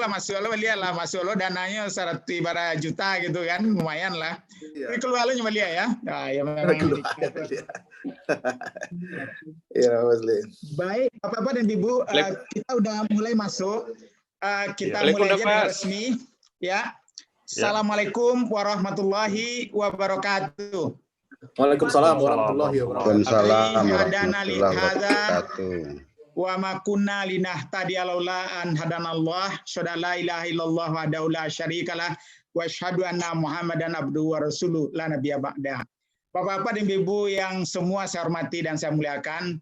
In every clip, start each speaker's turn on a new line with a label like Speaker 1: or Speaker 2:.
Speaker 1: lah Mas Solo, lihatlah Mas Solo dananya 100 juta gitu kan, lumayan lah.
Speaker 2: Iya.
Speaker 1: Ini keluar lu lihat ya. Nah, ya memang
Speaker 2: Iya, Mas Lin.
Speaker 1: baik, Bapak dan Ibu, kita udah mulai masuk. Kita mulai aja dengan resmi ya. Assalamualaikum warahmatullahi wabarakatuh.
Speaker 2: Waalaikumsalam warahmatullahi
Speaker 1: wabarakatuh. Wa ma kunna linahtadiya laula an hadanallah, syada la ilaha illallah wahdahu la syarikalah, wa asyhadu anna Muhammadan abduhu wa rasuluh la nabiyya ba'dah. Bapak-bapak dan Ibu yang semua saya hormati dan saya muliakan,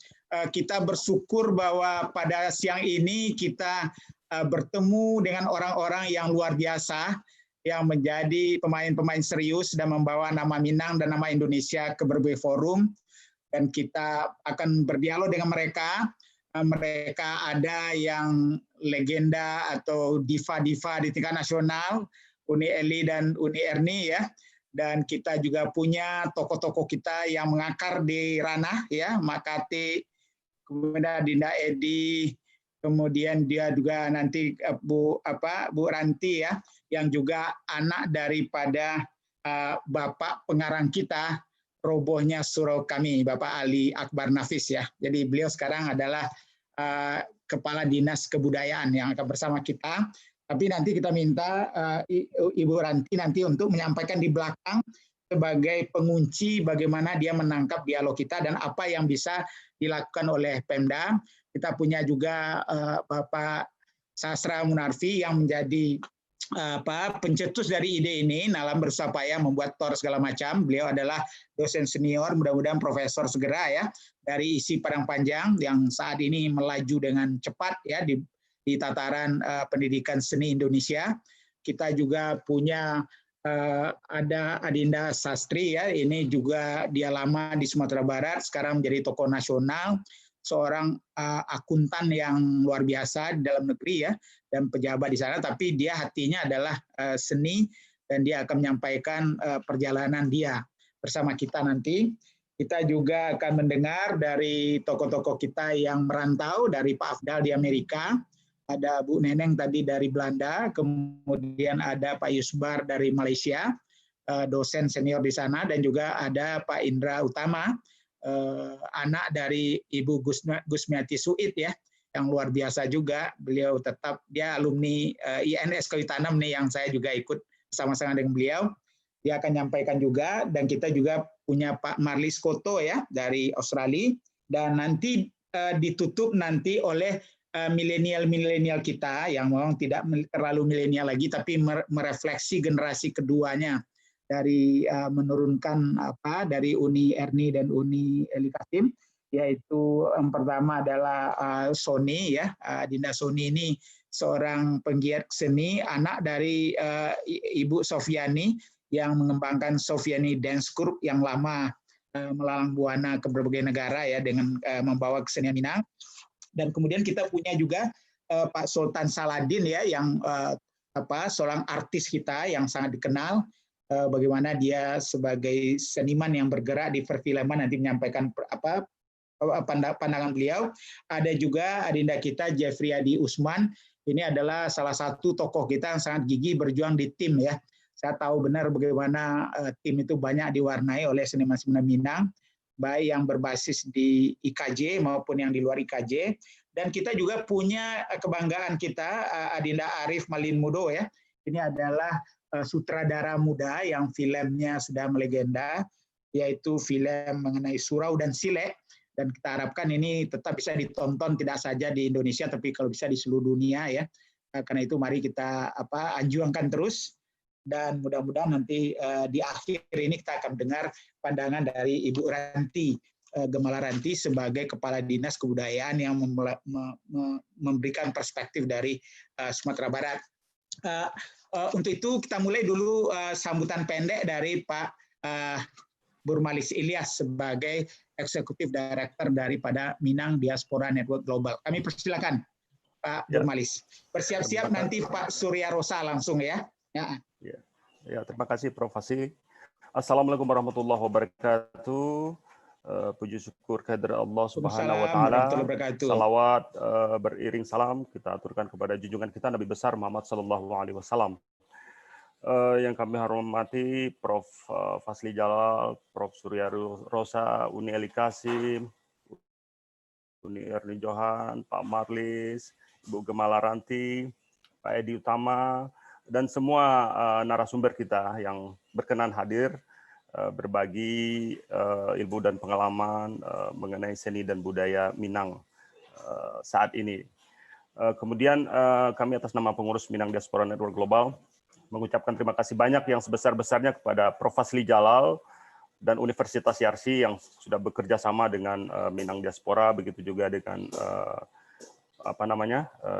Speaker 1: kita bersyukur bahwa pada siang ini kita bertemu dengan orang-orang yang luar biasa yang menjadi pemain-pemain serius dan membawa nama Minang dan nama Indonesia ke berbagai forum, dan kita akan berdialog dengan mereka. Mereka ada yang legenda atau diva-diva di tingkat nasional, Uni Eli dan Uni Erni ya. Dan kita juga punya tokoh-tokoh kita yang mengakar di ranah ya, Makati, kemudian Dinda Edi, kemudian dia juga nanti Bu Ranti ya, yang juga anak daripada Bapak pengarang kita, robohnya surau kami, Bapak Ali Akbar Nafis ya. Jadi beliau sekarang adalah Kepala Dinas Kebudayaan yang akan bersama kita. Tapi nanti kita minta Ibu Ranti nanti untuk menyampaikan di belakang sebagai pengunci bagaimana dia menangkap dialog kita dan apa yang bisa dilakukan oleh Pemda. Kita punya juga Bapak Sastra Munarfi yang menjadi pencetus dari ide ini dalam berusaha payah membuat tor segala macam. Beliau adalah dosen senior, mudah-mudahan profesor segera ya, dari ISI Padang Panjang yang saat ini melaju dengan cepat ya di tataran pendidikan seni Indonesia. Kita juga punya ada Adinda Sastri ya, ini juga dia lama di Sumatera Barat, sekarang menjadi tokoh nasional, seorang akuntan yang luar biasa di dalam negeri ya, dan pejabat di sana, tapi dia hatinya adalah seni dan dia akan menyampaikan perjalanan dia bersama kita nanti. Kita juga akan mendengar dari tokoh-tokoh kita yang merantau, dari Pak Afdal di Amerika, ada Bu Neneng tadi dari Belanda, kemudian ada Pak Yusbar dari Malaysia, dosen senior di sana, dan juga ada Pak Indra Utama, anak dari Ibu Gusmiati Suid ya, yang luar biasa juga. Beliau tetap dia alumni INS Kayu Tanam nih, yang saya juga ikut sama-sama dengan beliau. Dia akan nyampaikan juga, dan kita juga punya Pak Marlis Koto ya dari Australia, dan nanti ditutup nanti oleh milenial kita yang memang tidak terlalu milenial lagi, tapi merefleksi generasi keduanya dari menurunkan dari Uni Erni dan Uni Eli Kasim, yaitu yang pertama adalah Sony ya, Dinda Sony ini seorang penggiat seni, anak dari Ibu Sofiani yang mengembangkan Sofiani Dance Group yang lama melalang buana ke berbagai negara ya dengan membawa kesenian Minang. Dan kemudian kita punya juga Pak Sultan Saladin ya, yang seorang artis kita yang sangat dikenal, bagaimana dia sebagai seniman yang bergerak di perfilman nanti menyampaikan pandangan beliau. Ada juga adinda kita Jeffrey Adi Usman, ini adalah salah satu tokoh kita yang sangat gigih berjuang di tim ya. Saya tahu benar bagaimana tim itu banyak diwarnai oleh seniman-seniman Minang, baik yang berbasis di IKJ maupun yang di luar IKJ. Dan kita juga punya kebanggaan kita, Adinda Arif Malinmudo ya. Ini adalah sutradara muda yang filmnya sudah melegenda, yaitu film mengenai Surau dan Sile. Dan kita harapkan ini tetap bisa ditonton tidak saja di Indonesia, tapi kalau bisa di seluruh dunia ya. Karena itu mari kita anjurkan terus. Dan mudah-mudahan nanti di akhir ini kita akan dengar pandangan dari Ibu Ranti, Gemala Ranti sebagai Kepala Dinas Kebudayaan yang memberikan perspektif dari Sumatera Barat. Untuk itu kita mulai dulu sambutan pendek dari Pak Burmalis Ilyas sebagai Eksekutif Director daripada Minang Diaspora Network Global. Kami persilakan Pak Burmalis. Bersiap-siap nanti Pak Surya Rosa langsung ya.
Speaker 3: Ya, terima kasih Prof. Fasih. Assalamualaikum warahmatullahi wabarakatuh. Puji syukur kehadirat Allah Subhanahu wa
Speaker 1: Waalaikumsalam
Speaker 3: taala.
Speaker 1: warahmatullahi wabarakatuh.
Speaker 3: Salawat beriring salam kita aturkan kepada junjungan kita Nabi besar Muhammad sallallahu alaihi wasallam. Yang kami hormati Prof. Fasli Jalal, Prof. Surya Rosa, Uni Eli Kasim, Uni Erni Johan, Pak Marlis, Ibu Gemala Ranti, Pak Edi Utama, dan semua narasumber kita yang berkenan hadir berbagi ilmu dan pengalaman mengenai seni dan budaya Minang saat ini. Kemudian kami atas nama pengurus Minang Diaspora Network Global mengucapkan terima kasih banyak yang sebesar-besarnya kepada Prof. Fasli Jalal dan Universitas Yarsi yang sudah bekerja sama dengan Minang Diaspora, begitu juga dengan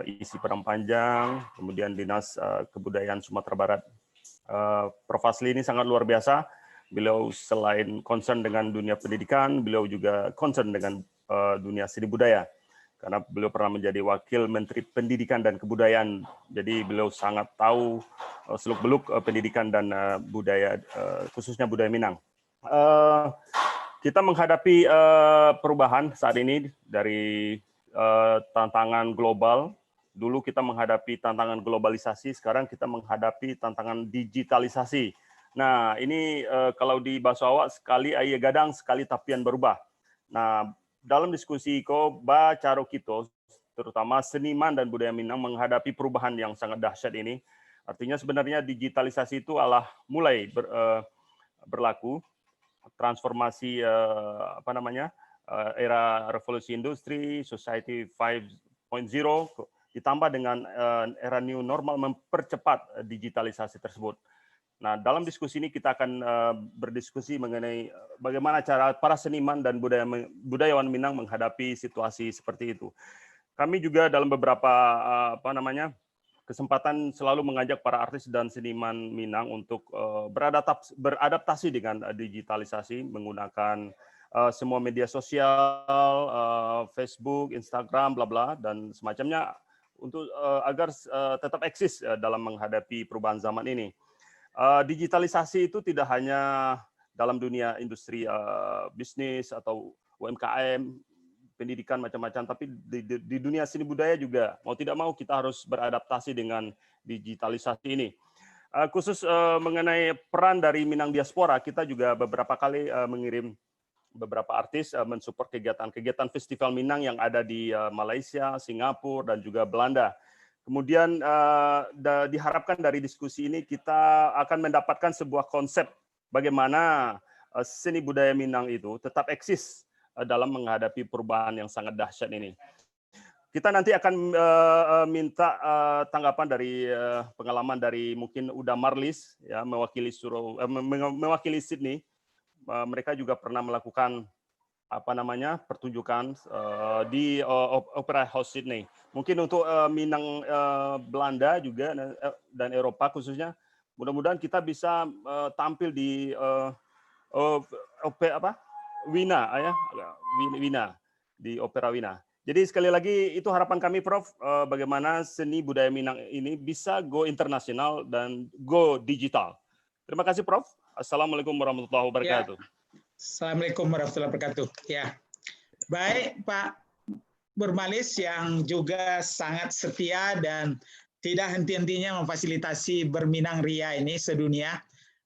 Speaker 3: ISI Padang Panjang, kemudian Dinas Kebudayaan Sumatera Barat. Prof. Fasli ini sangat luar biasa. Beliau selain concern dengan dunia pendidikan, beliau juga concern dengan dunia seni budaya. Karena beliau pernah menjadi Wakil Menteri Pendidikan dan Kebudayaan. Jadi beliau sangat tahu seluk-beluk pendidikan dan budaya, khususnya budaya Minang. Kita menghadapi perubahan saat ini dari tantangan global. Dulu kita menghadapi tantangan globalisasi, sekarang kita menghadapi tantangan digitalisasi. Nah, ini kalau di bahasa awak sekali ayah gadang, sekali tapian berubah. Nah, dalam diskusi caro kita, terutama seniman dan budaya Minang menghadapi perubahan yang sangat dahsyat ini. Artinya sebenarnya digitalisasi itu mulai berlaku, transformasi era revolusi industri, society 5.0, ditambah dengan era new normal mempercepat digitalisasi tersebut. Nah, dalam diskusi ini kita akan berdiskusi mengenai bagaimana cara para seniman dan budayawan Minang menghadapi situasi seperti itu. Kami juga dalam beberapa kesempatan selalu mengajak para artis dan seniman Minang untuk beradaptasi dengan digitalisasi menggunakan semua media sosial, Facebook, Instagram, bla bla dan semacamnya untuk agar tetap eksis dalam menghadapi perubahan zaman ini. Digitalisasi itu tidak hanya dalam dunia industri bisnis atau UMKM, pendidikan macam-macam, tapi di dunia seni budaya juga mau tidak mau kita harus beradaptasi dengan digitalisasi ini. Khusus mengenai peran dari Minang Diaspora, kita juga beberapa kali mengirim beberapa artis mensupport kegiatan festival Minang yang ada di Malaysia, Singapura, dan juga Belanda. Kemudian diharapkan dari diskusi ini kita akan mendapatkan sebuah konsep bagaimana seni budaya Minang itu tetap eksis dalam menghadapi perubahan yang sangat dahsyat ini. Kita nanti akan minta tanggapan dari pengalaman dari mungkin Uda Marlis ya mewakili Sydney. Mereka juga pernah melakukan pertunjukan di Opera House Sydney. Mungkin untuk Minang Belanda juga dan Eropa khususnya, mudah-mudahan kita bisa tampil di Wina di Opera Wina. Jadi sekali lagi itu harapan kami, Prof, bagaimana seni budaya Minang ini bisa go internasional dan go digital. Terima kasih, Prof. Assalamualaikum warahmatullahi wabarakatuh.
Speaker 1: Ya. Assalamualaikum warahmatullahi wabarakatuh. Ya, baik Pak Burmalis yang juga sangat setia dan tidak henti-hentinya memfasilitasi Berminang Ria ini sedunia.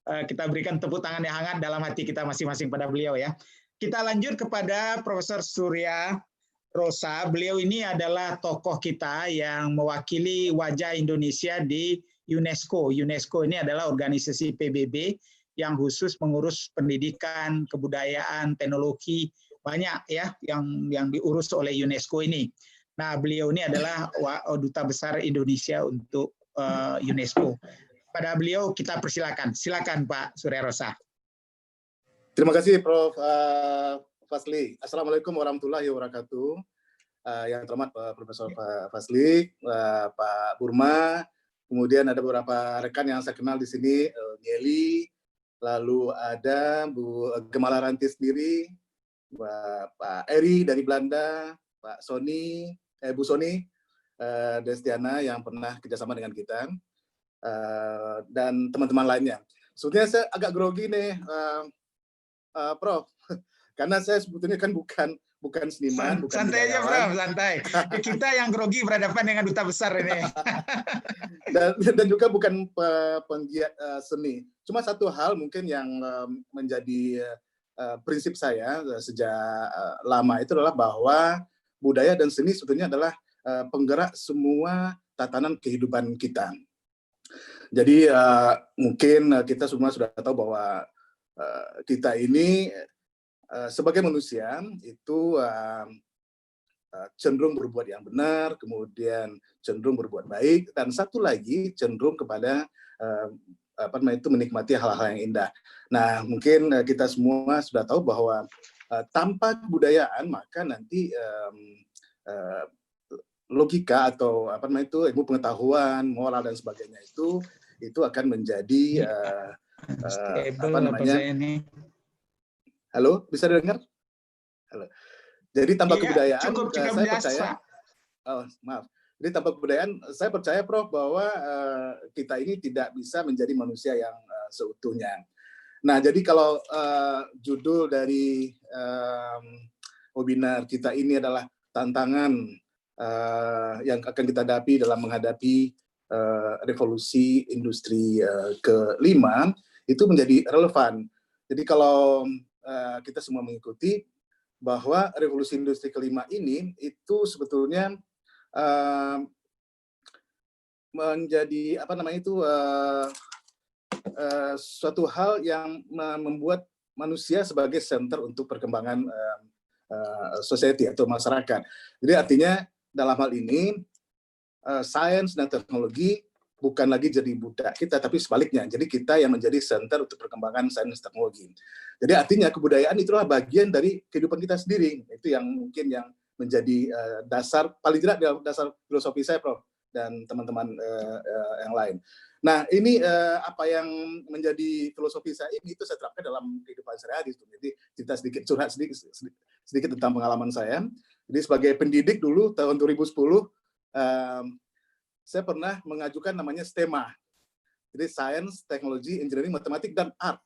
Speaker 1: Kita berikan tepuk tangan yang hangat dalam hati kita masing-masing pada beliau ya. Kita lanjut kepada Profesor Surya Rosa. Beliau ini adalah tokoh kita yang mewakili wajah Indonesia di UNESCO. UNESCO ini adalah organisasi PBB yang khusus mengurus pendidikan, kebudayaan, teknologi, banyak ya yang diurus oleh UNESCO ini. Nah, beliau ini adalah duta besar Indonesia untuk UNESCO. Pada beliau kita persilakan. Silakan Pak Surya Rosa.
Speaker 2: Terima kasih Prof. Fasli. Assalamualaikum warahmatullahi wabarakatuh. Yang terhormat Profesor Fasli, Pak Burma, kemudian ada beberapa rekan yang saya kenal di sini, Nieli, lalu ada Bu Gemala Ranti sendiri, Pak Eri dari Belanda, Pak Sony, Bu Sony Destiana yang pernah kerjasama dengan kita, dan teman-teman lainnya. Sebetulnya saya agak grogi nih, Prof, Karena saya sebetulnya kan bukan seniman, bukan
Speaker 1: santai aja
Speaker 2: budayawan.
Speaker 1: Prof, santai. Kita yang grogi berhadapan dengan duta besar ini.
Speaker 2: dan juga bukan penggiat seni. Cuma satu hal mungkin yang menjadi prinsip saya sejak lama itu adalah bahwa budaya dan seni sebetulnya adalah penggerak semua tatanan kehidupan kita. Jadi mungkin kita semua sudah tahu bahwa kita ini sebagai manusia itu cenderung berbuat yang benar, kemudian cenderung berbuat baik, dan satu lagi cenderung kepada menikmati hal-hal yang indah. Nah, mungkin kita semua sudah tahu bahwa tanpa kebudayaan maka nanti logika atau ilmu pengetahuan, moral dan sebagainya itu akan menjadi Halo, bisa dengar? Halo. Jadi tanpa kebudayaan, saya percaya. Oh, maaf. Jadi tanpa kebudayaan, saya percaya Prof bahwa kita ini tidak bisa menjadi manusia yang seutuhnya. Nah, jadi kalau judul dari webinar kita ini adalah tantangan yang akan kita hadapi dalam menghadapi revolusi industri kelima, itu menjadi relevan. Jadi kalau kita semua mengikuti bahwa revolusi industri kelima ini itu sebetulnya menjadi suatu hal yang membuat manusia sebagai center untuk perkembangan society atau masyarakat. Jadi artinya dalam hal ini sains dan teknologi bukan lagi jadi budak kita, tapi sebaliknya. Jadi kita yang menjadi center untuk perkembangan sains teknologi. Jadi artinya kebudayaan itulah bagian dari kehidupan kita sendiri. Itu yang mungkin yang menjadi dasar, paling tidak dasar filosofi saya, Prof, dan teman-teman yang lain. Nah, ini apa yang menjadi filosofi saya ini itu saya terapkan dalam kehidupan sehari-hari. Jadi kita sedikit curhat sedikit tentang pengalaman saya. Jadi sebagai pendidik dulu tahun 2010, saya pernah mengajukan namanya STEMA. Jadi Science, Technology, Engineering, Matematik, dan Art.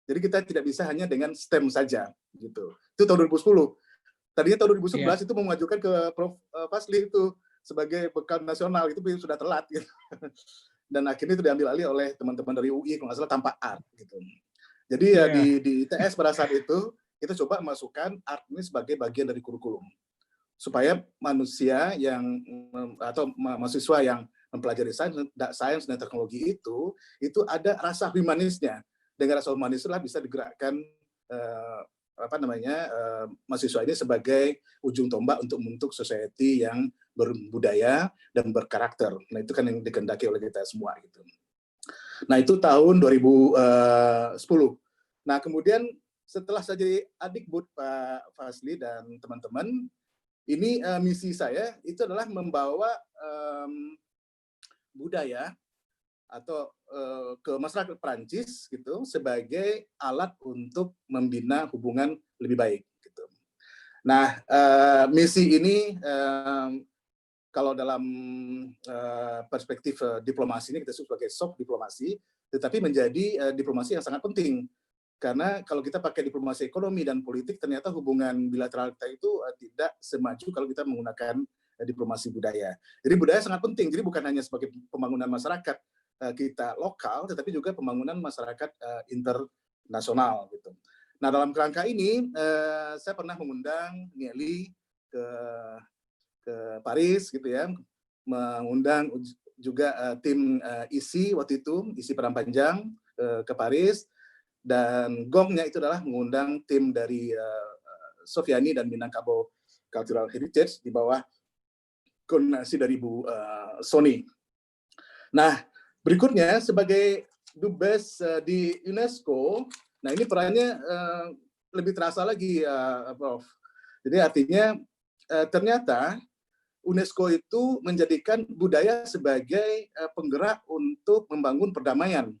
Speaker 2: Jadi kita tidak bisa hanya dengan STEM saja. Gitu. Itu tahun 2010. Tadinya tahun 2011 itu mau mengajukan ke Prof. Fasli itu sebagai bekal nasional, itu sudah telat. Gitu. Dan akhirnya itu diambil alih oleh teman-teman dari UI, kalau nggak salah tanpa art. Gitu. Jadi ya di ITS pada saat itu, kita coba masukkan art ini sebagai bagian dari kurikulum. Supaya manusia atau mahasiswa yang mempelajari sains dan teknologi itu ada rasa humanisnya. Dengan rasa humanis itulah bisa digerakkan mahasiswa ini sebagai ujung tombak untuk membentuk society yang berbudaya dan berkarakter. Nah, itu kan yang dikehendaki oleh kita semua gitu. Nah, itu tahun 2010. Nah, kemudian setelah saya jadi adikbud Pak Fasli dan teman-teman, ini misi saya itu adalah membawa budaya atau ke masyarakat Perancis gitu sebagai alat untuk membina hubungan lebih baik gitu. Nah, misi ini kalau dalam perspektif diplomasi ini kita sebut sebagai soft diplomasi, tetapi menjadi diplomasi yang sangat penting. Karena kalau kita pakai diplomasi ekonomi dan politik, ternyata hubungan bilateral kita itu tidak semaju kalau kita menggunakan diplomasi budaya. Jadi budaya sangat penting, jadi bukan hanya sebagai pembangunan masyarakat kita lokal, tetapi juga pembangunan masyarakat internasional. Gitu. Nah, dalam kerangka ini, saya pernah mengundang Nelly ke Paris, gitu ya, mengundang juga tim ISI waktu itu, ISI Padang Panjang ke Paris, dan gongnya itu adalah mengundang tim dari Sofiani dan Minangkabau Cultural Heritage di bawah koordinasi dari Bu Sony. Nah, berikutnya sebagai Dubes di UNESCO, nah ini perannya lebih terasa lagi, Prof. Jadi artinya ternyata UNESCO itu menjadikan budaya sebagai penggerak untuk membangun perdamaian.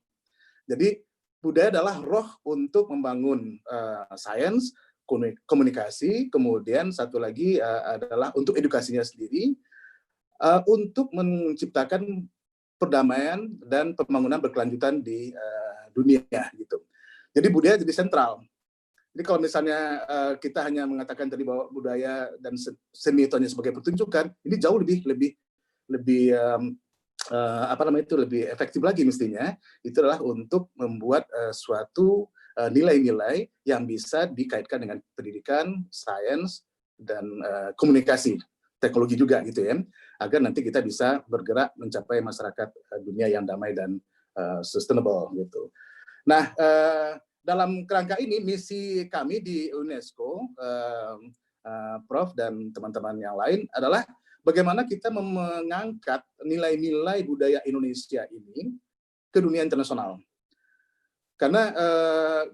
Speaker 2: Jadi budaya adalah roh untuk membangun sains, komunikasi, kemudian satu lagi adalah untuk edukasinya sendiri, untuk menciptakan perdamaian dan pembangunan berkelanjutan di dunia gitu. Jadi budaya jadi sentral. Jadi kalau misalnya kita hanya mengatakan tadi bahwa budaya dan seni itu hanya sebagai pertunjukan, ini jauh lebih lebih efektif lagi mestinya. Itu adalah untuk membuat suatu nilai-nilai yang bisa dikaitkan dengan pendidikan, sains, dan komunikasi, teknologi juga gitu ya, agar nanti kita bisa bergerak mencapai masyarakat dunia yang damai dan sustainable gitu. Nah, dalam kerangka ini misi kami di UNESCO, Prof dan teman-teman yang lain adalah bagaimana kita mengangkat nilai-nilai budaya Indonesia ini ke dunia internasional. Karena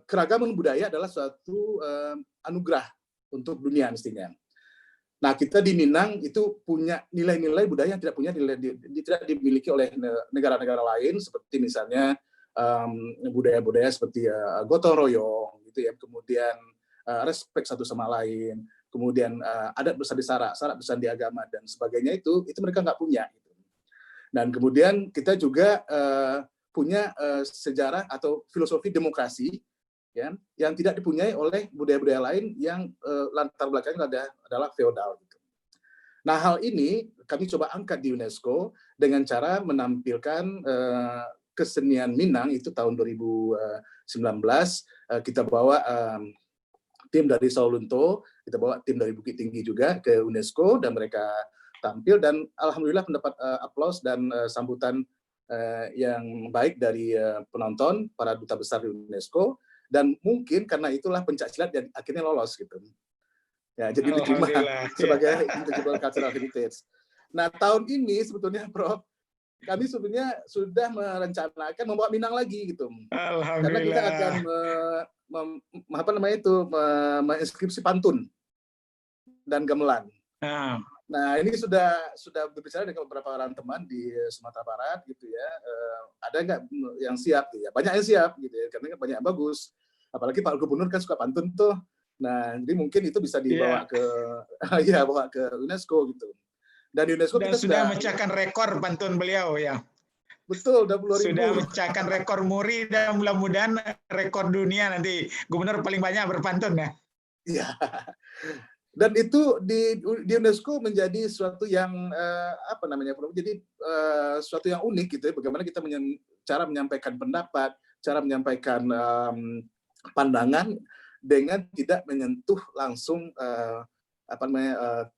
Speaker 2: keragaman budaya adalah suatu anugerah untuk dunia mestinya. Nah, kita di Minang itu punya nilai-nilai budaya yang tidak dimiliki oleh negara-negara lain, seperti misalnya budaya-budaya seperti gotong royong, gitu ya. Kemudian respect satu sama lain, kemudian adat bersandi-sara, syarat bersandi agama dan sebagainya itu mereka nggak punya. Gitu. Dan kemudian kita juga punya sejarah atau filosofi demokrasi ya, yang tidak dipunyai oleh budaya-budaya lain yang latar belakangnya adalah feodal. Gitu. Nah, hal ini kami coba angkat di UNESCO dengan cara menampilkan kesenian Minang itu tahun 2019 kita bawa tim dari Saulunto, kita bawa tim dari Bukit Tinggi juga ke UNESCO dan mereka tampil dan alhamdulillah mendapat aplaus dan sambutan yang baik dari penonton, para duta besar di UNESCO, dan mungkin karena itulah pencak silat dan akhirnya lolos gitu. Ya, jadi diterima sebagai Intangible Cultural Heritage. Nah, tahun ini sebetulnya Prof, kami sebenarnya sudah merencanakan membawa Minang lagi gitu. Karena kita akan menginskripsi pantun dan gamelan. Nah, ini sudah berbicara dengan beberapa orang teman di Sumatera Barat gitu ya. Ada nggak yang siap? Ya, banyak yang siap gitu ya, karena banyak yang bagus. Apalagi Pak Gubernur kan suka pantun tuh. Nah, jadi mungkin itu bisa dibawa bawa ke UNESCO gitu. Dan di UNESCO kita
Speaker 1: sudah memecahkan rekor pantun beliau ya.
Speaker 2: Betul, udah 10.000.
Speaker 1: Sudah memecahkan rekor muri dan mudah-mudahan rekor dunia nanti gubernur paling banyak berpantun ya.
Speaker 2: Iya. Dan itu di UNESCO menjadi suatu yang jadi suatu yang unik gitu ya, bagaimana kita cara menyampaikan pendapat, cara menyampaikan pandangan dengan tidak menyentuh langsung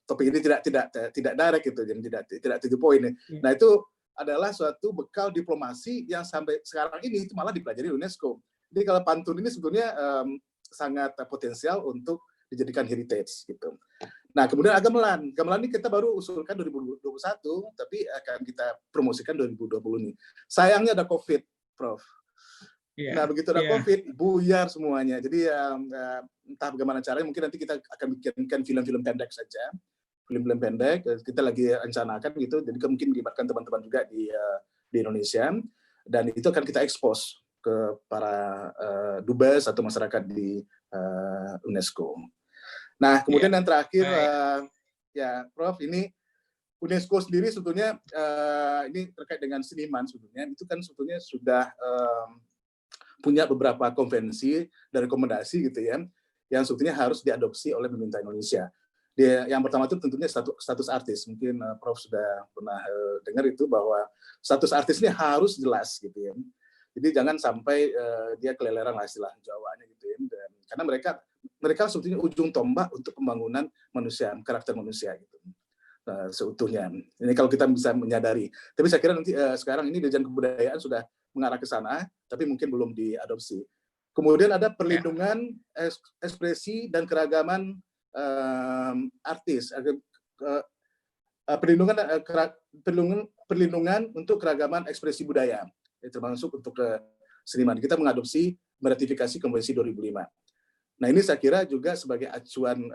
Speaker 2: topik ini tidak direct gitu, jadi tidak to the point. Nah, itu adalah suatu bekal diplomasi yang sampai sekarang ini itu malah dipelajari UNESCO. Jadi kalau pantun ini sebetulnya sangat potensial untuk dijadikan heritage gitu. Nah, kemudian gamelan. Gamelan ini kita baru usulkan 2021, tapi akan kita promosikan 2020 ini. Sayangnya ada COVID, Prof. Nah, begitu ada COVID, buyar semuanya. Jadi entah bagaimana caranya, mungkin nanti kita akan bikinkan film-film pendek saja. Film-film pendek, kita lagi rencanakan gitu, jadi mungkin melibatkan teman-teman juga di Indonesia. Dan itu akan kita expose ke para dubes atau masyarakat di UNESCO. Nah, kemudian yang terakhir, Prof, ini UNESCO sendiri sebetulnya ini terkait dengan seniman sebetulnya itu kan sebetulnya sudah punya beberapa konvensi dan rekomendasi gitu ya, yang sebetulnya harus diadopsi oleh pemerintah Indonesia. Yang pertama itu tentunya status artis. Mungkin Prof sudah pernah dengar itu bahwa status artis ini harus jelas gitu ya. Jadi jangan sampai dia keleleran lah istilah Jawanya gitu ya. Dan, karena mereka sebetulnya ujung tombak untuk pembangunan manusia, karakter manusia gitu. Seutuhnya. Ini kalau kita bisa menyadari. Tapi saya kira nanti sekarang ini Dirjen Kebudayaan sudah mengarah ke sana, tapi mungkin belum diadopsi. Kemudian ada perlindungan ekspresi dan keragaman artis, perlindungan untuk keragaman ekspresi budaya, termasuk untuk seniman. Kita mengadopsi meratifikasi Konvensi 2005. Nah, ini saya kira juga sebagai acuan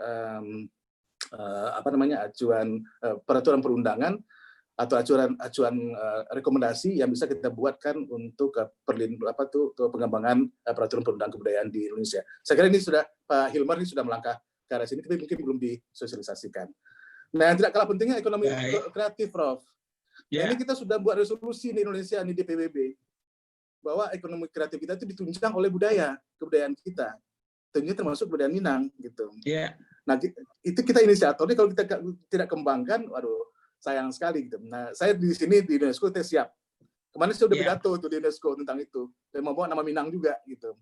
Speaker 2: acuan peraturan perundangan atau acuan rekomendasi yang bisa kita buatkan untuk pengembangan peraturan perundang kebudayaan di Indonesia. Saya kira ini sudah Pak Hilmar ini sudah melangkah ke arah sini, tapi mungkin belum disosialisasikan. Nah, yang tidak kalah pentingnya ekonomi kreatif, Prof. Nah, ini kita sudah buat resolusi di Indonesia nih di PBB bahwa ekonomi kreatif kita itu ditunjang oleh kebudayaan kita. tentunya termasuk kebudayaan Minang gitu.
Speaker 1: Iya.
Speaker 2: Nah, itu kita inisiatornya, kalau kita tidak kembangkan, waduh, sayang sekali gitu. Nah, saya di sini di UNESCO kita siap. Kemarin saya udah pidato tuh di UNESCO tentang itu, dan mau bawa nama Minang juga gitu.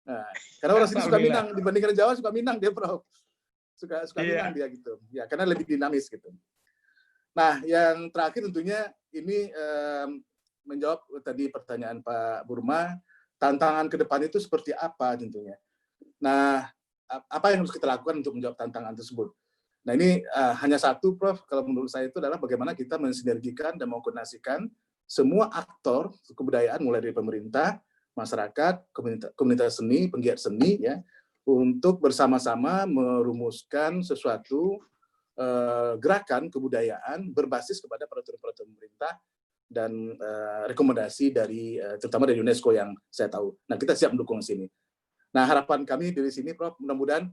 Speaker 2: Nah, karena orang sini suka Minang dibandingkan Jawa, suka Minang dia, Prof. Suka Minang dia gitu. Ya, karena lebih dinamis gitu. Nah, yang terakhir tentunya ini menjawab tadi pertanyaan Pak Burma, tantangan ke depan itu seperti apa tentunya. Nah, apa yang harus kita lakukan untuk menjawab tantangan tersebut? Nah, ini hanya satu, Prof, kalau menurut saya itu adalah bagaimana kita mensinergikan dan mengkoordinasikan semua aktor kebudayaan, mulai dari pemerintah, masyarakat, komunitas seni, penggiat seni, ya, untuk bersama-sama merumuskan sesuatu gerakan kebudayaan berbasis kepada peraturan-peraturan pemerintah dan rekomendasi dari terutama dari UNESCO yang saya tahu. Nah, kita siap mendukung sini. Nah, harapan kami dari sini, Prof, mudah-mudahan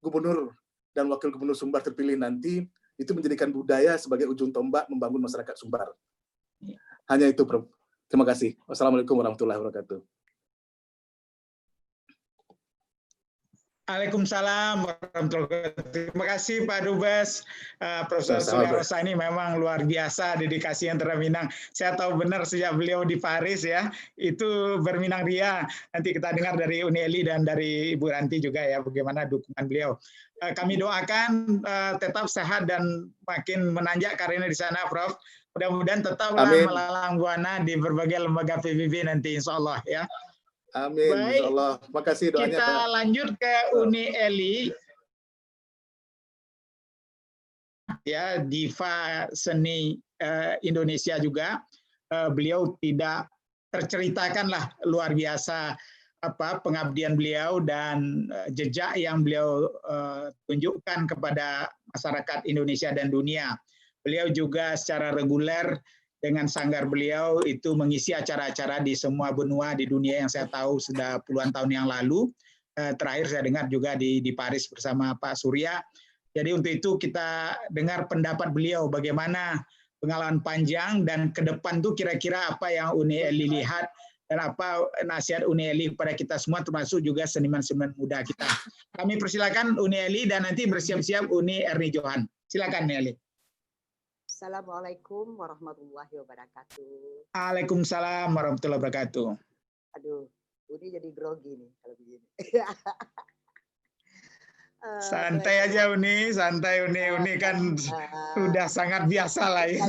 Speaker 2: gubernur dan wakil gubernur Sumbar terpilih nanti itu menjadikan budaya sebagai ujung tombak membangun masyarakat Sumbar. Hanya itu, Prof. Terima kasih. Wassalamualaikum warahmatullahi wabarakatuh.
Speaker 1: Waalaikumsalam warahmatullahi wabarakatuh. Terima kasih Pak Dubes. Profesor Surya Rosa ini memang luar biasa dedikasi yang terhadap Minang. Saya tahu benar sejak beliau di Paris ya, itu berminang Ria. Nanti kita dengar dari Uni Eli dan dari Ibu Ranti juga ya, bagaimana dukungan beliau. Kami doakan tetap sehat dan makin menanjak karirnya di sana, Prof. Mudah-mudahan tetaplah melalang buana di berbagai lembaga PBB nanti, insya Allah ya.
Speaker 2: Amin.
Speaker 1: Baik,
Speaker 2: insyaallah. Makasih doanya,
Speaker 1: kita
Speaker 2: Pak.
Speaker 1: lanjut ke Uni Eli. Ya, diva seni Indonesia juga. Beliau tidak terceritakan lah luar biasa apa pengabdian beliau dan jejak yang beliau tunjukkan kepada masyarakat Indonesia dan dunia. Beliau juga secara reguler dengan sanggar beliau itu mengisi acara-acara di semua benua di dunia yang saya tahu sudah puluhan tahun yang lalu. Terakhir saya dengar juga di Paris bersama Pak Surya. Jadi untuk itu kita dengar pendapat beliau bagaimana pengalaman panjang dan ke depan tuh kira-kira apa yang Uni Eli lihat dan apa nasihat Uni Eli kepada kita semua termasuk juga seniman-seniman muda kita. Kami persilakan Uni Eli dan nanti bersiap-siap Uni Erni Johan. Silakan Uni Eli.
Speaker 4: Assalamualaikum warahmatullahi wabarakatuh.
Speaker 1: Waalaikumsalam warahmatullahi wabarakatuh.
Speaker 4: Aduh, Uni jadi grogi nih kalau begini.
Speaker 1: Santai aja Uni, santai Uni. Uni kan sudah sangat biasa lah ya.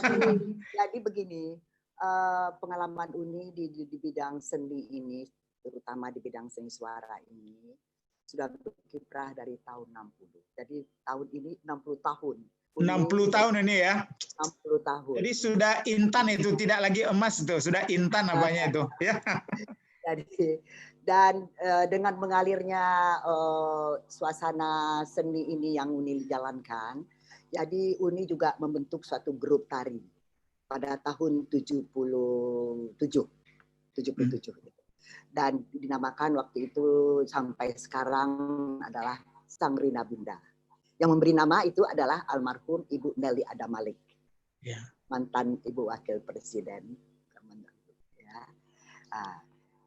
Speaker 4: Jadi begini, pengalaman Uni di bidang seni ini, terutama di bidang seni suara ini, sudah berkiprah dari tahun 60. Jadi tahun ini 60 tahun.
Speaker 1: 60 tahun ini ya.
Speaker 4: 60 tahun.
Speaker 1: Jadi sudah intan itu, tidak lagi emas itu, sudah intan apanya itu ya.
Speaker 4: Jadi dan dengan mengalirnya suasana seni ini yang Uni jalankan, jadi Uni juga membentuk suatu grup tari pada tahun 77. Dan dinamakan waktu itu sampai sekarang adalah Sang Rina Bunda. Yang memberi nama itu adalah almarhum Ibu Nelly Adamalik, ya, mantan Ibu Wakil Presiden. Ya.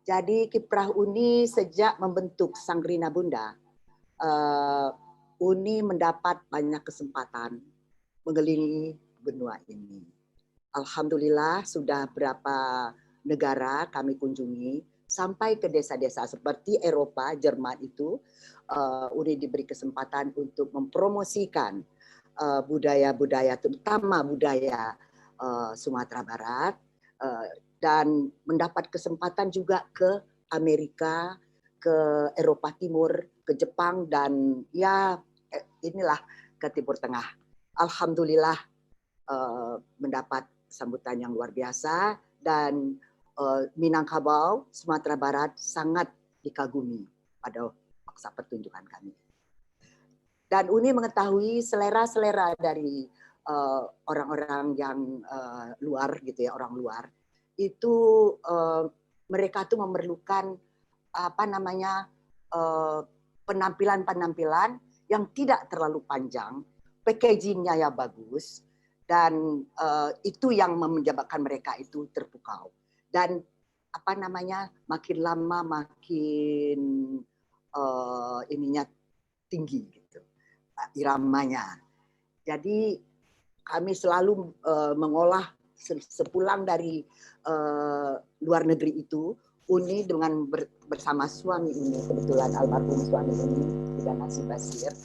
Speaker 4: Jadi kiprah Uni sejak membentuk Sang Rina Bunda, Uni mendapat banyak kesempatan mengelilingi benua ini. Alhamdulillah sudah berapa negara kami kunjungi, sampai ke desa-desa seperti Eropa, Jerman itu, Uni diberi kesempatan untuk mempromosikan budaya-budaya, terutama budaya Sumatera Barat, dan mendapat kesempatan juga ke Amerika, ke Eropa Timur, ke Jepang, dan ya inilah ke Timur Tengah. Alhamdulillah mendapat sambutan yang luar biasa, dan Minangkabau, Sumatera Barat sangat dikagumi pada paksa pertunjukan kami. Dan Uni mengetahui selera-selera dari orang-orang yang luar gitu ya, orang luar. Itu mereka tuh memerlukan apa namanya penampilan-penampilan yang tidak terlalu panjang, packagingnya ya bagus, dan itu yang menyebabkan mereka itu terpukau. Dan apa namanya makin lama makin ininya tinggi gitu, iramanya. Jadi kami selalu mengolah sepulang dari luar negeri itu, Uni dengan bersama suami Uni, kebetulan almarhum suami Uni, Bidana Basir,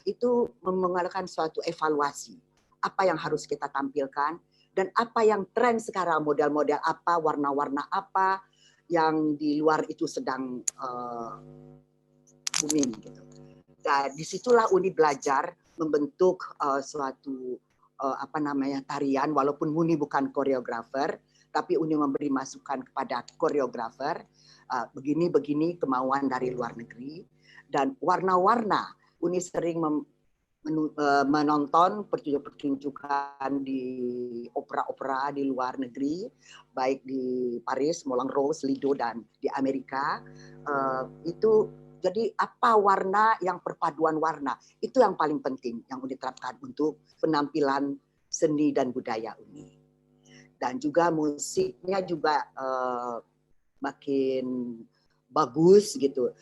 Speaker 4: itu mengadakan suatu evaluasi. Apa yang harus kita tampilkan, dan apa yang tren sekarang, model-model apa, warna-warna apa, yang di luar itu sedang booming. Gitu. Dan disitulah Uni belajar membentuk suatu tarian, walaupun Uni bukan koreografer, tapi Uni memberi masukan kepada koreografer, begini-begini kemauan dari luar negeri, dan warna-warna. Uni sering menonton pertunjukan di opera-opera di luar negeri, baik di Paris, Moulin Rouge, Lido, dan di Amerika. Itu jadi apa warna yang perpaduan warna, itu yang paling penting yang Uni terapkan untuk penampilan seni dan budaya Uni. Dan juga musiknya juga makin bagus gitu,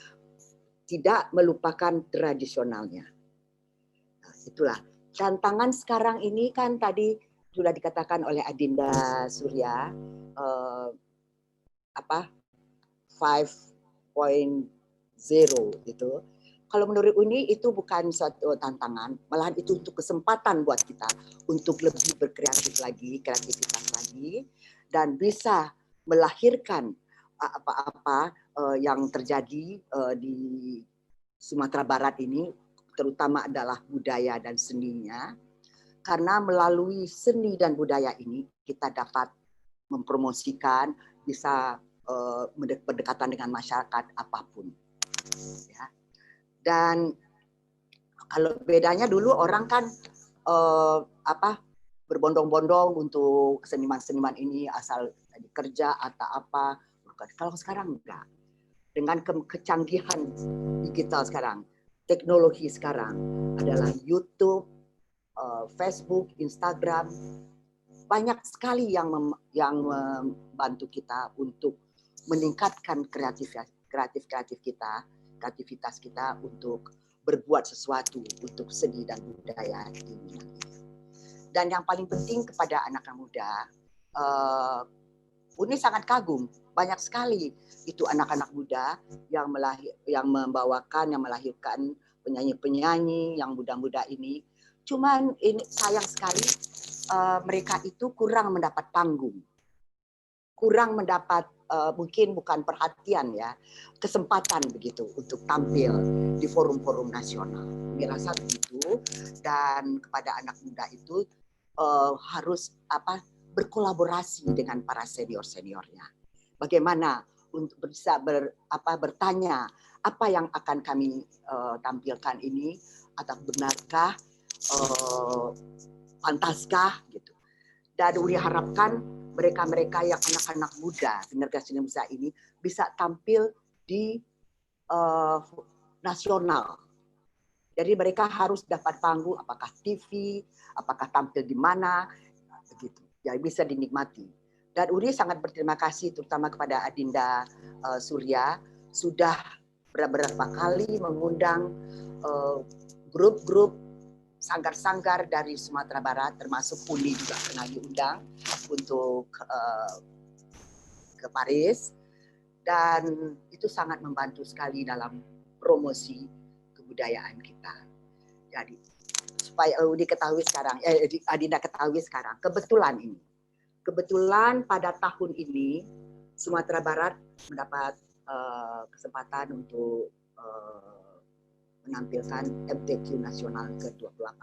Speaker 4: tidak melupakan tradisionalnya. Nah, itulah tantangan sekarang ini kan tadi sudah dikatakan oleh Adinda Surya 5.0 gitu. Kalau menurut Uni itu bukan suatu tantangan, malahan itu untuk kesempatan buat kita untuk lebih berkreatif lagi, kreativitas lagi, dan bisa melahirkan apa-apa yang terjadi di Sumatera Barat ini, terutama adalah budaya dan seninya, karena melalui seni dan budaya ini kita dapat mempromosikan, bisa berdekatan dengan masyarakat apapun. Ya. Dan kalau bedanya dulu orang kan berbondong-bondong untuk seniman-seniman ini asal kerja atau apa. Kalau sekarang enggak. Dengan kecanggihan digital sekarang, teknologi sekarang adalah YouTube, Facebook, Instagram, banyak sekali yang membantu kita untuk meningkatkan kreativitas kita untuk berbuat sesuatu untuk seni dan budaya di Minang. Dan yang paling penting kepada anak muda, Uni sangat kagum, banyak sekali itu anak-anak muda yang melahirkan penyanyi-penyanyi yang muda-muda ini. Cuman ini sayang sekali mereka itu kurang mendapat panggung, kurang mendapat mungkin bukan perhatian ya, kesempatan begitu untuk tampil di forum-forum nasional. Merasa begitu, dan kepada anak muda itu harus berkolaborasi dengan para senior-seniornya. Bagaimana untuk bisa bertanya apa yang akan kami tampilkan ini, atau benarkah, pantaskah gitu. Dan Uni harapkan mereka-mereka yang anak-anak muda, generasi muda ini bisa tampil di nasional. Jadi mereka harus dapat panggung, apakah TV, apakah tampil di mana, begitu. Ya bisa dinikmati. Dan Uni sangat berterima kasih terutama kepada Adinda Surya sudah beberapa kali mengundang grup-grup sanggar-sanggar dari Sumatera Barat, termasuk Uni juga pernah diundang untuk ke Paris, dan itu sangat membantu sekali dalam promosi kebudayaan kita. Jadi supaya Uni ketahui sekarang, Adinda ketahui sekarang, kebetulan pada tahun ini Sumatera Barat mendapat kesempatan untuk menampilkan MTQ Nasional ke-28.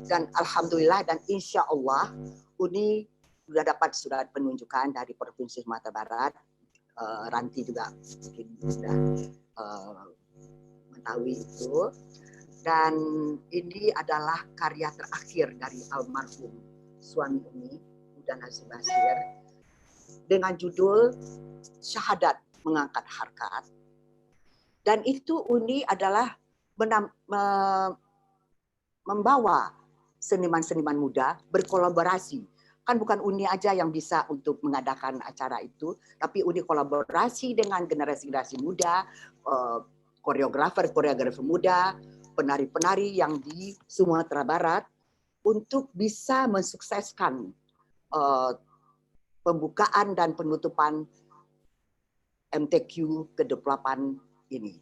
Speaker 4: Dan Alhamdulillah dan Insya Allah Uni sudah dapat surat penunjukan dari Provinsi Sumatera Barat. Ranti juga mungkin sudah mengetahui itu. Dan ini adalah karya terakhir dari almarhum suami Uni, Bidana Basir, dengan judul Syahadat Mengangkat Harkat. Dan itu Uni adalah membawa seniman-seniman muda berkolaborasi. Kan bukan Uni aja yang bisa untuk mengadakan acara itu, tapi Uni kolaborasi dengan generasi-generasi muda, koreografer muda, penari-penari yang di Sumatera Barat untuk bisa mensukseskan pembukaan dan penutupan MTQ ke-28 ini.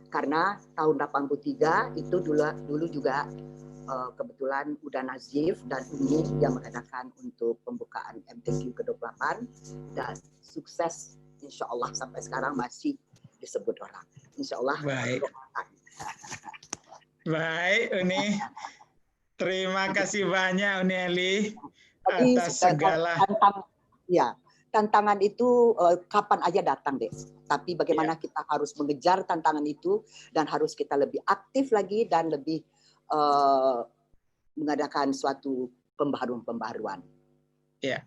Speaker 4: Karena tahun 83 itu dulu juga kebetulan Uda Nazif dan Umi yang mengadakan untuk pembukaan MTQ ke-28 dan sukses, insya Allah sampai sekarang masih disebut orang. Insya Allah.
Speaker 1: Baik. Baik, Uni. Terima kasih banyak Uni Eli atas segala.
Speaker 4: Tantangan itu kapan aja datang deh. Tapi bagaimana kita harus mengejar tantangan itu dan harus kita lebih aktif lagi dan lebih mengadakan suatu pembaharuan.
Speaker 1: Ya.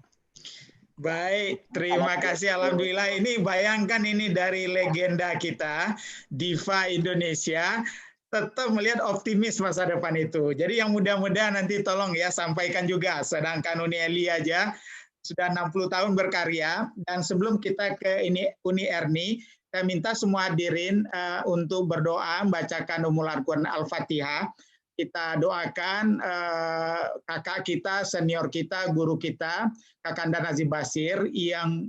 Speaker 1: Baik, terima kasih. Alhamdulillah, ini bayangkan ini dari legenda kita, diva Indonesia, tetap melihat optimis masa depan itu. Jadi yang muda-muda nanti tolong ya sampaikan juga. Sedangkan Uni Eli aja sudah 60 tahun berkarya. Dan sebelum kita ke Uni Erni, saya minta semua hadirin untuk berdoa, membacakan Ummul Al-Fatihah. Kita doakan kakak kita, senior kita, guru kita, Kakanda Nazif Basir yang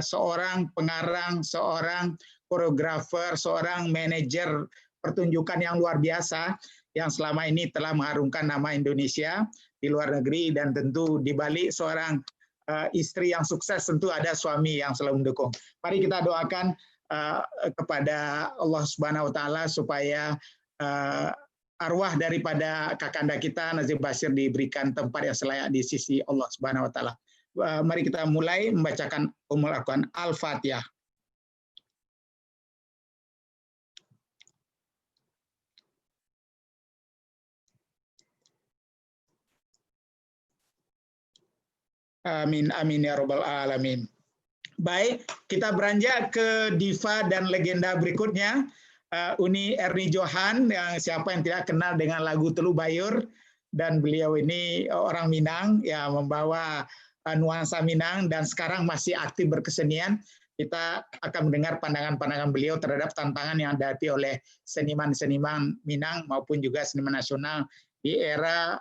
Speaker 1: seorang pengarang, seorang koreografer, seorang manajer pertunjukan yang luar biasa yang selama ini telah mengharumkan nama Indonesia di luar negeri, dan tentu di balik seorang istri yang sukses tentu ada suami yang selalu mendukung. Mari kita doakan kepada Allah Subhanahu wa taala supaya arwah daripada kakanda kita Nazif Basir diberikan tempat yang selayak di sisi Allah Subhanahu wa taala. Mari kita mulai membacakan Ummul Al-Fatihah. Amin amin ya rabbal alamin. Baik, kita beranjak ke diva dan legenda berikutnya. Uni Erni Johan, yang siapa yang tidak kenal dengan lagu Teluk Bayur, dan beliau ini orang Minang yang membawa nuansa Minang dan sekarang masih aktif berkesenian. Kita akan mendengar pandangan-pandangan beliau terhadap tantangan yang dihadapi oleh seniman-seniman Minang maupun juga seniman nasional di era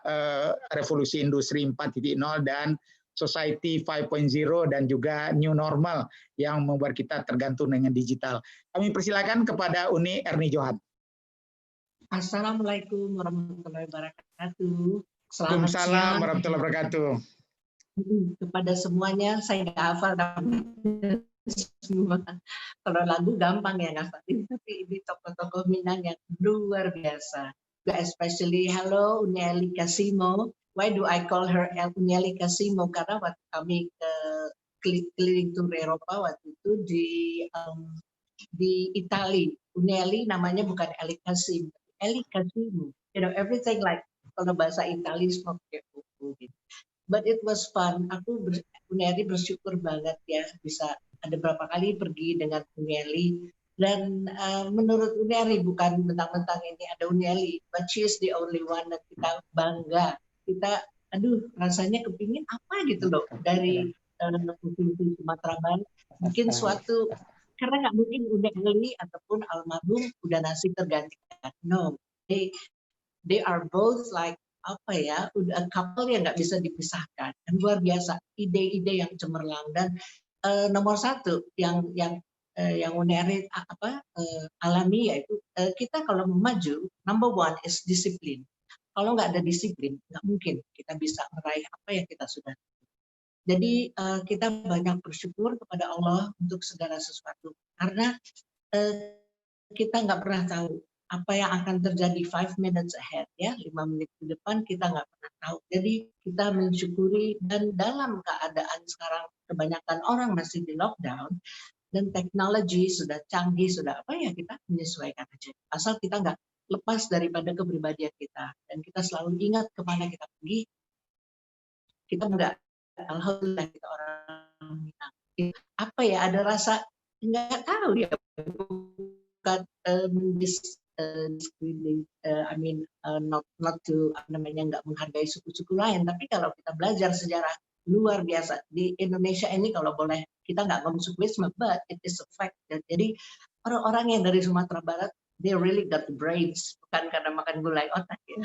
Speaker 1: revolusi industri 4.0 dan Society 5.0 dan juga New Normal yang membuat kita tergantung dengan digital. Kami persilakan kepada Uni Erni Johan.
Speaker 5: Assalamualaikum warahmatullahi wabarakatuh.
Speaker 1: Selamat siang warahmatullahi wabarakatuh.
Speaker 5: Kepada semuanya, saya nggak hafal semua. Kalau lagu gampang ya ngafalin, tapi ini tokoh-tokoh Minang yang luar biasa. Especially hello Uni Eli Kasimo. Why do I call her Uni Eli Kasimo? Karena waktu kami keliling tur Eropa waktu itu di Italia, Uni Eli namanya bukan Eli Kasim, Eli Kasimo. You know, everything like kalau bahasa Italia semua kayak gitu. But it was fun. Uni Eli bersyukur banget ya bisa ada berapa kali pergi dengan Uni Eli. Dan menurut Uni Eli bukan mentang-mentang ini ada Uni Eli, but she is the only one, dan kita bangga. Kita, rasanya kepingin apa gitu loh dari Provinsi Sumatera Barat. Mungkin suatu, karena nggak mungkin Uni Eli ataupun almarhum Uda Nazif tergantikan. No, they are both like apa ya, udah couple yang nggak bisa dipisahkan. Dan luar biasa, ide-ide yang cemerlang. Dan nomor satu yang Uni Eli alami yaitu kita kalau mau maju, number one is disiplin. Kalau nggak ada disiplin, nggak mungkin kita bisa meraih apa yang kita sudah. Jadi kita banyak bersyukur kepada Allah untuk segala sesuatu. Karena kita nggak pernah tahu apa yang akan terjadi 5 minutes ahead, ya 5 menit ke depan kita nggak pernah tahu. Jadi kita mensyukuri, dan dalam keadaan sekarang kebanyakan orang masih di lockdown, dan teknologi sudah canggih, sudah apa ya, kita menyesuaikan aja. Asal kita nggak lepas daripada kepribadian kita, dan kita selalu ingat kemana kita pergi. Kita nggak, alhamdulillah kita orang Minang. Apa ya, ada rasa nggak tahu ya, bukan not to nggak menghargai suku-suku lain, tapi kalau kita belajar sejarah luar biasa di Indonesia ini, kalau boleh kita nggak ngomong sukuisme, but it is a fact. Jadi orang-orang yang dari Sumatera Barat, they really got the brains, bukan karena makan gulai otak ya,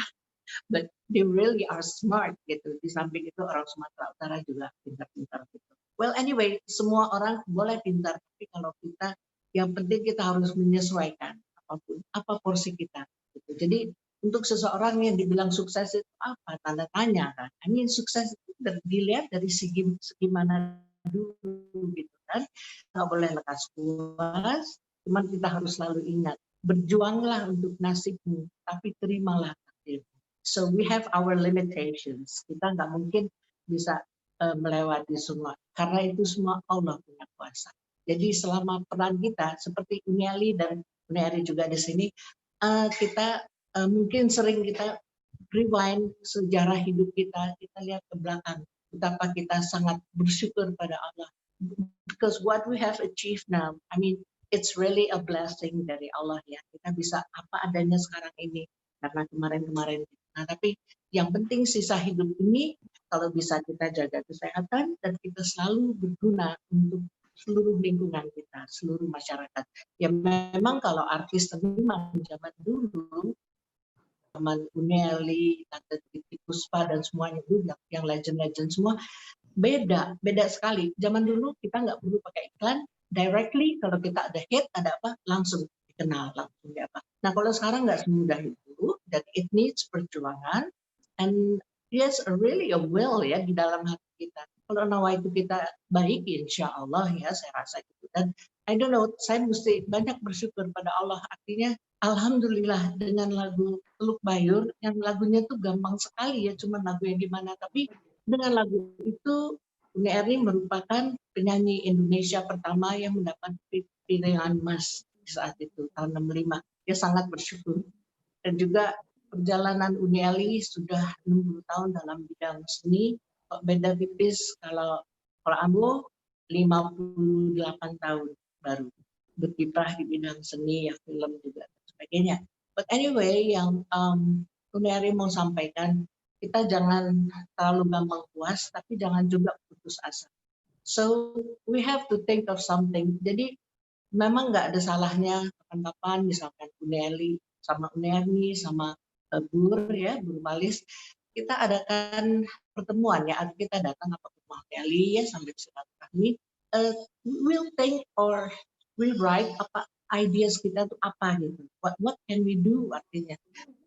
Speaker 5: but they really are smart gitu. Di samping itu orang Sumatera Utara juga pintar-pintar gitu. Well anyway, semua orang boleh pintar, tapi kalau kita, yang penting kita harus menyesuaikan apapun, apa porsi kita. Gitu. Jadi untuk seseorang yang dibilang sukses itu apa? Tanda tanya kan. I mean, sukses itu dilihat dari segi mana dulu gitu kan. Nggak boleh lekas puas, cuman kita harus selalu ingat, berjuanglah untuk nasibmu, tapi terimalah takdirmu. So we have our limitations. Kita nggak mungkin bisa melewati semua, karena itu semua Allah punya kuasa. Jadi selama peran kita, seperti Uniali dan Uniari juga di sini, kita mungkin sering kita rewind sejarah hidup kita lihat ke belakang, betapa kita sangat bersyukur pada Allah. Because what we have achieved now, I mean, it's really a blessing dari Allah ya. Kita bisa apa adanya sekarang ini karena kemarin-kemarin. Nah, tapi yang penting sisa hidup ini kalau bisa kita jaga kesehatan dan kita selalu berguna untuk seluruh lingkungan kita, seluruh masyarakat. Ya memang kalau artis seniman zaman dulu, zaman Uniali, Tante Titi Puspa dan semuanya itu yang legend-legend semua beda sekali. Zaman dulu kita nggak perlu pakai iklan, directly kalau kita ada hit ada apa langsung dikenal langsung di apa. Nah kalau sekarang nggak semudah itu, dan it needs perjuangan and yes really a will ya di dalam hati kita. Kalau nawa itu kita baik, insya Allah ya saya rasa gitu. Dan I don't know, saya mesti banyak bersyukur pada Allah. Artinya alhamdulillah dengan lagu Teluk Bayur yang lagunya tuh gampang sekali ya, cuma lagu yang gimana, tapi dengan lagu itu Uni Erni merupakan penyanyi Indonesia pertama yang mendapat piringan emas saat itu tahun 65. Dia sangat bersyukur. Dan juga perjalanan Uni Erni sudah 60 tahun dalam bidang seni. Beda tipis kalau Ambo 58 tahun baru berkiprah di bidang seni, ya film juga dan sebagainya. But anyway, yang Uni Erni mau sampaikan, kita jangan terlalu gampang puas, tapi jangan juga putus asa. So we have to think of something. Jadi memang nggak ada salahnya kapan-kapan, misalkan Uneli sama Unerni sama Bur Malis, kita adakan pertemuan ya, kita datang apa ke rumah Uneli ya sambil silaturahmi. We'll think or we write apa ideas kita itu apa gitu. What can we do artinya?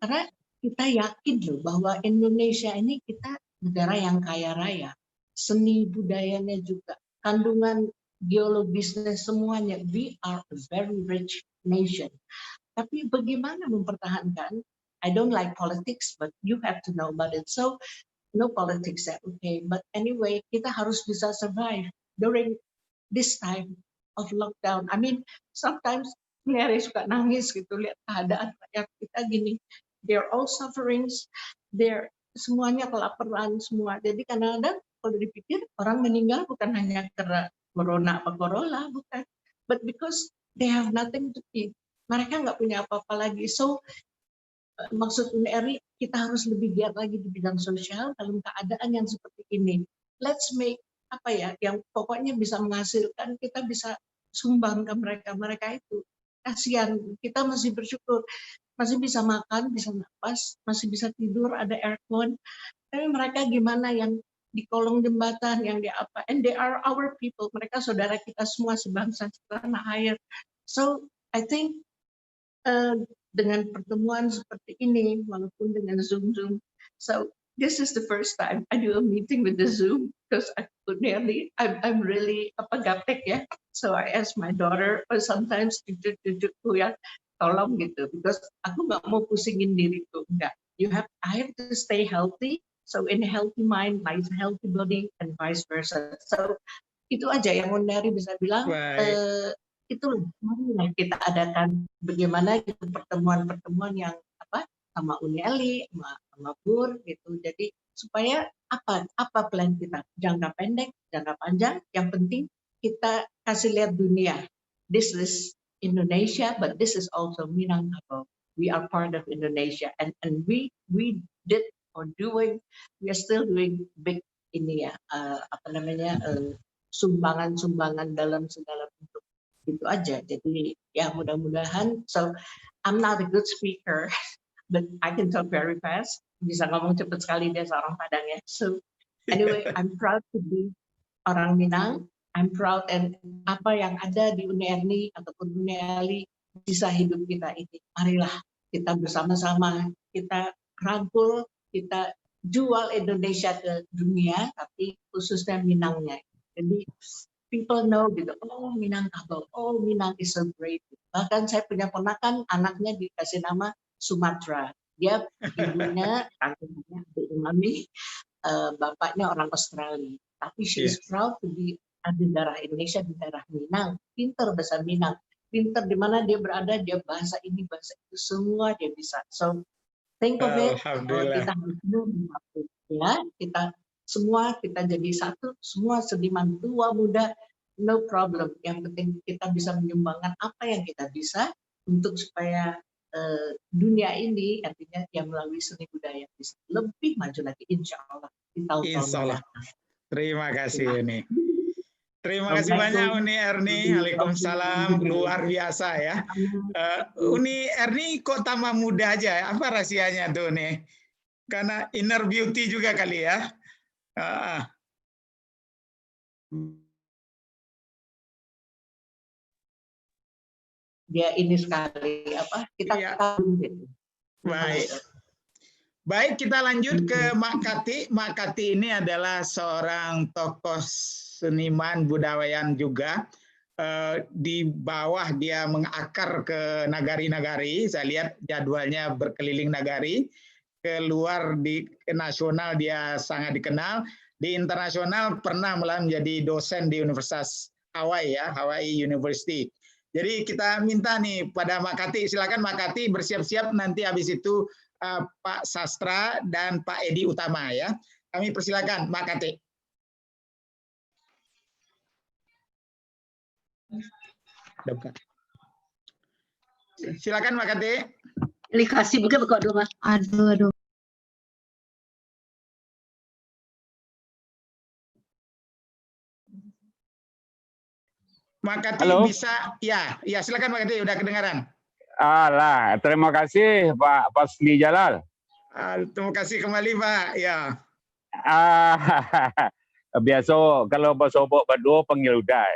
Speaker 5: Karena kita yakin loh bahwa Indonesia ini kita negara yang kaya raya, seni budayanya juga, kandungan geologisnya semuanya, we are a very rich nation. Tapi bagaimana mempertahankan? I don't like politics, but you have to know about it. So no politics, okay. But anyway, kita harus bisa survive during this time of lockdown. I mean, sometimes Mary suka nangis gitu lihat keadaan rakyat kita gini. They're all sufferings, they're semuanya kelaparan semua. Jadi kadang-kadang kalau dipikir orang meninggal bukan hanya karena corona apa corona, bukan, but because they have nothing to eat. Mereka nggak punya apa-apa lagi. So maksud Uni kita harus lebih giat lagi di bidang sosial dalam keadaan yang seperti ini. Let's make apa ya, yang pokoknya bisa menghasilkan, kita bisa sumbang ke mereka itu. Kasihan, kita masih bersyukur. Masih bisa makan, bisa napas, masih bisa tidur, ada aircon. Tapi mereka gimana yang di kolong jembatan, yang di apa? And they are our people. Mereka saudara kita semua sebangsa setanah air. So I think dengan pertemuan seperti ini, walaupun dengan Zoom. So this is the first time I do a meeting with the Zoom because I'm really gaptek ya. So I ask my daughter sometimes ya tolong gitu, because aku nggak mau pusingin diriku, enggak. I have to stay healthy, so in a healthy mind, my healthy body, and vice versa. So itu aja yang Undari bisa bilang. Itu marilah kita adakan bagaimana itu pertemuan-pertemuan yang sama Unieli, sama Bur gitu. Jadi supaya apa plan kita, jangka pendek, jangka panjang. Yang penting kita kasih lihat dunia. This is Indonesia, but this is also Minangkabau. We are part of Indonesia, and we did or doing, we are still doing big ini ya, sumbangan dalam segala bentuk. Itu aja. Jadi ya mudah-mudahan. So I'm not a good speaker, but I can talk very fast. Bisa ngomong cepat sekali, dia seorang Padang ya. So anyway, I'm proud to be orang Minang. I'm proud and apa yang ada di Uni Erni ataupun Uni Ali bisa hidup kita ini. Marilah kita bersama-sama, kita rangkul, kita jual Indonesia ke dunia, tapi khususnya Minangnya. Jadi people know gitu, oh Minangkabau, oh Minang is so great. Bahkan saya punya ponakan, anaknya dikasih nama Sumatra. Dia ibunya, tantenya Mami, bapaknya orang Australia. Tapi she is proud to be ada darah Indonesia, di darah Minang. Pinter bahasa Minang. Pinter di mana dia berada, dia bahasa ini, bahasa itu, semua dia bisa. So think of it, kita harus ya, kita semua kita jadi satu, semua seniman tua muda, no problem. Yang penting kita bisa menyumbangkan apa yang kita bisa untuk supaya dunia ini artinya yang melalui seni budaya bisa lebih maju lagi, insya Allah di tahun-tahun mendatang.
Speaker 1: Terima kasih Uni. Terima kasih banyak Uni Erni. Waalaikumsalam. Luar biasa ya. Uni Erni kok tambah muda aja. Apa rahasianya tuh nih? Karena inner beauty juga kali ya.
Speaker 5: Dia ini sekali apa? Kita gitu.
Speaker 1: Baik. Baik, kita lanjut ke Mak Kati. Mak Kati ini adalah seorang tokoh seniman budayawan juga. Di bawah dia mengakar ke nagari-nagari. Saya lihat jadwalnya berkeliling nagari. Keluar di nasional dia sangat dikenal. Di internasional pernah malah menjadi dosen di Universitas Hawaii ya, Hawaii University. Jadi kita minta nih pada Mak Kati, silakan Mak Kati bersiap-siap nanti habis itu Pak Sastra dan Pak Edi Utama ya. Kami persilakan Mak Kati. Silakan Mak Kati.
Speaker 6: Dikasih bukan kok dulu, Mas. Aduh.
Speaker 1: Mak Kati bisa, ya silakan Mak Kati, udah kedengaran.
Speaker 7: Alah, terima kasih Pak Fasli Jalal.
Speaker 1: Terima kasih kembali Pak. Ya.
Speaker 7: Biasa kalau bersobok berdua panggil udah.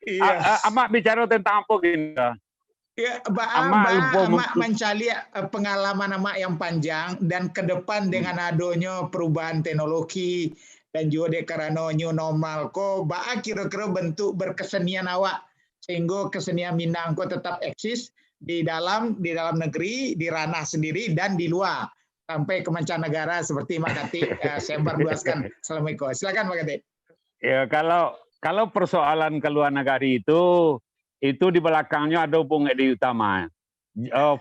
Speaker 1: Iya.
Speaker 7: Amak bicara tentang apa gini?
Speaker 1: Ya, Amak mencari pengalaman Amak yang panjang dan ke depan dengan adanya perubahan teknologi dan juga karena new normal ko kira-kira bentuk berkesenian awak sehingga kesenian Minang ko tetap eksis di dalam negeri, di ranah sendiri dan di luar sampai ke mancanegara seperti Mak Kati sembar luaskan. Assalamualaikum. Silakan Mak Kati.
Speaker 7: Ya kalau persoalan ke luar negeri itu di belakangnya ada Bung Edi Utama.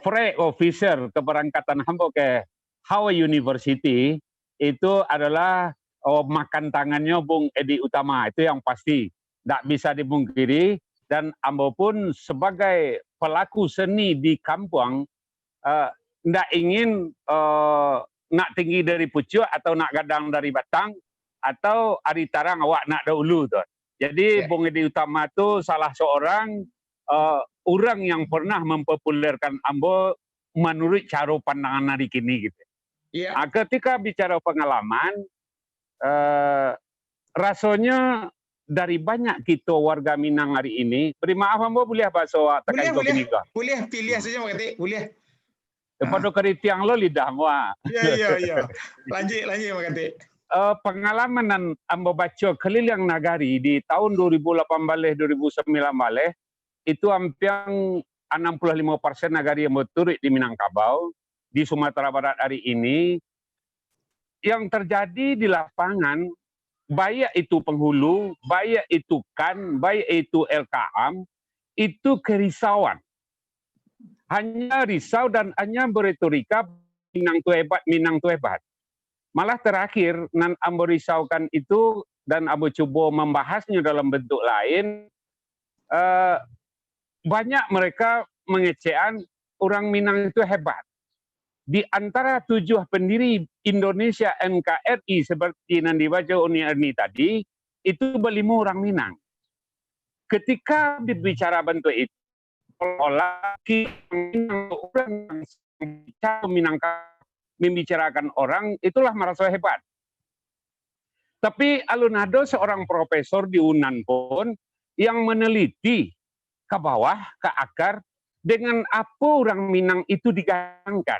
Speaker 7: Free officer keberangkatan Hamburg ke Hawaii University itu adalah makan tangannya Bung Edi Utama, itu yang pasti, tidak bisa dipungkiri. Dan Ambo pun sebagai pelaku seni di kampung tidak ingin nak tinggi dari pucuk atau nak gadang dari batang atau ari tarang awak nak dahulu tuh. Jadi Bung Edi Utama itu salah seorang orang yang pernah mempopulerkan Ambo menurut cara pandangan hari kini gitu. Ketika bicara pengalaman, rasanya dari banyak kita warga Minang hari ini, beri maaf Ambo boleh bahasa tekan
Speaker 1: boleh pilih saja Mak Kati, boleh.
Speaker 7: Pada keritiang lo lidah gua.
Speaker 1: Iya. Lanjut Mak Kati.
Speaker 7: Pengalaman yang Ambo baca keliling nagari di tahun 2018-2019 itu hampir 65% nagari yang berturut di Minangkabau, di Sumatera Barat hari ini, yang terjadi di lapangan, baik itu penghulu, baik itu KAN, baik itu LKAM, itu kerisauan. Hanya risau dan hanya berretorika Minang tu hebat. Malah terakhir, nan Ambo risaukan itu, dan Ambo coba membahasnya dalam bentuk lain, banyak mereka mengecewakan orang Minang itu hebat. Di antara 7 pendiri Indonesia NKRI seperti yang dibaca Uni Erni tadi, itu 5 orang Minang. ketika dibicara bentuk itu, olah orang membicarakan orang itulah merasa hebat. Tapi alun ada seorang profesor di Unan pun yang meneliti ke bawah, ke akar, dengan apa orang Minang itu digangkan.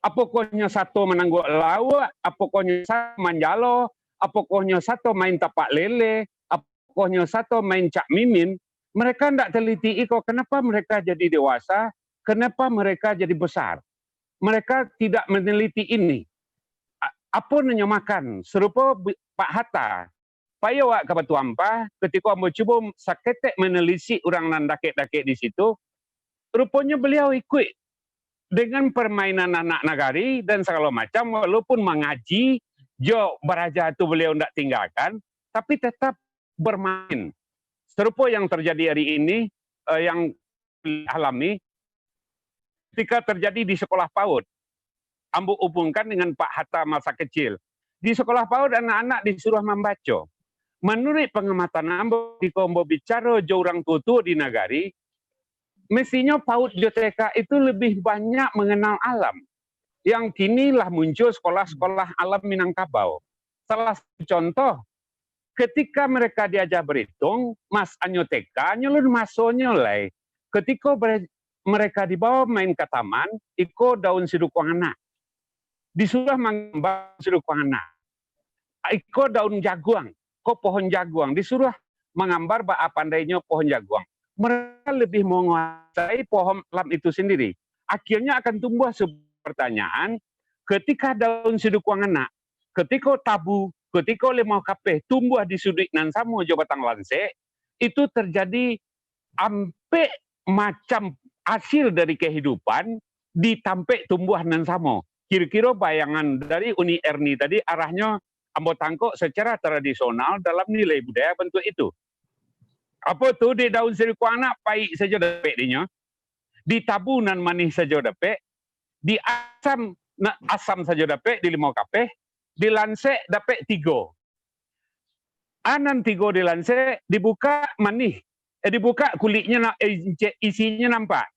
Speaker 7: Apokoknya satu menangguk lawa, apokoknya satu manjalo, apokoknya satu main tapak lele, apokoknya satu main cak mimin. Mereka tidak teliti kok kenapa mereka jadi dewasa, kenapa mereka jadi besar. Mereka tidak meneliti ini. Apa menyamakan serupa Pak Hatta. Paya wak ke Batu Ampah, ketika ambo cuba saketek menelisik orang nan dakek-dakek di situ, rupanya beliau ikut dengan permainan anak nagari dan segala macam, walaupun mengaji, jo beraja itu beliau tidak tinggalkan, tapi tetap bermain. Serupa yang terjadi hari ini, yang alami, ketika terjadi di sekolah PAUD. Ambo hubungkan dengan Pak Hatta masa kecil. Di sekolah PAUD anak-anak disuruh membaca. Menurut pengamatan ambo, di kombo bicara jo orang tua di nagari, mestinya PAUD JTK itu lebih banyak mengenal alam. Yang kinilah muncul sekolah-sekolah alam Minangkabau. Salah satu contoh, ketika mereka diajar berhitung, Mas Anyo TK, nyelun masuknya lah. Ketika mereka dibawa main ke taman, iko daun sidukang anak. Disuruh menggambar sidukang anak. Iko daun jaguang, kok pohon jaguang. Disuruh menggambar bak pandainya pohon jaguang. Mereka lebih menguasai pohon lam itu sendiri. Akhirnya akan tumbuh sebuah pertanyaan, ketika daun sidukang anak, ketika tabu, ketika lemau kapeh tumbuh di sudut nan samo Jabatan Lanse, itu terjadi ampe macam hasil dari kehidupan ditampek tumbuh nan samo. Kira-kira bayangan dari Uni Erni tadi arahnya ambo tangkok secara tradisional dalam nilai budaya bentuk itu. Apa tuh di daun sidukang anak pahit saja dapat dinya, di tabunan manis saja dapat, di asam saja dapat di limau kapeh, di lansek dapat 3. Anan 3 di lansek dibuka manis, dibuka kulitnya isinya nampak,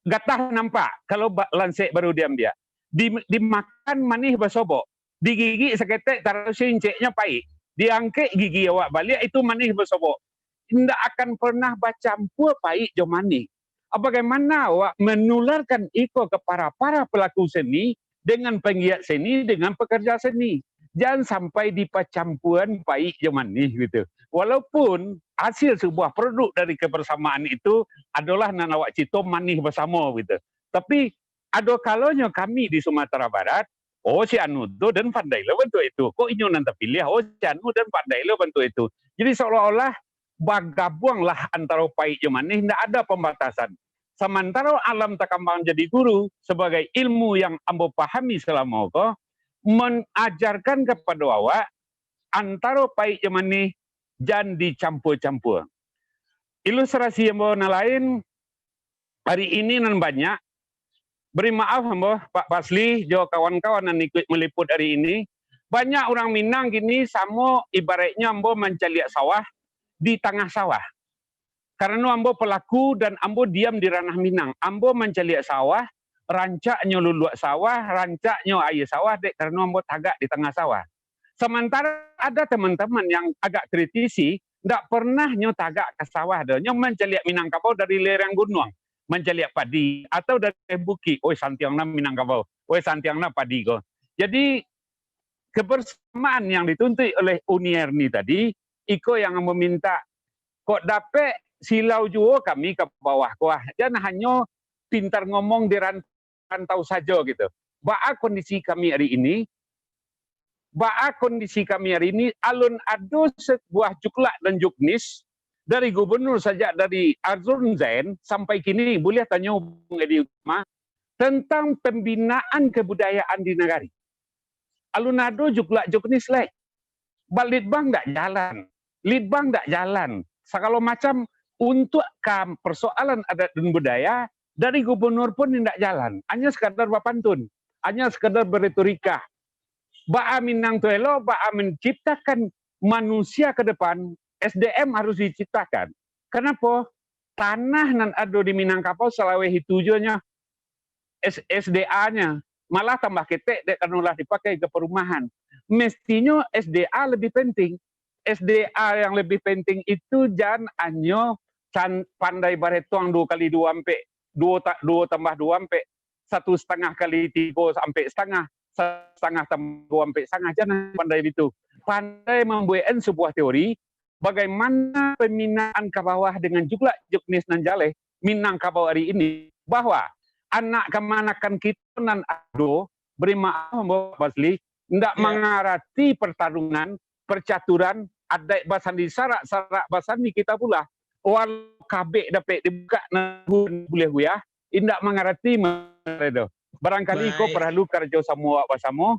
Speaker 7: gatah nampak kalau lansek baru diambil. Dimakan manis bersobok, digigit seketek taruh sinceknya pahit. Diangkat gigi awak balik itu manis bersobok. Tidak akan pernah bercampur pahit jo manis. Bagaimana awak menularkan itu kepada para pelaku seni dengan penggiat seni, dengan pekerja seni. Jangan sampai dipacampuran pahit jo manis gitu. Walaupun hasil sebuah produk dari kebersamaan itu adalah nan awak cito manis bersama gitu. Tapi ada kalanya kami di Sumatera Barat, oh si Anu tu dan pandai lo bentuk itu. Kok inyo nanti pilih, oh si Anu dan pandai lo bentuk itu. Jadi seolah-olah bagabunglah antara pahit jo manis, tidak ada pembatasan. Sementara alam takambang jadi guru sebagai ilmu yang ambo pahami selama itu, mengajarkan kepada awak antara pahit jo manis jangan dicampur-campur. Ilustrasi yang lain hari ini nan banyak. Beri maaf Pak Fasli, jo kawan-kawan yang ikut meliput hari ini. Banyak orang Minang gini sama ibaratnya ambo mencaliak sawah di tengah sawah. Karena ambo pelaku dan ambo diam di ranah Minang. Ambo mencaliak sawah, rancaknya luluak sawah, rancaknya air sawah, dek karena ambo tagak di tengah sawah. Sementara ada teman-teman yang agak kritisi, tidak pernah nyo tagak ke sawah. Nyo mencaliak Minangkabau dari lereng gunung. Mencaliak padi atau dari buki, oi santiangna Minangkabau, oi santiangna padi ko. Jadi kebersamaan yang dituntut oleh Uni Erni tadi, iko yang meminta kok dapat silau juo kami ke bawah kuah, jangan hanya pintar ngomong di rantau saja gitu. Baa kondisi kami hari ini, alun ado sebuah juklak dan juknis dari gubernur saja dari Arzul Zain sampai kini boleh tanya Bung Edi Utama tentang pembinaan kebudayaan di negari. Alunado juklak juknis lek. Litbang tidak jalan. Litbang tidak jalan. Segala macam untuk persoalan adat dan budaya dari gubernur pun tidak jalan. Hanya sekadar berpantun. Hanya sekadar berretorika. Ba'a Minang Tuelo, ba'a menciptakan manusia ke depan, SDM harus diciptakan. Kenapa? Tanah nan ada di Minangkabau Sulawesi tujuannya SDA-nya malah tambah ketek dek kanulah dipakai ke perumahan. Mestinya SDA lebih penting. SDA yang lebih penting itu jangan anyo pandai baretong 2 kali 2 sampai 2 tambah 2 sampai 1,5 kali 3 sampai setengah, 1,5 tambah 2 sampai setengah, jangan pandai itu. Pandai membuat sebuah teori bagaimana peminaan ke bawah dengan juga juknis nanjale Minangkabau hari ini, bahwa anak kemanakan kita nan ado beri maaf Mbak Basli tidak mengarati pertarungan percaturan ada bahasan di sarak bahasan di kita pula walau kabek dapat dibuka nahun boleh ya tidak mengarati meredo barangkali kau perlu kerja sama bersama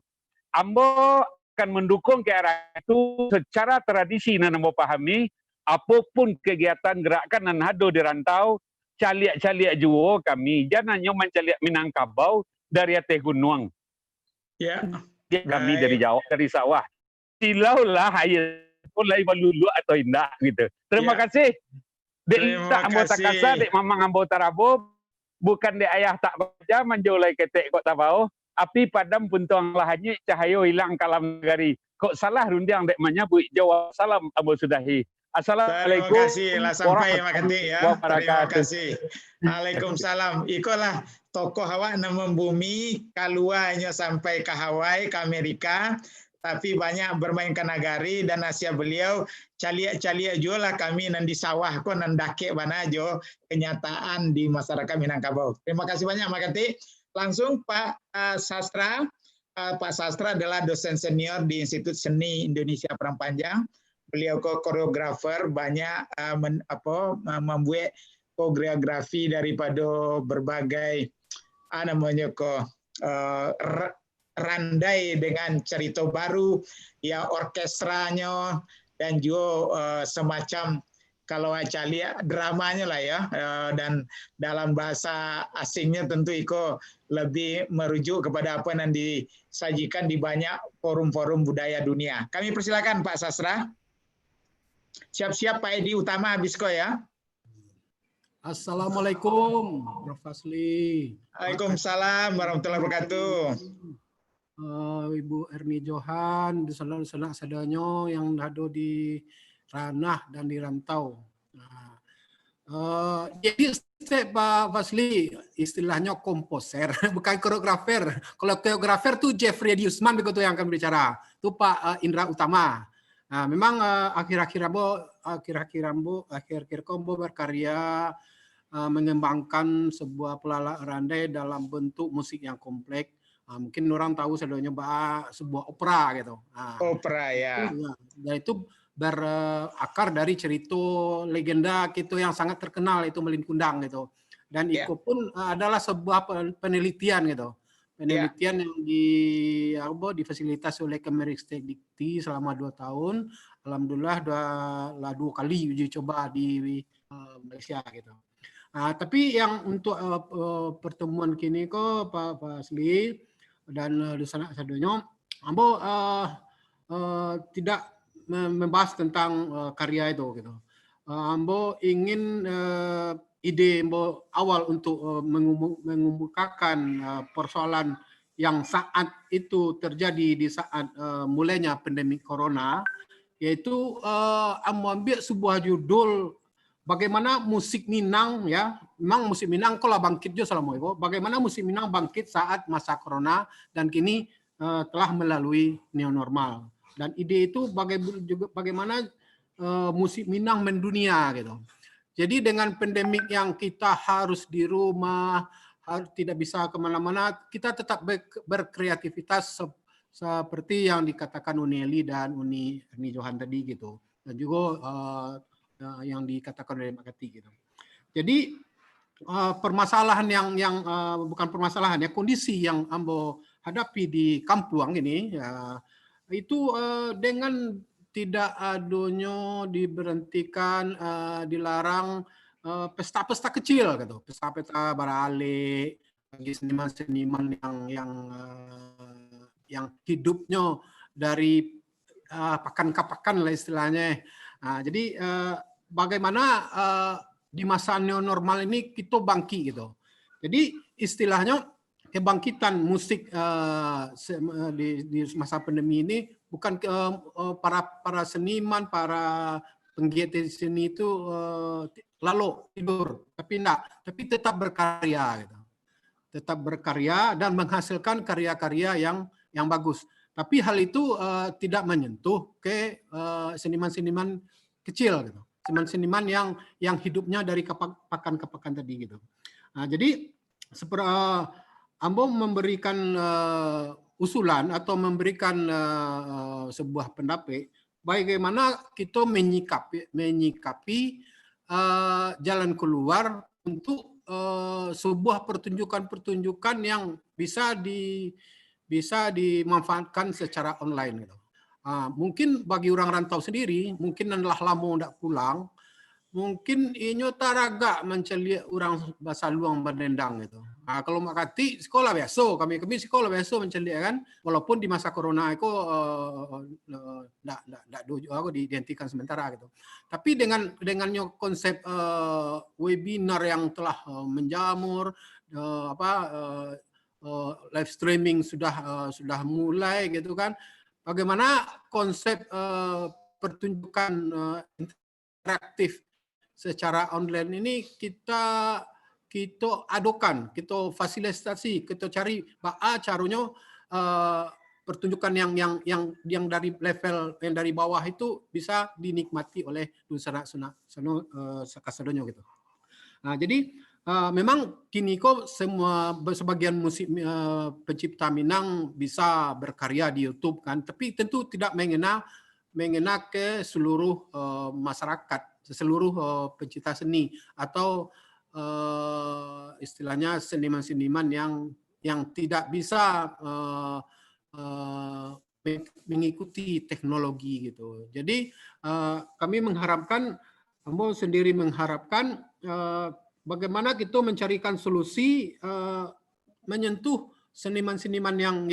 Speaker 7: ambo akan mendukung ke arah itu secara tradisi nan ambo pahami apapun kegiatan gerakan nan hado di rantau caliak-caliak juo kami jangan hanya mencaliak Minangkabau dari atas gunung kami dari Jawa dari sawah silaulah ayo mulai melulu atau indah gitu. Terima kasih. Dek tak anggota kasa, dek mamang anggota rabo, bukan dek ayah tak baca menjolai ketek kok tak bau, api padam puntung lahannya cahaya hilang kalam negari. Kok salah rundiang dek menyebut jawab salam Abu Sudahi. Assalamualaikum.
Speaker 1: Terima kasih lah sampai makati ya. Terima kasih. Waalaikumsalam. Ikolah tokoh awak nama bumi kaluanya sampai ke Hawaii, ke Amerika. Tapi banyak bermain ke nagari dan Asia beliau caliak-caliak juga lah kami nan di sawah ko nan dakek bana jo kenyataan di masyarakat Minangkabau. Terima kasih banyak Makati. Langsung Pak Sastra. Pak Sastra adalah dosen senior di Institut Seni Indonesia Perang-Panjang. Beliau koreografer banyak membuat koreografi daripada berbagai namanya randai dengan cerita baru, ya orkestranya dan juga semacam kalau lihat dramanya lah ya, dan dalam bahasa asingnya tentu Iko lebih merujuk kepada apa yang disajikan di banyak forum-forum budaya dunia. Kami persilakan Pak Sastra. Siap-siap Pak Edi Utama Abisko ya.
Speaker 8: Assalamualaikum Prof. Fasli.
Speaker 1: Waalaikumsalam warahmatullahi wabarakatuh.
Speaker 8: Ibu Erni Johan, sanak sadanyo yang ada di ranah dan di rantau. Jadi Pak Fasli istilahnya komposer, bukan koreografer. Kalau koreografer tuh Jeffrey Diusman begitu yang akan berbicara. Itu Pak Indra Utama. Nah, memang akhir-akhir kombo berkarya mengembangkan sebuah pelala randai dalam bentuk musik yang kompleks. Mungkin orang tahu sedanya sebuah opera gitu.
Speaker 1: Opera ya.
Speaker 8: Dan itu berakar dari cerita legenda gitu yang sangat terkenal itu Melin Kundang gitu. Dan itu pun adalah sebuah penelitian gitu. Penelitian yang difasilitasi oleh Kemenristek Dikti selama 2 tahun. Alhamdulillah 2 kali uji coba di Malaysia gitu. Tapi yang untuk pertemuan kini kok Pak Fasli dan Lusana Sadonyo, ambo tidak membahas tentang karya itu gitu. Ambo ingin ide ambo awal untuk mengemukakan persoalan yang saat itu terjadi di saat mulainya pandemi corona, yaitu ambo ambil sebuah judul bagaimana musik Minang ya, memang musik Minang kalau bangkit juga selama itu. Bagaimana musik Minang bangkit saat masa corona dan kini telah melalui new normal. Dan ide itu bagaimana musik Minang mendunia gitu. Jadi dengan pandemik yang kita harus di rumah, tidak bisa kemana-mana, kita tetap berkreativitas seperti yang dikatakan Uni Eli dan Uni Erni Johan tadi gitu. Dan juga yang dikatakan oleh Makati gitu. Jadi permasalahan yang bukan permasalahan ya, kondisi yang ambo hadapi di Kampuang ini ya, itu dengan tidak adanya diberhentikan, dilarang pesta-pesta kecil gitu, pesta-pesta barale bagi seniman-seniman yang hidupnya dari pakan ke pakan lah istilahnya. Jadi bagaimana di masa new normal ini kita bangkit gitu. Jadi istilahnya kebangkitan musik di masa pandemi ini bukan para seniman, para penggiat seni itu lalu tidur, tapi enggak, tapi tetap berkarya gitu. Tetap berkarya dan menghasilkan karya-karya yang bagus. Tapi hal itu tidak menyentuh ke seniman-seniman kecil gitu. Seniman-seniman yang hidupnya dari pakan ke pakan tadi gitu. Jadi Ambo memberikan usulan atau memberikan sebuah pendapat bagaimana kita menyikapi jalan keluar untuk sebuah pertunjukan-pertunjukan yang bisa dimanfaatkan secara online gitu. Mungkin bagi orang rantau sendiri, mungkin adalah lama tidak pulang, mungkin inyo taraga menceli orang bahasa luang berdendang gitu. Kalau makati sekolah biasa, kami sekolah biasa menceli kan, walaupun di masa corona itu tidak dojo aku dihentikan sementara gitu. Tapi dengan konsep webinar yang telah menjamur, live streaming sudah mulai gitu kan. Bagaimana konsep pertunjukan interaktif secara online ini kita adokan, kita fasilitasi, kita cari caranya pertunjukan yang dari level yang dari bawah itu bisa dinikmati oleh sakasadonyo gitu. Jadi memang kini kok sebagian musik pencipta Minang bisa berkarya di YouTube kan, tapi tentu tidak mengena ke seluruh masyarakat, seluruh pencipta seni atau istilahnya seniman-seniman yang tidak bisa mengikuti teknologi gitu. Jadi kami mengharapkan, Ambo sendiri mengharapkan bagaimana kita mencarikan solusi menyentuh seniman-seniman yang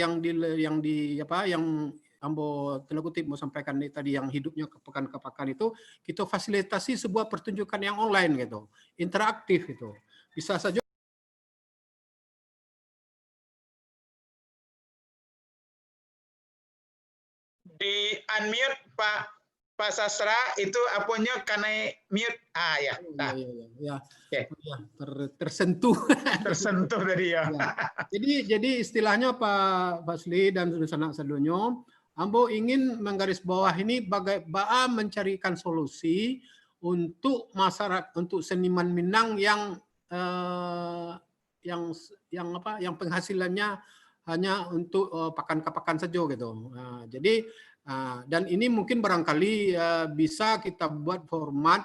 Speaker 8: Ambo tanda kutip mau sampaikan tadi yang hidupnya ke pakan itu, kita fasilitasi sebuah pertunjukan yang online gitu, interaktif gitu. Bisa saja
Speaker 1: di unmute Pak Sastra itu apanya karena mute. Ya. Nah.
Speaker 8: Ya. Tersentuh.
Speaker 1: Tersentuh tadi ya.
Speaker 8: Jadi istilahnya Pak Fasli dan sanak sadonyo, Ambo ingin menggarisbawah ini bagaimana mencarikan solusi untuk masyarakat, untuk seniman Minang yang penghasilannya hanya untuk pakan ke pakan saja gitu. Jadi dan ini mungkin barangkali bisa kita buat format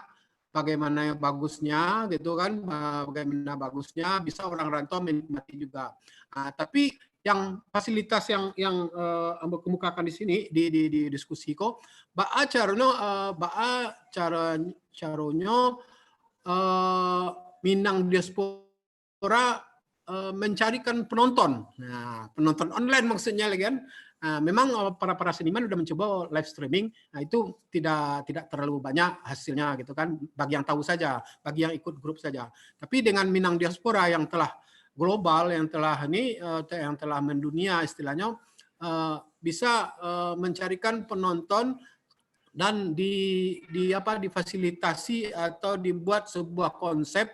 Speaker 8: bagaimana bagusnya gitu kan, bagaimana bagusnya bisa orang rantau menikmati juga. Tapi yang fasilitas yang Ambo kemukakan di sini di diskusi kok, caranya Minang diaspora mencarikan penonton. Penonton online maksudnya lagi kan. Memang para seniman sudah mencoba live streaming, itu tidak terlalu banyak hasilnya gitu kan, bagi yang tahu saja, bagi yang ikut grup saja. Tapi dengan Minang diaspora yang telah global, yang telah mendunia istilahnya, bisa mencarikan penonton dan difasilitasi atau dibuat sebuah konsep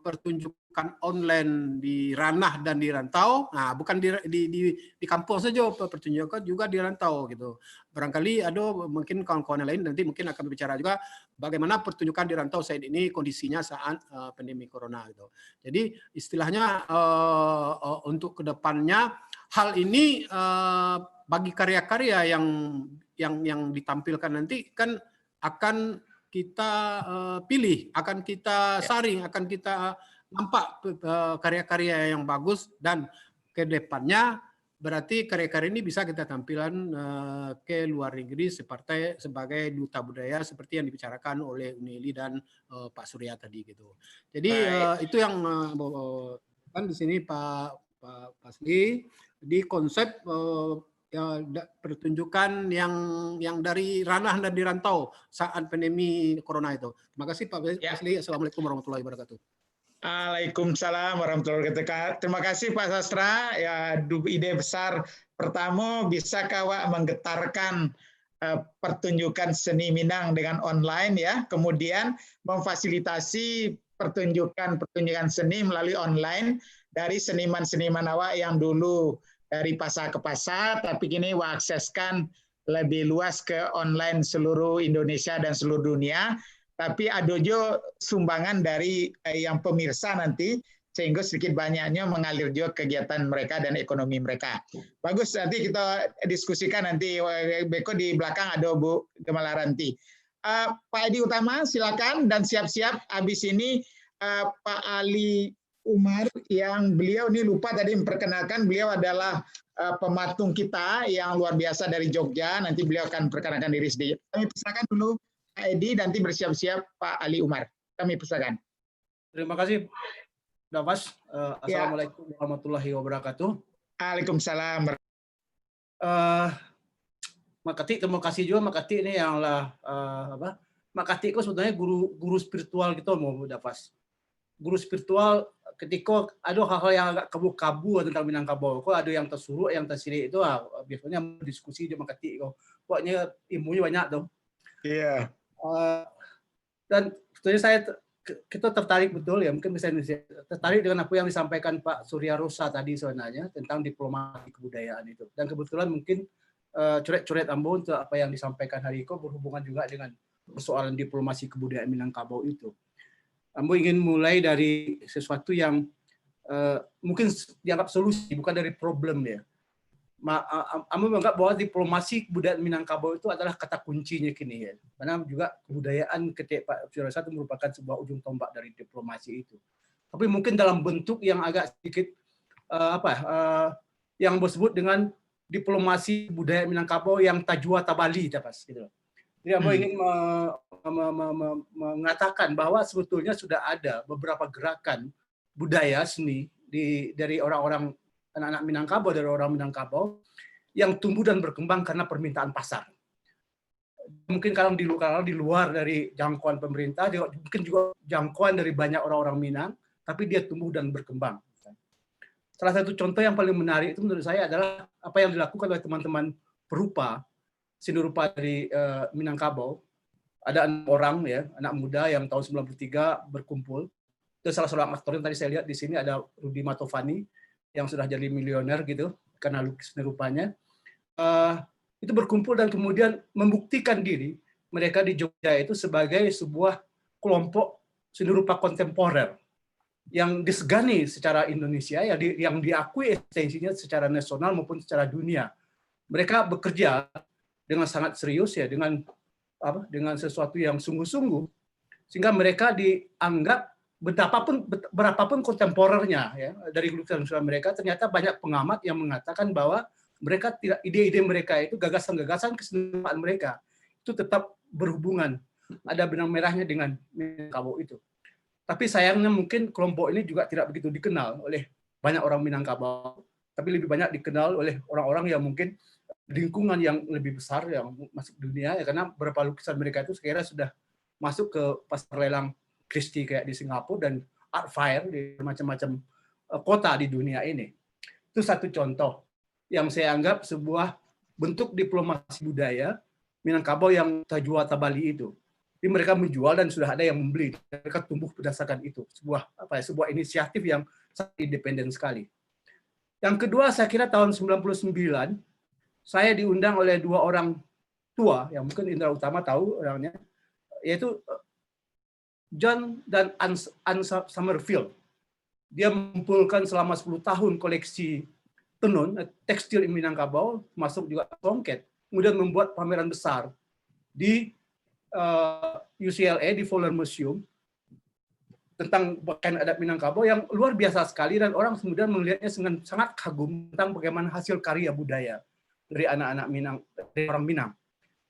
Speaker 8: pertunjukan online di ranah dan di rantau. Bukan di kampung saja pertunjukan, juga di rantau gitu. Barangkali ada mungkin kawan-kawan lain nanti mungkin akan berbicara juga bagaimana pertunjukan di rantau saat ini kondisinya saat pandemi corona gitu. Jadi istilahnya untuk kedepannya hal ini bagi karya-karya yang ditampilkan nanti kan akan kita pilih, akan kita saring, akan kita nampak karya-karya yang bagus, dan ke depannya berarti karya-karya ini bisa kita tampilkan ke luar negeri sebagai duta budaya seperti yang dibicarakan oleh Unili dan Pak Surya tadi gitu. Jadi itu yang kan di sini Pak Fasli di konsep pertunjukan yang dari ranah dan dirantau saat pandemi corona itu. Terima kasih Pak Fasli. Assalamualaikum warahmatullahi wabarakatuh.
Speaker 1: Waalaikumsalam warahmatullahi wabarakatuh. Terima kasih Pak Sastra. Ya, ide besar pertama bisa kawak menggetarkan pertunjukan seni Minang dengan online ya. Kemudian memfasilitasi pertunjukan seni melalui online dari seniman-seniman awak yang dulu dari pasar ke pasar, tapi kini akseskan lebih luas ke online seluruh Indonesia dan seluruh dunia. Tapi ada juga sumbangan dari yang pemirsa nanti, sehingga sedikit banyaknya mengalir juga kegiatan mereka dan ekonomi mereka. Bagus, nanti kita diskusikan nanti. Beko di belakang ada Bu Gemalaranti. Pak Edi Utama, silakan, dan siap-siap habis ini Pak Ali Umar, yang beliau ini lupa tadi memperkenalkan, beliau adalah pematung kita yang luar biasa dari Jogja. Nanti beliau akan perkenalkan diri sedikit. Kami persilakan dulu Pak Edi, nanti bersiap-siap Pak Ali Umar. Kami persilakan.
Speaker 9: Terima kasih, Nafas. Assalamualaikum warahmatullahi wabarakatuh.
Speaker 1: Waalaikumsalam.
Speaker 9: Makati, terima kasih juga Makati ini yang lah Makati kok sebetulnya guru spiritual gitu mau Nafas. Guru spiritual ketika ada hal-hal yang agak kabu-kabu tentang Minangkabau, kok ada yang tersuruh, yang tersirik itu biasanya diskusi di Makati kok. Pokoknya ilmunya banyak tuh.
Speaker 1: Iya.
Speaker 9: Dan sebetulnya kita tertarik betul ya, mungkin bisa tertarik dengan apa yang disampaikan Pak Surya Rosa tadi sebenarnya tentang diplomasi kebudayaan itu. Dan kebetulan mungkin coret-coret Ambo untuk apa yang disampaikan hari ini berhubungan juga dengan persoalan diplomasi kebudayaan Minangkabau itu. Ambo ingin mulai dari sesuatu yang mungkin dianggap solusi, bukan dari problem ya. Ambo menganggap bahwa diplomasi kebudayaan Minangkabau itu adalah kata kuncinya kini ya. Karena juga kebudayaan ketika Pak Surya itu merupakan sebuah ujung tombak dari diplomasi itu. Tapi mungkin dalam bentuk yang agak sedikit yang disebut dengan diplomasi budaya Minangkabau yang tajwa tabali, gitu. Jadi Ambo ingin mengatakan bahwa sebetulnya sudah ada beberapa gerakan budaya seni dari orang-orang anak-anak Minangkabau, dari orang Minangkabau yang tumbuh dan berkembang karena permintaan pasar. Mungkin kalau di luar dari jangkauan pemerintah, mungkin juga jangkauan dari banyak orang-orang Minang, tapi dia tumbuh dan berkembang. Salah satu contoh yang paling menarik itu menurut saya adalah apa yang dilakukan oleh teman-teman perupa, seni rupa dari Minangkabau. Ada 6 orang ya, anak muda yang tahun 93 berkumpul. Itu salah seorang aktor yang tadi saya lihat di sini ada Rudi Matovani yang sudah jadi milioner gitu karena lukis seni rupanya. Itu berkumpul dan kemudian membuktikan diri mereka di Jogja itu sebagai sebuah kelompok seni rupa kontemporer yang disegani secara Indonesia, yang diakui eksistensinya secara nasional maupun secara dunia. Mereka bekerja dengan sangat serius ya, dengan sesuatu yang sungguh-sungguh, sehingga mereka dianggap berapapun kontemporernya ya, dari lukisan mereka, ternyata banyak pengamat yang mengatakan bahwa mereka tidak, ide-ide mereka itu, gagasan-gagasan kesenian mereka itu tetap berhubungan, ada benang merahnya dengan Minangkabau itu. Tapi sayangnya mungkin kelompok ini juga tidak begitu dikenal oleh banyak orang Minangkabau, tapi lebih banyak dikenal oleh orang-orang yang mungkin lingkungan yang lebih besar yang masuk dunia ya, karena beberapa lukisan mereka itu sekiranya sudah masuk ke pasar lelang Christie kayak di Singapura dan Art Fair di macam-macam kota di dunia ini. Itu satu contoh yang saya anggap sebuah bentuk diplomasi budaya Minangkabau yang tajwa tabali itu. Jadi mereka menjual dan sudah ada yang membeli. Mereka tumbuh berdasarkan itu. Sebuah inisiatif yang sangat independen sekali. Yang kedua, saya kira tahun 99 saya diundang oleh 2 orang tua yang mungkin Indra Utama tahu orangnya, yaitu John dan Anne Summerfield. Dia mengumpulkan selama 10 tahun koleksi tenun, tekstil Minangkabau, masuk juga songket. Kemudian membuat pameran besar di UCLA, di Fowler Museum, tentang pakaian adat Minangkabau yang luar biasa sekali, dan orang kemudian melihatnya dengan sangat kagum tentang bagaimana hasil karya budaya dari anak-anak Minang, dari orang Minang.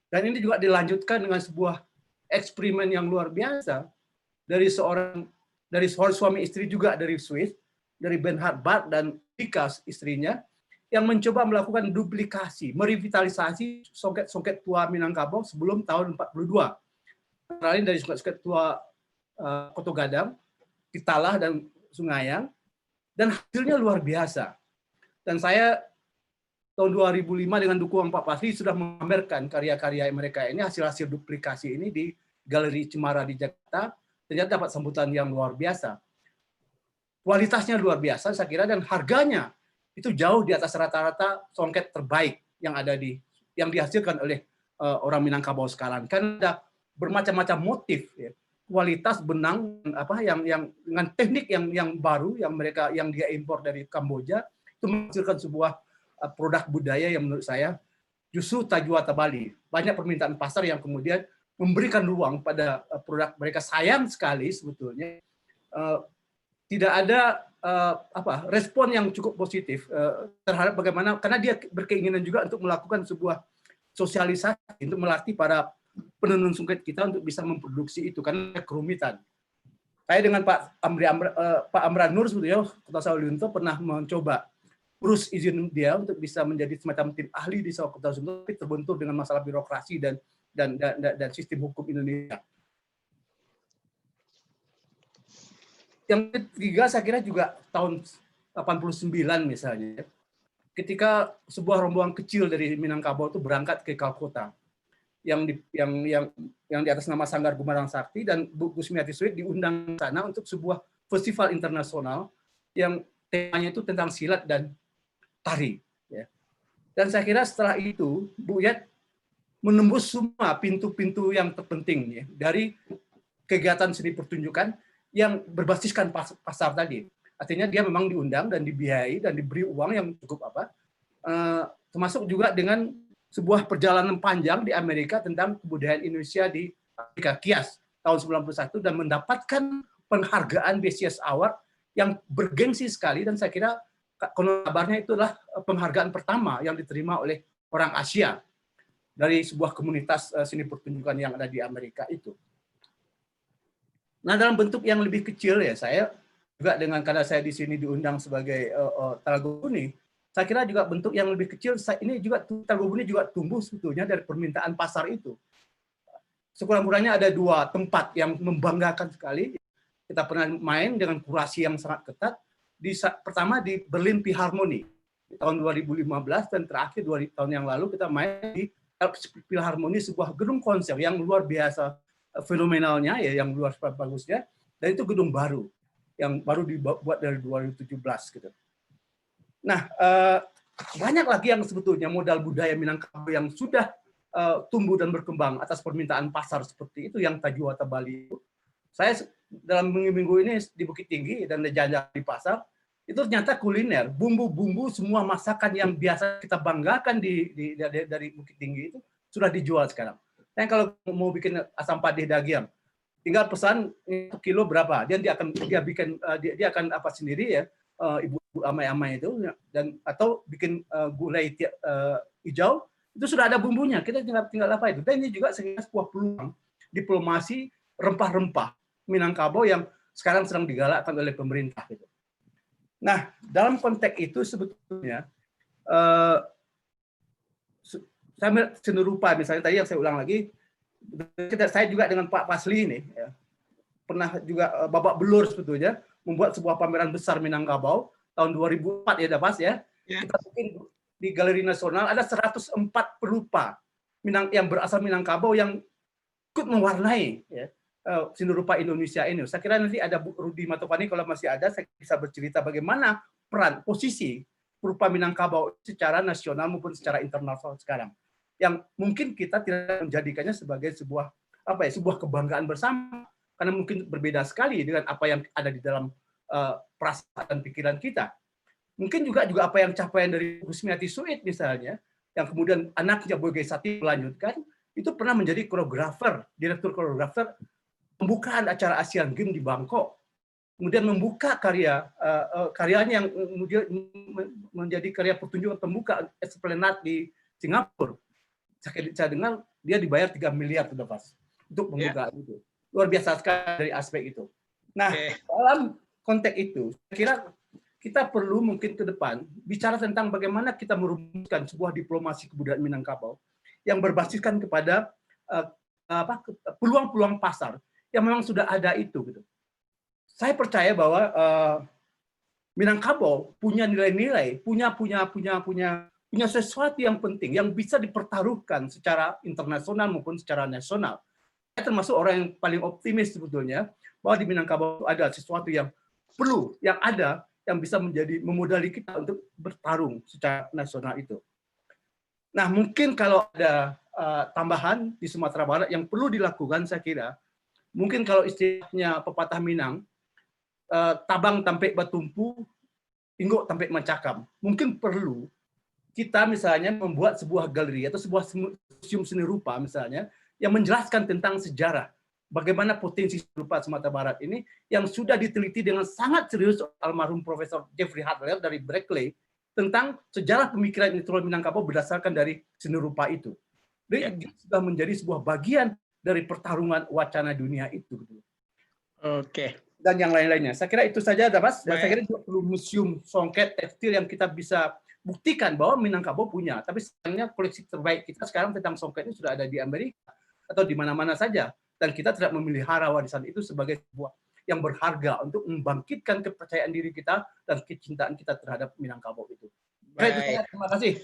Speaker 9: Dan ini juga dilanjutkan dengan sebuah eksperimen yang luar biasa dari seorang suami istri juga dari Swiss, dari Bernhard Barth dan Tika istrinya, yang mencoba melakukan duplikasi, merevitalisasi songket-songket tua Minangkabau sebelum tahun 42. Antara lain dari songket-songket tua Koto Gadang, Titalah, dan Sungayang, dan hasilnya luar biasa. Dan saya tahun 2005 dengan dukungan Pak Fasli sudah memamerkan karya-karya mereka ini, hasil-hasil duplikasi ini di Galeri Cemara di Jakarta, ternyata dapat sambutan yang luar biasa. Kualitasnya luar biasa saya kira, dan harganya itu jauh di atas rata-rata songket terbaik yang dihasilkan oleh orang Minangkabau sekarang. Kan ada bermacam-macam motif, ya. Kualitas benang yang dengan teknik yang baru yang dia impor dari Kamboja, itu menghasilkan sebuah produk budaya yang menurut saya justru Tajuwata Bali. Banyak permintaan pasar yang kemudian memberikan ruang pada produk mereka. Sayang sekali sebetulnya tidak ada respon yang cukup positif terhadap bagaimana, karena dia berkeinginan juga untuk melakukan sebuah sosialisasi untuk melatih para penenun songket kita untuk bisa memproduksi itu karena kerumitan. Saya dengan Pak Amran Nur sebetulnya Kota Sawalunto pernah mencoba urus izin dia untuk bisa menjadi semacam tim ahli di Kota Sawalunto, tapi terbentur dengan masalah birokrasi dan sistem hukum Indonesia. Yang ketiga saya kira juga tahun 89 misalnya, ketika sebuah rombongan kecil dari Minangkabau itu berangkat ke Kalkota, yang di atas nama Sanggar Gumarang Sakti, dan Bu Gusmiati Suit diundang ke sana untuk sebuah festival internasional yang temanya itu tentang silat dan tari. Ya. Dan saya kira setelah itu Bu Yat menembus semua pintu-pintu yang terpenting ya, dari kegiatan seni pertunjukan yang berbasiskan pasar tadi. Artinya dia memang diundang dan dibiayai dan diberi uang yang cukup termasuk juga dengan sebuah perjalanan panjang di Amerika tentang kebudayaan Indonesia di Amerika, KIAS tahun 91, dan mendapatkan penghargaan BCS Award yang bergengsi sekali, dan saya kira kabarnya itulah penghargaan pertama yang diterima oleh orang Asia dari sebuah komunitas seni pertunjukan yang ada di Amerika itu. Nah, dalam bentuk yang lebih kecil ya, saya juga karena saya di sini diundang sebagai Talagobuni, saya kira juga bentuk yang lebih kecil ini juga Talagobuni juga tumbuh sebetulnya dari permintaan pasar itu. Sekurang-kurangnya ada dua tempat yang membanggakan sekali. Kita pernah main dengan kurasi yang sangat ketat. Pertama di Berlin Philharmonic tahun 2015, dan terakhir 2 tahun yang lalu kita main di Philharmonic, sebuah gedung konser yang luar biasa fenomenalnya ya, yang luar biasa bagusnya, dan itu gedung baru yang baru dibuat dari 2017 gitu. Nah, banyak lagi yang sebetulnya modal budaya Minangkabau yang sudah tumbuh dan berkembang atas permintaan pasar seperti itu yang Tajuwata Bali. Saya dalam minggu ini di Bukit Tinggi dan jalan di pasar, itu ternyata kuliner, bumbu-bumbu semua masakan yang biasa kita banggakan dari Bukit Tinggi itu sudah dijual sekarang. Nah, kalau mau bikin asam padeh daging, tinggal pesan 1 kilo berapa, dia akan apa sendiri ya, ibu amai-amai itu, dan atau bikin gulai hijau itu sudah ada bumbunya, kita tinggal apa itu. Dan ini juga sebuah peluang diplomasi rempah-rempah Minangkabau yang sekarang sedang digalakkan oleh pemerintah gitu. Nah, dalam konteks itu sebetulnya saya senerupa, misalnya tadi yang saya ulang lagi, saya juga dengan Pak Fasli ini ya, pernah juga babak belur sebetulnya membuat sebuah pameran besar Minangkabau tahun 2004 ya, Dapas ya. Kita bikin di Galeri Nasional ada 104 perupa yang berasal Minangkabau yang ikut mewarnai ya, seni rupa Indonesia ini. Saya kira nanti ada Bu Rudi Matopani, kalau masih ada saya bisa bercerita bagaimana peran posisi perupa Minangkabau secara nasional maupun secara internasional sekarang, yang mungkin kita tidak menjadikannya sebagai sebuah sebuah kebanggaan bersama, karena mungkin berbeda sekali dengan apa yang ada di dalam perasaan dan pikiran kita. Mungkin juga apa yang capaian dari Gusmiati Suit misalnya, yang kemudian anaknya Boy Sati melanjutkan, itu pernah menjadi koreografer, direktur koreografer pembukaan acara Asian Games di Bangkok, kemudian membuka karyanya yang kemudian menjadi karya pertunjukan pembuka Esplanade di Singapura. Saya dengar dia dibayar 3 miliar sudah pas untuk pembukaan itu. Luar biasa sekali dari aspek itu. Nah, dalam konteks itu, saya kira kita perlu mungkin ke depan bicara tentang bagaimana kita merumuskan sebuah diplomasi kebudayaan Minangkabau yang berbasiskan kepada peluang-peluang pasar yang memang sudah ada itu. Gitu. Saya percaya bahwa Minangkabau punya nilai-nilai, punya sesuatu yang penting yang bisa dipertaruhkan secara internasional maupun secara nasional. Saya termasuk orang yang paling optimis sebetulnya bahwa di Minangkabau ada sesuatu yang perlu, yang ada, yang bisa menjadi memodali kita untuk bertarung secara nasional itu. Nah, mungkin kalau ada tambahan di Sumatera Barat yang perlu dilakukan, saya kira, mungkin kalau istilahnya pepatah Minang, tabang tampek batumpu, inggok tampek macakam. Mungkin perlu kita misalnya membuat sebuah galeri atau sebuah museum seni rupa misalnya yang menjelaskan tentang sejarah bagaimana potensi seni rupa Sumatera Barat ini yang sudah diteliti dengan sangat serius almarhum Profesor Jeffrey Hartler dari Berkeley tentang sejarah pemikiran intelektual Minangkabau berdasarkan dari seni rupa itu. Jadi sudah menjadi sebuah bagian dari pertarungan wacana dunia itu.
Speaker 1: Oke.
Speaker 9: Dan yang lain-lainnya. Saya kira itu saja, Mas. Dan saya kira juga perlu museum songket tekstil yang kita bisa buktikan bahwa Minangkabau punya. Tapi sayangnya koleksi terbaik kita sekarang tentang songket ini sudah ada di Amerika atau di mana-mana saja. Dan kita tidak memelihara warisan itu sebagai sebuah yang berharga untuk membangkitkan kepercayaan diri kita dan kecintaan kita terhadap Minangkabau itu. Baik. Terima kasih.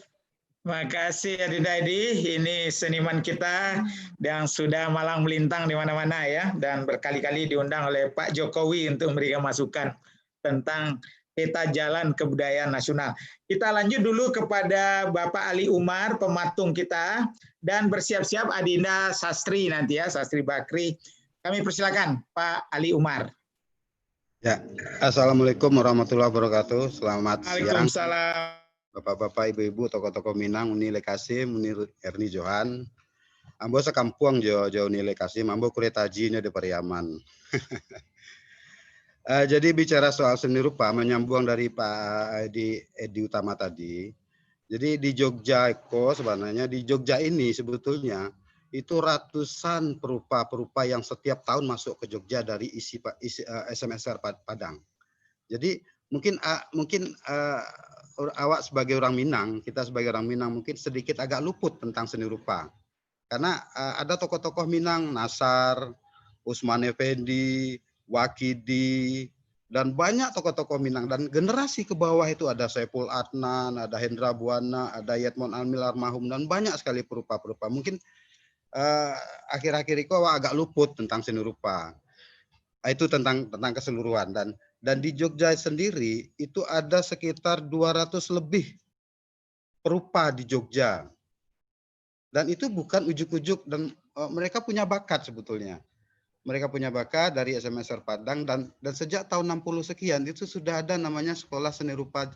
Speaker 1: Terima kasih Adinda Edi, ini seniman kita yang sudah malang melintang di mana-mana ya, dan berkali-kali diundang oleh Pak Jokowi untuk memberikan masukan tentang peta jalan kebudayaan nasional. Kita lanjut dulu kepada Bapak Ali Umar, pematung kita, dan bersiap-siap Adinda Sastri nanti ya, Sastri Bakri. Kami persilakan Pak Ali Umar.
Speaker 10: Ya, Assalamualaikum warahmatullahi wabarakatuh. Selamat siang.
Speaker 1: Waalaikumsalam.
Speaker 10: Bapak-bapak, ibu-ibu, tokoh-tokoh Minang, Unile Kasim, Unil Erni Johan. Ambo sekampuang jauh Unile Kasim, ambo kuretajinya di Pariaman. Jadi bicara soal seni rupa, menyambung dari Pak Edi Utama tadi. Jadi di Jogja sebenarnya di Jogja ini sebetulnya itu ratusan perupa-perupa yang setiap tahun masuk ke Jogja dari SMSR Padang. Jadi mungkin awak sebagai orang Minang, kita sebagai orang Minang mungkin sedikit agak luput tentang seni rupa. Karena ada tokoh-tokoh Minang, Nasar, Usman Effendi, Wakidi, dan banyak tokoh-tokoh Minang. Dan generasi ke bawah itu ada Saiful Adnan, ada Hendra Buana, ada Yatmon Almil Almarhum, dan banyak sekali perupa-perupa. Mungkin akhir-akhir itu awak agak luput tentang seni rupa. Itu tentang keseluruhan. Dan di Jogja sendiri itu ada sekitar 200 lebih perupa di Jogja. Dan itu bukan ujuk-ujuk, dan mereka punya bakat sebetulnya. Mereka punya bakat dari SMSR Padang, dan sejak tahun 60 sekian itu sudah ada namanya sekolah seni rupa,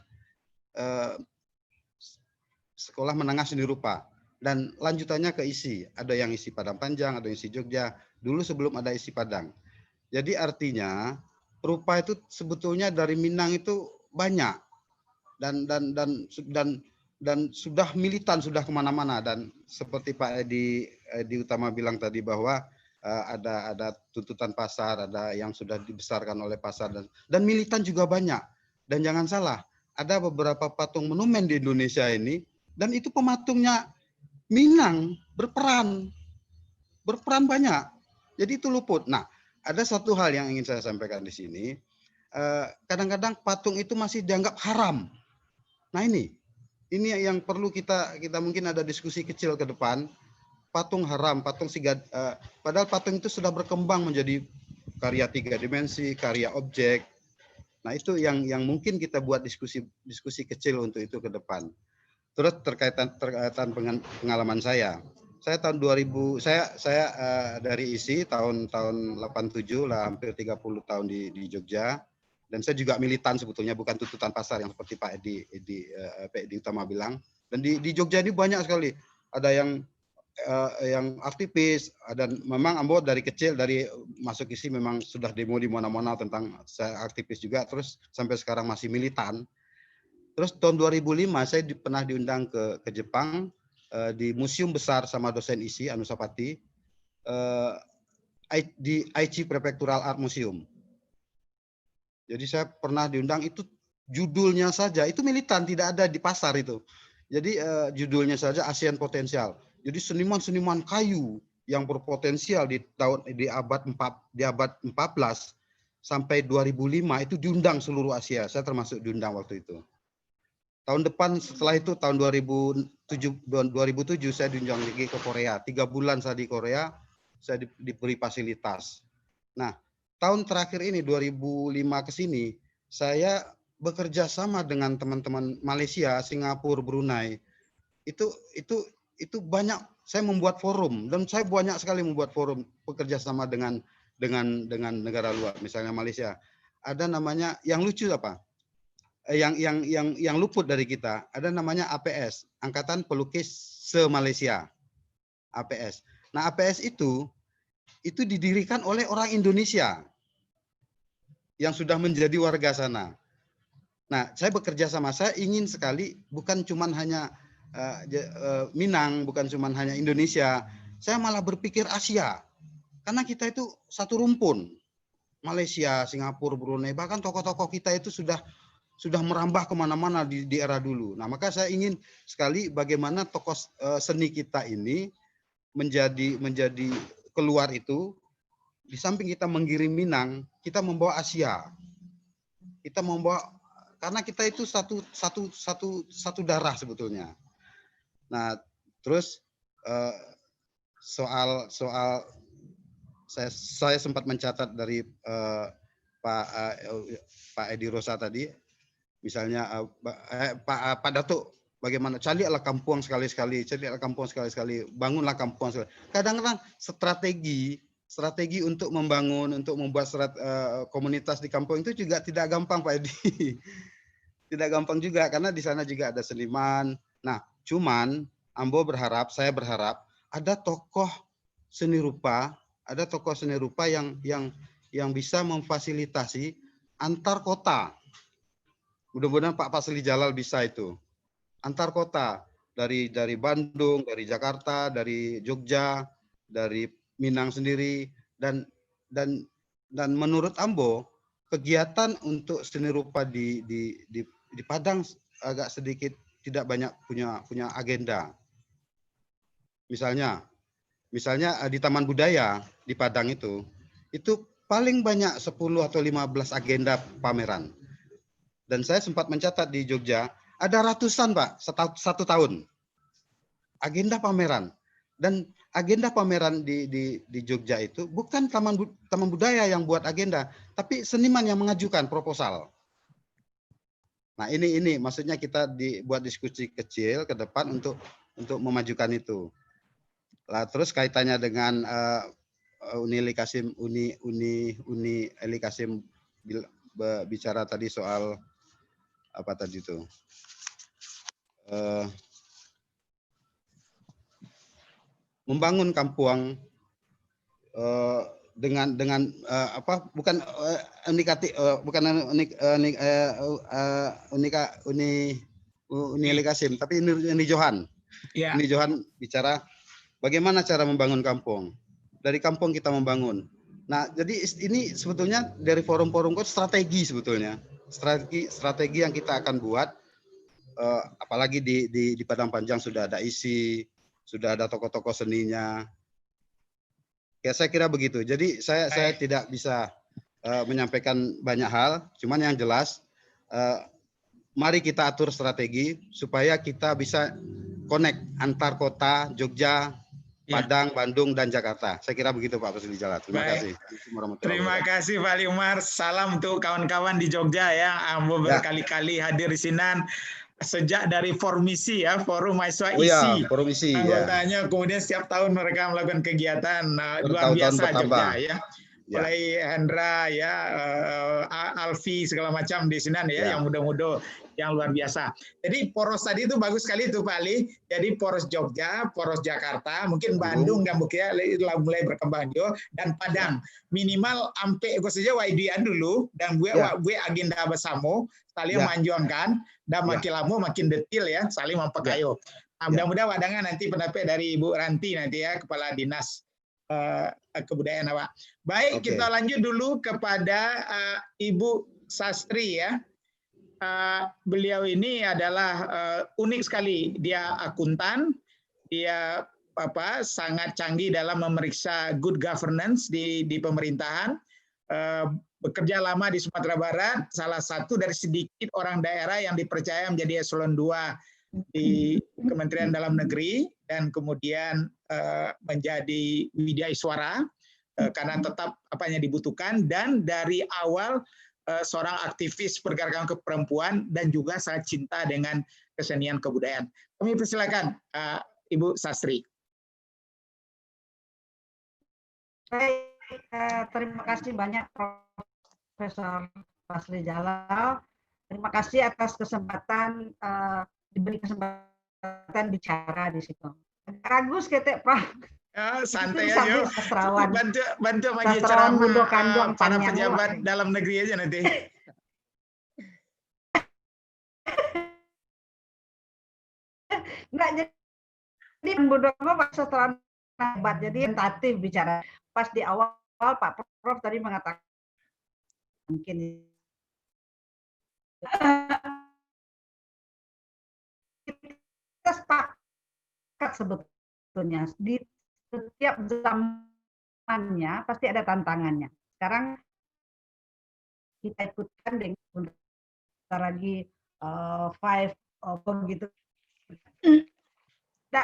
Speaker 10: sekolah menengah seni rupa. Dan lanjutannya ke ISI. Ada yang ISI Padang Panjang, ada yang ISI Jogja. Dulu sebelum ada ISI Padang. Jadi artinya perupa itu sebetulnya dari Minang itu banyak dan sudah militan, sudah kemana-mana. Dan seperti Pak Edi Utama bilang tadi bahwa ada tuntutan pasar, ada yang sudah dibesarkan oleh pasar, dan militan juga banyak. Dan jangan salah, ada beberapa patung monumen di Indonesia ini, dan itu pematungnya Minang berperan banyak. Jadi itu luput. Nah, ada satu hal yang ingin saya sampaikan di sini. Kadang-kadang patung itu masih dianggap haram. Nah ini yang perlu kita mungkin ada diskusi kecil ke depan. Patung haram, patung padahal patung itu sudah berkembang menjadi karya 3 dimensi, karya objek. Nah itu yang mungkin kita buat diskusi kecil untuk itu ke depan. Terus terkaitan pengalaman saya. Saya tahun 2000, saya dari ISI tahun 87 lah, hampir 30 tahun di Jogja. Dan saya juga militan sebetulnya, bukan tuntutan pasar yang seperti Pak Edi Utama bilang. Dan di Jogja ini banyak sekali. Ada yang aktivis, dan memang Ambo dari kecil, dari masuk ISI memang sudah demo di mana-mana tentang saya aktivis juga, terus sampai sekarang masih militan. Terus tahun 2005 saya pernah diundang ke Jepang, di museum besar sama dosen ISI Anusapati, di Aichi Prefectural Art Museum. Jadi saya pernah diundang, itu judulnya saja itu militan, tidak ada di pasar itu. Jadi judulnya saja ASEAN Potensial. Jadi seniman-seniman kayu yang berpotensial di abad 14 sampai 2005 itu diundang seluruh Asia. Saya termasuk diundang waktu itu. Tahun depan setelah itu tahun 2007 saya diundang lagi ke Korea. 3 bulan saya di Korea, saya diberi fasilitas. Nah, tahun terakhir ini 2005 ke sini saya bekerja sama dengan teman-teman Malaysia, Singapura, Brunei. Itu banyak, saya membuat forum dan saya banyak sekali membuat forum bekerja sama dengan negara luar, misalnya Malaysia. Ada namanya yang lucu apa? Yang luput dari kita, ada namanya APS, Angkatan Pelukis Se-Malaysia. APS. Nah, APS itu didirikan oleh orang Indonesia yang sudah menjadi warga sana. Nah, saya bekerja sama, saya ingin sekali bukan cuma hanya Minang, bukan cuma hanya Indonesia, saya malah berpikir Asia. Karena kita itu satu rumpun. Malaysia, Singapura, Brunei, bahkan tokoh-tokoh kita itu sudah merambah kemana-mana di era dulu. Nah, maka saya ingin sekali bagaimana tokoh seni kita ini menjadi keluar itu, di samping kita menggiring Minang, kita membawa Asia. Kita membawa, karena kita itu satu darah sebetulnya. Nah, terus soal saya sempat mencatat dari Pak Edi Rosa tadi, misalnya Pak Datuk, bagaimana carilah kampung sekali-sekali, bangunlah kampung sekali. Kadang-kadang strategi untuk membangun, untuk membuat komunitas di kampung itu juga tidak gampang, Pak Edi. Tidak gampang juga karena di sana juga ada seniman. Nah, cuman saya berharap ada tokoh seni rupa yang bisa memfasilitasi antar kota. Mudah-mudahan Pak Fasli Jalal bisa itu. Antar kota, dari Bandung, dari Jakarta, dari Jogja, dari Minang sendiri, dan menurut Ambo kegiatan untuk seni rupa di Padang agak sedikit tidak banyak punya agenda. Misalnya di Taman Budaya di Padang itu paling banyak 10 atau 15 agenda pameran. Dan saya sempat mencatat di Jogja, ada ratusan, Pak, satu tahun. Agenda pameran. Dan agenda pameran di Jogja itu bukan Taman Budaya yang buat agenda, tapi seniman yang mengajukan proposal. Nah, ini maksudnya kita buat diskusi kecil ke depan untuk memajukan itu. Lah, terus kaitannya dengan Uni Eli Kasim bicara tadi soal apa tadi itu, membangun kampung dengan apa, bukan Uni Eli Kasim, tapi Uni Johan.
Speaker 1: Yeah.
Speaker 10: Uni Johan bicara bagaimana cara membangun kampung. Dari kampung kita membangun. Nah, jadi ini sebetulnya dari forum-forum itu strategi sebetulnya. Strategi yang kita akan buat, apalagi di Padang Panjang sudah ada isi, sudah ada tokoh-tokoh seninya. Ya, saya kira begitu. Jadi saya tidak bisa menyampaikan banyak hal, cuman yang jelas mari kita atur strategi supaya kita bisa connect antar kota Jogja, Padang, Bandung, dan Jakarta. Saya kira begitu, Pak Fasli Jalal. Terima kasih.
Speaker 1: Terima kasih, Pak Umar. Salam untuk kawan-kawan di Jogja ya. Ambo berkali-kali hadir di sini sejak dari Formisi ya, Forum Mahasiswa ISI.
Speaker 10: Forum ISI.
Speaker 1: Anggotanya kemudian setiap tahun mereka melakukan kegiatan luar biasa Jogja ya. Mulai Hendra ya, Alfi segala macam di sini ya, yang muda-muda yang luar biasa. Jadi poros tadi itu bagus sekali itu Pak Ali. Jadi poros Jogja, poros Jakarta, mungkin Bandung dan mungkin mulai berkembang juga, dan Padang. Minimal sampai itu saja YDN dulu dan gue agenda bersama saling menganjurkan dan makin lama makin detail ya, saling mempekayo. Nah, mudah-mudahan wadangan nanti pendapat dari Ibu Ranti nanti ya, Kepala Dinas Kebudayaan Pak. Baik, kita lanjut dulu kepada Ibu Sastri ya. beliau ini adalah unik sekali. Dia akuntan, dia sangat canggih dalam memeriksa good governance di pemerintahan. Bekerja lama di Sumatera Barat, salah satu dari sedikit orang daerah yang dipercaya menjadi eselon 2 di Kementerian Dalam Negeri, dan kemudian menjadi Widyaiswara karena tetap apanya dibutuhkan, dan dari awal seorang aktivis pergerakan perempuan dan juga sangat cinta dengan kesenian kebudayaan. Kami persilakan Ibu Sastri.
Speaker 11: Baik, terima kasih banyak Profesor Fasli Jalal. Terima kasih atas kesempatan diberi kesempatan bicara di situ. Ragus ketek Prof.
Speaker 1: Santai aja. Bantu bagi
Speaker 11: ceramah
Speaker 1: para pejabat dalam negeri aja nanti.
Speaker 11: Enggak, jadi bodoh apa sastrawan hebat, jadi tentatif bicara. Pas di awal Pak Prof tadi mengatakan mungkin kita sepakat sebetulnya di setiap zamannya pasti ada tantangannya. Sekarang kita ikutkan dengan sebentar lagi 5 begitu. Kita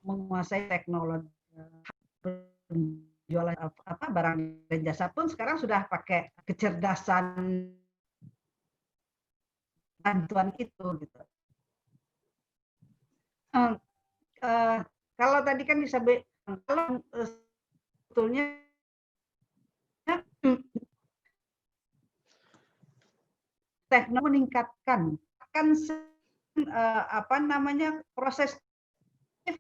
Speaker 11: menguasai teknologi, jualan barang dan jasa pun sekarang sudah pakai kecerdasan bantuan itu gitu. Kalau tadi kan kalau sebetulnya teknologi meningkatkan akan proses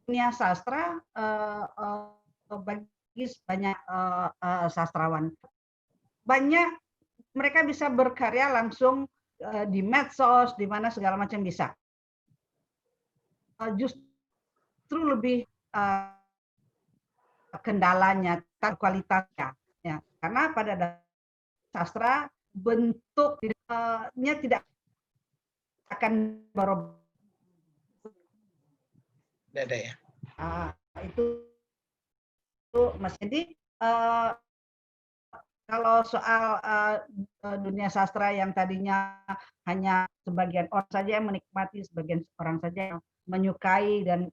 Speaker 11: dunia sastra bagi banyak sastrawan. Banyak mereka bisa berkarya langsung di medsos, di mana segala macam bisa. Justru lebih kendalanya, kualitasnya, ya. Karena pada sastra bentuknya tidak akan berubah.
Speaker 1: Ada ya.
Speaker 11: Itu Mas. Jadi kalau soal dunia sastra yang tadinya hanya sebagian orang saja yang menikmati, sebagian orang saja yang menyukai, dan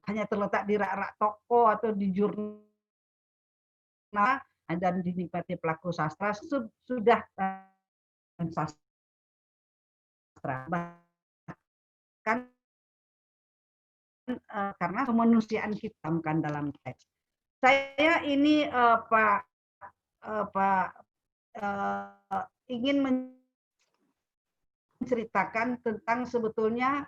Speaker 11: hanya terletak di rak-rak toko atau di jurnal dan dinikmati pelaku sastra, sudah sastra. Bahkan karena kemanusiaan kita bukan dalam teks. Saya ini ingin menceritakan tentang sebetulnya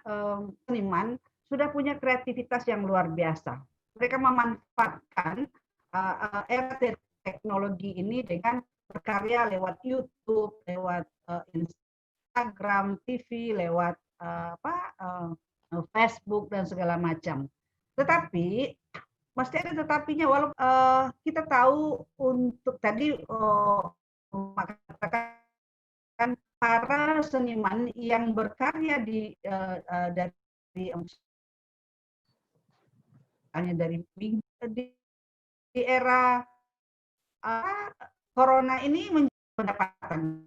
Speaker 11: seniman sudah punya kreativitas yang luar biasa. Mereka memanfaatkan era teknologi ini dengan berkarya lewat YouTube, lewat Instagram, TV, lewat Facebook dan segala macam. Tetapi pasti ada tetapinya, walaupun kita tahu untuk tadi mengatakan para seniman yang berkarya dari era corona ini menjadi pendapatan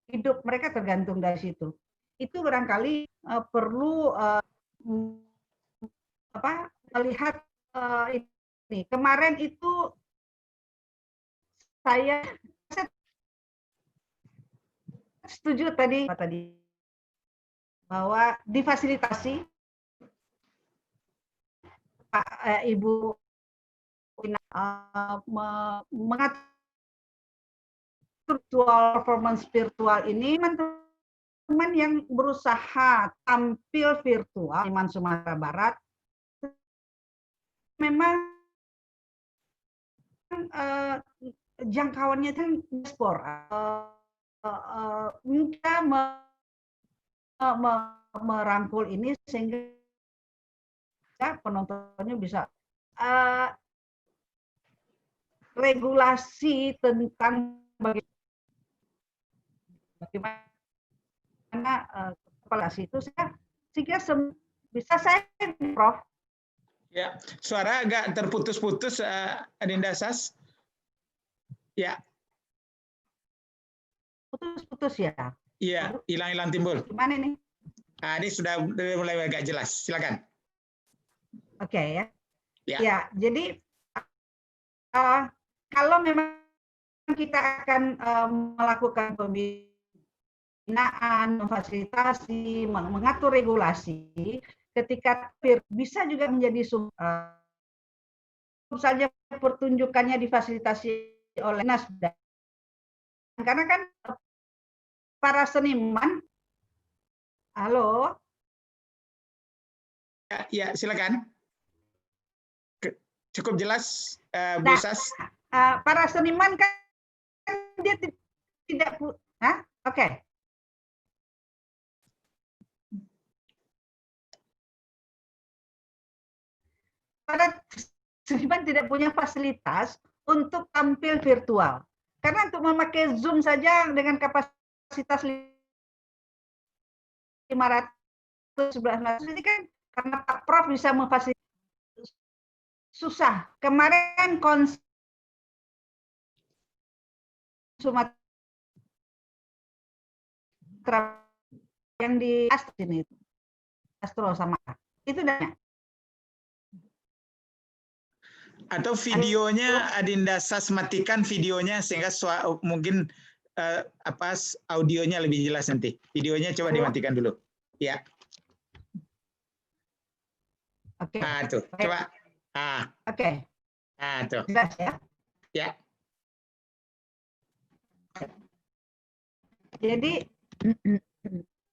Speaker 11: hidup mereka tergantung dari situ. Itu barangkali perlu melihat ini. Kemarin itu saya setuju tadi bahwa difasilitasi Pak Ibu mengatur performance virtual ini, teman-teman yang berusaha tampil virtual di Sumatera Barat memang jangkauannya kan diaspora, kita merangkul ini sehingga penontonnya bisa regulasi tentang bagaimana kepala itu sehingga bisa saya, Prof.
Speaker 1: Ya, suara agak terputus-putus, Adinda Sas. Ya.
Speaker 11: Putus-putus ya.
Speaker 1: Iya, hilang-hilang timbul.
Speaker 11: Gimana nih?
Speaker 1: Nah, ini sudah mulai agak jelas. Silakan.
Speaker 11: Oke ya.
Speaker 1: Ya.
Speaker 11: Ya, jadi kalau memang kita akan melakukan pembinaan, memfasilitasi, mengatur regulasi, ketika bisa juga menjadi saja pertunjukannya difasilitasi oleh Nasdaq. Karena kan para seniman, halo.
Speaker 1: Ya, silakan. Cukup jelas, Bu Sas.
Speaker 11: Para seniman kan dia tidak oke. Para seniman tidak punya fasilitas untuk tampil virtual. Karena untuk memakai Zoom saja dengan kapasitas 511 ini kan karena Pak Prof bisa memfasilitasi susah. Kemarin Sumatera yang di Astro sama itu dan
Speaker 1: atau videonya Adinda Sas matikan videonya sehingga mungkin audionya lebih jelas nanti. Videonya coba dimatikan dulu. Ya.
Speaker 11: Oke.
Speaker 1: Tuh, coba.
Speaker 11: Oke.
Speaker 1: Tuh.
Speaker 11: Jelas ya?
Speaker 1: Ya.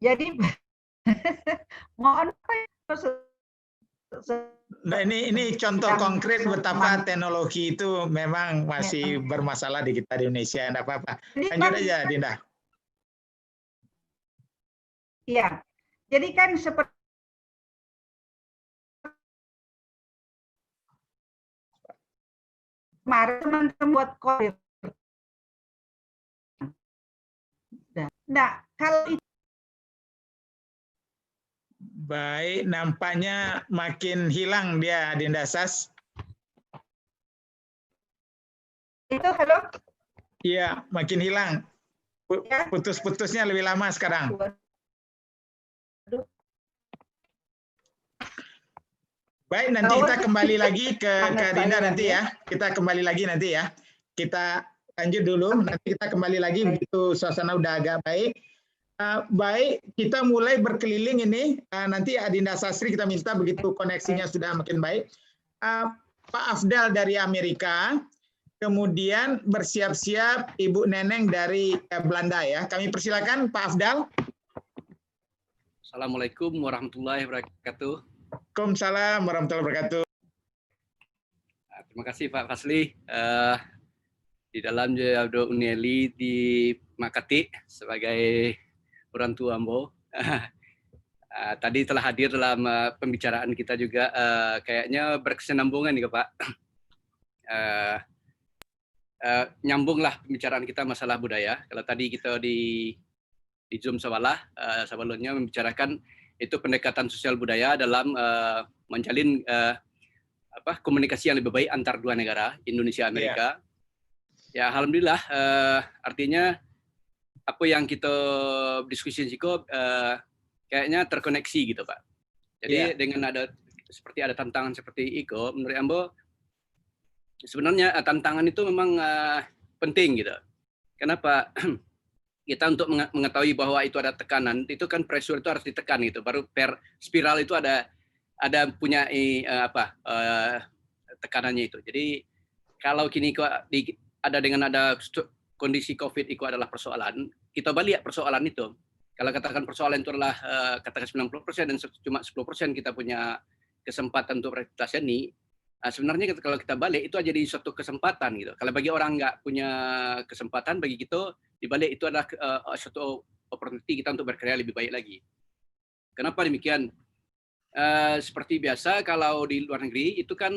Speaker 11: Jadi mohon
Speaker 1: nah, ini contoh konkret betapa teknologi itu memang masih bermasalah di kita di Indonesia. Enggak apa-apa. Lanjut aja, Dinda.
Speaker 11: Iya. Jadi kan seperti kemarin teman-teman buat COVID. Nah, kalau itu
Speaker 1: baik, nampaknya makin hilang dia, Adinda Sas.
Speaker 11: Itu halo?
Speaker 1: Iya, makin hilang. Putus-putusnya lebih lama sekarang. Baik, nanti kita kembali lagi ke Dinda nanti ya. Kita kembali lagi nanti ya. Kita lanjut dulu, nanti kita kembali lagi begitu suasana udah agak baik. Baik, kita mulai berkeliling ini. Nanti Adinda Sastri kita minta begitu koneksinya sudah makin baik. Pak Afdal dari Amerika, kemudian bersiap-siap Ibu Neneng dari Belanda ya. Kami persilakan Pak Afdal.
Speaker 12: Assalamualaikum warahmatullahi wabarakatuh.
Speaker 1: Waalaikumsalam warahmatullahi wabarakatuh.
Speaker 12: Terima kasih Pak Fasli. Di dalam Abdul Unieli di Makati sebagai orang tua Ambo. Tadi telah hadir dalam pembicaraan kita juga. Kayaknya berkesinambungan nih Pak. Nyambunglah pembicaraan kita masalah budaya. Kalau tadi kita di Zoom sebelumnya membicarakan itu pendekatan sosial budaya dalam menjalin komunikasi yang lebih baik antar dua negara, Indonesia Amerika. Ya, alhamdulillah artinya apa yang kita diskusikan kayaknya terkoneksi gitu Pak. Jadi dengan seperti ada tantangan seperti itu, menurut Ambo sebenarnya tantangan itu memang penting gitu. Kenapa? Kita untuk mengetahui bahwa itu ada tekanan, itu kan pressure itu harus ditekan gitu. Baru per spiral itu ada punya tekanannya itu. Jadi kalau kini ada kondisi COVID itu adalah persoalan, kita balik persoalan itu. Kalau katakan persoalan itu adalah katakan 90% dan cuma 10% kita punya kesempatan untuk beradaptasi ini, sebenarnya kalau kita balik itu jadi suatu kesempatan gitu. Kalau bagi orang nggak punya kesempatan, bagi kita di balik itu adalah suatu opportunity kita untuk berkarya lebih baik lagi. Kenapa demikian? Seperti biasa kalau di luar negeri itu kan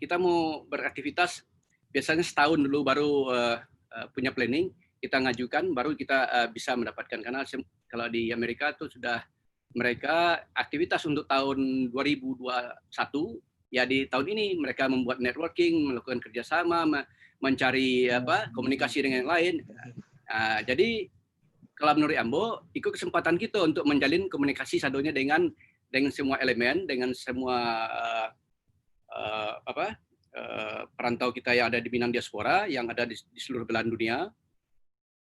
Speaker 12: kita mau beraktivitas biasanya setahun dulu baru punya planning, kita ngajukan, baru kita bisa mendapatkan. Karena kalau di Amerika itu sudah mereka aktivitas untuk tahun 2021, ya di tahun ini mereka membuat networking, melakukan kerjasama, mencari komunikasi dengan yang lain. Jadi kalau menurut Ambo, itu kesempatan kita untuk menjalin komunikasi sadonya dengan semua elemen, dengan semua perantau kita yang ada di Minang diaspora, yang ada di seluruh belahan dunia.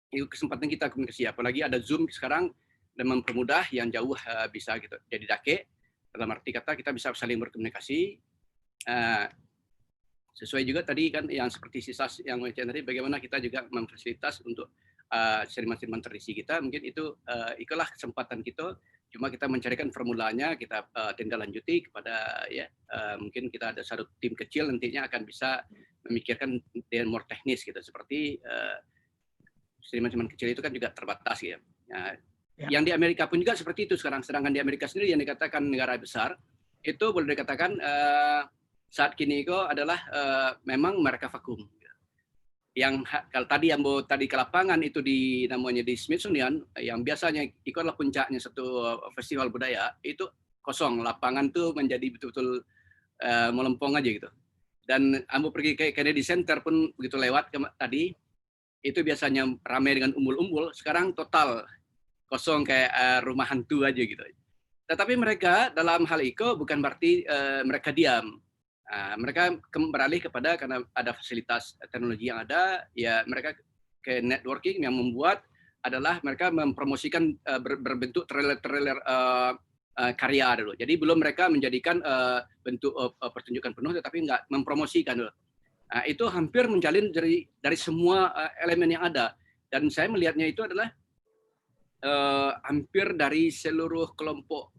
Speaker 12: Itu kesempatan kita komunikasi. Apalagi ada Zoom sekarang dan mempermudah yang jauh bisa gitu. Jadi dake, dalam arti kata kita bisa saling berkomunikasi. Sesuai juga tadi kan yang seperti sisas yang mention tadi, bagaimana kita juga memfasilitas untuk seniman-seniman tradisi kita. Mungkin itu itulah kesempatan kita. Cuma kita mencarikan formulanya, kita tindak lanjuti kepada mungkin kita ada satu tim kecil nantinya akan bisa memikirkan dengan more teknis gitu. Seperti seniman-seniman kecil itu kan juga terbatas ya. Yang di Amerika pun juga seperti itu sekarang. Sedangkan di Amerika sendiri yang dikatakan negara besar itu boleh dikatakan saat kini itu adalah memang mereka vakum. Yang kalau tadi yang tadi ke lapangan itu namanya di Smithsonian, yang biasanya itu adalah puncaknya satu festival budaya, itu kosong, lapangan tuh menjadi betul-betul melempong aja gitu. Dan Ambo pergi ke Kennedy Center pun begitu lewat tadi, itu biasanya ramai dengan umbul-umbul, sekarang total kosong kayak rumah hantu aja gitu. Tetapi mereka dalam hal itu bukan berarti mereka diam. Mereka beralih kepada, karena ada fasilitas teknologi yang ada, ya mereka ke networking yang membuat adalah mereka mempromosikan berbentuk trailer-trailer karya dulu. Jadi belum mereka menjadikan bentuk pertunjukan penuh, tetapi nggak mempromosikan dulu. Itu hampir menjalin dari semua elemen yang ada. Dan saya melihatnya itu adalah hampir dari seluruh kelompok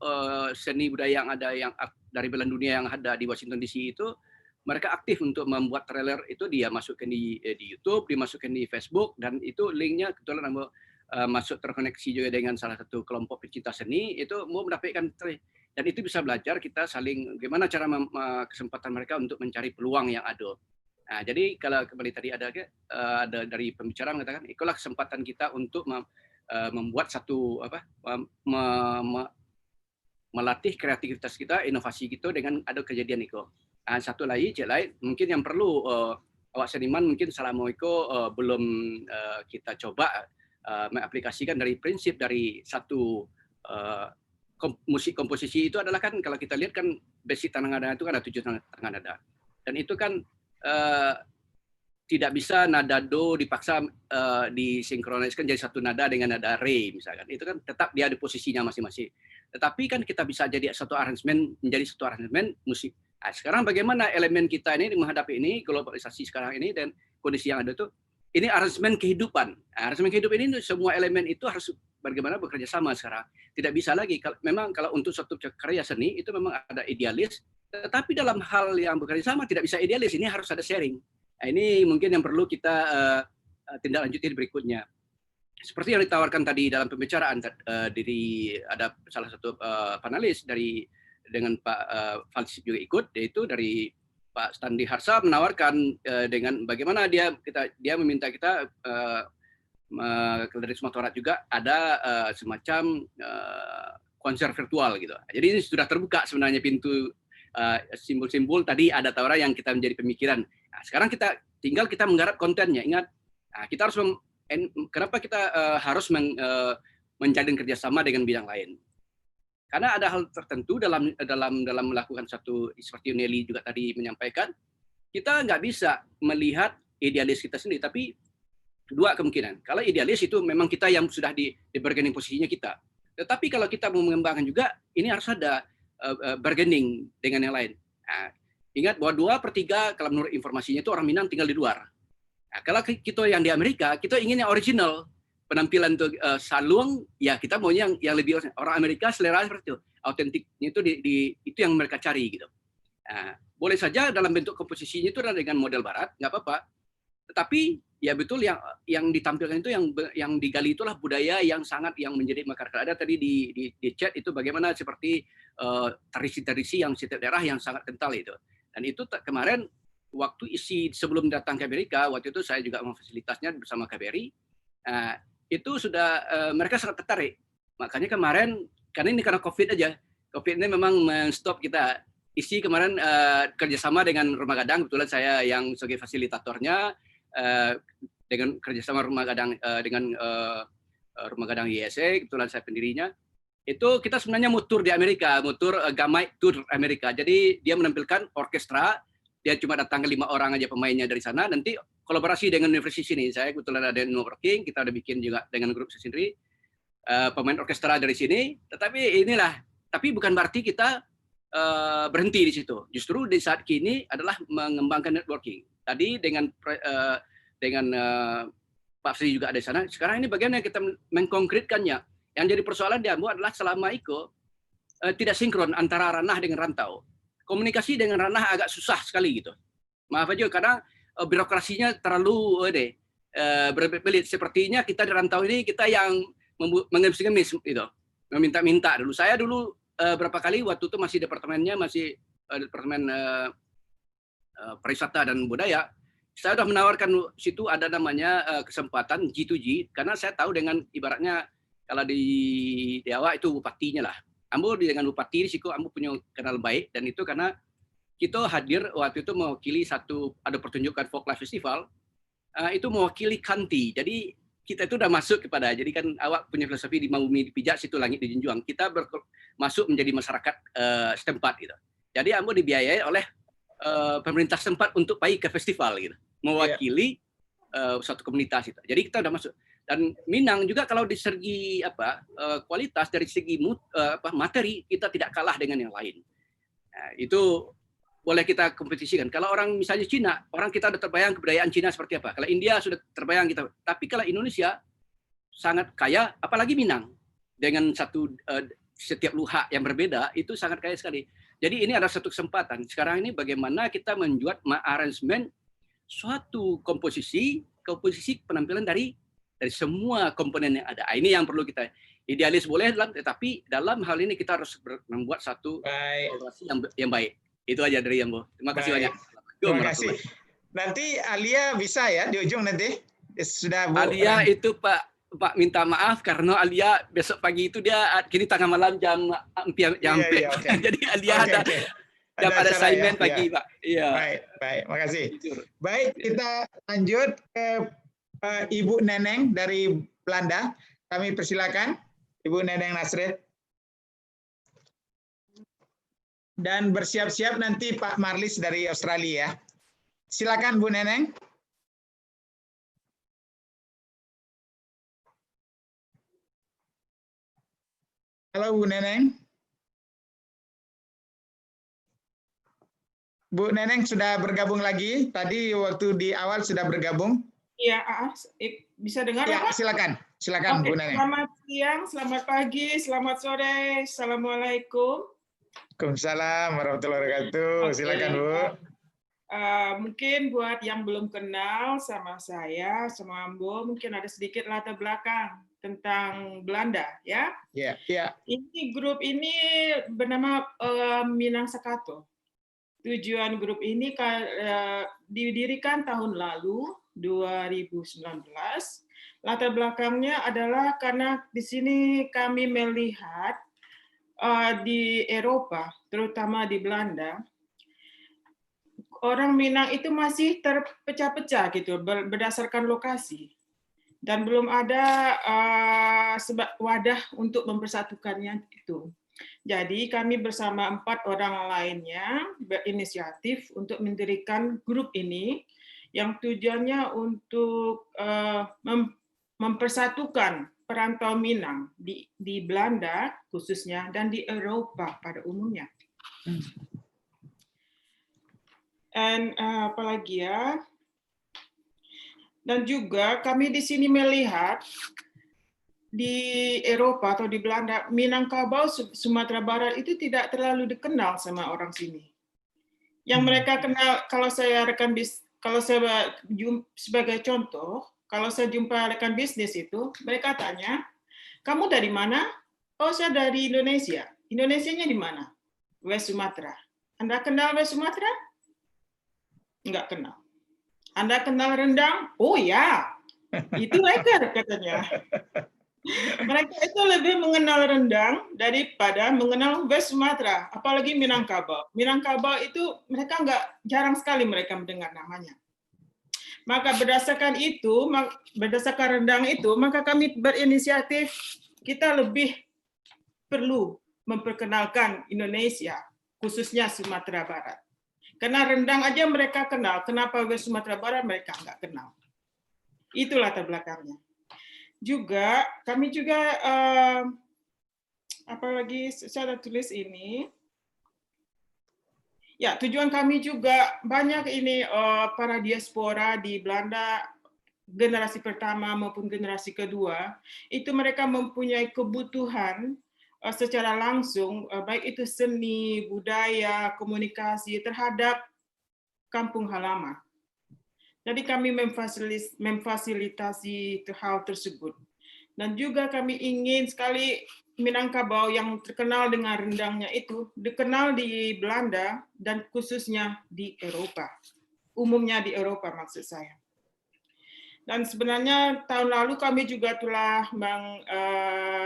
Speaker 12: seni budaya yang ada, yang dari belahan dunia yang ada di Washington DC itu, mereka aktif untuk membuat trailer itu, dia masukkan di YouTube, dimasukkan di Facebook, dan itu linknya kebetulan masuk terkoneksi juga dengan salah satu kelompok pecinta seni, itu mau mendapatkan dan itu bisa belajar kita saling gimana cara kesempatan mereka untuk mencari peluang yang ada. Jadi kalau kembali tadi ada dari pembicara mengatakan, itulah kesempatan kita untuk membuat satu melatih kreativitas kita, inovasi kita dengan ada kejadian itu. Satu lagi, mungkin yang perlu awak seniman mungkin selama itu belum kita coba mengaplikasikan dari prinsip dari satu musik komposisi itu adalah kan kalau kita lihat kan basic tanah nada itu kan ada 7 tanah nada. Dan itu kan tidak bisa nada do dipaksa disinkroniskan jadi satu nada dengan nada re misalkan. Itu kan tetap dia di posisinya masing-masing. Tetapi kan kita bisa jadi satu aransemen menjadi satu aransemen musik. Sekarang bagaimana elemen kita ini menghadapi ini globalisasi sekarang ini dan kondisi yang ada itu, ini aransemen kehidupan. Aransemen kehidupan ini semua elemen itu harus bagaimana bekerja sama sekarang. Tidak bisa lagi. Memang kalau untuk suatu karya seni itu memang ada idealis, tetapi dalam hal yang bekerja sama tidak bisa idealis. Ini harus ada sharing. Ini mungkin yang perlu kita tindak lanjuti berikutnya. Seperti yang ditawarkan tadi dalam pembicaraan, ada salah satu panelis dengan Pak Falsif juga ikut, yaitu dari Pak Standi Harsa menawarkan dengan bagaimana dia meminta kita dari Sumatera Barat juga ada semacam konser virtual gitu. Jadi ini sudah terbuka sebenarnya pintu simbol-simbol tadi ada tawaran yang kita menjadi pemikiran. Sekarang tinggal kita menggarap kontennya. Ingat, kita harus kenapa kita harus menjalin kerjasama dengan bidang lain? Karena ada hal tertentu dalam melakukan satu, seperti Nelly juga tadi menyampaikan, kita nggak bisa melihat idealis kita sendiri, tapi dua kemungkinan. Kalau idealis itu memang kita yang sudah di bargaining posisinya kita. Tetapi kalau kita mau mengembangkan juga, ini harus ada bargaining dengan yang lain. Ingat bahwa 2/3 kalau menurut informasinya itu orang Minang tinggal di luar. Kalau kita yang di Amerika, kita ingin yang original. Penampilan untuk salung, ya kita mau yang lebih orang Amerika selera seperti itu, autentiknya itu itu yang mereka cari gitu. Boleh saja dalam bentuk komposisinya itu adalah dengan model Barat, nggak apa-apa. Tetapi ya betul yang ditampilkan itu yang digali itulah budaya yang menjadi masyarakat. Ada tadi di chat itu bagaimana seperti tradisi-tradisi yang setiap daerah yang sangat kental itu. Dan itu kemarin waktu isi sebelum datang ke Amerika, waktu itu saya juga memfasilitasnya bersama KBRI. Itu sudah mereka sangat tertarik. Makanya kemarin, karena ini karena COVID aja, COVID ini memang men-stop kita. Isi kemarin kerjasama dengan Rumah Gadang, kebetulan saya yang sebagai fasilitatornya, dengan kerjasama Rumah Gadang dengan Rumah Gadang ISA, kebetulan saya pendirinya. Itu kita sebenarnya mau tour di Amerika, mau tour Gamai Tour Amerika. Jadi dia menampilkan orkestra, dia cuma datang ke 5 orang aja pemainnya dari sana. Nanti kolaborasi dengan universitas sini. Saya kebetulan ada networking, kita udah bikin juga dengan grup sendiri pemain orkestra dari sini. Tetapi inilah, tapi bukan berarti kita berhenti di situ. Justru di saat kini adalah mengembangkan networking. Tadi dengan Pak Sri juga ada di sana. Sekarang ini bagiannya kita mengkonkretkannya. Yang jadi persoalan di Ambo adalah selama itu tidak sinkron antara ranah dengan rantau. Komunikasi dengan ranah agak susah sekali gitu. Maaf aja karena birokrasinya terlalu berbelit. Sepertinya kita di rantau ini kita yang mengemis-ngemis gitu, meminta-minta dulu. Saya dulu berapa kali waktu itu masih departemennya masih departemen pariwisata dan budaya. Saya sudah menawarkan situ ada namanya kesempatan G2G karena saya tahu dengan ibaratnya kalau di Jawa itu bupatinya lah. Ambo dengan bupati di situ Ambo punya kenal baik dan itu karena kita hadir waktu itu mewakili ada pertunjukan folklore festival itu mewakili Kanti. Jadi kita itu udah masuk kepada, jadi kan awak punya filosofi di bumi dipijak situ langit dijunjung. Kita masuk menjadi masyarakat setempat gitu. Jadi Ambo dibiayai oleh pemerintah setempat untuk pergi ke festival gitu, mewakili suatu komunitas itu. Jadi kita udah masuk. Dan Minang juga kalau di segi kualitas dari segi materi kita tidak kalah dengan yang lain. Nah, itu boleh kita kompetisikan. Kalau orang misalnya Cina, orang kita udah terbayang kebudayaan Cina seperti apa. Kalau India sudah terbayang kita. Tapi kalau Indonesia sangat kaya, apalagi Minang dengan setiap luhak yang berbeda itu sangat kaya sekali. Jadi ini adalah satu kesempatan. Sekarang ini bagaimana kita membuat arrangement suatu komposisi penampilan dari semua komponen yang ada. Ini yang perlu kita idealis boleh, tetapi dalam hal ini kita harus membuat satu kolaborasi yang baik. Itu aja dari Ambo. Terima kasih banyak.
Speaker 1: Terima kasih. Nanti Alia bisa ya di ujung nanti. Sudah Bu.
Speaker 12: Alia itu Pak minta maaf karena Alia besok pagi itu dia kini tengah malam jam okay. Jadi Alia ada assignment pagi, Pak. Iya.
Speaker 1: Baik, makasih. Baik, kita lanjut ke Ibu Neneng dari Belanda. Kami persilakan Ibu Neneng Nasrid. Dan bersiap-siap nanti Pak Marlis dari Australia. Silakan Bu Neneng. Halo Bu Neneng. Bu Neneng sudah bergabung lagi. Tadi waktu di awal sudah bergabung.
Speaker 13: Iya, bisa dengar
Speaker 1: ya,
Speaker 13: Pak?
Speaker 1: Silakan Bu Neneng.
Speaker 13: Selamat siang, selamat pagi, selamat sore. Assalamualaikum.
Speaker 1: Waalaikumsalam warahmatullahi wabarakatuh. Silakan Bu.
Speaker 13: Mungkin buat yang belum kenal sama saya, sama Ambo, mungkin ada sedikit latar belakang tentang Belanda, ya.
Speaker 1: Iya.
Speaker 13: Ini grup ini bernama Minang Sakato. Tujuan grup ini didirikan tahun lalu, 2019. Latar belakangnya adalah karena di sini kami melihat di Eropa, terutama di Belanda, orang Minang itu masih terpecah-pecah gitu berdasarkan lokasi dan belum ada wadah untuk mempersatukannya itu. Jadi kami bersama 4 orang lainnya berinisiatif untuk mendirikan grup ini yang tujuannya untuk mempersatukan perantau Minang di Belanda khususnya dan di Eropa pada umumnya. Dan apalagi ya, dan juga kami di sini melihat di Eropa atau di Belanda, Minangkabau Sumatera Barat itu tidak terlalu dikenal sama orang sini. Yang mereka kenal, kalau saya sebagai contoh, kalau saya jumpa rekan bisnis itu, mereka tanya, kamu dari mana? Oh, saya dari Indonesia. Indonesianya di mana? West Sumatra. Anda kenal West Sumatra? Nggak kenal. Anda kenal rendang? Oh ya, itu leker katanya. Mereka itu lebih mengenal rendang daripada mengenal West Sumatra, apalagi Minangkabau. Minangkabau itu mereka jarang sekali mereka mendengar namanya. Maka berdasarkan rendang itu, maka kami berinisiatif kita lebih perlu memperkenalkan Indonesia, khususnya Sumatera Barat. Karena rendang aja mereka kenal, kenapa West Sumatera Barat mereka nggak kenal. Itu latar belakangnya. Juga kami juga apalagi saya tulis ini, ya tujuan kami juga banyak ini para diaspora di Belanda generasi pertama maupun generasi kedua itu mereka mempunyai kebutuhan secara langsung baik itu seni, budaya, komunikasi terhadap kampung halaman. Jadi kami memfasilitasi hal tersebut. Dan juga kami ingin sekali Minangkabau yang terkenal dengan rendangnya itu dikenal di Belanda dan khususnya di Eropa. Umumnya di Eropa maksud saya. Dan sebenarnya tahun lalu kami juga telah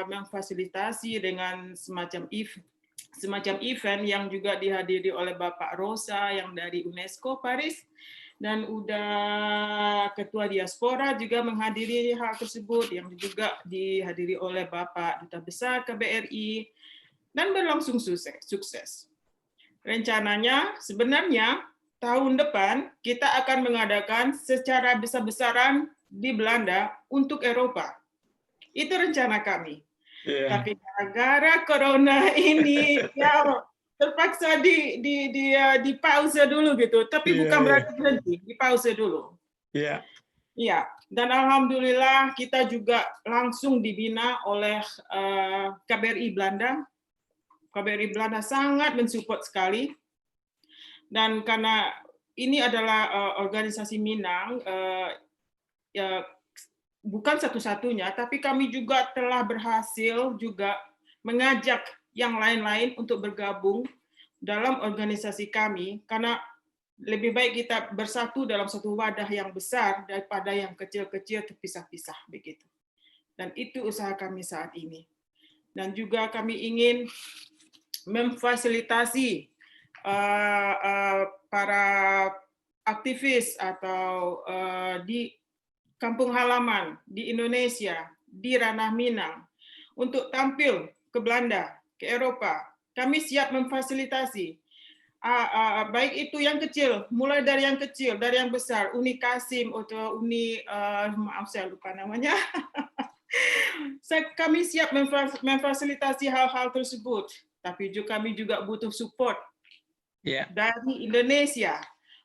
Speaker 13: memfasilitasi dengan semacam event yang juga dihadiri oleh Bapak Rosa yang dari UNESCO Paris. Dan udah ketua diaspora juga menghadiri hal tersebut yang juga dihadiri oleh Bapak Duta Besar KBRI dan berlangsung sukses. Rencananya sebenarnya tahun depan kita akan mengadakan secara besar-besaran di Belanda untuk Eropa. Itu rencana kami. Yeah. Tapi gara-gara corona ini ya terpaksa di pause dulu gitu, tapi bukan berarti berhenti, di pause dulu. Iya. Iya, dan alhamdulillah kita juga langsung dibina oleh KBRI Belanda. KBRI Belanda sangat mensupport sekali. Dan karena ini adalah organisasi Minang, ya, bukan satu-satunya, tapi kami juga telah berhasil juga mengajak yang lain-lain untuk bergabung dalam organisasi kami, karena lebih baik kita bersatu dalam satu wadah yang besar daripada yang kecil-kecil terpisah-pisah begitu. Dan itu usaha kami saat ini. Dan juga kami ingin memfasilitasi para aktivis atau di kampung halaman di Indonesia, di ranah Minang, untuk tampil ke Belanda, ke Eropa. Kami siap memfasilitasi. Baik itu yang kecil, mulai dari yang kecil, dari yang besar, Uni Kasim atau Uni, maaf saya lupa namanya. Kami siap memfasilitasi hal-hal tersebut, tapi juga kami juga butuh support dari Indonesia.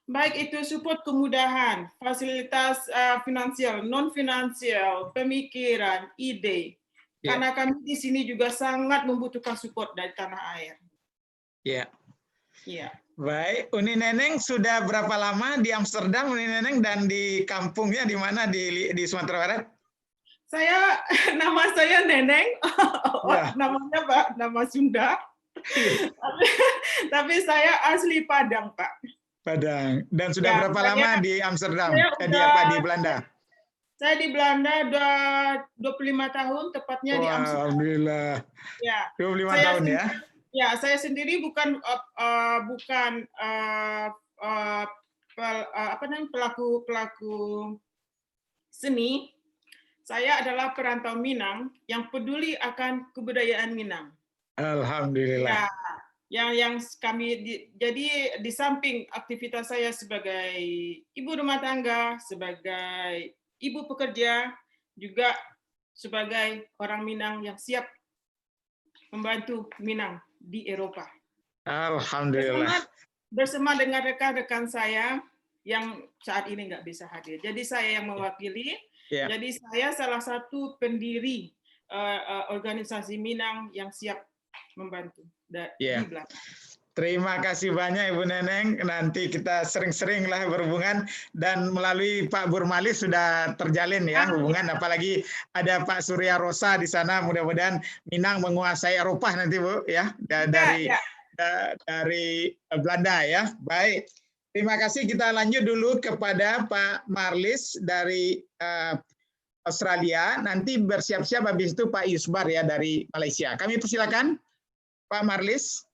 Speaker 13: Baik itu support kemudahan, fasilitas finansial, non-finansial, pemikiran, ide. Karena kami di sini juga sangat membutuhkan support dari tanah air.
Speaker 1: Iya. Iya. Baik, Uni Neneng sudah berapa lama di Amsterdam, Uni Neneng, dan di kampungnya di mana di Sumatera Barat?
Speaker 13: Nama saya Neneng, namanya Pak, nama Sunda. Tapi saya asli Padang, Pak. Padang. Dan sudah berapa lama di Amsterdam? Di Belanda? Saya di Belanda udah 25 tahun, tepatnya di Amsterdam. Alhamdulillah. Ya. 25 tahun ya? Ya, saya sendiri bukan pelaku seni. Saya adalah perantau Minang yang peduli akan kebudayaan Minang. Alhamdulillah. Ya, yang kami jadi di samping aktivitas saya sebagai ibu rumah tangga, sebagai ibu pekerja, juga sebagai orang Minang yang siap membantu Minang di Eropa. Alhamdulillah. Bersama dengan rekan-rekan saya yang saat ini nggak bisa hadir. Jadi saya yang mewakili. Jadi saya salah satu pendiri organisasi Minang yang siap membantu di Belanda. Terima kasih banyak Ibu Neneng. Nanti kita sering-seringlah berhubungan, dan melalui Pak Burmali sudah terjalin ya hubungan. Apalagi ada Pak Surya Rosa di sana. Mudah-mudahan Minang menguasai Eropa nanti Bu ya dari Belanda ya. Baik.
Speaker 1: Terima kasih. Kita lanjut dulu kepada Pak Marlis dari Australia. Nanti bersiap-siap habis itu Pak Yusbar ya dari Malaysia. Kami persilakan Pak Marlis.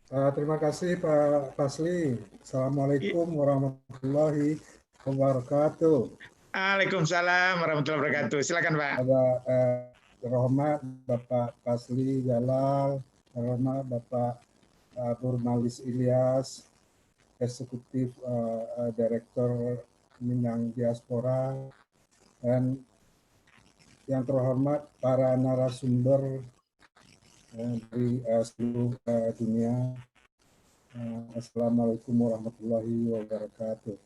Speaker 14: Terima kasih Pak Fasli. Assalamualaikum warahmatullahi wabarakatuh.
Speaker 1: Waalaikumsalam warahmatullahi wabarakatuh. Silakan Pak.
Speaker 14: Ada terhormat Bapak Fasli Jalal, terhormat Bapak Burmalis Ilyas, Eksekutif Direktur Minang Diaspora, dan yang terhormat para narasumber dari seluruh dunia. Assalamualaikum warahmatullahi wabarakatuh.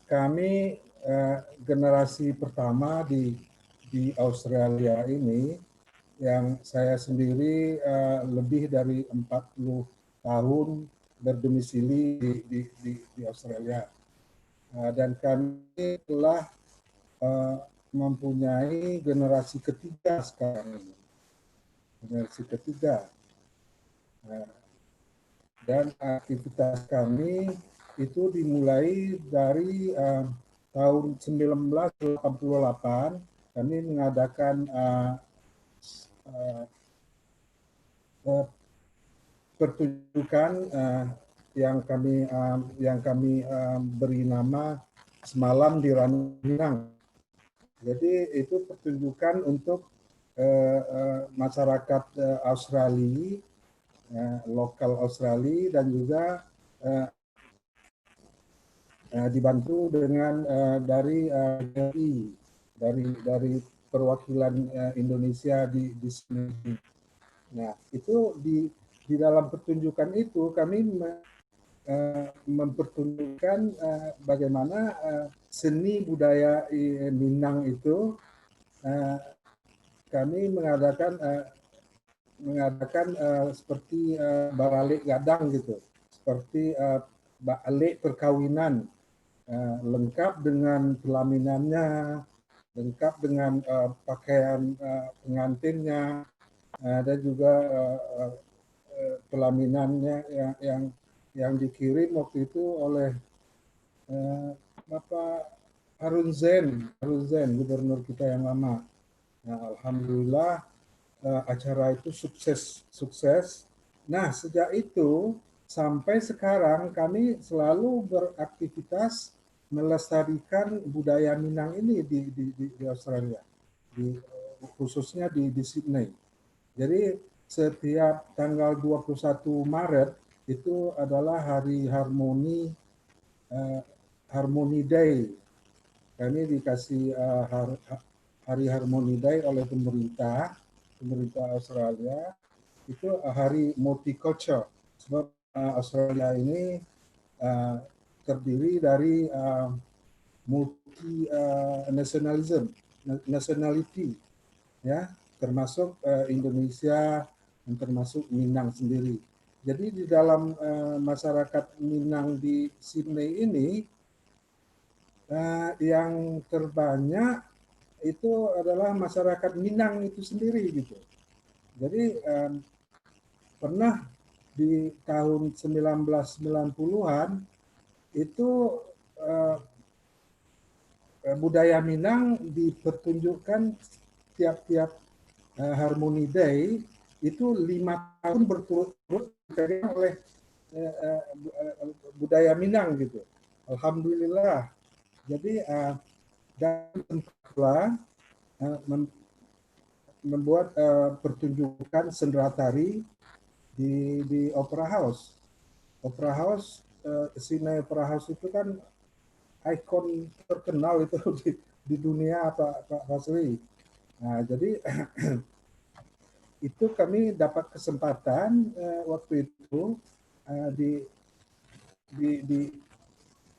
Speaker 14: Kami generasi pertama di Australia ini, yang saya sendiri lebih dari 40 tahun berdomisili di Australia. Dan kami telah mempunyai generasi ketiga sekarang ini. Generasi ketiga. Dan aktivitas kami itu dimulai dari tahun 1988. Kami mengadakan pertunjukan yang kami beri nama Semalam di Ranah Minang. Jadi itu pertunjukan untuk masyarakat Australia, lokal Australia, dan juga dibantu dengan dari perwakilan Indonesia di sini. Nah, itu di dalam pertunjukan itu kami mempertunjukkan bagaimana seni budaya Minang itu kami mengadakan seperti baralik gadang gitu, seperti balik perkawinan, lengkap dengan pelaminannya, lengkap dengan pakaian pengantinnya, dan juga pelaminannya yang dikirim waktu itu oleh Bapak Harun Zain, gubernur kita yang lama. Nah, alhamdulillah acara itu sukses. Nah, sejak itu sampai sekarang kami selalu beraktivitas melestarikan budaya Minang ini di Australia, khususnya di Sydney. Jadi setiap tanggal 21 Maret itu adalah hari Harmony Day. Kami dikasih hari Harmony Day oleh pemerintah Australia. Itu hari multicultural. Sebab Australia ini terdiri dari multi nationality, ya, termasuk Indonesia dan termasuk Minang sendiri. Jadi di dalam masyarakat Minang di Sydney ini yang terbanyak itu adalah masyarakat Minang itu sendiri gitu. Jadi pernah di tahun 1990-an itu budaya Minang dipertunjukkan tiap-tiap Harmony Day itu 5 tahun berturut-turut oleh budaya Minang gitu. Alhamdulillah. Jadi dan tempatlah membuat pertunjukan sendera tari di Opera House. Opera House, Sydney Opera House itu kan ikon terkenal itu di dunia Pak Fasli. Nah, jadi itu kami dapat kesempatan waktu itu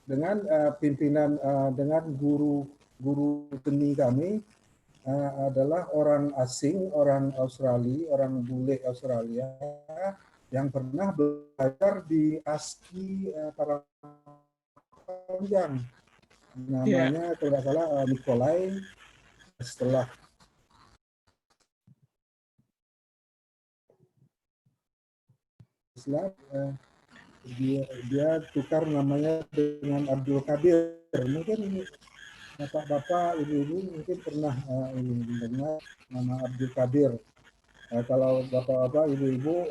Speaker 14: dengan pimpinan dengan guru seni kami adalah orang asing, orang Australia, orang bule Australia yang pernah belajar di ASCII para panjang. Namanya kalau tidak salah Nikolai. setelah Islam, dia tukar namanya dengan Abdul Qadir. Mungkin bapak-bapak, ibu-ibu mungkin pernah mendengar nama Abdul Qadir. Kalau bapak-bapak, ibu-ibu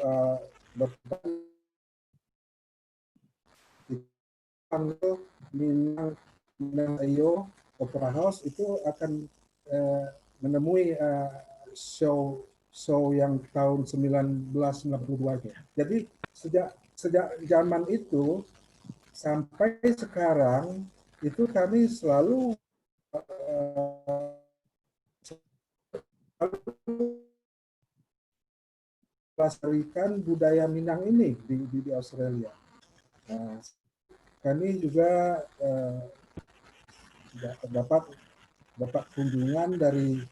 Speaker 14: Minang Ayo Opera House itu akan menemui show yang tahun 1992. Jadi sejak zaman itu sampai sekarang itu kami selalu melestarikan budaya Minang ini di Australia. Kami juga dapat kunjungan dari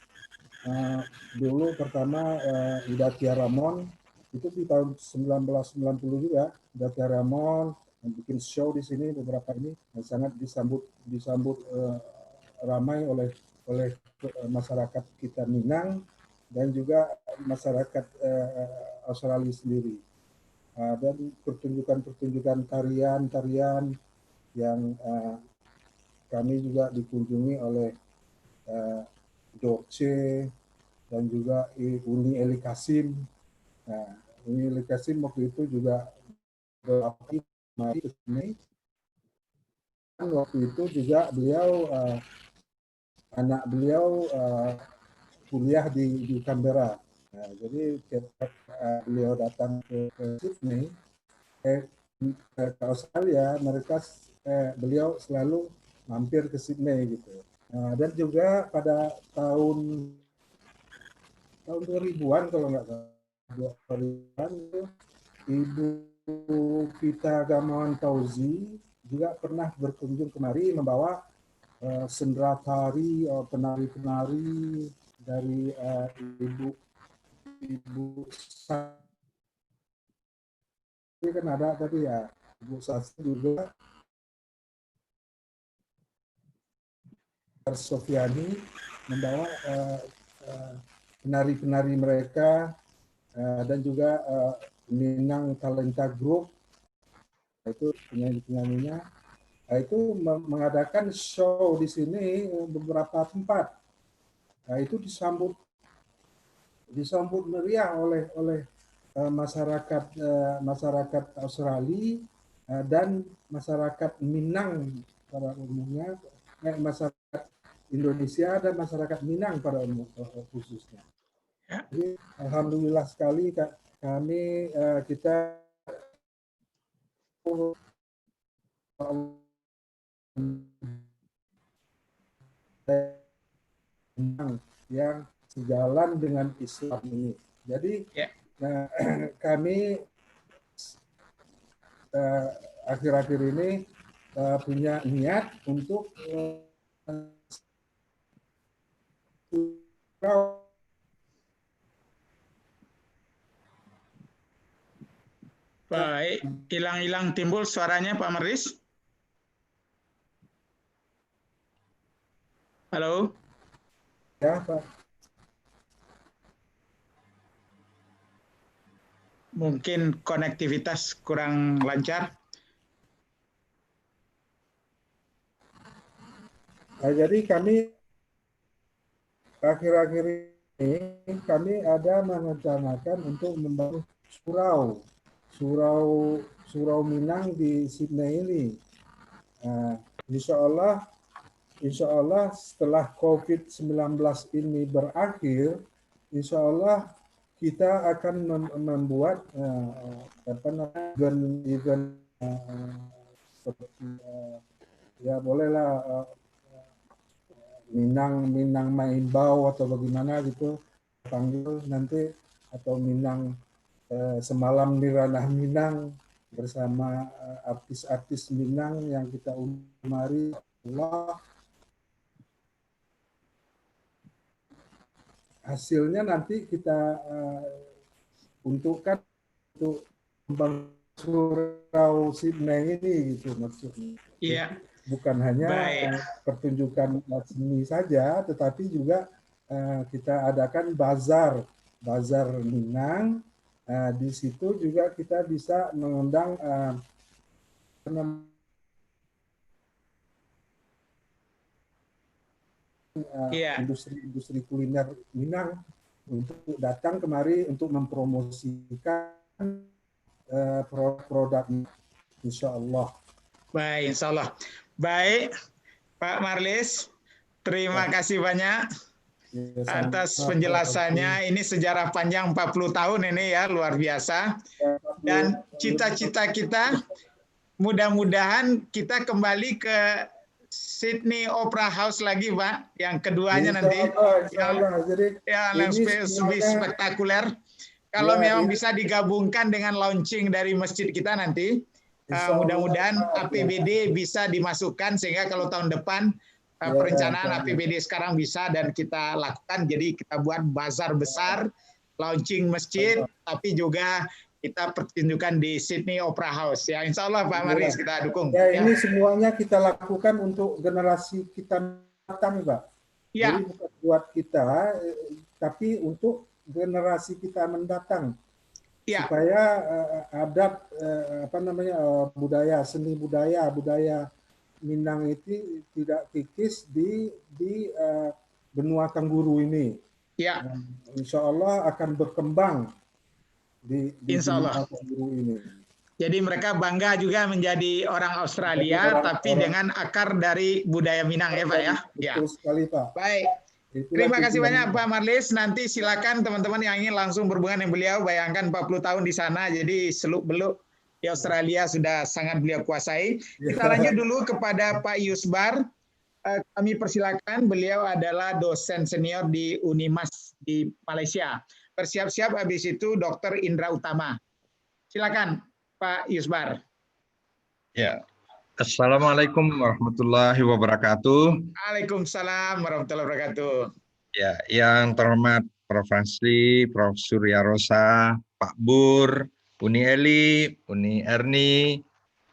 Speaker 14: dulu pertama Ida Tiaramon itu di tahun 1990 juga. Ida Tiaramon bikin show di sini beberapa ini yang sangat disambut ramai oleh masyarakat kita Minang dan juga masyarakat Australia sendiri. Dan pertunjukan tarian yang kami juga dikunjungi oleh Dorce dan juga Uni Eli Kasim. Uni Eli Kasim waktu itu juga mari ke sini. Waktu itu juga beliau anak beliau kuliah di Canberra. Jadi ketika beliau datang ke Sydney, ke Australia, beliau selalu mampir ke Sydney gitu. Dan juga pada tahun 2000-an kalau nggak salah, 2000-an Ibu Vita Gamawan Fauzi juga pernah berkunjung kemari membawa sendera tari, penari-penari dari Ibu Sasti kan ada tadi ya, Ibu Sasti juga Sofiani membawa penari-penari mereka dan juga Minang Talenta Group itu penyanyi-penyanyinya itu mengadakan show di sini beberapa tempat. Itu disambut meriah oleh masyarakat Australia dan masyarakat Minang pada umumnya, masyarakat Indonesia dan masyarakat Minang pada khususnya. Jadi, alhamdulillah sekali kami kita yang sejalan dengan Islam ini. Jadi kami akhir-akhir ini punya niat untuk
Speaker 1: Baik, hilang-hilang timbul suaranya Pak Meris. Halo.
Speaker 14: Ya, Pak.
Speaker 1: Mungkin konektivitas kurang lancar.
Speaker 14: Jadi kami akhir-akhir ini kami ada merencanakan untuk membangun surau Minang di Sydney ini. Insya Allah setelah COVID-19 ini berakhir, insya Allah kita akan membuat event ya bolehlah Minang Maimbau atau bagaimana gitu panggil nanti, atau Minang Semalam di Ranah Minang bersama artis-artis Minang yang kita mari Allah. Hasilnya nanti kita untukkan untuk membangun surau Sydney ini gitu maksudnya.
Speaker 1: Iya.
Speaker 14: Bukan hanya pertunjukan seni saja, tetapi juga kita adakan bazar Minang. Di situ juga kita bisa mengundang industri kuliner Minang untuk datang kemari untuk mempromosikan produk, insya Allah.
Speaker 1: Baik, insya Allah. Baik, Pak Marlis, terima kasih banyak atas penjelasannya. Ini sejarah panjang 40 tahun ini ya, luar biasa. Dan cita-cita kita, mudah-mudahan kita kembali ke Sydney Opera House lagi, Pak. Yang keduanya nanti, yang lebih spektakuler. Kalau memang bisa digabungkan dengan launching dari masjid kita nanti, mudah-mudahan APBD bisa dimasukkan sehingga kalau tahun depan perencanaan APBD sekarang bisa dan kita lakukan. Jadi kita buat bazar besar, launching masjid, tapi juga kita pertunjukan di Sydney Opera House. Ya, insya Allah Pak Marlis kita dukung.
Speaker 14: Ya, ini semuanya kita lakukan untuk generasi kita datang, Pak.
Speaker 1: Ya.
Speaker 14: Jadi bukan buat kita, tapi untuk generasi kita mendatang. Ya. Supaya adat budaya, seni budaya Minang itu tidak kikis di benua Kangguru ini. Ya. Insya Allah akan berkembang di
Speaker 1: Insya Allah.
Speaker 14: benua Kangguru ini.
Speaker 1: Jadi mereka bangga juga menjadi orang Australia, tapi dengan akar dari budaya Minang ya Pak ya.
Speaker 14: Betul sekali Pak.
Speaker 1: Baik. Terima kasih banyak Pak Marlis. Nanti silakan teman-teman yang ingin langsung berhubungan dengan beliau. Bayangkan 40 tahun di sana, jadi seluk-beluk di Australia sudah sangat beliau kuasai. Kita lanjut dulu kepada Pak Yusbar. Kami persilakan, beliau adalah dosen senior di Unimas di Malaysia. Bersiap-siap habis itu Dr. Indra Utama. Silakan Pak Yusbar.
Speaker 15: Ya. Assalamualaikum warahmatullahi wabarakatuh.
Speaker 1: Waalaikumsalam warahmatullahi wabarakatuh.
Speaker 15: Ya, yang terhormat Prof. Fasli, Prof. Surya Rosa, Pak Bur, Uni Eli, Uni Erni,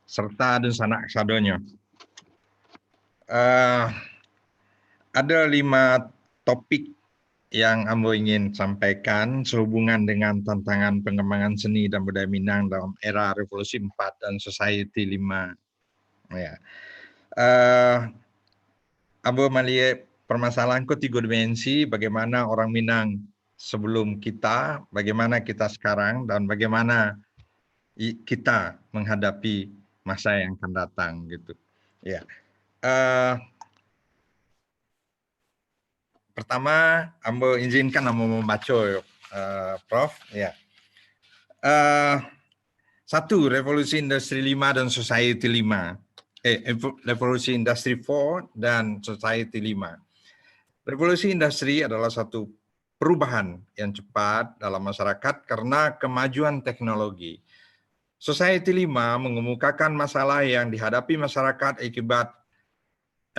Speaker 15: serta dan sanak sadonyo. Ada 5 topik yang Ambo ingin sampaikan sehubungan dengan tantangan pengembangan seni dan budaya Minang dalam era Revolusi 4 dan Society 5. Ya, Ambo melihat permasalahan ke 3 dimensi, bagaimana orang Minang sebelum kita, bagaimana kita sekarang, dan bagaimana kita menghadapi masa yang akan datang gitu. Ya, pertama, Ambo izinkan Ambo membaca, Prof. Ya, 1. Revolusi Industri 5 dan Society 5. Revolusi Industri 4 dan Society 5. Revolusi industri adalah satu perubahan yang cepat dalam masyarakat karena kemajuan teknologi. Society 5 mengemukakan masalah yang dihadapi masyarakat akibat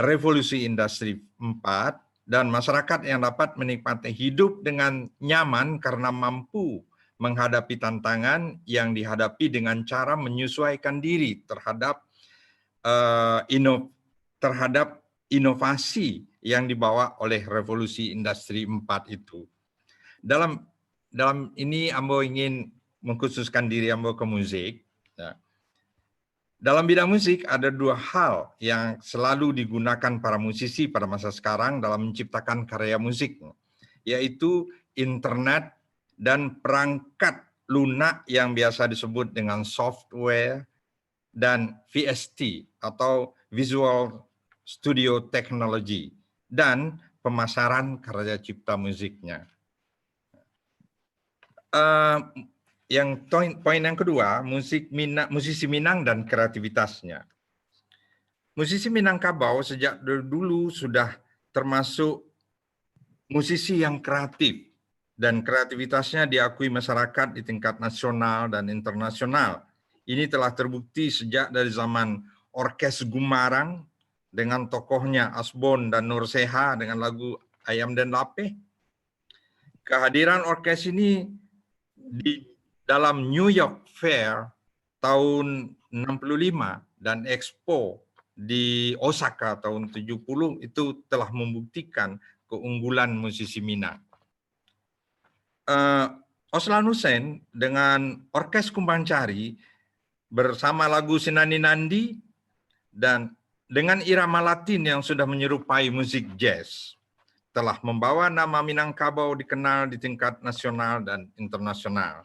Speaker 15: revolusi industri 4 dan masyarakat yang dapat menikmati hidup dengan nyaman karena mampu menghadapi tantangan yang dihadapi dengan cara menyesuaikan diri terhadap inovasi yang dibawa oleh revolusi industri 4 itu. Dalam ini Ambo ingin mengkhususkan diri Ambo ke musik. Nah, dalam bidang musik ada 2 hal yang selalu digunakan para musisi pada masa sekarang dalam menciptakan karya musik, yaitu internet dan perangkat lunak yang biasa disebut dengan software dan VST atau Visual Studio Technology dan pemasaran karya cipta musiknya. Poin yang kedua, musisi Minang dan kreativitasnya. Musisi Minangkabau sejak dulu sudah termasuk musisi yang kreatif dan kreativitasnya diakui masyarakat di tingkat nasional dan internasional. Ini telah terbukti sejak dari zaman Orkes Gumarang dengan tokohnya Asbon dan Nur Seha dengan lagu Ayam dan Lapeh. Kehadiran orkes ini di dalam New York Fair tahun 65 dan Expo di Osaka tahun 70 itu telah membuktikan keunggulan musisi Minang. Oslan Hussein dengan Orkes Kumbancari bersama lagu Sinani Nandi dan dengan irama Latin yang sudah menyerupai musik jazz telah membawa nama Minangkabau dikenal di tingkat nasional dan internasional.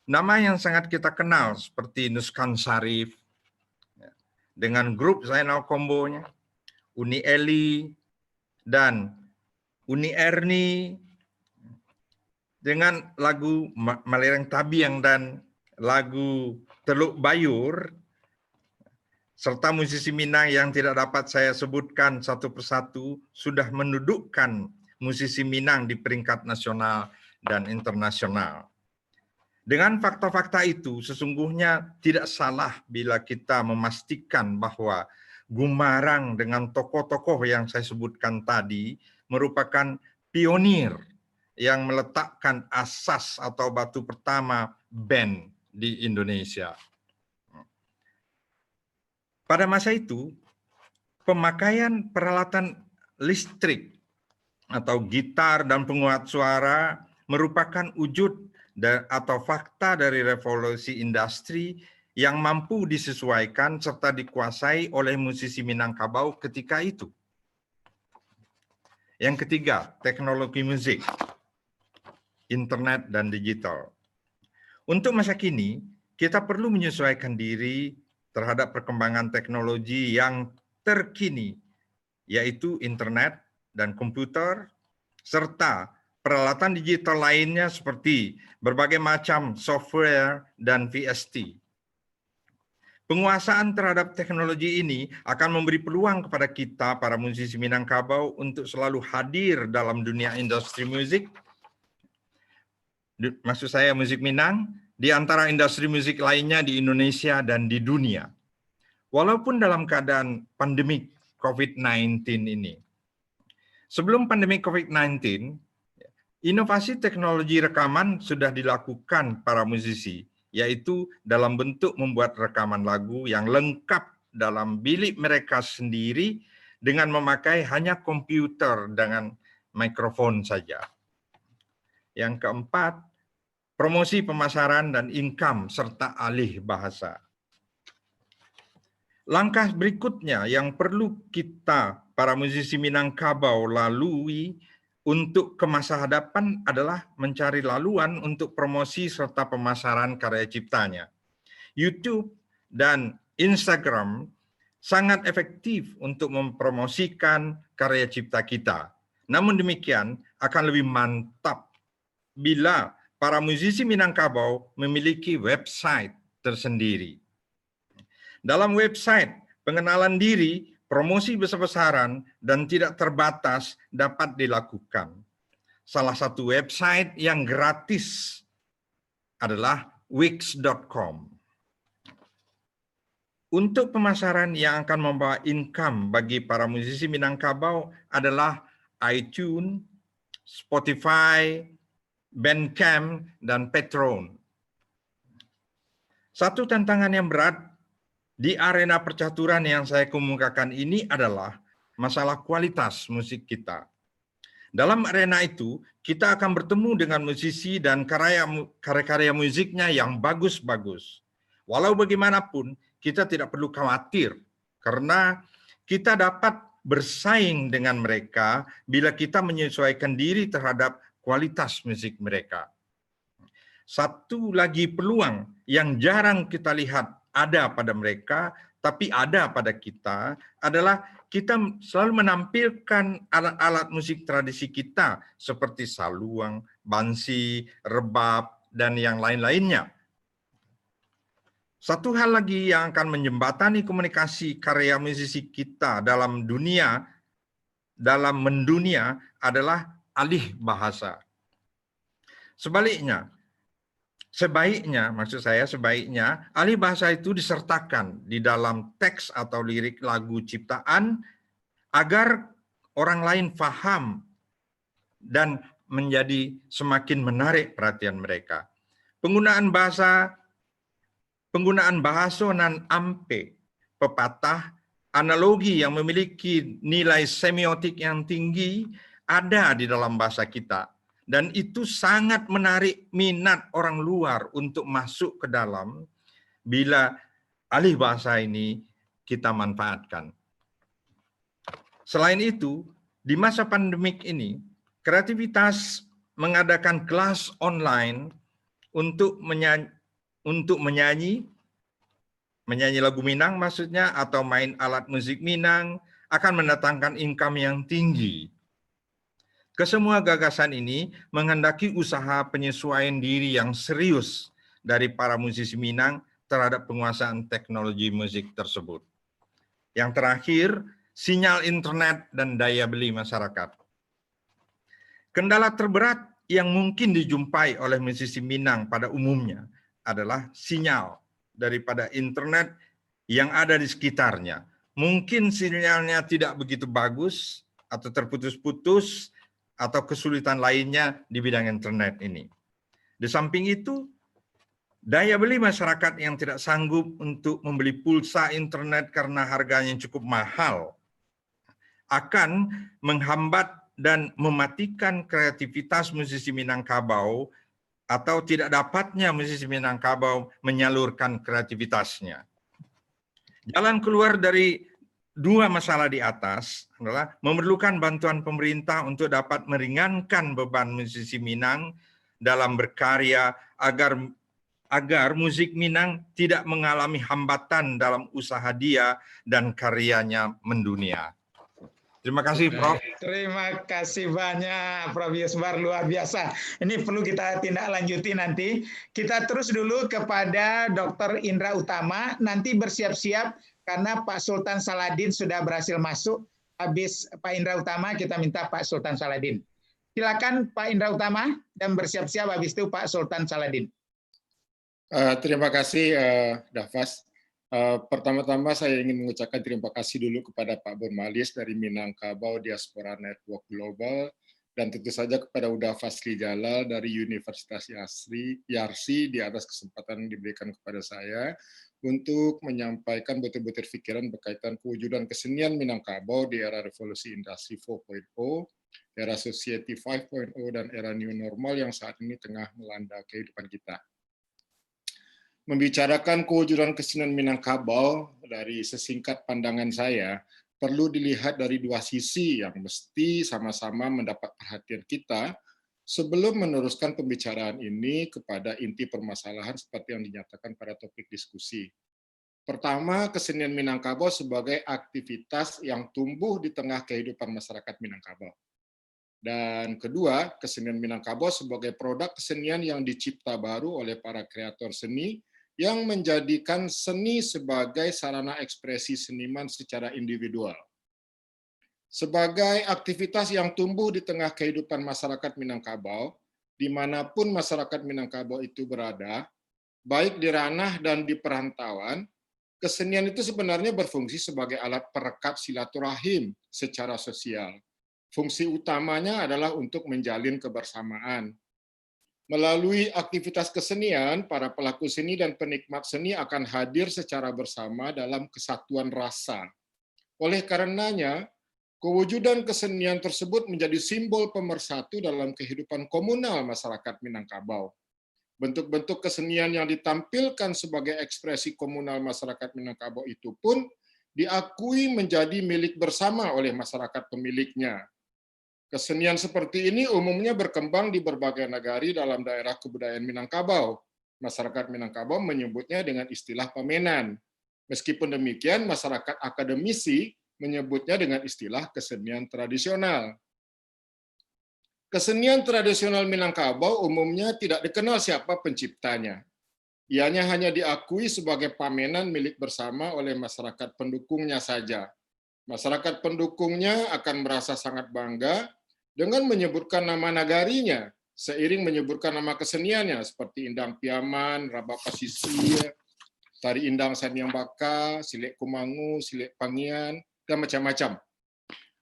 Speaker 15: Nama yang sangat kita kenal seperti Nuskan Sarif dengan grup Zainal Kombonya, Uni Eli dan Uni Erni dengan lagu Malereng Tabiang dan lagu Teluk Bayur, serta musisi Minang yang tidak dapat saya sebutkan satu persatu sudah mendudukkan musisi Minang di peringkat nasional dan internasional. Dengan fakta-fakta itu, sesungguhnya tidak salah bila kita memastikan bahwa Gumarang dengan tokoh-tokoh yang saya sebutkan tadi merupakan pionir yang meletakkan asas atau batu pertama band di Indonesia. Pada masa itu, pemakaian peralatan listrik atau gitar dan penguat suara merupakan wujud atau fakta dari revolusi industri yang mampu disesuaikan serta dikuasai oleh musisi Minangkabau ketika itu. Yang ketiga, teknologi musik, internet dan digital. Untuk masa kini, kita perlu menyesuaikan diri terhadap perkembangan teknologi yang terkini, yaitu internet dan komputer, serta peralatan digital lainnya seperti berbagai macam software dan VST. Penguasaan terhadap teknologi ini akan memberi peluang kepada kita, para musisi Minangkabau, untuk selalu hadir dalam dunia industri musik. Maksud saya musik Minang, di antara industri musik lainnya di Indonesia dan di dunia. Walaupun dalam keadaan pandemi COVID-19 ini. Sebelum pandemi COVID-19, inovasi teknologi rekaman sudah dilakukan para musisi, yaitu dalam bentuk membuat rekaman lagu yang lengkap dalam bilik mereka sendiri dengan memakai hanya komputer dengan mikrofon saja. Yang keempat, promosi pemasaran dan income serta alih bahasa. Langkah berikutnya yang perlu kita, para musisi Minangkabau, lalui untuk ke masa hadapan adalah mencari laluan untuk promosi serta pemasaran karya ciptanya. YouTube dan Instagram sangat efektif untuk mempromosikan karya cipta kita. Namun demikian, akan lebih mantap bila para musisi Minangkabau memiliki website tersendiri. Dalam website, pengenalan diri, promosi besar-besaran, dan tidak terbatas dapat dilakukan. Salah satu website yang gratis adalah wix.com. Untuk pemasaran yang akan membawa income bagi para musisi Minangkabau adalah iTunes, Spotify, Bandcamp, dan Patreon. Satu tantangan yang berat di arena percaturan yang saya kemukakan ini adalah masalah kualitas musik kita. Dalam arena itu, kita akan bertemu dengan musisi dan karya-karya musiknya yang bagus-bagus. Walau bagaimanapun, kita tidak perlu khawatir karena kita dapat bersaing dengan mereka bila kita menyesuaikan diri terhadap kualitas musik mereka. Satu lagi peluang yang jarang kita lihat ada pada mereka, tapi ada pada kita, adalah kita selalu menampilkan alat-alat musik tradisi kita seperti saluang, bansi, rebab, dan yang lain-lainnya. Satu hal lagi yang akan menjembatani komunikasi karya musisi kita dalam mendunia adalah alih bahasa. Sebaliknya, alih bahasa itu disertakan di dalam teks atau lirik lagu ciptaan agar orang lain paham dan menjadi semakin menarik perhatian mereka. Penggunaan bahasa nan ampe, pepatah, analogi yang memiliki nilai semiotik yang tinggi ada di dalam bahasa kita. Dan itu sangat menarik minat orang luar untuk masuk ke dalam bila alih bahasa ini kita manfaatkan. Selain itu, di masa pandemik ini, kreativitas mengadakan kelas online untuk menyanyi lagu Minang maksudnya, atau main alat musik Minang akan mendatangkan income yang tinggi. Kesemua gagasan ini menghendaki usaha penyesuaian diri yang serius dari para musisi Minang terhadap penguasaan teknologi musik tersebut. Yang terakhir, sinyal internet dan daya beli masyarakat. Kendala terberat yang mungkin dijumpai oleh musisi Minang pada umumnya adalah sinyal daripada internet yang ada di sekitarnya. Mungkin sinyalnya tidak begitu bagus atau terputus-putus atau kesulitan lainnya di bidang internet ini. Di samping itu, daya beli masyarakat yang tidak sanggup untuk membeli pulsa internet karena harganya cukup mahal akan menghambat dan mematikan kreativitas musisi Minangkabau atau tidak dapatnya musisi Minangkabau menyalurkan kreativitasnya. Jalan keluar dari dua masalah di atas adalah memerlukan bantuan pemerintah untuk dapat meringankan beban musisi Minang dalam berkarya agar musik Minang tidak mengalami hambatan dalam usaha dia dan karyanya mendunia. Terima kasih, Prof.
Speaker 1: Terima kasih banyak, Prof. Yusbar, luar biasa. Ini perlu kita tindak lanjuti nanti. Kita terus dulu kepada Dr. Indra Utama, nanti bersiap-siap karena Pak Sultan Saladin sudah berhasil masuk. Habis Pak Indra Utama, kita minta Pak Sultan Saladin. Silakan Pak Indra Utama, dan bersiap-siap habis itu Pak Sultan Saladin.
Speaker 16: Terima kasih, Dafas. Pertama-tama saya ingin mengucapkan terima kasih dulu kepada Pak Burmalis dari Minangkabau Diaspora Network Global, dan tentu saja kepada Uda Fasli Jalal dari Universitas Yarsi di atas kesempatan yang diberikan kepada saya untuk menyampaikan butir-butir pikiran berkaitan kewujudan kesenian Minangkabau di era revolusi industri 4.0, era society 5.0, dan era new normal yang saat ini tengah melanda kehidupan kita. Membicarakan kewujudan kesenian Minangkabau dari sesingkat pandangan saya perlu dilihat dari dua sisi yang mesti sama-sama mendapat perhatian kita sebelum meneruskan pembicaraan ini kepada inti permasalahan seperti yang dinyatakan pada topik diskusi. Pertama, kesenian Minangkabau sebagai aktivitas yang tumbuh di tengah kehidupan masyarakat Minangkabau. Dan kedua, kesenian Minangkabau sebagai produk kesenian yang dicipta baru oleh para kreator seni yang menjadikan seni sebagai sarana ekspresi seniman secara individual. Sebagai aktivitas yang tumbuh di tengah kehidupan masyarakat Minangkabau, dimanapun masyarakat Minangkabau itu berada, baik di ranah dan di perantauan, kesenian itu sebenarnya berfungsi sebagai alat perekat silaturahim secara sosial. Fungsi utamanya adalah untuk menjalin kebersamaan. Melalui aktivitas kesenian, para pelaku seni dan penikmat seni akan hadir secara bersama dalam kesatuan rasa. Oleh karenanya, kewujudan kesenian tersebut menjadi simbol pemersatu dalam kehidupan komunal masyarakat Minangkabau. Bentuk-bentuk kesenian yang ditampilkan sebagai ekspresi komunal masyarakat Minangkabau itu pun diakui menjadi milik bersama oleh masyarakat pemiliknya. Kesenian seperti ini umumnya berkembang di berbagai negari dalam daerah kebudayaan Minangkabau. Masyarakat Minangkabau menyebutnya dengan istilah pamenan. Meskipun demikian, masyarakat akademisi menyebutnya dengan istilah kesenian tradisional. Kesenian tradisional Minangkabau umumnya tidak dikenal siapa penciptanya. Ianya hanya diakui sebagai pamenan milik bersama oleh masyarakat pendukungnya saja. Masyarakat pendukungnya akan merasa sangat bangga dengan menyebutkan nama nagarinya, seiring menyebutkan nama keseniannya, seperti Indang Piaman, Raba Pasisir, Tari Indang Sanyang Baka, Silek Kumangu, Silek Pangian, dan macam-macam.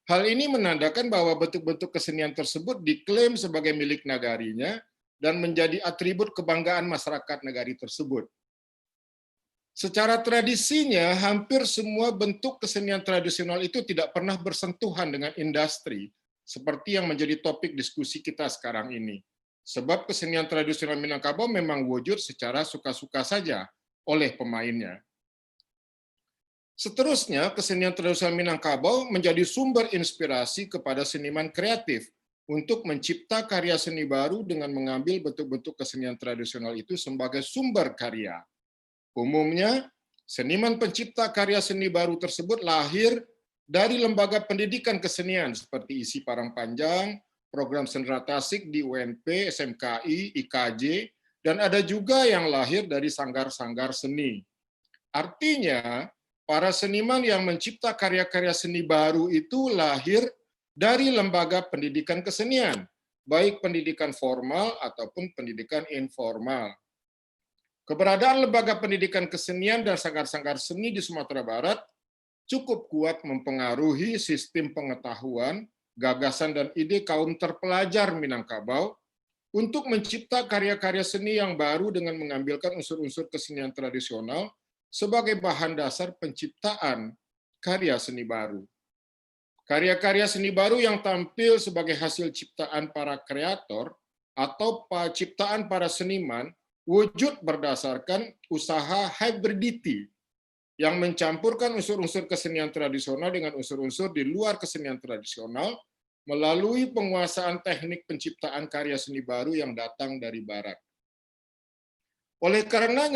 Speaker 16: Hal ini menandakan bahwa bentuk-bentuk kesenian tersebut diklaim sebagai milik nagarinya dan menjadi atribut kebanggaan masyarakat negari tersebut. Secara tradisinya, hampir semua bentuk kesenian tradisional itu tidak pernah bersentuhan dengan industri, seperti yang menjadi topik diskusi kita sekarang ini. Sebab kesenian tradisional Minangkabau memang wujud secara suka-suka saja oleh pemainnya. Seterusnya, kesenian tradisional Minangkabau menjadi sumber inspirasi kepada seniman kreatif untuk mencipta karya seni baru dengan mengambil bentuk-bentuk kesenian tradisional itu sebagai sumber karya. Umumnya, seniman pencipta karya seni baru tersebut lahir dari lembaga pendidikan kesenian seperti ISI Parang Panjang, program sendera tasik di UNP, SMKI, IKJ, dan ada juga yang lahir dari sanggar-sanggar seni. Artinya, para seniman yang mencipta karya-karya seni baru itu lahir dari lembaga pendidikan kesenian, baik pendidikan formal ataupun pendidikan informal. Keberadaan lembaga pendidikan kesenian dan sanggar-sanggar seni di Sumatera Barat cukup kuat mempengaruhi sistem pengetahuan, gagasan, dan ide kaum terpelajar Minangkabau untuk mencipta karya-karya seni yang baru dengan mengambilkan unsur-unsur kesenian tradisional sebagai bahan dasar penciptaan karya seni baru. Karya-karya seni baru yang tampil sebagai hasil ciptaan para kreator atau ciptaan para seniman wujud berdasarkan usaha hybridity yang mencampurkan unsur-unsur kesenian tradisional dengan unsur-unsur di luar kesenian tradisional melalui penguasaan teknik penciptaan karya seni baru yang datang dari Barat. Oleh karena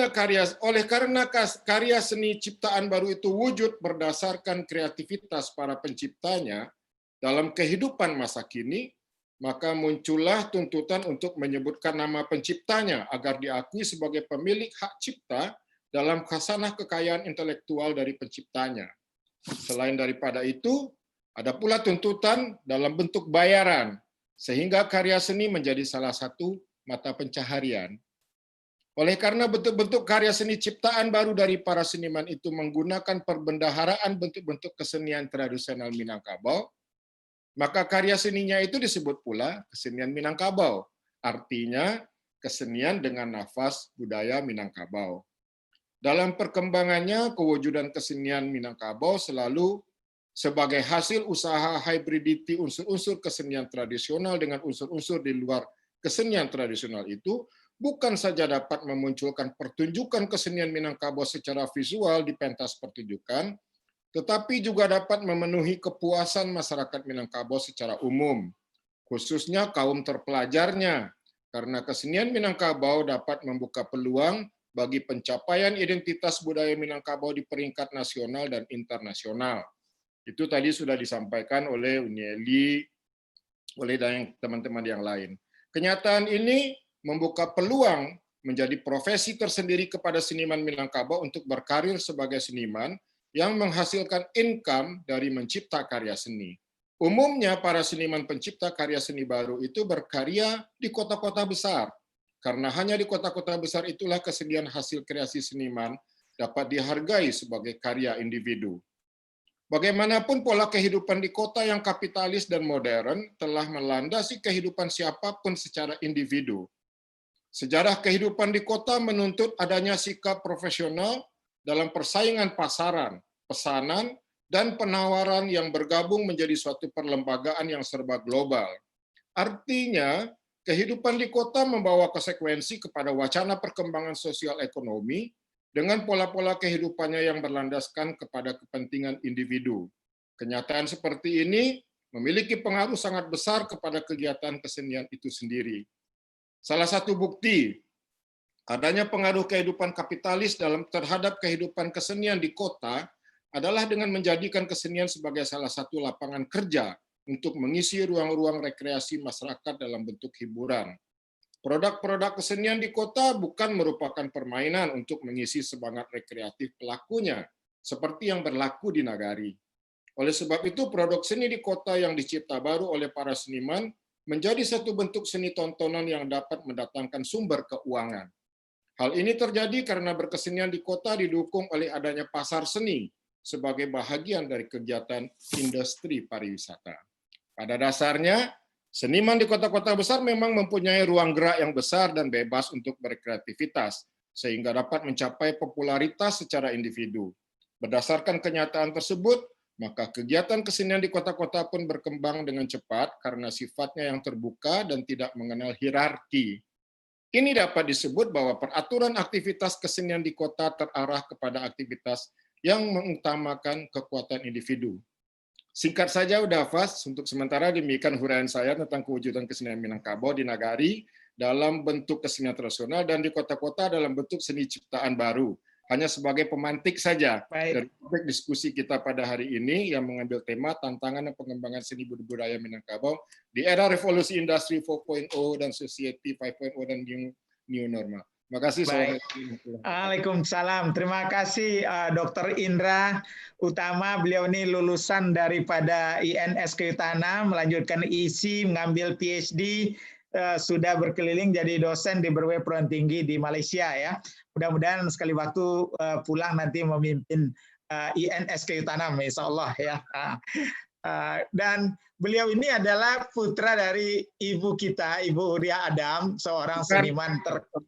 Speaker 16: karya seni ciptaan baru itu wujud berdasarkan kreativitas para penciptanya dalam kehidupan masa kini, maka muncullah tuntutan untuk menyebutkan nama penciptanya agar diakui sebagai pemilik hak cipta dalam khasanah kekayaan intelektual dari penciptanya. Selain daripada itu, ada pula tuntutan dalam bentuk bayaran, sehingga karya seni menjadi salah satu mata pencaharian. Oleh karena bentuk-bentuk karya seni ciptaan baru dari para seniman itu menggunakan perbendaharaan bentuk-bentuk kesenian tradisional Minangkabau, maka karya seninya itu disebut pula kesenian Minangkabau, artinya kesenian dengan nafas budaya Minangkabau. Dalam perkembangannya, kewujudan kesenian Minangkabau selalu sebagai hasil usaha hybridity unsur-unsur kesenian tradisional dengan unsur-unsur di luar kesenian tradisional itu, bukan saja dapat memunculkan pertunjukan kesenian Minangkabau secara visual di pentas pertunjukan, tetapi juga dapat memenuhi kepuasan masyarakat Minangkabau secara umum, khususnya kaum terpelajarnya, karena kesenian Minangkabau dapat membuka peluang bagi pencapaian identitas budaya Minangkabau di peringkat nasional dan internasional. Itu tadi sudah disampaikan oleh Unieli, oleh teman-teman yang lain. Kenyataan ini membuka peluang menjadi profesi tersendiri kepada seniman Minangkabau untuk berkarir sebagai seniman yang menghasilkan income dari mencipta karya seni. Umumnya para seniman pencipta karya seni baru itu berkarya di kota-kota besar, karena hanya di kota-kota besar itulah kesenian hasil kreasi seniman dapat dihargai sebagai karya individu. Bagaimanapun pola kehidupan di kota yang kapitalis dan modern telah melandasi kehidupan siapapun secara individu. Sejarah kehidupan di kota menuntut adanya sikap profesional dalam persaingan pasaran, pesanan, dan penawaran yang bergabung menjadi suatu perlembagaan yang serba global. Artinya, kehidupan di kota membawa konsekuensi kepada wacana perkembangan sosial ekonomi dengan pola-pola kehidupannya yang berlandaskan kepada kepentingan individu. Kenyataan seperti ini memiliki pengaruh sangat besar kepada kegiatan kesenian itu sendiri. Salah satu bukti adanya pengaruh kehidupan kapitalis terhadap kehidupan kesenian di kota adalah dengan menjadikan kesenian sebagai salah satu lapangan kerja untuk mengisi ruang-ruang rekreasi masyarakat dalam bentuk hiburan. Produk-produk kesenian di kota bukan merupakan permainan untuk mengisi semangat rekreatif pelakunya, seperti yang berlaku di nagari. Oleh sebab itu, produk seni di kota yang dicipta baru oleh para seniman menjadi satu bentuk seni tontonan yang dapat mendatangkan sumber keuangan. Hal ini terjadi karena berkesenian di kota didukung oleh adanya pasar seni sebagai bahagian dari kegiatan industri pariwisata. Pada dasarnya, seniman di kota-kota besar memang mempunyai ruang gerak yang besar dan bebas untuk berkreativitas, sehingga dapat mencapai popularitas secara individu. Berdasarkan kenyataan tersebut, Maka kegiatan kesenian di kota-kota pun berkembang dengan cepat karena sifatnya yang terbuka dan tidak mengenal hierarki. Ini dapat disebut bahwa peraturan aktivitas kesenian di kota terarah kepada aktivitas yang mengutamakan kekuatan individu. Singkat saja, udah Fas, untuk sementara demikian huraian saya tentang kewujudan kesenian Minangkabau di Nagari dalam bentuk kesenian tradisional dan di kota-kota dalam bentuk seni ciptaan baru. Hanya sebagai pemantik saja dari topik diskusi kita pada hari ini yang mengambil tema tantangan dan pengembangan seni budaya Minangkabau di era revolusi industri 4.0 dan society 5.0 dan new normal. Terima kasih.
Speaker 1: Waalaikumsalam. Terima kasih Dr. Indra Utama. Beliau ini lulusan daripada INS Kehutanan, melanjutkan ISI, mengambil PhD, sudah berkeliling jadi dosen di berbagai perguruan tinggi di Malaysia ya. Mudah-mudahan sekali waktu pulang nanti memimpin INS Kehutanan, insya Allah ya. Dan beliau ini adalah putra dari ibu kita, Ibu Huria Adam, seorang seniman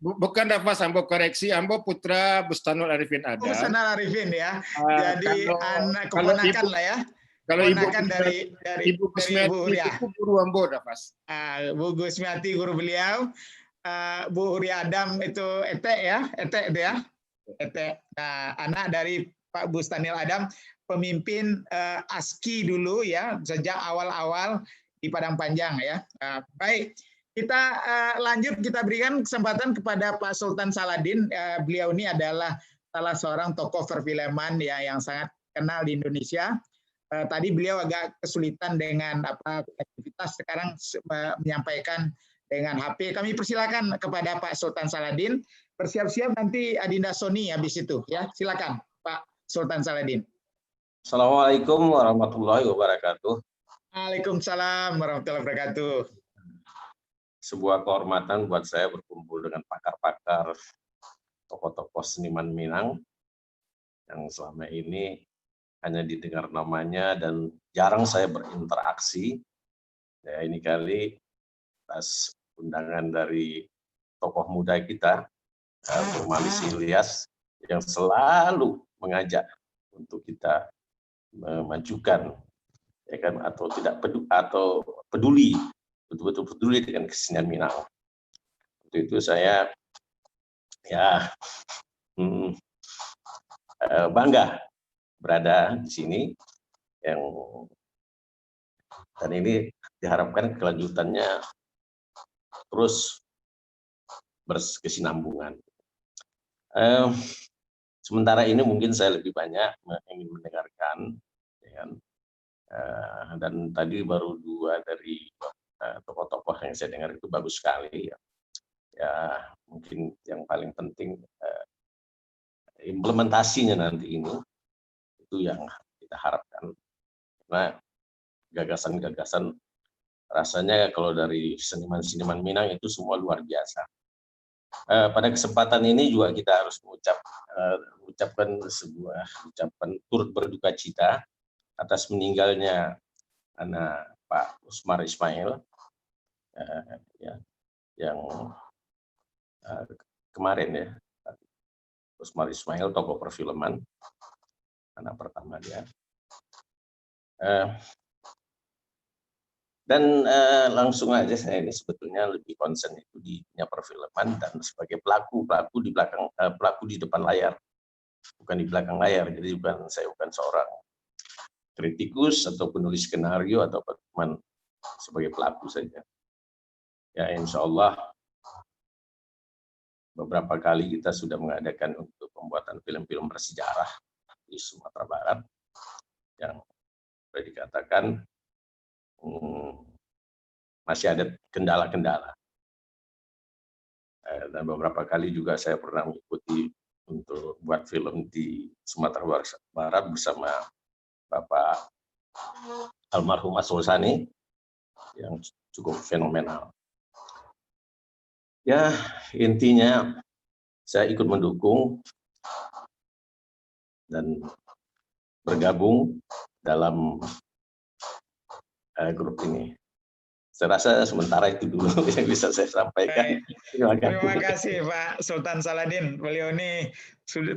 Speaker 16: bukan Mas, ambo koreksi, ambo putra Bustanul Arifin Adam.
Speaker 1: Bustanul Arifin ya. Jadi anak keponakan lah ya.
Speaker 16: Kalau ibu
Speaker 1: dari
Speaker 16: Ibu Gusmiati itu guru ambo dah, Mas.
Speaker 1: Bu Gusmiati guru beliau. Bu Huria Adam itu Etek ya, Etek dia. Etek. Nah, anak dari Pak Bustanul Adam, pemimpin ASKI dulu ya, sejak awal-awal di Padang Panjang ya. Baik, kita lanjut, kita berikan kesempatan kepada Pak Sultan Saladin. Beliau ini adalah salah seorang tokoh perfilman ya yang sangat kenal di Indonesia. Tadi beliau agak kesulitan dengan aktivitas, sekarang menyampaikan dengan HP. Kami persilakan kepada Pak Sultan Saladin. Bersiap-siap nanti Adinda Sony habis itu ya. Silakan Pak Sultan Saladin.
Speaker 17: Assalamualaikum warahmatullahi wabarakatuh.
Speaker 1: Waalaikumsalam warahmatullahi wabarakatuh.
Speaker 17: Sebuah kehormatan buat saya berkumpul dengan pakar-pakar, tokoh-tokoh seniman Minang yang selama ini hanya didengar namanya dan jarang saya berinteraksi. Ya, ini kali atas undangan dari tokoh muda kita, Burmalis Ilyas, yang selalu mengajak untuk kita memajukan, ya kan, atau tidak peduli, betul-betul peduli dengan kesenian Minang. Waktu itu saya ya bangga berada di sini, dan ini diharapkan kelanjutannya terus berkesinambungan. Sementara ini mungkin saya lebih banyak ingin mendengarkan, ya kan? Dan tadi baru dua dari tokoh-tokoh yang saya dengar itu bagus sekali. Ya, mungkin yang paling penting implementasinya nanti ini itu yang kita harapkan. Karena gagasan-gagasan rasanya kalau dari seniman-seniman Minang itu semua luar biasa. Pada kesempatan ini juga kita harus mengucapkan sebuah ucapan turut berduka cita atas meninggalnya anak Pak Usmar Ismail ya, yang kemarin ya, Usmar Ismail tokoh perfilman, anak pertama dia. Dan langsung aja saya ini sebetulnya lebih concern itu di dunia perfilman dan sebagai pelaku di belakang, pelaku di depan layar, bukan di belakang layar. Jadi saya bukan seorang kritikus atau penulis skenario atau teman, sebagai pelaku saja. Ya, insya Allah beberapa kali kita sudah mengadakan untuk pembuatan film-film bersejarah di Sumatera Barat yang sudah dikatakan masih ada kendala-kendala. Dan beberapa kali juga saya pernah mengikuti untuk buat film di Sumatera Barat bersama Bapak almarhum Mas Sulsani yang cukup fenomenal. Ya, intinya saya ikut mendukung dan bergabung dalam grup ini. Saya rasa sementara itu dulu yang bisa saya sampaikan.
Speaker 1: Terima kasih Pak Sultan Saladin. Beliau ini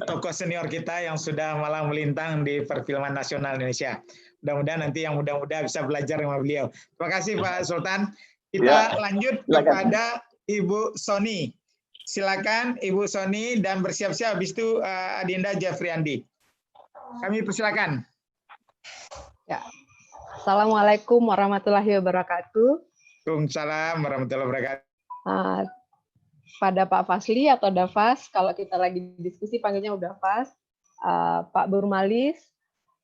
Speaker 1: tokoh senior kita yang sudah malang melintang di perfilman nasional Indonesia. Mudah-mudahan nanti yang muda-muda bisa belajar sama beliau. Terima kasih Pak Sultan. Kita lanjut kepada Ibu Soni. Silakan Ibu Soni dan bersiap-siap habis itu Adinda Jafriandi. Kami persilakan.
Speaker 18: Ya. Assalamualaikum warahmatullahi wabarakatuh.
Speaker 1: Waalaikumsalam warahmatullahi wabarakatuh.
Speaker 18: Pada Pak Fasli atau Dafas, kalau kita lagi diskusi panggilnya udah Dafas, Pak Burmalis,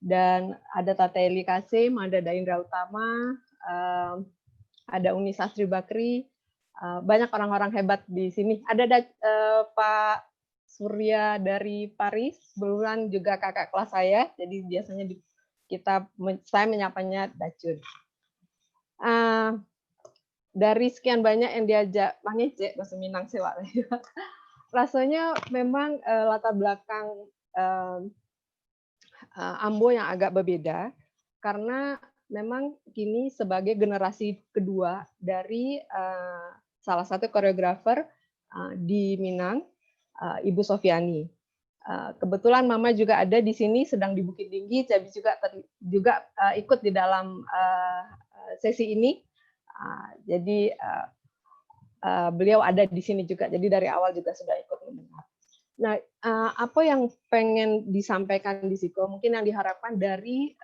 Speaker 18: dan ada Tata Eli Kasim, ada Daindra Utama, ada Uni Sastri Bakri, banyak orang-orang hebat di sini. Ada Pak Surya dari Paris, Beluran juga kakak kelas saya, jadi biasanya saya menyapanya Dacun. Dari sekian banyak yang diajak mangece bahasa Minang sih, rasanya memang latar belakang Ambo yang agak berbeda, karena memang kini sebagai generasi kedua dari salah satu koreografer di Minang, Ibu Sofiani. Kebetulan Mama juga ada di sini, sedang di Bukit Tinggi, jadi juga ikut di dalam sesi ini. Jadi beliau ada di sini juga, jadi dari awal juga sudah ikut mendengar. Nah, apa yang pengen disampaikan di Siko, mungkin yang diharapkan dari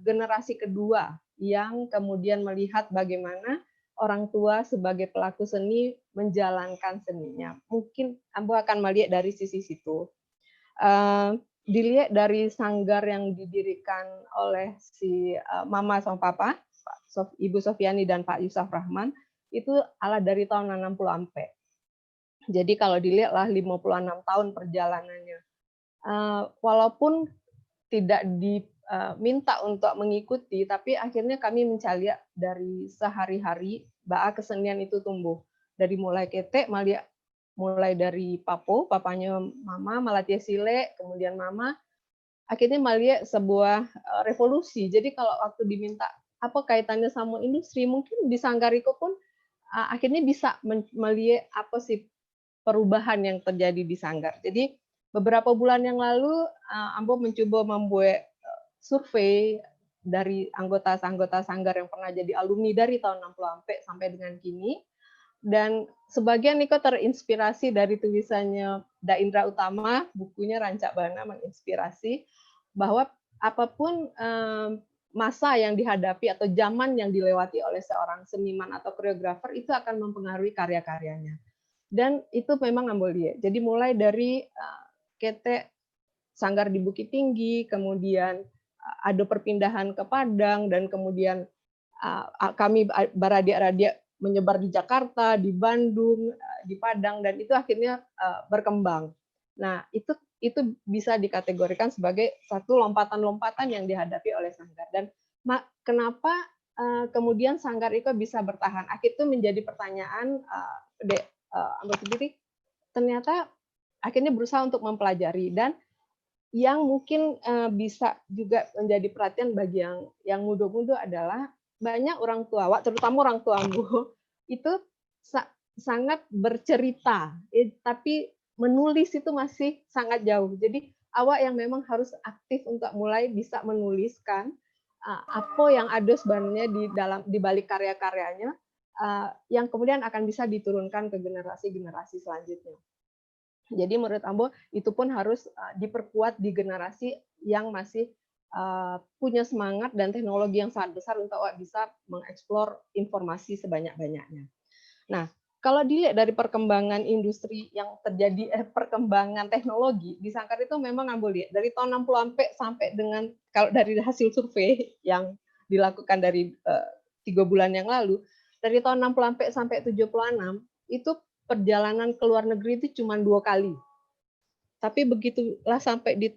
Speaker 18: generasi kedua yang kemudian melihat bagaimana orang tua sebagai pelaku seni menjalankan seninya. Mungkin Ambo akan melihat dari sisi situ. Dilihat dari sanggar yang didirikan oleh si Mama sama Papa, Ibu Sofiani dan Pak Yusuf Rahman, itu ala dari tahun 60 ampe. Jadi kalau dilihatlah 56 tahun perjalanannya. Walaupun tidak diminta untuk mengikuti, tapi akhirnya kami mencari dari sehari-hari bahwa kesenian itu tumbuh. Dari mulai ketek, mulai dari papanya Mama, Malatia Sile, kemudian Mama, akhirnya melihat sebuah revolusi. Jadi kalau waktu diminta apa kaitannya sama industri, mungkin di Sanggariko pun akhirnya bisa melihat apa sih perubahan yang terjadi di Sanggar. Jadi beberapa bulan yang lalu Ambo mencoba membuat survei dari anggota-anggota Sanggar yang pernah jadi alumni dari tahun 60 sampai dengan kini, dan sebagian Niko terinspirasi dari tulisannya Daindra Utama, bukunya Rancak Bana, menginspirasi bahwa apapun masa yang dihadapi atau zaman yang dilewati oleh seorang seniman atau koreografer itu akan mempengaruhi karya-karyanya. Dan itu memang Ambo lihat. Jadi mulai dari ketek Sanggar di Bukit Tinggi, kemudian ada perpindahan ke Padang, dan kemudian kami baradia-radia menyebar di Jakarta, di Bandung, di Padang, dan itu akhirnya berkembang. Nah, itu bisa dikategorikan sebagai satu lompatan-lompatan yang dihadapi oleh Sanggar. Dan kenapa kemudian Sanggar itu bisa bertahan? Akhirnya itu menjadi pertanyaan Ambo sendiri, ternyata akhirnya berusaha untuk mempelajari, dan yang mungkin bisa juga menjadi perhatian bagi yang muda-muda adalah banyak orang tua, terutama orang tua Ambo, itu sangat bercerita, tapi menulis itu masih sangat jauh. Jadi awak yang memang harus aktif untuk mulai bisa menuliskan apa yang ada sebenarnya di balik karya-karyanya, yang kemudian akan bisa diturunkan ke generasi-generasi selanjutnya. Jadi menurut Ambo itu pun harus diperkuat di generasi yang masih punya semangat dan teknologi yang sangat besar untuk bisa mengeksplor informasi sebanyak-banyaknya. Nah, kalau dilihat dari perkembangan industri yang terjadi, perkembangan teknologi di Sanggar itu memang Ambo lihat dari tahun 60 sampai dengan, kalau dari hasil survei yang dilakukan dari 3 bulan yang lalu, dari tahun 60 sampai 76 itu perjalanan ke luar negeri itu cuma 2 kali. Tapi begitulah sampai di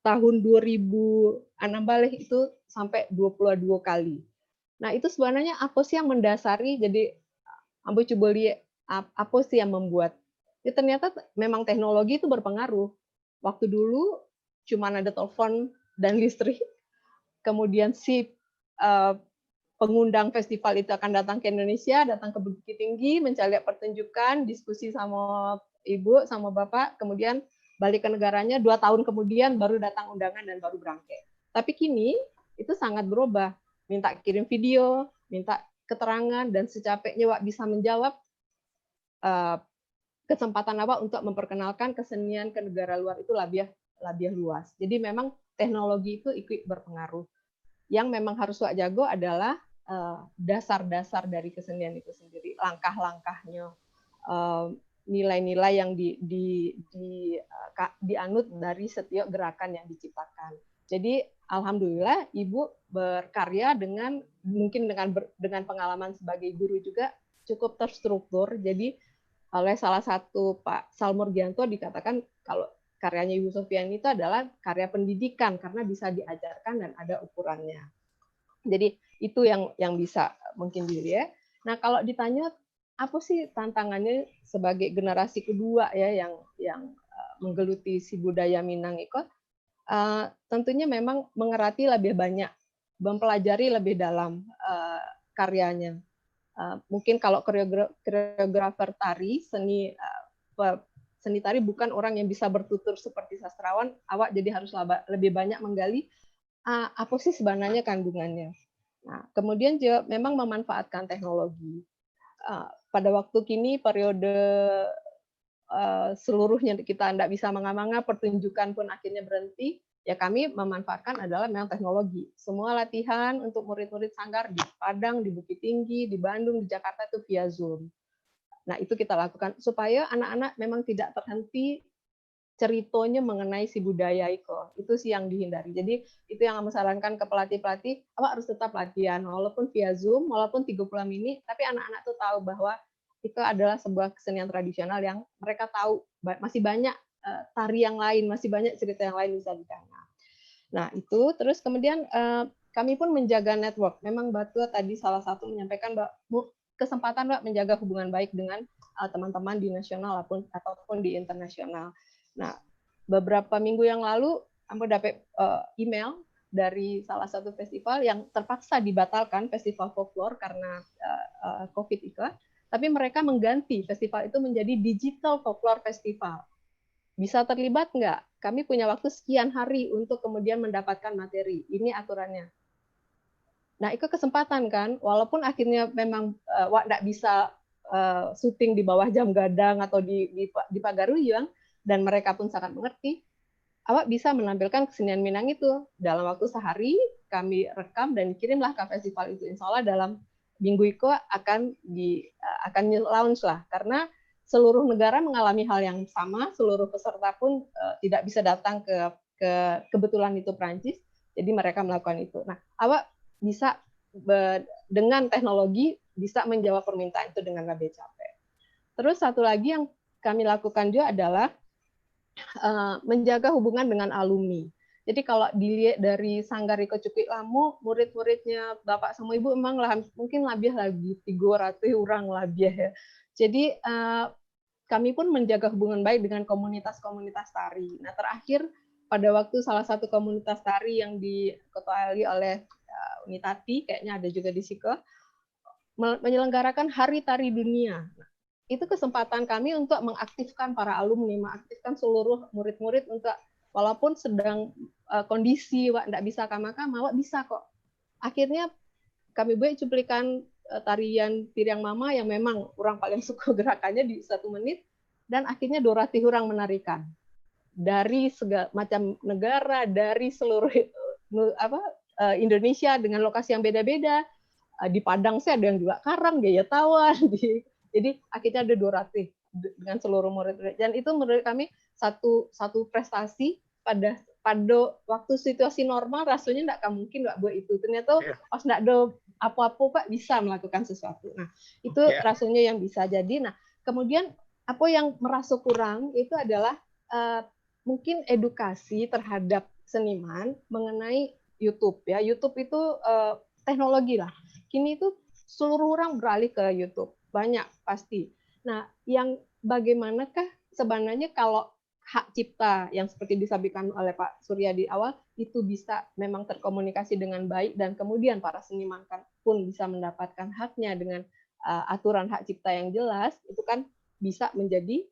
Speaker 18: tahun 2006 balik itu sampai 22 kali. Nah, itu sebenarnya apa sih yang mendasari? Jadi Ambo coba lihat apa sih yang membuat. Ya, ternyata memang teknologi itu berpengaruh. Waktu dulu cuma ada telepon dan listrik. Kemudian si pengundang festival itu akan datang ke Indonesia, datang ke Bukit Tinggi, mencari pertunjukan, diskusi sama ibu, sama bapak, kemudian balik ke negaranya, 2 tahun kemudian baru datang undangan dan baru berangkat. Tapi kini itu sangat berubah. Minta kirim video, minta keterangan, dan secapeknya Wak bisa menjawab, kesempatan Wak untuk memperkenalkan kesenian ke negara luar itu lebih luas. Jadi memang teknologi itu ikut berpengaruh. Yang memang harus Wak jago adalah dasar-dasar dari kesenian itu sendiri, langkah-langkahnya, nilai-nilai yang dianut dari setiap gerakan yang diciptakan. Jadi alhamdulillah Ibu berkarya mungkin dengan pengalaman sebagai guru juga cukup terstruktur. Jadi oleh salah satu Pak Salmurgianto dikatakan kalau karyanya Ibu Sofian itu adalah karya pendidikan karena bisa diajarkan dan ada ukurannya. Jadi itu yang bisa mungkin diri ya. Nah kalau ditanya apa sih tantangannya sebagai generasi kedua ya yang menggeluti si budaya Minang itu, tentunya memang mengerti lebih banyak, mempelajari lebih dalam karyanya. Mungkin kalau koreografer tari, seni tari bukan orang yang bisa bertutur seperti sastrawan, awak jadi harus lebih banyak menggali apa sih sebenarnya kandungannya. Nah, kemudian juga memang memanfaatkan teknologi. Pada waktu kini periode seluruhnya kita tidak bisa menganga-anga, pertunjukan pun akhirnya berhenti, ya kami memanfaatkan adalah memang teknologi. Semua latihan untuk murid-murid sanggar di Padang, di Bukit Tinggi, di Bandung, di Jakarta itu via Zoom. Nah, itu kita lakukan supaya anak-anak memang tidak terhenti ceritanya mengenai si budaya itu sih yang dihindari. Jadi itu yang saya sarankan ke pelatih-pelatih, awak harus tetap latihan walaupun via Zoom, walaupun 30 menit, tapi anak-anak tuh tahu bahwa itu adalah sebuah kesenian tradisional yang mereka tahu masih banyak tari yang lain, masih banyak cerita yang lain bisa dikenal. Nah itu terus kemudian kami pun menjaga network. Memang Batu tadi salah satu menyampaikan bahwa kesempatan Mbak menjaga hubungan baik dengan teman-teman di nasional ataupun di internasional. Nah, beberapa minggu yang lalu, aku dapat email dari salah satu festival yang terpaksa dibatalkan, festival folklore karena COVID itu. Tapi mereka mengganti festival itu menjadi digital folklore festival. Bisa terlibat nggak? Kami punya waktu sekian hari untuk kemudian mendapatkan materi. Ini aturannya. Nah, itu kesempatan kan, walaupun akhirnya memang nggak bisa syuting di bawah jam gadang atau di Pagaruyung, dan mereka pun sangat mengerti, awak bisa menampilkan kesenian Minang itu dalam waktu sehari, kami rekam dan kirimlah ke festival itu. Insya Allah dalam minggu itu akan launch lah, karena seluruh negara mengalami hal yang sama, seluruh peserta pun tidak bisa datang ke kebetulan itu Prancis, jadi mereka melakukan itu. Nah, awak bisa dengan teknologi bisa menjawab permintaan itu dengan lebih capek. Terus satu lagi yang kami lakukan juga adalah menjaga hubungan dengan alumni. Jadi kalau dilihat dari Sanggar Riko Cukik Lamu, murid-muridnya Bapak sama Ibu memang mungkin lebih lagi 300 orang lebih ya. Jadi kami pun menjaga hubungan baik dengan komunitas-komunitas tari. Nah terakhir pada waktu salah satu komunitas tari yang diketuai oleh Unitati, kayaknya ada juga di Siko, menyelenggarakan Hari Tari Dunia. Itu kesempatan kami untuk mengaktifkan para alumni, mengaktifkan seluruh murid-murid untuk walaupun sedang kondisi wak tidak bisa kamar-kamar, wak bisa kok. Akhirnya kami buat cuplikan tarian Piriang Mama yang memang orang paling suka gerakannya di 1 menit, dan akhirnya 200 orang menarikan dari segala macam negara, dari seluruh Indonesia dengan lokasi yang beda-beda. Di Padang sih ada yang juga Karang, Gaya Tawan, jadi akhirnya ada 200 dengan seluruh murid-murid. Dan itu menurut kami satu prestasi pada waktu situasi normal, rasanya tidak akan mungkin nggak buat itu. Ternyata pas tidak ada apa-apa Pak bisa melakukan sesuatu. Nah itu rasanya yang bisa jadi. Nah kemudian apa yang merasa kurang itu adalah mungkin edukasi terhadap seniman mengenai YouTube ya. YouTube itu teknologi lah. Kini itu seluruh orang beralih ke YouTube. Banyak pasti. Nah, yang bagaimanakah sebenarnya kalau hak cipta yang seperti disampaikan oleh Pak Surya di awal itu bisa memang terkomunikasi dengan baik, dan kemudian para seniman pun bisa mendapatkan haknya dengan aturan hak cipta yang jelas, itu kan bisa menjadi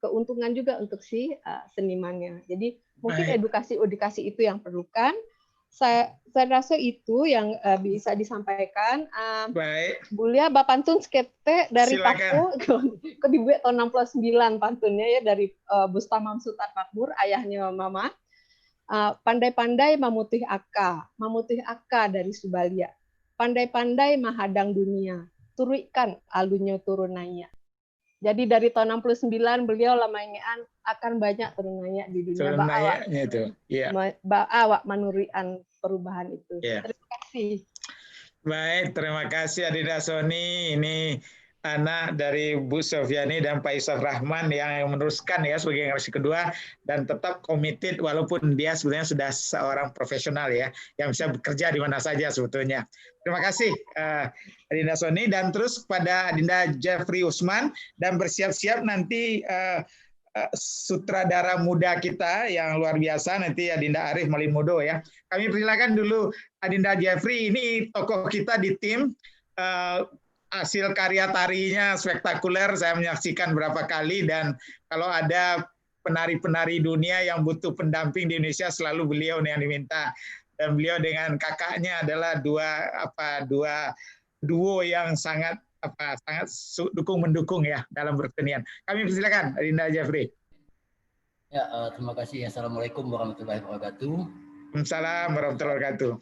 Speaker 18: keuntungan juga untuk si senimannya. Jadi mungkin edukasi itu yang perlukan. saya rasa itu yang bisa disampaikan.
Speaker 1: Baik.
Speaker 18: Bulia Bapantun skete dari
Speaker 1: Silakan.
Speaker 18: Paku ke dibuat tahun 69 pantunnya ya dari Bustamam Sutar Makmur, ayahnya Mama. Pandai-pandai mamutih aka dari Subalia. Pandai-pandai mahadang dunia, turuikan alunya turunannya. Jadi dari tahun 69 beliau lamangian akan banyak turunannya di dunia.
Speaker 1: Turunannya itu. Iya.
Speaker 18: Awak manurian perubahan itu.
Speaker 1: Iya.
Speaker 18: Terima kasih.
Speaker 1: Baik, terima kasih Adinda Sony. Ini anak dari Bu Sofiani dan Pak Yusuf Rahman yang meneruskan ya sebagai generasi kedua dan tetap committed walaupun dia sebenarnya sudah seorang profesional ya yang bisa bekerja di mana saja sebetulnya. Terima kasih Adinda Sony dan terus kepada Adinda Jeffrey Usman dan bersiap-siap nanti sutradara muda kita yang luar biasa nanti Adinda Arif Malimodo ya. Kami persilakan dulu Adinda Jeffrey, ini tokoh kita di tim, hasil karya tarinya spektakuler, saya menyaksikan berapa kali dan kalau ada penari-penari dunia yang butuh pendamping di Indonesia selalu beliau yang diminta dan beliau dengan kakaknya adalah dua duo yang sangat dukung mendukung ya dalam berkesenian. Kami persilakan Adinda Jeffrey.
Speaker 19: Ya, terima kasih. Assalamualaikum warahmatullahi wabarakatuh.
Speaker 1: Waalaikumsalam warahmatullahi wabarakatuh.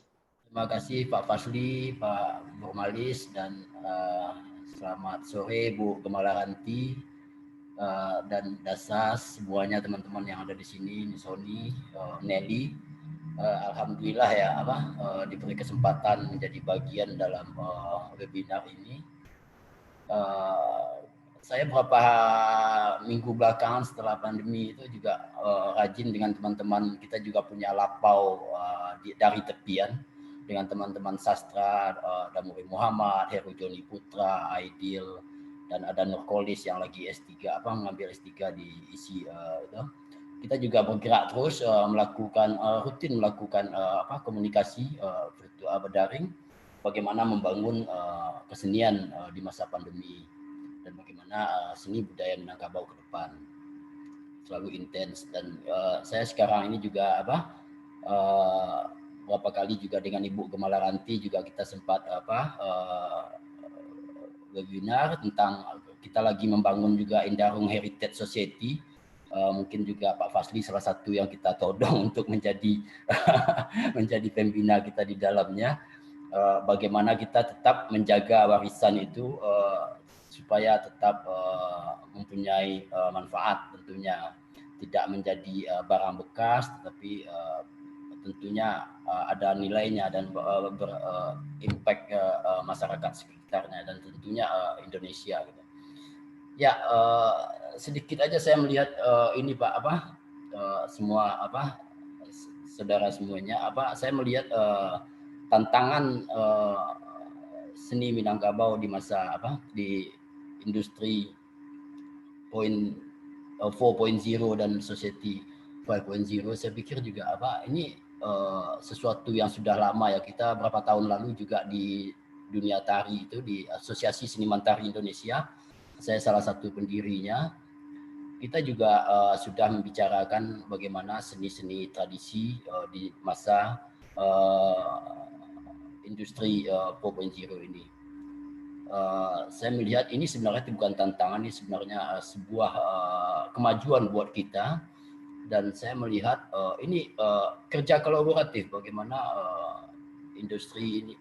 Speaker 19: Terima kasih Pak Fasli, Pak Burmalis, dan selamat sore Bu Gemalaranti dan Dasas, semuanya teman-teman yang ada di sini, Sony, Nelly. Alhamdulillah ya diberi kesempatan menjadi bagian dalam webinar ini. Saya beberapa minggu belakangan setelah pandemi itu juga rajin dengan teman-teman, kita juga punya lapau dari tepian dengan teman-teman sastra, Damuri Muhammad, Heru Joni Putra, Aidil, dan ada Nurkolis yang lagi S3 mengambil S3 di ISI itu. Kita juga bergerak terus rutin melakukan komunikasi virtual berdaring, bagaimana membangun kesenian di masa pandemi dan bagaimana seni budaya Minangkabau ke depan selalu intens. Dan saya sekarang ini juga beberapa kali juga dengan Ibu Gemalaranti juga kita sempat webinar tentang kita lagi membangun juga Indarung Heritage Society. Mungkin juga Pak Fasli salah satu yang kita todong untuk menjadi menjadi pembina kita di dalamnya. Bagaimana kita tetap menjaga warisan itu supaya tetap mempunyai manfaat, tentunya tidak menjadi barang bekas, tetapi tentunya ada nilainya dan berimpact masyarakat sekitarnya dan tentunya Indonesia gitu. Ya, sedikit aja saya melihat ini Pak semua saudara semuanya saya melihat tantangan seni Minangkabau di masa di industri 4.0 dan society 5.0, saya pikir juga ini sesuatu yang sudah lama ya. Kita berapa tahun lalu juga di dunia tari itu di Asosiasi Seniman Tari Indonesia, saya salah satu pendirinya, kita juga sudah membicarakan bagaimana seni-seni tradisi di masa industri 4.0 ini. Saya melihat ini sebenarnya bukan tantangan, ini sebenarnya sebuah kemajuan buat kita, dan saya melihat ini kerja kolaboratif, bagaimana industri ini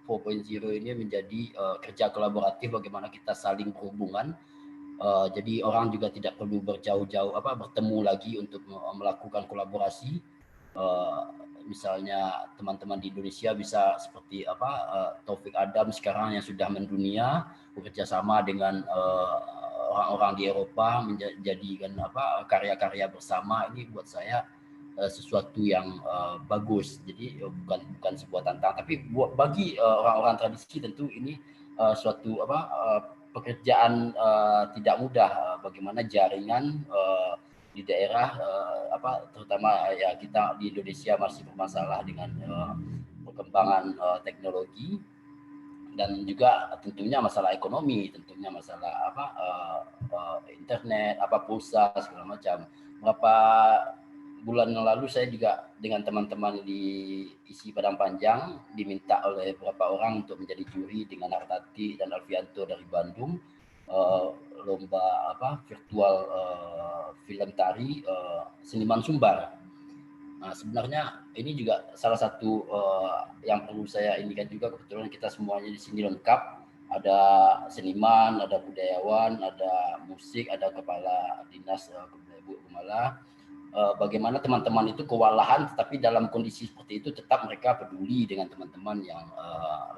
Speaker 19: 4.0 ini menjadi kerja kolaboratif, bagaimana kita saling berhubungan. Jadi orang juga tidak perlu berjauh-jauh bertemu lagi untuk melakukan kolaborasi. Misalnya teman-teman di Indonesia bisa seperti Taufik Adam sekarang yang sudah mendunia, bekerja sama dengan orang-orang di Eropa menjadikan karya-karya bersama. Ini buat saya sesuatu yang bagus. Jadi bukan sebuah tantangan, tapi bagi orang-orang tradisi tentu ini suatu pekerjaan tidak mudah. Bagaimana jaringan di daerah terutama ya kita di Indonesia masih bermasalah dengan perkembangan teknologi dan juga tentunya masalah ekonomi, tentunya masalah bulan yang lalu saya juga dengan teman-teman di isi Padang Panjang diminta oleh beberapa orang untuk menjadi juri dengan Hartati dan Alfianto dari Bandung, lomba virtual film tari seniman Sumbar. Nah, sebenarnya ini juga salah satu yang perlu saya indikan juga, kebetulan kita semuanya di sini lengkap. Ada seniman, ada budayawan, ada musik, ada kepala dinas kebudayaan Bu Gumala. Bagaimana teman-teman itu kewalahan, tetapi dalam kondisi seperti itu tetap mereka peduli dengan teman-teman yang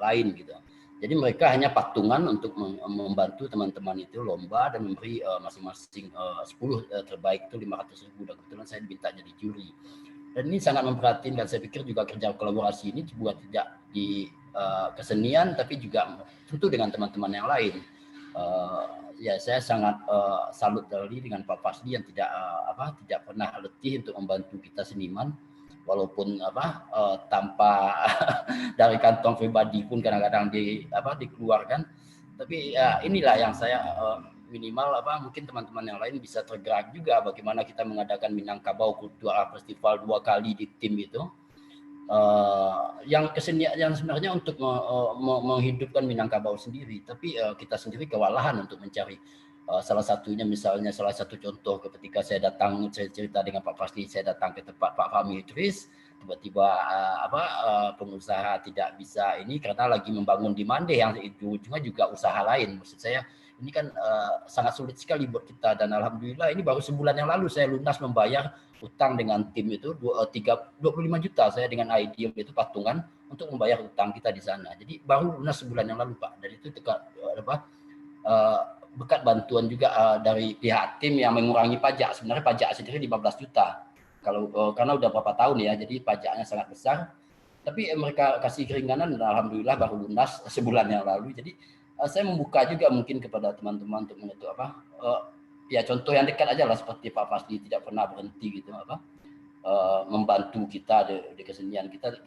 Speaker 19: lain gitu. Jadi mereka hanya patungan untuk membantu teman-teman itu lomba dan memberi masing-masing 10 terbaik itu 500.000, dan kebetulan saya diminta jadi juri. Dan ini sangat memperhatinkan, saya pikir juga kerja kolaborasi ini buat tidak di kesenian tapi juga tentu dengan teman-teman yang lain. Ya saya sangat salut sekali dengan Pak Fasli yang tidak pernah letih untuk membantu kita seniman, walaupun tanpa dari kantong pribadi pun kadang-kadang dikeluarkan. Tapi ya inilah yang saya minimal mungkin teman-teman yang lain bisa tergerak juga bagaimana kita mengadakan Minangkabau Cultural Festival 2 kali di tim itu. Yang kesenian yang sebenarnya untuk menghidupkan Minangkabau sendiri, tapi kita sendiri kewalahan untuk mencari salah satunya, misalnya salah satu contoh ketika saya datang, saya cerita dengan Pak Fasli, saya datang ke tempat Pak Fahmi Idris, tiba-tiba pengusaha tidak bisa ini karena lagi membangun di Mande yang itu ujungnya juga usaha lain. Maksud saya ini kan sangat sulit sekali buat kita, dan alhamdulillah ini baru sebulan yang lalu saya lunas membayar utang dengan tim itu 25 juta saya dengan IDEO itu patungan untuk membayar utang kita di sana. Jadi baru lunas sebulan yang lalu Pak. Dan itu berkat bantuan juga dari pihak tim yang mengurangi pajak. Sebenarnya pajak sendiri 15 juta. Karena udah berapa tahun ya, jadi pajaknya sangat besar. Tapi mereka kasih keringanan dan alhamdulillah baru lunas sebulan yang lalu. Jadi saya membuka juga mungkin kepada teman-teman untuk menentu ya contoh yang dekat aja lah, seperti Pak Fasli tidak pernah berhenti gitu membantu kita di kesenian. Kita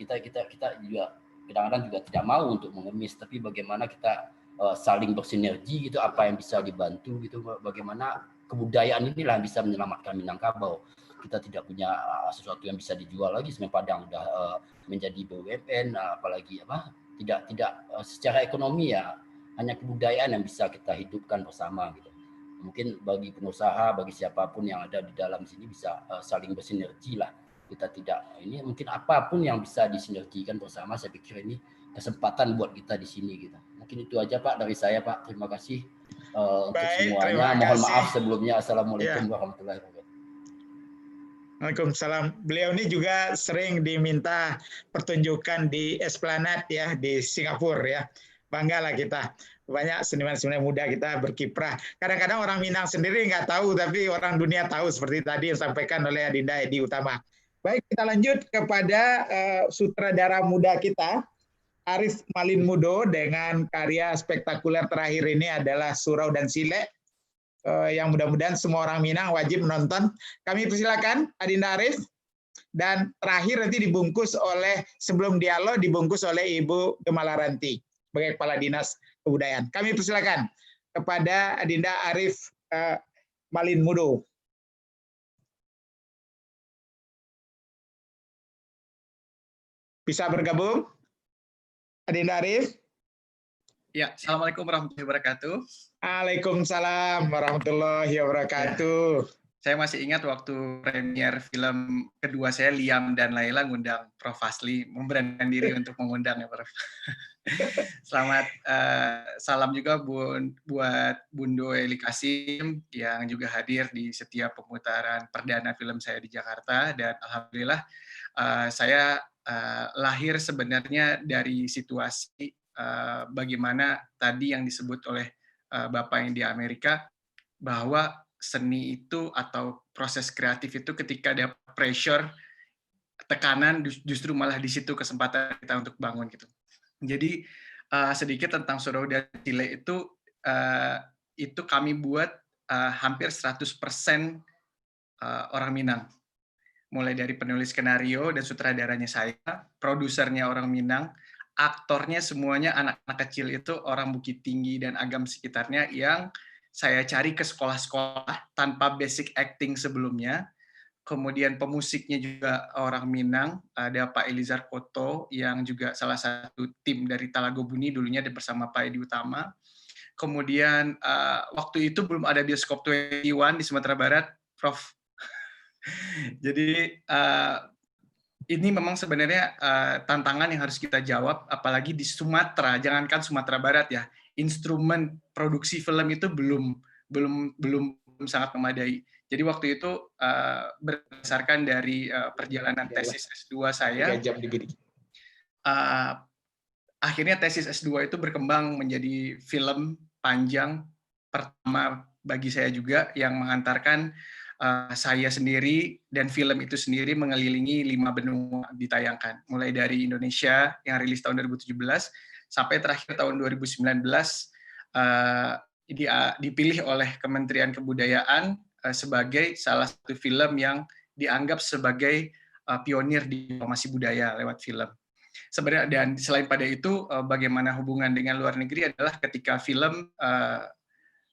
Speaker 19: juga kadang-kadang juga tidak mau untuk mengemis, tapi bagaimana kita saling bersinergi gitu, apa yang bisa dibantu gitu, bagaimana kebudayaan inilah yang bisa menyelamatkan Minangkabau. Kita tidak punya sesuatu yang bisa dijual lagi, Semen Padang udah menjadi BUMN, apalagi tidak secara ekonomi ya, hanya kebudayaan yang bisa kita hidupkan bersama gitu. Mungkin bagi pengusaha, bagi siapapun yang ada di dalam sini bisa saling bersinergi lah. Kita tidak ini mungkin apapun yang bisa disinergikan bersama, saya pikir ini kesempatan buat kita di sini gitu. Mungkin itu aja Pak dari saya Pak. Terima kasih untuk semuanya. Mohon maaf sebelumnya. Assalamualaikum warahmatullahi wabarakatuh.
Speaker 1: Waalaikumsalam. Beliau ini juga sering diminta pertunjukan di Esplanade ya di Singapura ya. Banggalah kita. Banyak seniman-seniman muda kita berkiprah. Kadang-kadang orang Minang sendiri nggak tahu, tapi orang dunia tahu, seperti tadi yang disampaikan oleh Adinda Edi Utama. Baik, kita lanjut kepada sutradara muda kita, Arif Malin Mudo, dengan karya spektakuler terakhir ini adalah Surau dan Sile, yang mudah-mudahan semua orang Minang wajib menonton. Kami persilakan Adinda Arif, dan terakhir nanti dibungkus oleh, sebelum dialog, dibungkus oleh Ibu Gemalaranti sebagai Kepala Dinas Kebudayaan. Kami persilakan kepada Adinda Arif Malin Mudo. Bisa bergabung, Adinda Arif?
Speaker 20: Ya, Assalamualaikum warahmatullahi wabarakatuh.
Speaker 1: Waalaikumsalam warahmatullahi wabarakatuh.
Speaker 20: Saya masih ingat waktu premier film kedua saya, Liam dan Laila, ngundang Prof. Fasli, memberanikan diri untuk mengundang ya Prof. Selamat salam juga buat Bundo Eli Kasim yang juga hadir di setiap pemutaran perdana film saya di Jakarta, dan alhamdulillah saya lahir sebenarnya dari situasi bagaimana tadi yang disebut oleh Bapak yang di Amerika, bahwa seni itu atau proses kreatif itu ketika ada pressure, tekanan, justru malah di situ kesempatan kita untuk bangun gitu. Jadi sedikit tentang Surau dan Sile itu kami buat hampir 100% orang Minang. Mulai dari penulis skenario dan sutradaranya saya, produsernya orang Minang, aktornya semuanya anak-anak kecil itu orang Bukit Tinggi dan Agam sekitarnya yang saya cari ke sekolah-sekolah tanpa basic acting sebelumnya. kemudian pemusiknya juga orang Minang, ada Pak Elizar Koto yang juga salah satu tim dari Talago Buni dulunya bersama Pak Edi Utama. Kemudian waktu itu belum ada bioskop 21 di Sumatera Barat, Prof. Jadi ini memang sebenarnya tantangan yang harus kita jawab, apalagi di Sumatera, jangankan Sumatera Barat ya, instrumen produksi film itu belum sangat memadai. Jadi waktu itu berdasarkan dari perjalanan tesis S2 saya, akhirnya tesis S2 itu berkembang menjadi film panjang pertama bagi saya juga yang mengantarkan saya sendiri dan film itu sendiri mengelilingi 5 benua ditayangkan. Mulai dari Indonesia yang rilis tahun 2017 sampai terakhir tahun 2019 dipilih oleh Kementerian Kebudayaan sebagai salah satu film yang dianggap sebagai pionir di diplomasi budaya lewat film. Sebenarnya dan selain pada itu bagaimana hubungan dengan luar negeri adalah ketika film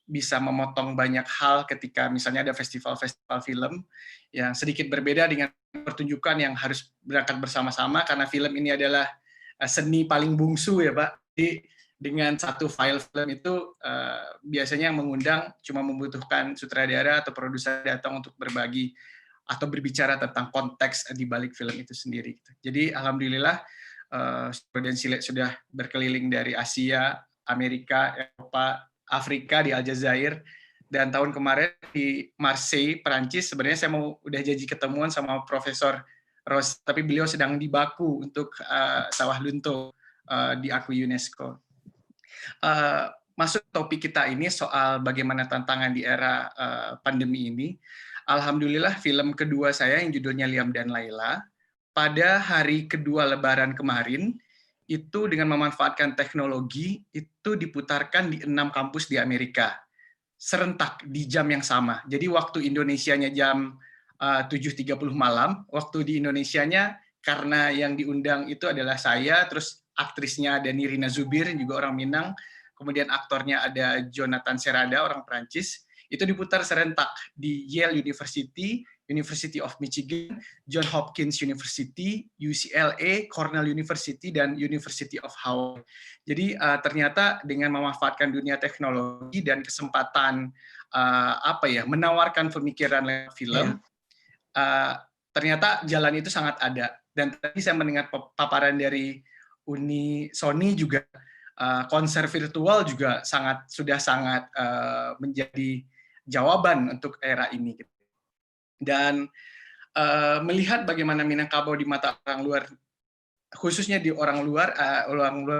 Speaker 20: bisa memotong banyak hal ketika misalnya ada festival-festival film yang sedikit berbeda dengan pertunjukan yang harus berangkat bersama-sama karena film ini adalah seni paling bungsu ya Pak. Jadi dengan satu file film itu biasanya yang mengundang cuma membutuhkan sutradara atau produser datang untuk berbagi atau berbicara tentang konteks di balik film itu sendiri. Jadi alhamdulillah dan Sile sudah berkeliling dari Asia, Amerika, Eropa, Afrika di Aljazair, dan tahun kemarin di Marseille, Perancis. Sebenarnya saya udah janji ketemuan sama Profesor Ros, tapi beliau sedang di Baku untuk Sawah Lunto diakui UNESCO. Masuk topik kita ini soal bagaimana tantangan di era pandemi ini. Alhamdulillah film kedua saya yang judulnya Liam dan Laila pada hari kedua Lebaran kemarin itu dengan memanfaatkan teknologi itu diputarkan di 6 kampus di Amerika serentak di jam yang sama. Jadi waktu Indonesianya jam 7.30 malam, waktu di Indonesianya karena yang diundang itu adalah saya, terus aktrisnya ada Nirina Zubir juga orang Minang, kemudian aktornya ada Jonathan Serada orang Perancis. Itu diputar serentak di Yale University, University of Michigan, Johns Hopkins University, UCLA, Cornell University, dan University of Hawaii. Jadi ternyata dengan memanfaatkan dunia teknologi dan kesempatan menawarkan pemikiran lewat film, ternyata jalan itu sangat ada. Dan tadi saya mendengar paparan dari Uni Sony juga, konser virtual juga sudah sangat menjadi jawaban untuk era ini. Dan melihat bagaimana Minangkabau di mata orang luar, khususnya di orang luar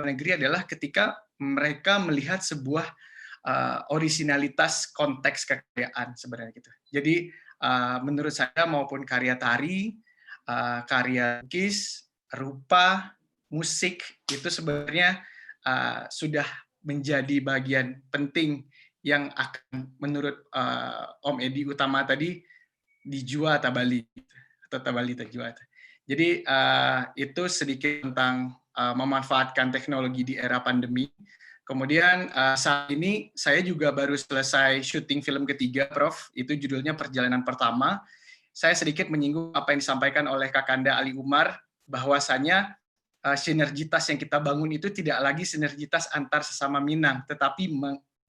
Speaker 20: negeri adalah ketika mereka melihat sebuah orisinalitas konteks kekayaan sebenarnya gitu. Jadi menurut saya maupun karya tari, karya lukis, rupa, musik itu sebenarnya sudah menjadi bagian penting yang akan menurut Om Edi Utama tadi dijual Tabali atau Tabali terjual. Jadi itu sedikit tentang memanfaatkan teknologi di era pandemi. Kemudian saat ini saya juga baru selesai syuting film ketiga, Prof. Itu judulnya Perjalanan Pertama. Saya sedikit menyinggung apa yang disampaikan oleh Kakanda Ali Umar, bahwasanya sinergitas yang kita bangun itu tidak lagi sinergitas antar sesama Minang, tetapi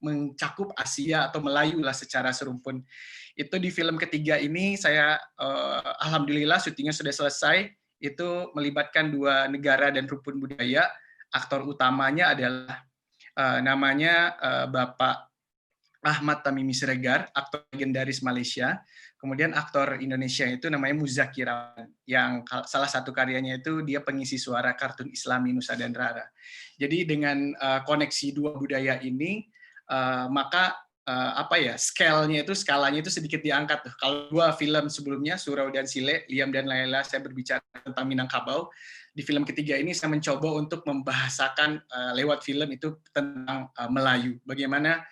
Speaker 20: mencakup Asia atau Melayu lah secara serumpun. Itu di film ketiga ini saya alhamdulillah syutingnya sudah selesai. Itu melibatkan 2 negara dan rukun budaya. Aktor utamanya adalah namanya Bapak Ahmad Tamimi Siregar, aktor legendaris Malaysia. Kemudian aktor Indonesia itu namanya Muzakirawan, yang salah satu karyanya itu dia pengisi suara kartun Islami Nusa dan Rara. Jadi dengan koneksi 2 budaya ini, maka skalanya itu sedikit diangkat tuh. Kalau 2 film sebelumnya Surau dan Sile, Liam dan Laila, saya berbicara tentang Minangkabau. Di film ketiga ini saya mencoba untuk membahasakan lewat film itu tentang Melayu. Bagaimana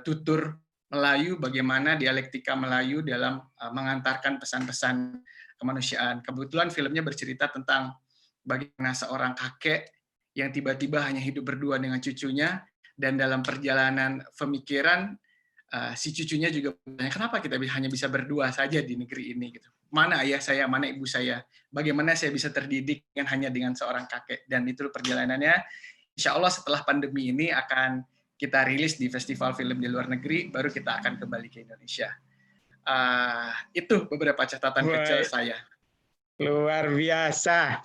Speaker 20: tutur Melayu, bagaimana dialektika Melayu dalam mengantarkan pesan-pesan kemanusiaan. Kebetulan filmnya bercerita tentang bagaimana seorang kakek yang tiba-tiba hanya hidup berdua dengan cucunya, dan dalam perjalanan pemikiran si cucunya juga bertanya, kenapa kita hanya bisa berdua saja di negeri ini gitu. Mana ayah saya, mana ibu saya, bagaimana saya bisa terdidik hanya dengan seorang kakek. Dan itu perjalanannya, insya Allah setelah pandemi ini akan kita rilis di festival film di luar negeri, baru kita akan kembali ke Indonesia. Itu beberapa catatan kecil saya.
Speaker 1: Luar biasa.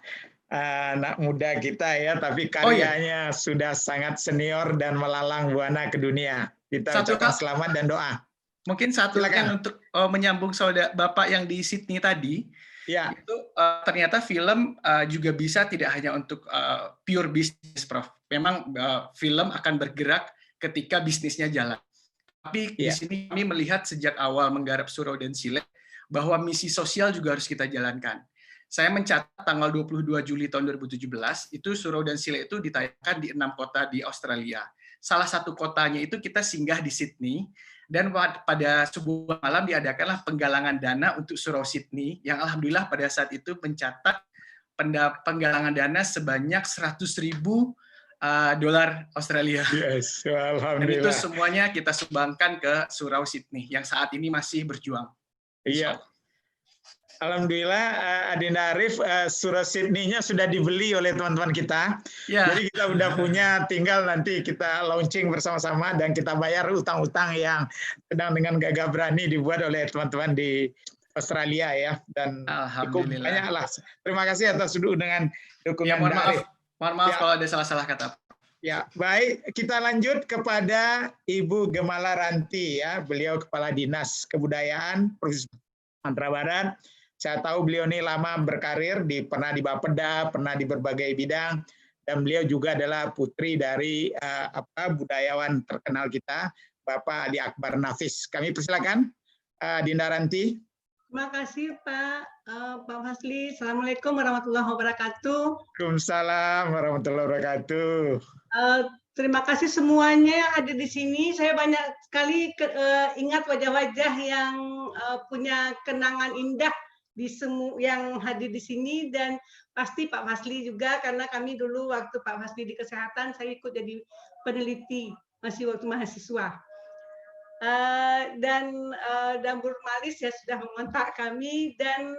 Speaker 1: Anak muda kita ya, tapi karyanya sudah sangat senior dan melalang buana ke dunia. Kita ucapkan selamat dan doa.
Speaker 20: Mungkin satu kan untuk menyambung saudara Bapak yang di Sydney tadi, itu ternyata film juga bisa tidak hanya untuk pure bisnis, Prof. Memang film akan bergerak ketika bisnisnya jalan. Tapi di sini kami melihat sejak awal menggarap Surau dan Sile bahwa misi sosial juga harus kita jalankan. Saya mencatat tanggal 22 Juli tahun 2017, itu Surau dan Sile itu ditayangkan di 6 kota di Australia. Salah satu kotanya itu kita singgah di Sydney, dan pada sebuah malam diadakanlah penggalangan dana untuk Surau Sydney, yang alhamdulillah pada saat itu mencatat penggalangan dana sebanyak 100.000 dolar Australia.
Speaker 1: Yes,
Speaker 20: alhamdulillah. Dan itu semuanya kita sumbangkan ke Surau Sydney, yang saat ini masih berjuang.
Speaker 1: Iya. Alhamdulillah, Adinda Arif, Surau Sydney-nya sudah dibeli oleh teman-teman kita. Jadi kita udah punya, tinggal nanti kita launching bersama-sama dan kita bayar utang-utang yang sedang dengan gagah berani dibuat oleh teman-teman di Australia ya. Dan cukup banyak lah. Terima kasih atas dengan dukungan Arif.
Speaker 20: Mohon maaf kalau ada salah-salah kata.
Speaker 1: Ya, baik. Kita lanjut kepada Ibu Gemala Ranti ya. Beliau Kepala Dinas Kebudayaan Provinsi Sumatera Barat. Saya tahu beliau ini lama berkarir, pernah di Bapeda, pernah di berbagai bidang, dan beliau juga adalah putri dari budayawan terkenal kita, Bapak Adi Akbar Nafis. Kami persilakan, Dinda Ranti.
Speaker 5: Terima kasih Pak Fasli. Assalamualaikum warahmatullahi wabarakatuh.
Speaker 1: Waalaikumsalam warahmatullahi wabarakatuh.
Speaker 5: Terima kasih semuanya yang ada di sini. Saya banyak sekali ingat wajah-wajah yang punya kenangan indah di semua yang hadir di sini, dan pasti Pak Fasli juga, karena kami dulu waktu Pak Fasli di kesehatan saya ikut jadi peneliti masih waktu mahasiswa. Dan Dambur Malis ya sudah mengontak kami, dan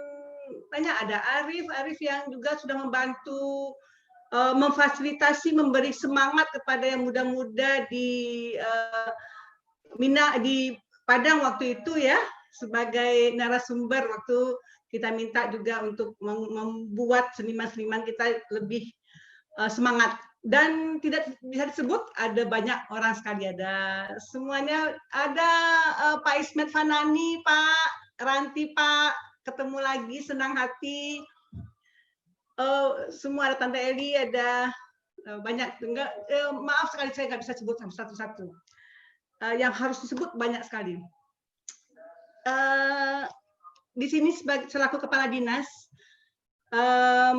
Speaker 5: banyak ada Arif yang juga sudah membantu memfasilitasi, memberi semangat kepada yang muda-muda di Padang waktu itu ya, sebagai narasumber waktu kita minta juga untuk membuat seniman-seniman kita lebih semangat. Dan tidak bisa disebut, ada banyak orang sekali, ada semuanya, ada Pak Ismet Fanani, Pak Ranti, Pak, ketemu lagi, senang hati. Semua ada Tante Eli, ada banyak. Maaf sekali saya nggak bisa sebut satu-satu. Yang harus disebut banyak sekali. Di sini selaku kepala dinas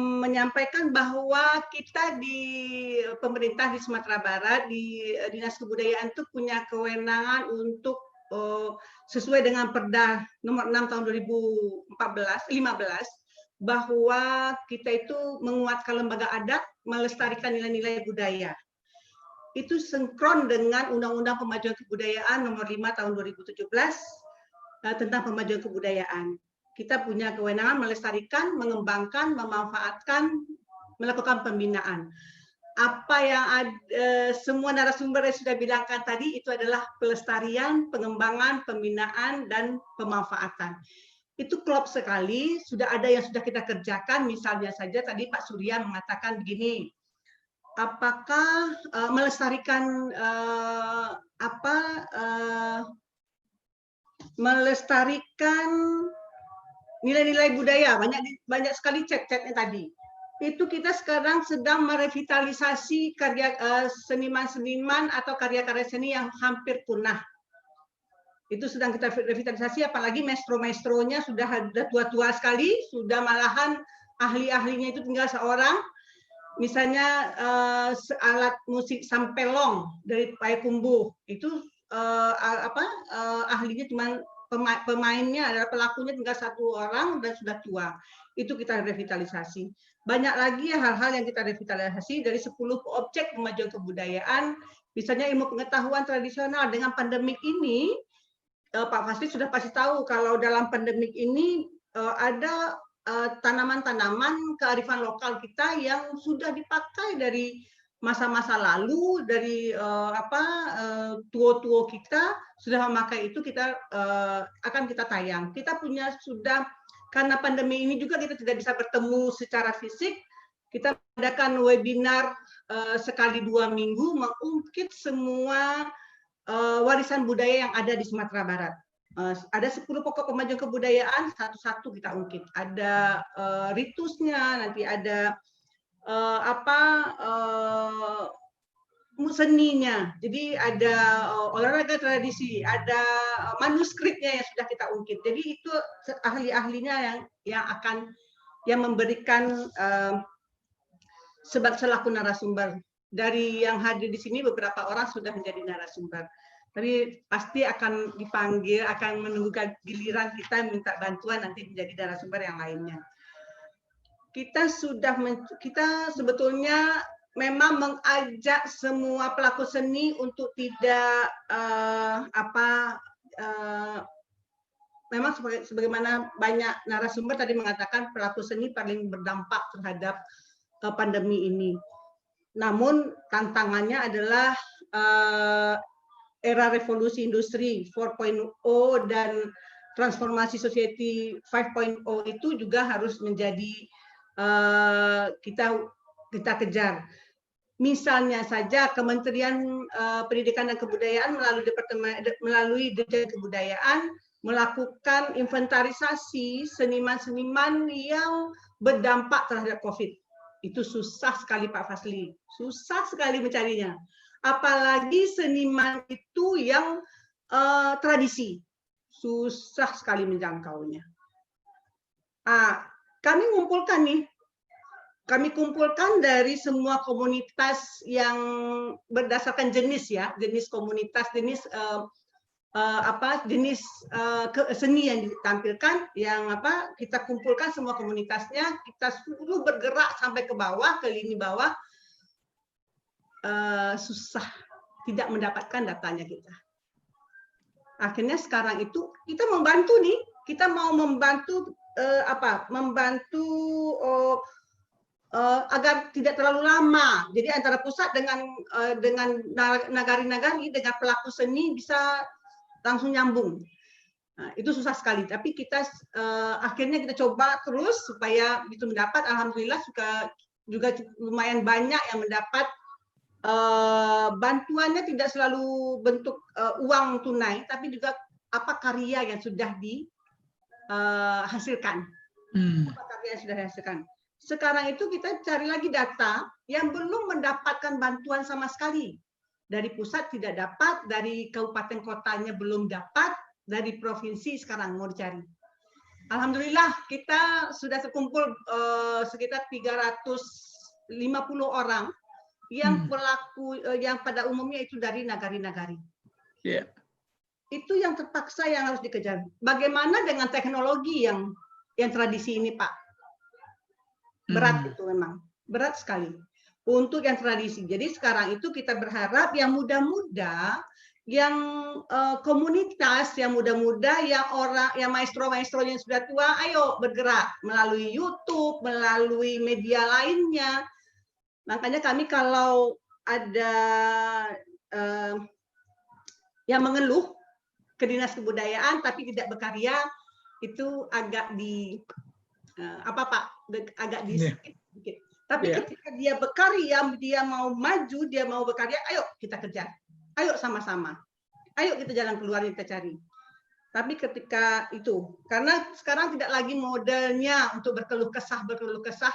Speaker 5: menyampaikan bahwa kita di pemerintah di Sumatera Barat, di Dinas Kebudayaan itu punya kewenangan untuk sesuai dengan Perda nomor 6 tahun 2015 bahwa kita itu menguatkan lembaga adat, melestarikan nilai-nilai budaya. Itu sinkron dengan Undang-Undang Pemajuan Kebudayaan nomor 5 tahun 2017 tentang pemajuan kebudayaan. Kita punya kewenangan melestarikan, mengembangkan, memanfaatkan, melakukan pembinaan. Apa yang semua narasumber yang sudah bilangkan tadi itu adalah pelestarian, pengembangan, pembinaan, dan pemanfaatan. Itu klop sekali, sudah ada yang sudah kita kerjakan, misalnya saja tadi Pak Surya mengatakan begini, apakah melestarikan melestarikan nilai-nilai budaya, banyak sekali chat-chatnya tadi. Itu kita sekarang sedang merevitalisasi karya seniman-seniman atau karya-karya seni yang hampir punah. Itu sedang kita revitalisasi, apalagi maestro-maestronya sudah ada tua-tua sekali, sudah malahan ahli-ahlinya itu tinggal seorang. Misalnya alat musik sampelong dari Payakumbuh, itu ahlinya cuma pemainnya adalah pelakunya tinggal satu orang dan sudah tua. Itu kita revitalisasi. Banyak lagi hal-hal yang kita revitalisasi dari 10 objek pemajuan kebudayaan, misalnya ilmu pengetahuan tradisional. Dengan pandemik ini
Speaker 21: Pak Fasli sudah pasti tahu kalau dalam pandemik ini ada tanaman-tanaman kearifan lokal kita yang sudah dipakai dari masa-masa lalu, dari tua-tua kita sudah memakai itu, kita akan kita tayang. Kita punya sudah, karena pandemi ini juga kita tidak bisa bertemu secara fisik, kita adakan webinar sekali 2 minggu mengungkit semua warisan budaya yang ada di Sumatera Barat. Ada 10 pokok kemajuan kebudayaan, satu-satu kita ungkit. Ada ritusnya, nanti ada seninya. Jadi ada olahraga tradisi, ada manuskripnya yang sudah kita ungkit. Jadi itu ahli-ahlinya yang memberikan selaku narasumber. Dari yang hadir di sini beberapa orang sudah menjadi narasumber. Tapi pasti akan dipanggil, akan menunggu giliran kita minta bantuan nanti menjadi narasumber yang lainnya. Kita sebetulnya memang mengajak semua pelaku seni untuk tidak memang sebagaimana banyak narasumber tadi mengatakan pelaku seni paling berdampak terhadap pandemi ini. Namun tantangannya adalah era revolusi industri 4.0 dan transformasi society 5.0 itu juga harus menjadi kita kejar. Misalnya saja Kementerian Pendidikan dan Kebudayaan melalui Dirjen Kebudayaan melakukan inventarisasi seniman-seniman yang berdampak terhadap COVID. Itu susah sekali Pak Fasli, susah sekali mencarinya. Apalagi seniman itu yang tradisi, susah sekali menjangkaunya. Kami kumpulkan dari semua komunitas yang berdasarkan jenis ya, jenis komunitas, jenis seni yang ditampilkan, yang kita kumpulkan semua komunitasnya, kita suruh bergerak sampai ke bawah, ke lini bawah, susah, tidak mendapatkan datanya kita. Akhirnya sekarang itu kita membantu nih, kita mau membantu agar tidak terlalu lama. Jadi antara pusat dengan nagari-nagari, dengan pelaku seni bisa langsung nyambung. Nah, itu susah sekali. Tapi kita akhirnya kita coba terus supaya itu mendapat. Alhamdulillah juga lumayan banyak yang mendapat bantuannya, tidak selalu bentuk uang tunai, tapi juga karya yang sudah dihasilkan. Karya yang sudah dihasilkan. Sekarang itu kita cari lagi data yang belum mendapatkan bantuan sama sekali. Dari pusat tidak dapat, dari kabupaten kotanya belum dapat, dari provinsi sekarang mau dicari. Alhamdulillah kita sudah terkumpul sekitar 350 orang yang pelaku yang pada umumnya itu dari nagari-nagari.
Speaker 1: Yeah.
Speaker 21: Itu yang terpaksa yang harus dikejar. Bagaimana dengan teknologi yang tradisi ini, Pak? Berat itu memang, berat sekali untuk yang tradisi. Jadi sekarang itu kita berharap yang muda-muda, yang komunitas, yang muda-muda, yang maestro-maestro yang sudah tua, ayo bergerak melalui YouTube, melalui media lainnya. Makanya kami kalau ada yang mengeluh ke Dinas Kebudayaan tapi tidak berkarya, itu agak agak sedikit. Tapi ketika dia berkarya, dia mau maju, dia mau berkarya, ayo kita kejar. Ayo sama-sama. Ayo kita jalan keluar, kita cari. Tapi ketika itu, karena sekarang tidak lagi modelnya untuk berkeluh kesah,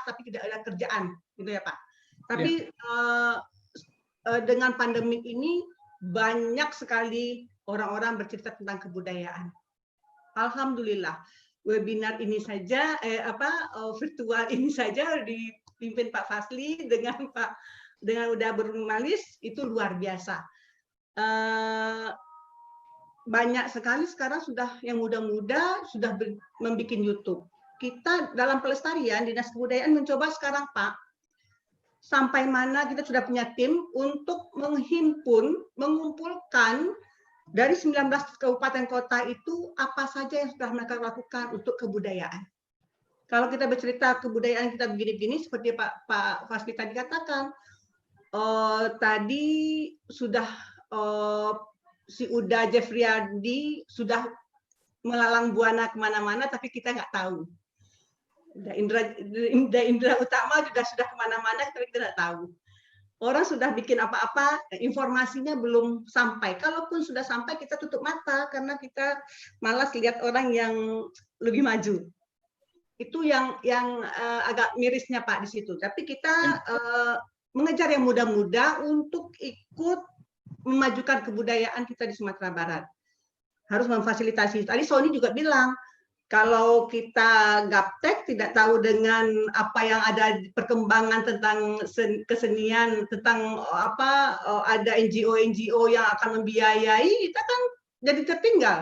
Speaker 21: tapi tidak ada kerjaan, gitu ya Pak. Tapi dengan pandemik ini banyak sekali orang-orang bercerita tentang kebudayaan. Alhamdulillah. Webinar ini saja, virtual ini saja dipimpin Pak Fasli dengan Uda Bermalis, itu luar biasa. Banyak sekali sekarang sudah yang muda-muda sudah membuat YouTube. Kita dalam pelestarian Dinas Kebudayaan mencoba sekarang Pak, sampai mana kita sudah punya tim untuk mengumpulkan dari 19 kabupaten kota itu apa saja yang sudah mereka lakukan untuk kebudayaan. Kalau kita bercerita kebudayaan kita begini-begini, seperti Pak Fasli tadi katakan, tadi sudah si Uda Jeffriyadi sudah melalang buana kemana-mana, tapi kita nggak tahu. Indra Utama juga sudah kemana-mana, tapi kita nggak tahu. Orang sudah bikin apa-apa, informasinya belum sampai. Kalaupun sudah sampai, kita tutup mata karena kita malas lihat orang yang lebih maju. Itu yang agak mirisnya Pak di situ. Tapi kita mengejar yang muda-muda untuk ikut memajukan kebudayaan kita di Sumatera Barat. Harus memfasilitasi. Tadi Sony juga bilang, kalau kita gaptek tidak tahu dengan apa yang ada perkembangan tentang kesenian, tentang apa ada NGO yang akan membiayai, kita kan jadi tertinggal.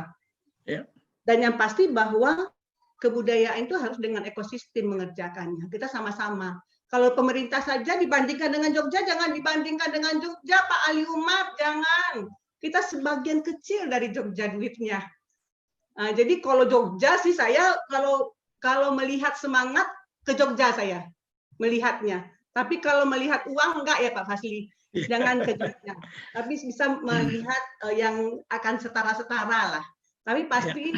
Speaker 21: Dan yang pasti bahwa kebudayaan itu harus dengan ekosistem mengerjakannya. Kita sama-sama. Kalau pemerintah saja dibandingkan dengan Jogja, jangan dibandingkan dengan Jogja, Pak Ali Umar, jangan. Kita sebagian kecil dari Jogja duitnya. Nah, jadi kalau Jogja sih saya kalau melihat semangat ke Jogja saya melihatnya. Tapi kalau melihat uang enggak ya Pak Fasli. Jangan ke Jogja. Tapi bisa melihat yang akan setara-setara lah. Tapi pasti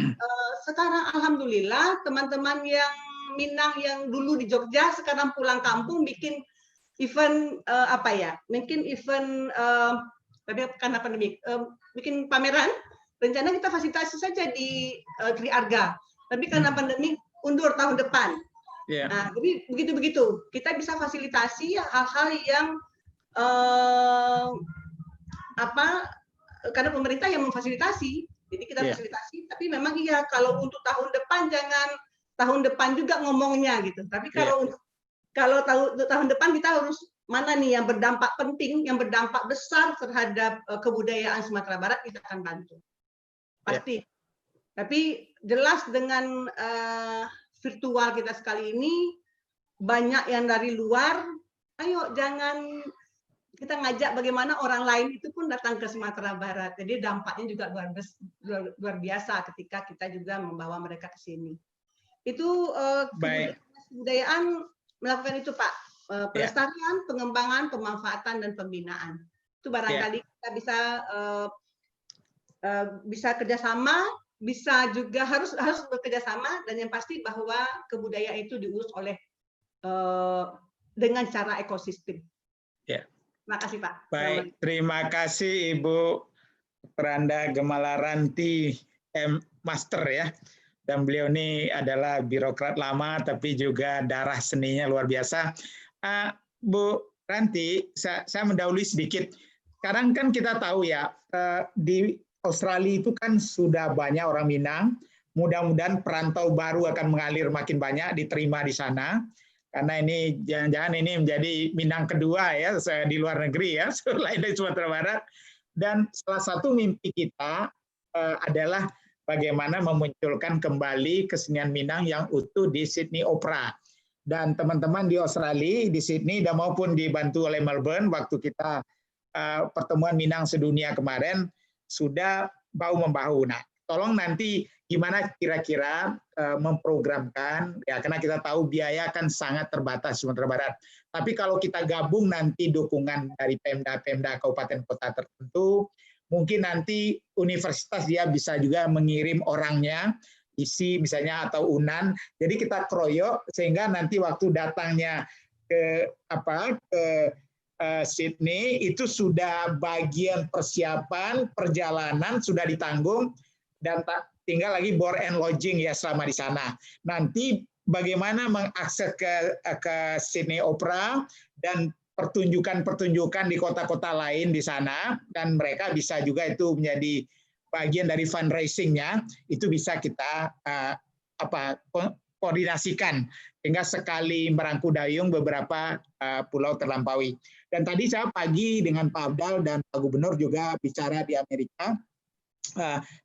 Speaker 21: sekarang alhamdulillah teman-teman yang Minang yang dulu di Jogja sekarang pulang kampung bikin event mungkin event tapi karena pandemi bikin pameran. Rencana kita fasilitasi saja di Tri Arga, tapi karena pandemi undur tahun depan. Nah, jadi begitu-begitu kita bisa fasilitasi hal-hal yang karena pemerintah yang memfasilitasi. Jadi kita fasilitasi, tapi memang iya kalau untuk tahun depan jangan tahun depan juga ngomongnya gitu. Tapi kalau tahun depan kita harus mana nih yang berdampak penting, yang berdampak besar terhadap kebudayaan Sumatera Barat, kita akan bantu. Pasti. Tapi jelas dengan virtual kita sekali ini banyak yang dari luar. Ayo jangan kita ngajak bagaimana orang lain itu pun datang ke Sumatera Barat. Jadi dampaknya juga luar biasa ketika kita juga membawa mereka ke sini. Itu kebudayaan melakukan itu Pak, pelestarian, pengembangan, pemanfaatan dan pembinaan. Itu barangkali kita bisa kerjasama, bisa juga harus bekerjasama, dan yang pasti bahwa kebudayaan itu diurus oleh dengan cara ekosistem. Terima kasih Pak.
Speaker 1: Baik, terima kasih Ibu Pranda Gemalaranti Master ya. Dan beliau ini adalah birokrat lama tapi juga darah seninya luar biasa. Bu Ranti, saya mendahului sedikit. Sekarang kan kita tahu ya, di Australia itu kan sudah banyak orang Minang. Mudah-mudahan perantau baru akan mengalir makin banyak, diterima di sana. Karena ini jangan-jangan ini menjadi Minang kedua ya di luar negeri ya, selain dari Sumatera Barat. Dan salah satu mimpi kita adalah bagaimana memunculkan kembali kesenian Minang yang utuh di Sydney Opera. Dan teman-teman di Australia, di Sydney, dan maupun dibantu oleh Melbourne, waktu kita pertemuan Minang sedunia kemarin, sudah bahu-membahu. Nah, tolong nanti gimana kira-kira memprogramkan, ya karena kita tahu biaya kan sangat terbatas Sumatera Barat. Tapi kalau kita gabung nanti dukungan dari Pemda-Pemda kabupaten kota tertentu, mungkin nanti universitas dia bisa juga mengirim orangnya, isi misalnya atau UNAN. Jadi kita kroyok sehingga nanti waktu datangnya ke Sydney itu sudah bagian persiapan perjalanan sudah ditanggung dan tinggal lagi board and lodging ya selama di sana. Nanti bagaimana mengakses ke Sydney Opera dan pertunjukan-pertunjukan di kota-kota lain di sana, dan mereka bisa juga itu menjadi bagian dari fundraising-nya, itu bisa kita koordinasikan sehingga sekali merangkul dayung beberapa pulau terlampaui. Dan tadi saya pagi dengan Pak Abdal dan Pak Gubernur juga bicara di Amerika,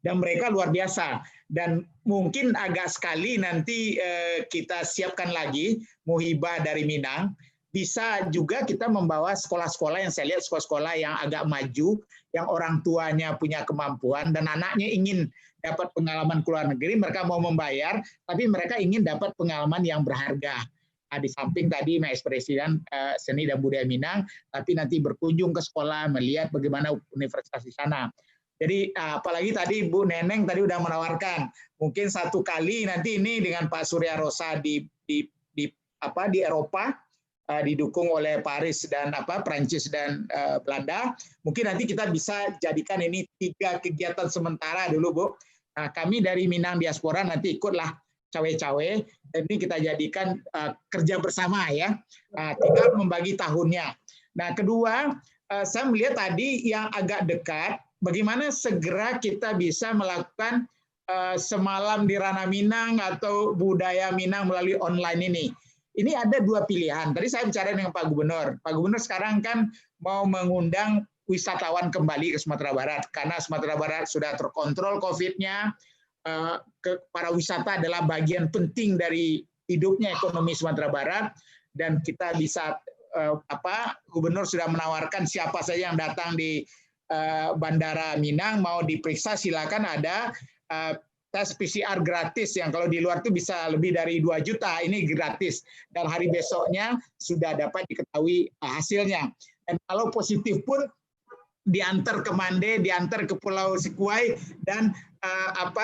Speaker 1: dan mereka luar biasa. Dan mungkin agak sekali nanti kita siapkan lagi Muhibah dari Minang. bisa juga kita membawa sekolah-sekolah yang saya lihat sekolah-sekolah yang agak maju, yang orang tuanya punya kemampuan dan anaknya ingin dapat pengalaman ke luar negeri, mereka mau membayar, tapi mereka ingin dapat pengalaman yang berharga. Nah, di samping tadi mengekspresikan seni dan budaya Minang, tapi nanti berkunjung ke sekolah, melihat bagaimana universitas di sana. Jadi apalagi tadi Bu Neneng tadi udah menawarkan, mungkin satu kali nanti ini dengan Pak Surya Rosa di Eropa, didukung oleh Paris dan Prancis dan Belanda, mungkin nanti kita bisa jadikan ini 3 kegiatan sementara dulu, Bu. Nah, kami dari Minang Diaspora nanti ikutlah cawe-cawe, dan ini kita jadikan kerja bersama ya, tinggal membagi tahunnya. Nah, kedua, saya melihat tadi yang agak dekat, bagaimana segera kita bisa melakukan semalam di Ranah Minang atau budaya Minang melalui online ini. Ini ada 2 pilihan. Tadi saya bicara dengan Pak Gubernur. Pak Gubernur sekarang kan mau mengundang wisatawan kembali ke Sumatera Barat karena Sumatera Barat sudah terkontrol COVID-nya. Para wisata adalah bagian penting dari hidupnya ekonomi Sumatera Barat, dan kita bisa Gubernur sudah menawarkan siapa saja yang datang di Bandara Minang mau diperiksa, silakan ada tes PCR gratis yang kalau di luar itu bisa lebih dari 2 juta, ini gratis. Dan hari besoknya sudah dapat diketahui hasilnya. Dan kalau positif pun diantar ke Mande, diantar ke Pulau Sikuai, dan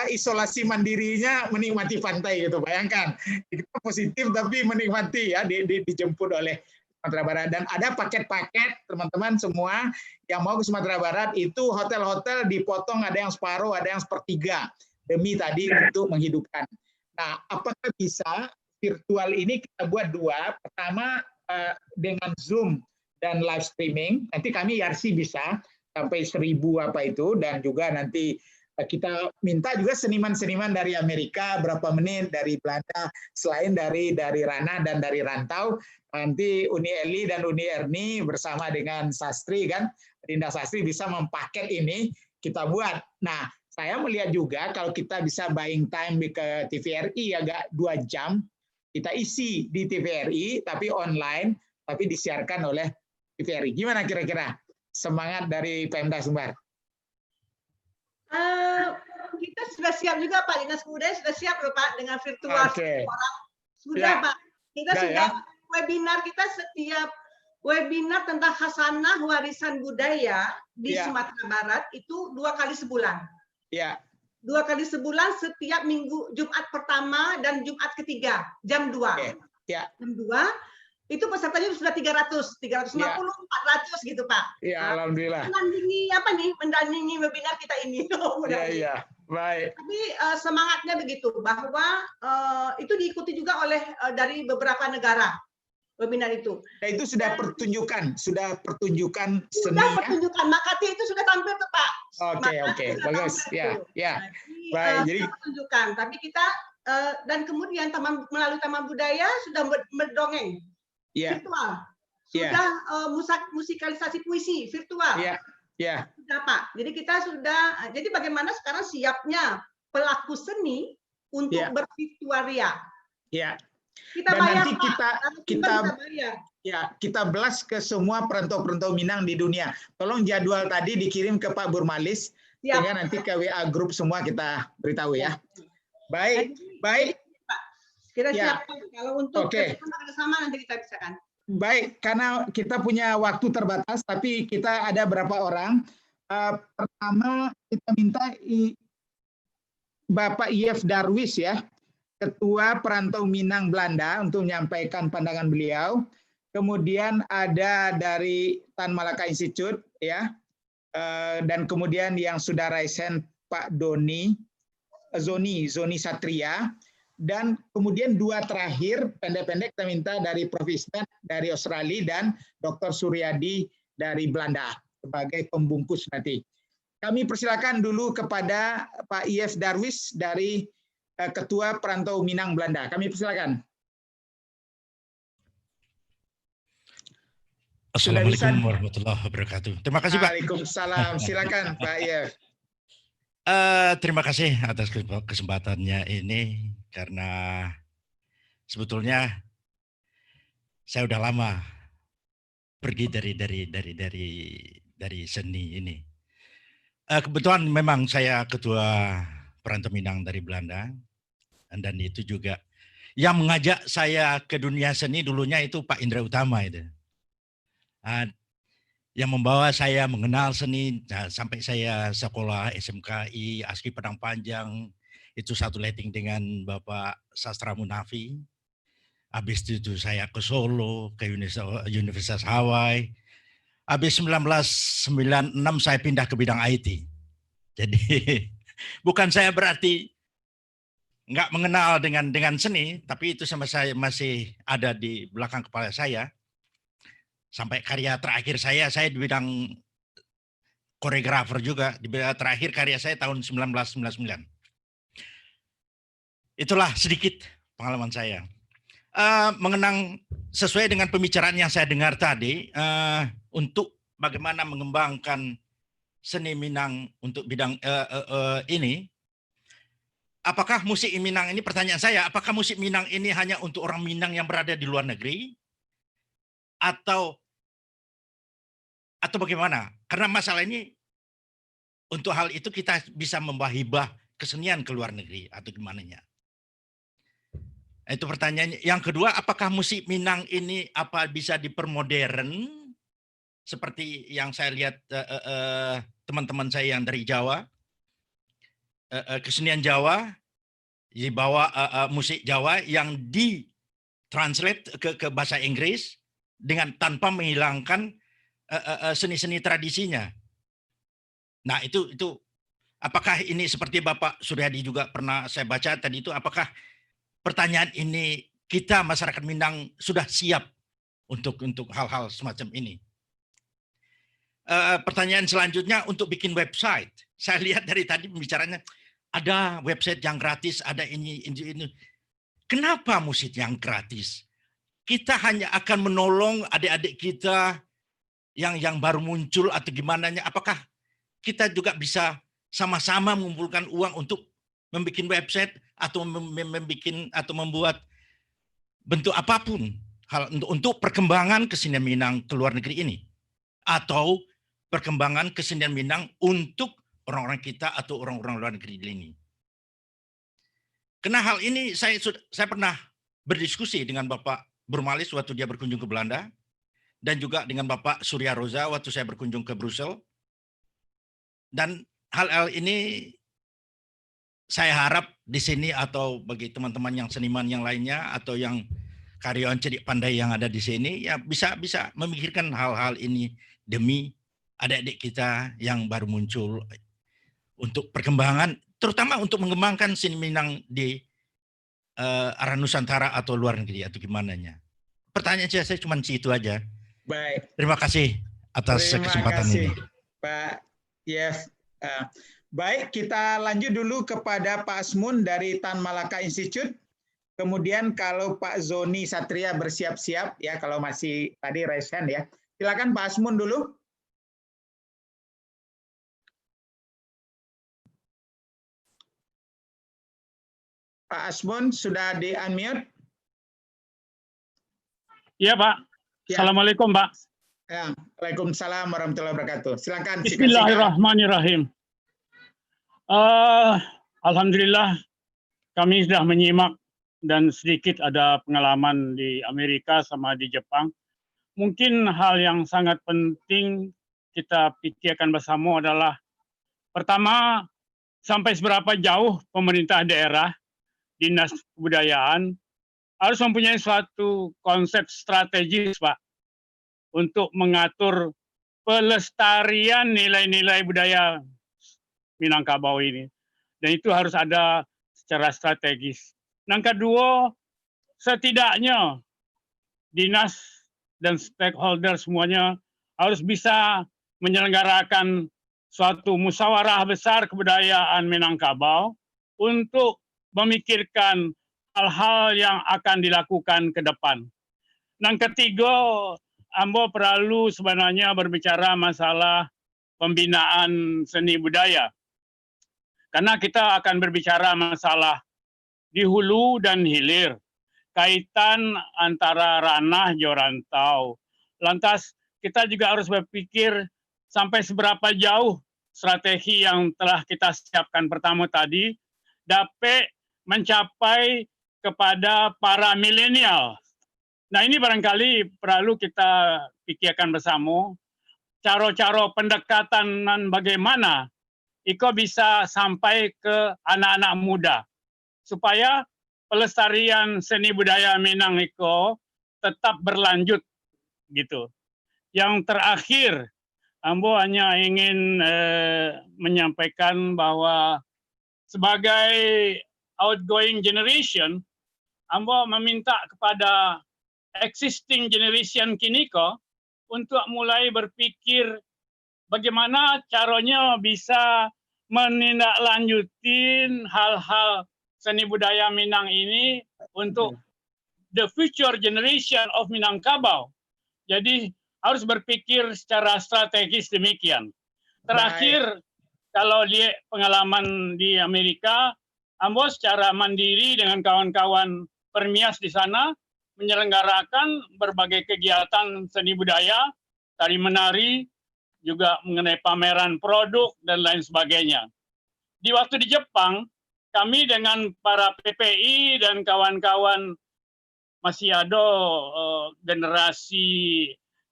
Speaker 1: isolasi mandirinya menikmati pantai gitu. Bayangkan, kita positif tapi menikmati ya, dijemput oleh Sumatera Barat. Dan ada paket-paket teman-teman semua yang mau ke Sumatera Barat itu hotel-hotel dipotong, ada yang separuh, ada yang sepertiga. Demi tadi untuk menghidupkan. Nah, apakah bisa virtual ini kita buat 2? Pertama dengan Zoom dan live streaming. Nanti kami YARSI bisa sampai 1000 dan juga nanti kita minta juga seniman-seniman dari Amerika berapa menit, dari Belanda, selain dari Ranah dan dari Rantau. Nanti Uni Eli dan Uni Erni bersama dengan Sastri kan, Dinda Sastri bisa mempaket ini kita buat. Nah, saya melihat juga kalau kita bisa buying time ke TVRI agak 2 jam, kita isi di TVRI tapi online, tapi disiarkan oleh TVRI. Gimana kira-kira semangat dari Pemda Sumbar?
Speaker 21: Kita sudah siap juga Pak, Dinas Kebudayaan sudah siap loh Pak dengan virtual orang. Sudah ya. Pak, kita sudah webinar, kita setiap webinar tentang khasanah warisan budaya di Sumatera Barat itu 2 kali sebulan. Ya. 2 kali sebulan setiap minggu, Jumat pertama dan Jumat ketiga, jam 2. Ya. Jam 2, itu pesertanya sudah 300, 350, 400 gitu Pak.
Speaker 1: Ya, alhamdulillah.
Speaker 21: Mendampingi webinar kita ini.
Speaker 1: Iya, baik.
Speaker 21: Tapi semangatnya begitu, bahwa itu diikuti juga oleh dari beberapa negara. Webinar itu.
Speaker 1: Nah, itu sudah pertunjukan seni.
Speaker 21: Sudah pertunjukan, Makati itu sudah tampil tuh Pak.
Speaker 1: Oke, bagus. Ya. Baik, jadi
Speaker 21: pertunjukan. Tapi kita dan kemudian melalui Taman Budaya sudah berdongeng virtual. Sudah musikalisasi puisi virtual. Sudah Pak. Jadi kita sudah. Jadi bagaimana sekarang siapnya pelaku seni untuk bervirtualia.
Speaker 1: Ya.
Speaker 21: Kita
Speaker 1: dan
Speaker 21: bayar,
Speaker 1: nanti kita belas ke semua perantau-perantau Minang di dunia. Tolong jadwal tadi dikirim ke Pak Burmalis, sehingga nanti ke WA grup semua kita beritahu ya. Baik.
Speaker 21: Kita siapkan kalau untuk bersama nanti kita bisakan.
Speaker 1: Baik, karena kita punya waktu terbatas, tapi kita ada berapa orang. Pertama kita minta Bapak IF Darwis ya, Ketua Perantau Minang Belanda untuk menyampaikan pandangan beliau. Kemudian ada dari Tan Malaka Institute ya, dan kemudian yang sudah raise hand Pak Zoni Satria, dan kemudian 2 terakhir pendek-pendek kita minta dari Prof. Ismet dari Australia dan Dr. Suryadi dari Belanda sebagai pembungkus nanti. Kami persilakan dulu kepada Pak IF Darwis dari Ketua Perantau Minang Belanda. Kami persilakan.
Speaker 3: Assalamualaikum warahmatullahi wabarakatuh. Terima kasih Pak.
Speaker 1: Waalaikumsalam. Silakan Pak IF.
Speaker 3: Terima kasih atas kesempatannya ini, karena sebetulnya saya udah lama pergi dari seni ini. Kebetulan memang saya ketua Perantau Minang dari Belanda, dan itu juga yang mengajak saya ke dunia seni dulunya itu Pak Indra Utama itu. Yang membawa saya mengenal seni sampai saya sekolah SMKI ASKI Padang Panjang, itu satu letting dengan Bapak Sastra Munafi. Habis itu saya ke Solo, ke Universitas Hawaii. Habis 1996 saya pindah ke bidang IT. Jadi bukan saya berarti nggak mengenal dengan seni, tapi itu sama saya masih ada di belakang kepala saya. Sampai karya terakhir saya di bidang koreografer juga. Di bidang terakhir karya saya tahun 1999. Itulah sedikit pengalaman saya. Mengenang sesuai dengan pembicaraan yang saya dengar tadi, untuk bagaimana mengembangkan seni Minang untuk bidang ini. Apakah musik Minang ini, pertanyaan saya, apakah musik Minang ini hanya untuk orang Minang yang berada di luar negeri? Atau bagaimana? Karena masalah ini, untuk hal itu kita bisa membawa hibah kesenian ke luar negeri atau gimananya? Itu pertanyaannya. Yang kedua, apakah musik Minang ini bisa dipermodern seperti yang saya lihat teman-teman saya yang dari Jawa, kesenian Jawa dibawa musik Jawa yang ditranslate ke bahasa Inggris dengan tanpa menghilangkan seni-seni tradisinya. Nah, itu apakah ini seperti Bapak Suryadi juga pernah saya baca tadi itu, apakah pertanyaan ini kita masyarakat Minang sudah siap untuk hal-hal semacam ini? Pertanyaan selanjutnya untuk bikin website. Saya lihat dari tadi pembicaranya ada website yang gratis, ada ini. Kenapa musik yang gratis? Kita hanya akan menolong adik-adik kita yang baru muncul atau gimana? Apakah kita juga bisa sama-sama mengumpulkan uang untuk membuat website atau membuat bentuk apapun untuk perkembangan kesenian Minang ke luar negeri ini, atau perkembangan kesenian Minang untuk orang-orang kita atau orang-orang luar negeri ini? Karena hal ini saya pernah berdiskusi dengan Bapak Burmalis waktu dia berkunjung ke Belanda, dan juga dengan Bapak Surya Roza waktu saya berkunjung ke Brussel. Dan hal-hal ini saya harap di sini atau bagi teman-teman yang seniman yang lainnya atau yang karyawan cerdik pandai yang ada di sini, ya bisa memikirkan hal-hal ini demi adik-adik kita yang baru muncul, untuk perkembangan, terutama untuk mengembangkan seni Minang di arah Nusantara atau luar negeri atau gimana nya. Pertanyaan saya cuma itu aja.
Speaker 1: Baik.
Speaker 3: Terima kasih atas kesempatan ini.
Speaker 1: Pak Yes. Baik, kita lanjut dulu kepada Pak Asmun dari Tan Malaka Institute. Kemudian kalau Pak Zoni Satria bersiap-siap ya, kalau masih tadi raise hand ya. Silakan Pak Asmun dulu. Pak Asmun sudah di-unmute?
Speaker 2: Iya, Pak.
Speaker 1: Ya.
Speaker 2: Assalamualaikum, Pak.
Speaker 1: Ya, Waalaikumsalam warahmatullahi wabarakatuh. Silakan.
Speaker 2: Bismillahirrahmanirrahim. Alhamdulillah kami sudah menyimak dan sedikit ada pengalaman di Amerika sama di Jepang. Mungkin hal yang sangat penting kita pikirkan bersama adalah, pertama, sampai seberapa jauh pemerintah daerah, dinas kebudayaan harus mempunyai suatu konsep strategis, Pak, untuk mengatur pelestarian nilai-nilai budaya Minangkabau ini. Dan itu harus ada secara strategis. Yang kedua, setidaknya dinas dan stakeholder semuanya harus bisa menyelenggarakan suatu musyawarah besar kebudayaan Minangkabau untuk memikirkan hal-hal yang akan dilakukan ke depan. Yang ketiga, Ambo perlu sebenarnya berbicara masalah pembinaan seni budaya. Karena kita akan berbicara masalah di hulu dan hilir, kaitan antara ranah jorantau. Lantas kita juga harus berpikir sampai seberapa jauh strategi yang telah kita siapkan pertama tadi dapat mencapai kepada para milenial. Nah, ini barangkali perlu kita pikirkan bersama cara-cara pendekatan bagaimana Iko bisa sampai ke anak-anak muda supaya pelestarian seni budaya Minang Iko tetap berlanjut gitu. Yang terakhir, Ambo hanya ingin menyampaikan bahwa sebagai outgoing generation, Ambo meminta kepada existing generation kini ko untuk mulai berpikir bagaimana caranya bisa menindaklanjutin hal-hal seni budaya Minang ini untuk the future generation of Minangkabau. Jadi harus berpikir secara strategis demikian. Terakhir, kalau lihat pengalaman di Amerika, Ambo secara mandiri dengan kawan-kawan permias di sana menyelenggarakan berbagai kegiatan seni budaya, tari menari, juga mengenai pameran produk dan lain sebagainya. Di waktu di Jepang, kami dengan para PPI dan kawan-kawan masih ada generasi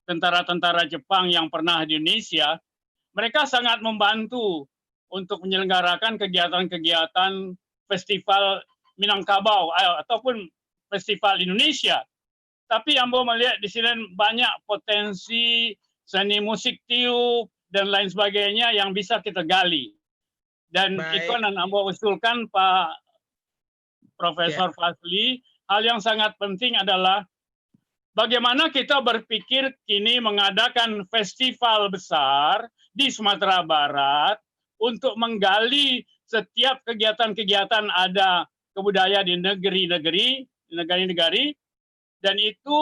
Speaker 2: tentara-tentara Jepang yang pernah di Indonesia, mereka sangat membantu untuk menyelenggarakan kegiatan-kegiatan festival Minangkabau ataupun festival Indonesia. Tapi Ambo melihat di sini banyak potensi seni musik tiup dan lain sebagainya yang bisa kita gali. Dan itu yang Ambo usulkan Pak Profesor Fazli, hal yang sangat penting adalah bagaimana kita berpikir kini mengadakan festival besar di Sumatera Barat untuk menggali setiap kegiatan-kegiatan ada kebudayaan di negeri-negari, dan itu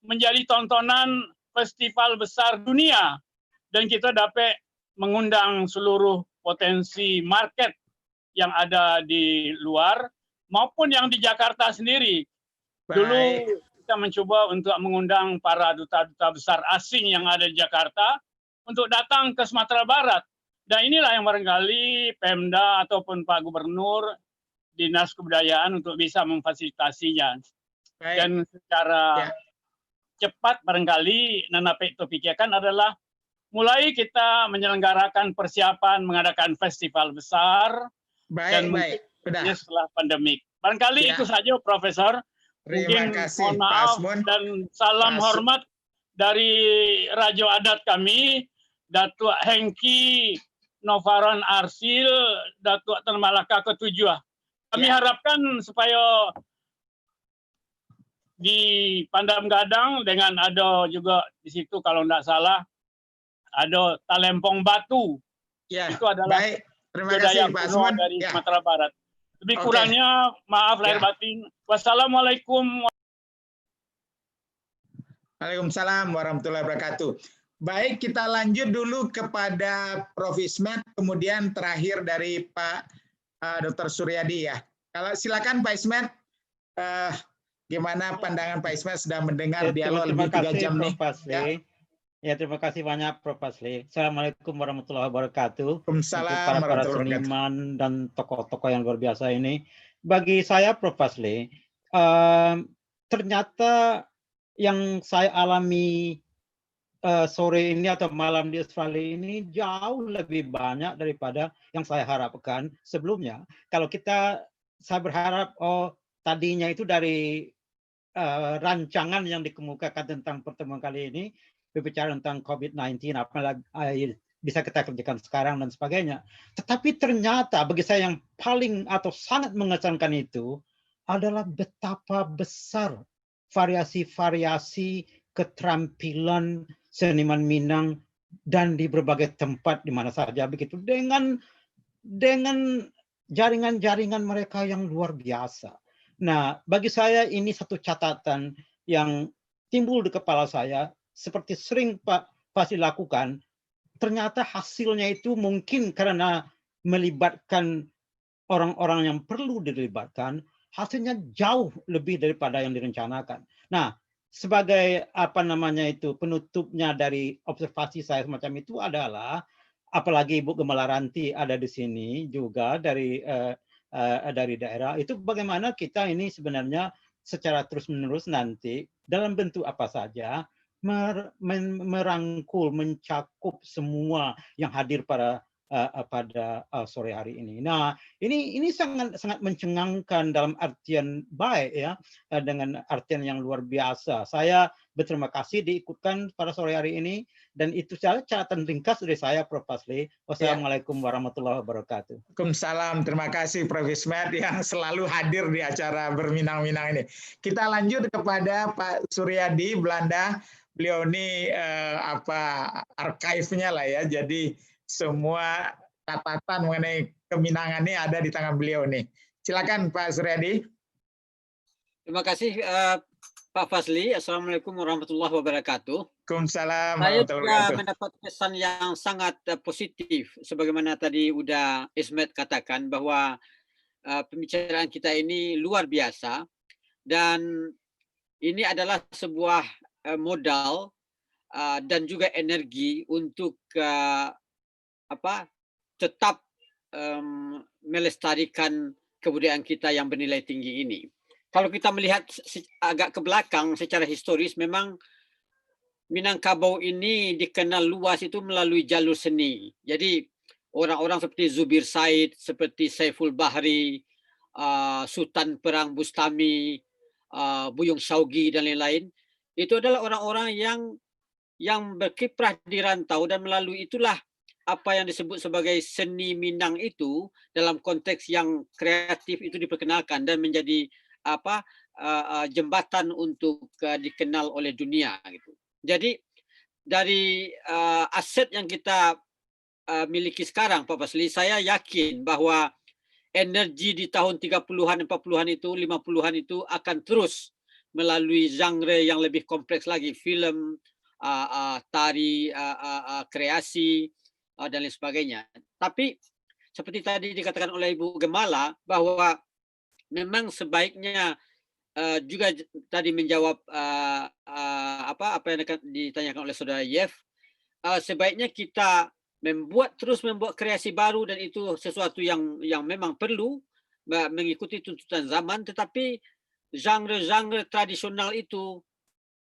Speaker 2: menjadi tontonan festival besar dunia, dan kita dapat mengundang seluruh potensi market yang ada di luar maupun yang di Jakarta sendiri. Dulu kita mencoba untuk mengundang para duta-duta besar asing yang ada di Jakarta untuk datang ke Sumatera Barat. Dan inilah yang barangkali Pemda ataupun Pak Gubernur, Dinas Kebudayaan untuk bisa memfasilitasinya. Dan secara cepat barangkali Nanapek itu pikirkan adalah mulai kita menyelenggarakan persiapan mengadakan festival besar dan setelah pandemik. Barangkali itu saja Profesor.
Speaker 1: Terima
Speaker 2: Mungkin
Speaker 1: kasih,
Speaker 2: mohon maaf
Speaker 1: Pak
Speaker 2: dan salam hormat dari Rajo Adat kami, Datuk Hengki Novaron Arsil, Datuk Tan Malaka ke-7. Kami harapkan supaya di Pandam Gadang dengan ada juga di situ kalau tidak salah ada Talempong Batu. Itu adalah budaya kuno dari Sumatera Barat. Lebih kurangnya maaf lahir batin. Wassalamualaikum.
Speaker 1: Waalaikumsalam warahmatullahi wabarakatuh. Baik, kita lanjut dulu kepada Prof. Ismet, kemudian terakhir dari Pak Dr. Suryadi ya. Kalau silakan Pak Ismet, gimana pandangan Pak Ismet sudah mendengar dialog lebih 3 jam nih?
Speaker 4: Ya, terima kasih banyak Prof. Fazli. Assalamualaikum warahmatullahi wabarakatuh.
Speaker 1: Waalaikumsalam
Speaker 4: Para seniman dan tokoh-tokoh yang luar biasa ini. Bagi saya Prof. Fazli, ternyata yang saya alami sore ini atau malam di Australia ini jauh lebih banyak daripada yang saya harapkan sebelumnya. Kalau saya berharap tadinya itu dari rancangan yang dikemukakan tentang pertemuan kali ini, berbicara tentang COVID-19, apalagi bisa kita kerjakan sekarang dan sebagainya. Tetapi ternyata bagi saya yang paling atau sangat mengesankan itu adalah betapa besar variasi-variasi keterampilan seniman Minang dan di berbagai tempat di mana saja begitu dengan jaringan-jaringan mereka yang luar biasa. Nah, bagi saya ini satu catatan yang timbul di kepala saya. Seperti sering Pak Fazli lakukan, ternyata hasilnya itu mungkin karena melibatkan orang-orang yang perlu dilibatkan, hasilnya jauh lebih daripada yang direncanakan. Nah, sebagai apa namanya itu penutupnya dari observasi saya semacam itu adalah, apalagi Ibu Gemala Ranti ada di sini juga dari daerah, itu bagaimana kita ini sebenarnya secara terus-menerus nanti dalam bentuk apa saja merangkul, mencakup semua yang hadir pada sore hari ini. Nah, ini sangat mencengangkan dalam artian baik ya, dengan artian yang luar biasa. Saya berterima kasih diikutkan pada sore hari ini, dan itu saja catatan ringkas dari saya, Prof. Fazli. Wassalamualaikum warahmatullahi wabarakatuh.
Speaker 1: Waalaikumsalam. Terima kasih Prof. Ismet yang selalu hadir di acara Berminang-Minang ini. Kita lanjut kepada Pak Suryadi Belanda. Beliau ini archive-nya lah ya. Jadi semua catatan mengenai keminangan ini ada di tangan beliau nih. Silakan Pak Suryadi.
Speaker 6: Terima kasih Pak Fazli. Assalamualaikum warahmatullahi wabarakatuh.
Speaker 1: Waalaikumsalam
Speaker 6: Saya
Speaker 1: warahmatullahi
Speaker 6: juga
Speaker 1: wabarakatuh.
Speaker 6: mendapat kesan yang sangat positif, sebagaimana tadi udah Ismet katakan bahwa pembicaraan kita ini luar biasa, dan ini adalah sebuah modal dan juga energi untuk tetap melestarikan kebudayaan kita yang bernilai tinggi ini. Kalau kita melihat agak ke belakang secara historis, memang Minangkabau ini dikenal luas itu melalui jalur seni. Jadi orang-orang seperti Zubir Said, seperti Saiful Bahri, Sultan Perang Bustami, Buyung Saugi dan lain-lain, itu adalah orang-orang yang berkiprah di rantau, dan melalui itulah apa yang disebut sebagai seni Minang itu dalam konteks yang kreatif itu diperkenalkan dan menjadi jembatan untuk dikenal oleh dunia gitu. Jadi dari aset yang kita miliki sekarang, Pak Fazli, saya yakin bahwa energi di tahun 30-an, 40-an itu, 50-an itu akan terus melalui genre yang lebih kompleks lagi, film, tari, kreasi, dan lain sebagainya. Tapi seperti tadi dikatakan oleh Ibu Gemala bahwa memang sebaiknya juga tadi menjawab apa yang ditanyakan oleh Saudara Yev, sebaiknya kita terus membuat kreasi baru, dan itu sesuatu yang memang perlu mengikuti tuntutan zaman, tetapi genre-genre tradisional itu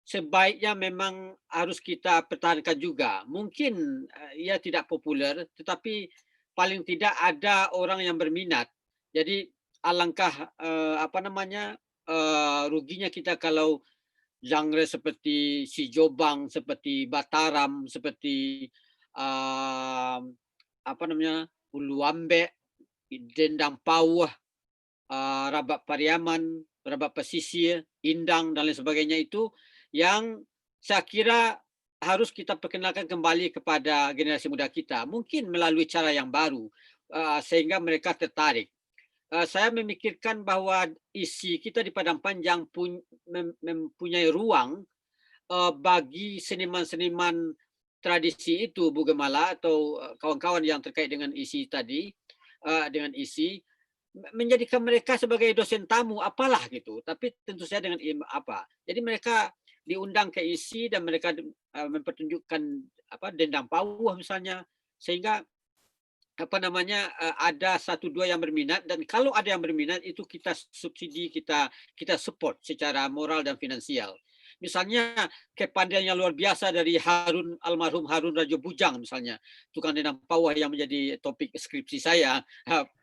Speaker 6: sebaiknya memang harus kita pertahankan juga. Mungkin ia tidak populer, tetapi paling tidak ada orang yang berminat. Jadi alangkah ruginya kita kalau genre seperti Si Jobang, seperti Bataram, seperti Uluambe, Dendang Pauh, Rabak Pariaman, Rabak Pesisir, Indang dan lain sebagainya itu yang saya kira harus kita perkenalkan kembali kepada generasi muda kita, mungkin melalui cara yang baru sehingga mereka tertarik. Saya memikirkan bahwa isi kita di Padang Panjang mempunyai ruang bagi seniman-seniman tradisi itu, Bu Gemala atau kawan-kawan yang terkait dengan isi tadi, dengan isi, menjadikan mereka sebagai dosen tamu apalah gitu, tapi tentu saja dengan jadi mereka diundang ke isi dan mereka mempertunjukkan Dendang Pauh misalnya, sehingga ada satu dua yang berminat, dan kalau ada yang berminat itu kita subsidi, kita support secara moral dan finansial. Misalnya kepandaian yang luar biasa dari almarhum Harun Rajo Bujang misalnya, tukang Dendang Pauh yang menjadi topik skripsi saya,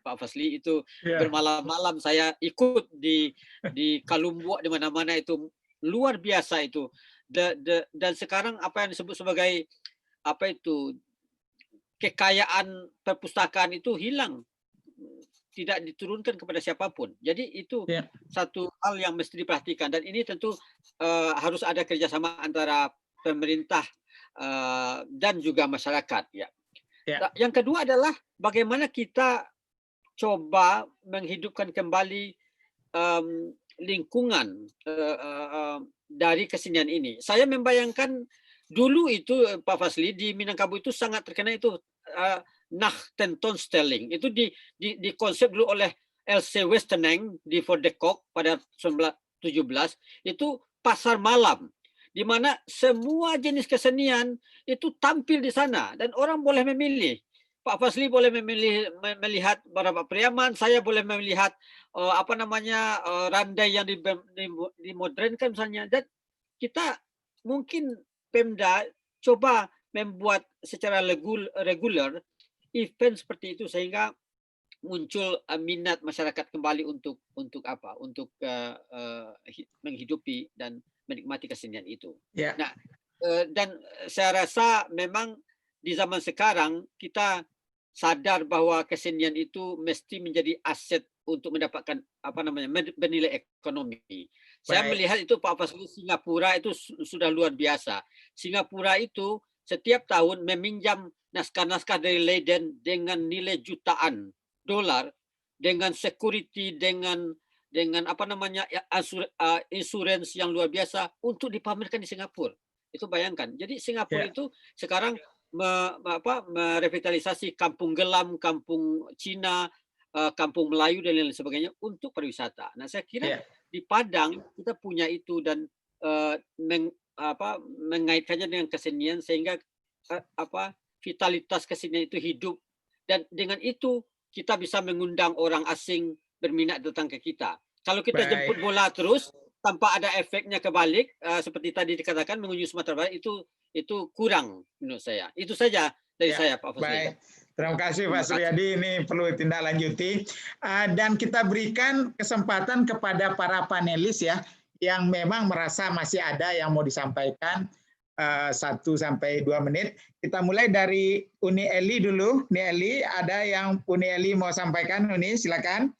Speaker 6: Pak Fazli, itu bermalam-malam saya ikut di Kalumbuak, di mana-mana, itu luar biasa itu. Dan sekarang apa yang disebut sebagai kekayaan perpustakaan itu hilang, tidak diturunkan kepada siapapun. Jadi itu satu hal yang mesti diperhatikan, dan ini tentu harus ada kerjasama antara pemerintah dan juga masyarakat. Yang kedua adalah bagaimana kita coba menghidupkan kembali lingkungan dari kesenian ini. Saya membayangkan dulu itu Pak Fazli di Minangkabau itu sangat terkenal itu Nachtentonstelling, itu di konsep dulu oleh L.C. Westeneng di Fort de Kock pada 1917. Itu pasar malam, di mana semua jenis kesenian itu tampil di sana dan orang boleh memilih. Pak Fasli boleh melihat beberapa Priaman, saya boleh melihat randai yang dimodernkan misalnya. Dan kita mungkin Pemda coba membuat secara reguler event seperti itu sehingga muncul minat masyarakat kembali untuk menghidupi dan menikmati kesenian itu.
Speaker 1: Yeah.
Speaker 6: Nah, dan saya rasa memang di zaman sekarang kita sadar bahwa kesenian itu mesti menjadi aset untuk mendapatkan bernilai ekonomi. Saya melihat itu Pak Fasli, Singapura itu sudah luar biasa. Singapura itu setiap tahun meminjam naskah-naskah dari Leiden dengan nilai jutaan dolar, dengan security, dengan insurance yang luar biasa untuk dipamerkan di Singapura. Itu bayangkan. Jadi Singapura itu sekarang merevitalisasi kampung Gelam, kampung Cina, kampung Melayu dan lain sebagainya untuk pariwisata. Nah, saya kira di Padang kita punya itu dan mengaitkannya dengan kesenian sehingga vitalitas kesenian itu hidup, dan dengan itu kita bisa mengundang orang asing berminat datang ke kita. Kalau kita jemput bola terus tanpa ada efeknya kebalik, seperti tadi dikatakan mengunjungi Sumatera Barat, itu kurang menurut saya. Itu saja dari saya, Pak Fasli.
Speaker 1: Baik. Terima kasih Pak Suryadi, ini perlu tindak lanjuti. Dan kita berikan kesempatan kepada para panelis ya, yang memang merasa masih ada yang mau disampaikan 1 sampai 2 menit. Kita mulai dari Uni Eli dulu. Uni Eli, ada yang Uni Eli mau sampaikan? Uni, silakan.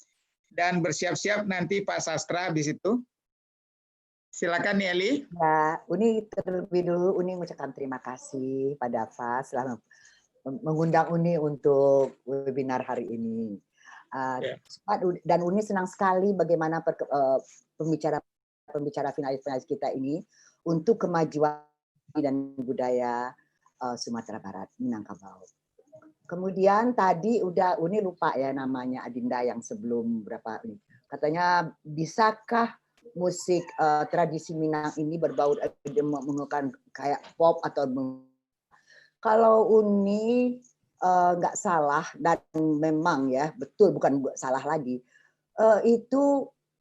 Speaker 1: Dan bersiap-siap nanti Pak Sastra di situ. Silakan Uni Eli.
Speaker 7: Ya, Uni terlebih dulu Uni mengucapkan terima kasih pada Fas selama mengundang Uni untuk webinar hari ini. Dan Uni senang sekali bagaimana pembicara finalis kita ini untuk kemajuan dan budaya Sumatera Barat, Minangkabau. Kemudian tadi udah Uni lupa ya namanya Adinda yang sebelum berapa ini. Katanya bisakah musik tradisi Minang ini berbaur menggunakan kayak pop atau kalau Uni nggak salah dan memang ya betul bukan salah lagi itu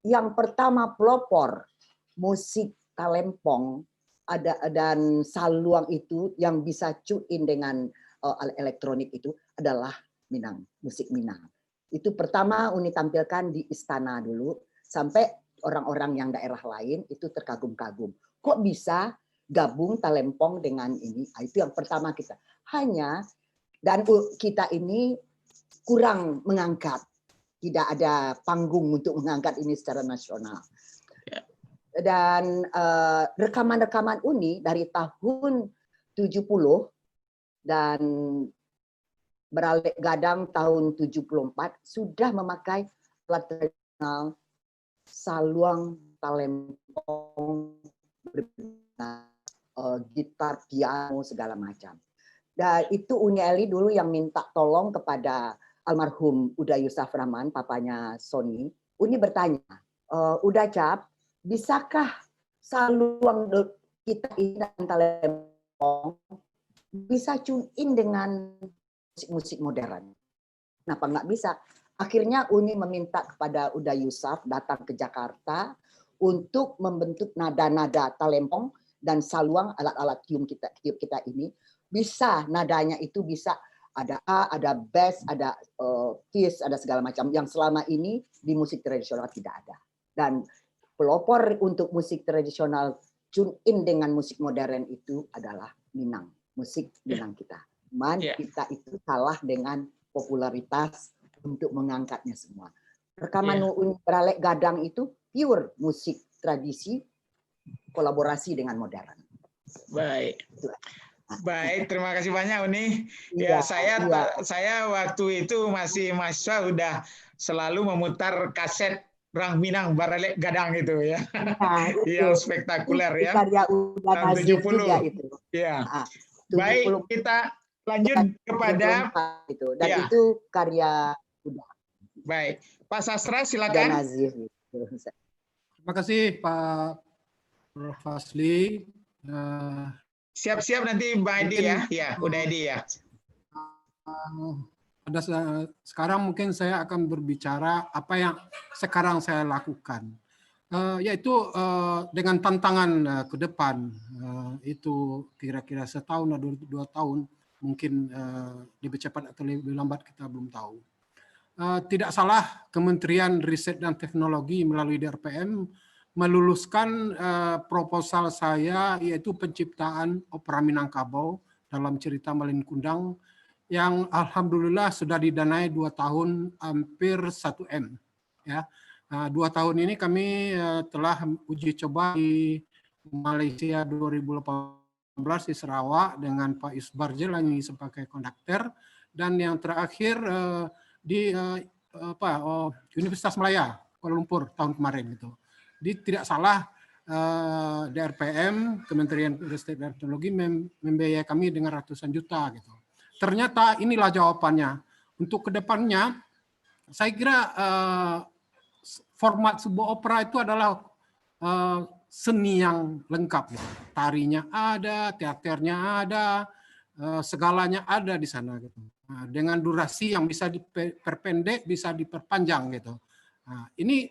Speaker 7: yang pertama pelopor musik talempong ada dan saluang itu yang bisa tune dengan elektronik itu adalah Minang, musik Minang. Itu pertama Uni tampilkan di istana dulu sampai orang-orang yang daerah lain itu terkagum-kagum. Kok bisa gabung talempong dengan ini? Itu yang pertama kita. Hanya dan kita ini kurang mengangkat. Tidak ada panggung untuk mengangkat ini secara nasional. Dan rekaman-rekaman Uni dari tahun 70 dan beralih gadang tahun 74 sudah memakai alat tradisional saluang talempong, gitar, piano segala macam. Dan itu Uni Eli dulu yang minta tolong kepada almarhum Uda Yusuf Rahman, papanya Sony. Uni bertanya, Uda Cap, bisakah saluang kita ini dan talempong bisa tune in dengan musik modern? Kenapa nggak bisa? Akhirnya Uni meminta kepada Uda Yusuf datang ke Jakarta untuk membentuk nada-nada talempong dan saluang, alat-alat tiup kita ini bisa nadanya itu bisa ada A, ada bass, ada fizz, ada segala macam yang selama ini di musik tradisional tidak ada. Dan pelopor untuk musik tradisional tune in dengan musik modern itu adalah Minang, musik Minang kita. Kita itu kalah dengan popularitas untuk mengangkatnya semua. Rekaman Beralek Gadang itu pure musik tradisi kolaborasi dengan modern.
Speaker 1: Baik. Baik, terima kasih banyak Uni. Ya, saya waktu itu masih mahasiswa udah selalu memutar kaset Rang Minang Beralek Gadang itu ya.
Speaker 7: Nah,
Speaker 1: yang spektakuler ya.
Speaker 7: Karya Uda Nazir juga itu.
Speaker 1: Ya. Baik, kita lanjut kepada
Speaker 7: itu. Dan itu karya Uda.
Speaker 1: Baik, Pak Sastra silakan.
Speaker 7: Uda Nazir.
Speaker 8: Terima kasih Pak Prof. Fasli.
Speaker 1: Siap-siap nanti Bang Edi ya. Ya, udah Edi ya.
Speaker 8: Sekarang mungkin saya akan berbicara apa yang sekarang saya lakukan. Yaitu dengan tantangan ke depan, itu kira-kira setahun atau 2 tahun, mungkin lebih cepat atau lebih lambat kita belum tahu. Tidak salah Kementerian Riset dan Teknologi melalui DRPM meluluskan proposal saya, yaitu penciptaan Opera Minangkabau dalam cerita Malin Kundang, yang alhamdulillah sudah didanai 2 tahun, hampir 1 M. Ya. 2 tahun ini kami telah uji coba di Malaysia 2018 di Sarawak dengan Pak Isbar Jelani sebagai konduktor, dan yang terakhir di Universitas Malaya Kuala Lumpur tahun kemarin itu. Jadi tidak salah DRPM, Kementerian Riset dan Teknologi, membiayai kami dengan ratusan juta gitu. Ternyata inilah jawabannya. Untuk kedepannya, saya kira format sebuah opera itu adalah seni yang lengkap. Gitu. Tarinya ada, teaternya ada, segalanya ada di sana. Gitu. Nah, dengan durasi yang bisa diperpendek, bisa diperpanjang. Gitu. Nah, ini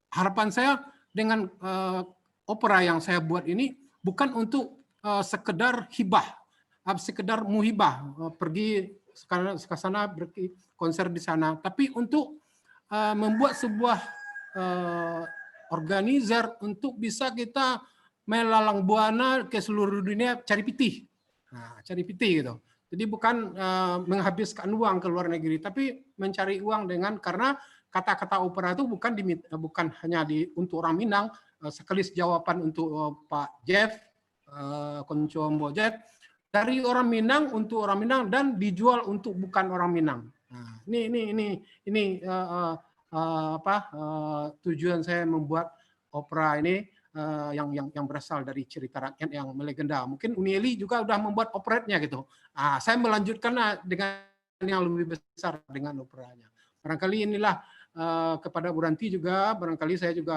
Speaker 8: harapan saya dengan opera yang saya buat ini bukan untuk sekedar hibah, sekedar muhibah, pergi ke sana, konser di sana, tapi untuk membuat sebuah organizer untuk bisa kita melalang buana ke seluruh dunia cari pitih. Nah, cari pitih gitu. Jadi bukan menghabiskan uang ke luar negeri, tapi mencari uang karena kata-kata opera itu bukan hanya untuk orang Minang, sekaligus jawaban untuk Pak Jeff, Konco Mbo Jeff, dari orang Minang untuk orang Minang dan dijual untuk bukan orang Minang. Nah, ini tujuan saya membuat opera ini yang berasal dari cerita rakyat yang melegenda. Mungkin Unieli juga sudah membuat operetnya gitu. Saya melanjutkan dengan yang lebih besar dengan operanya. Barangkali inilah kepada Bu Ranti juga, barangkali saya juga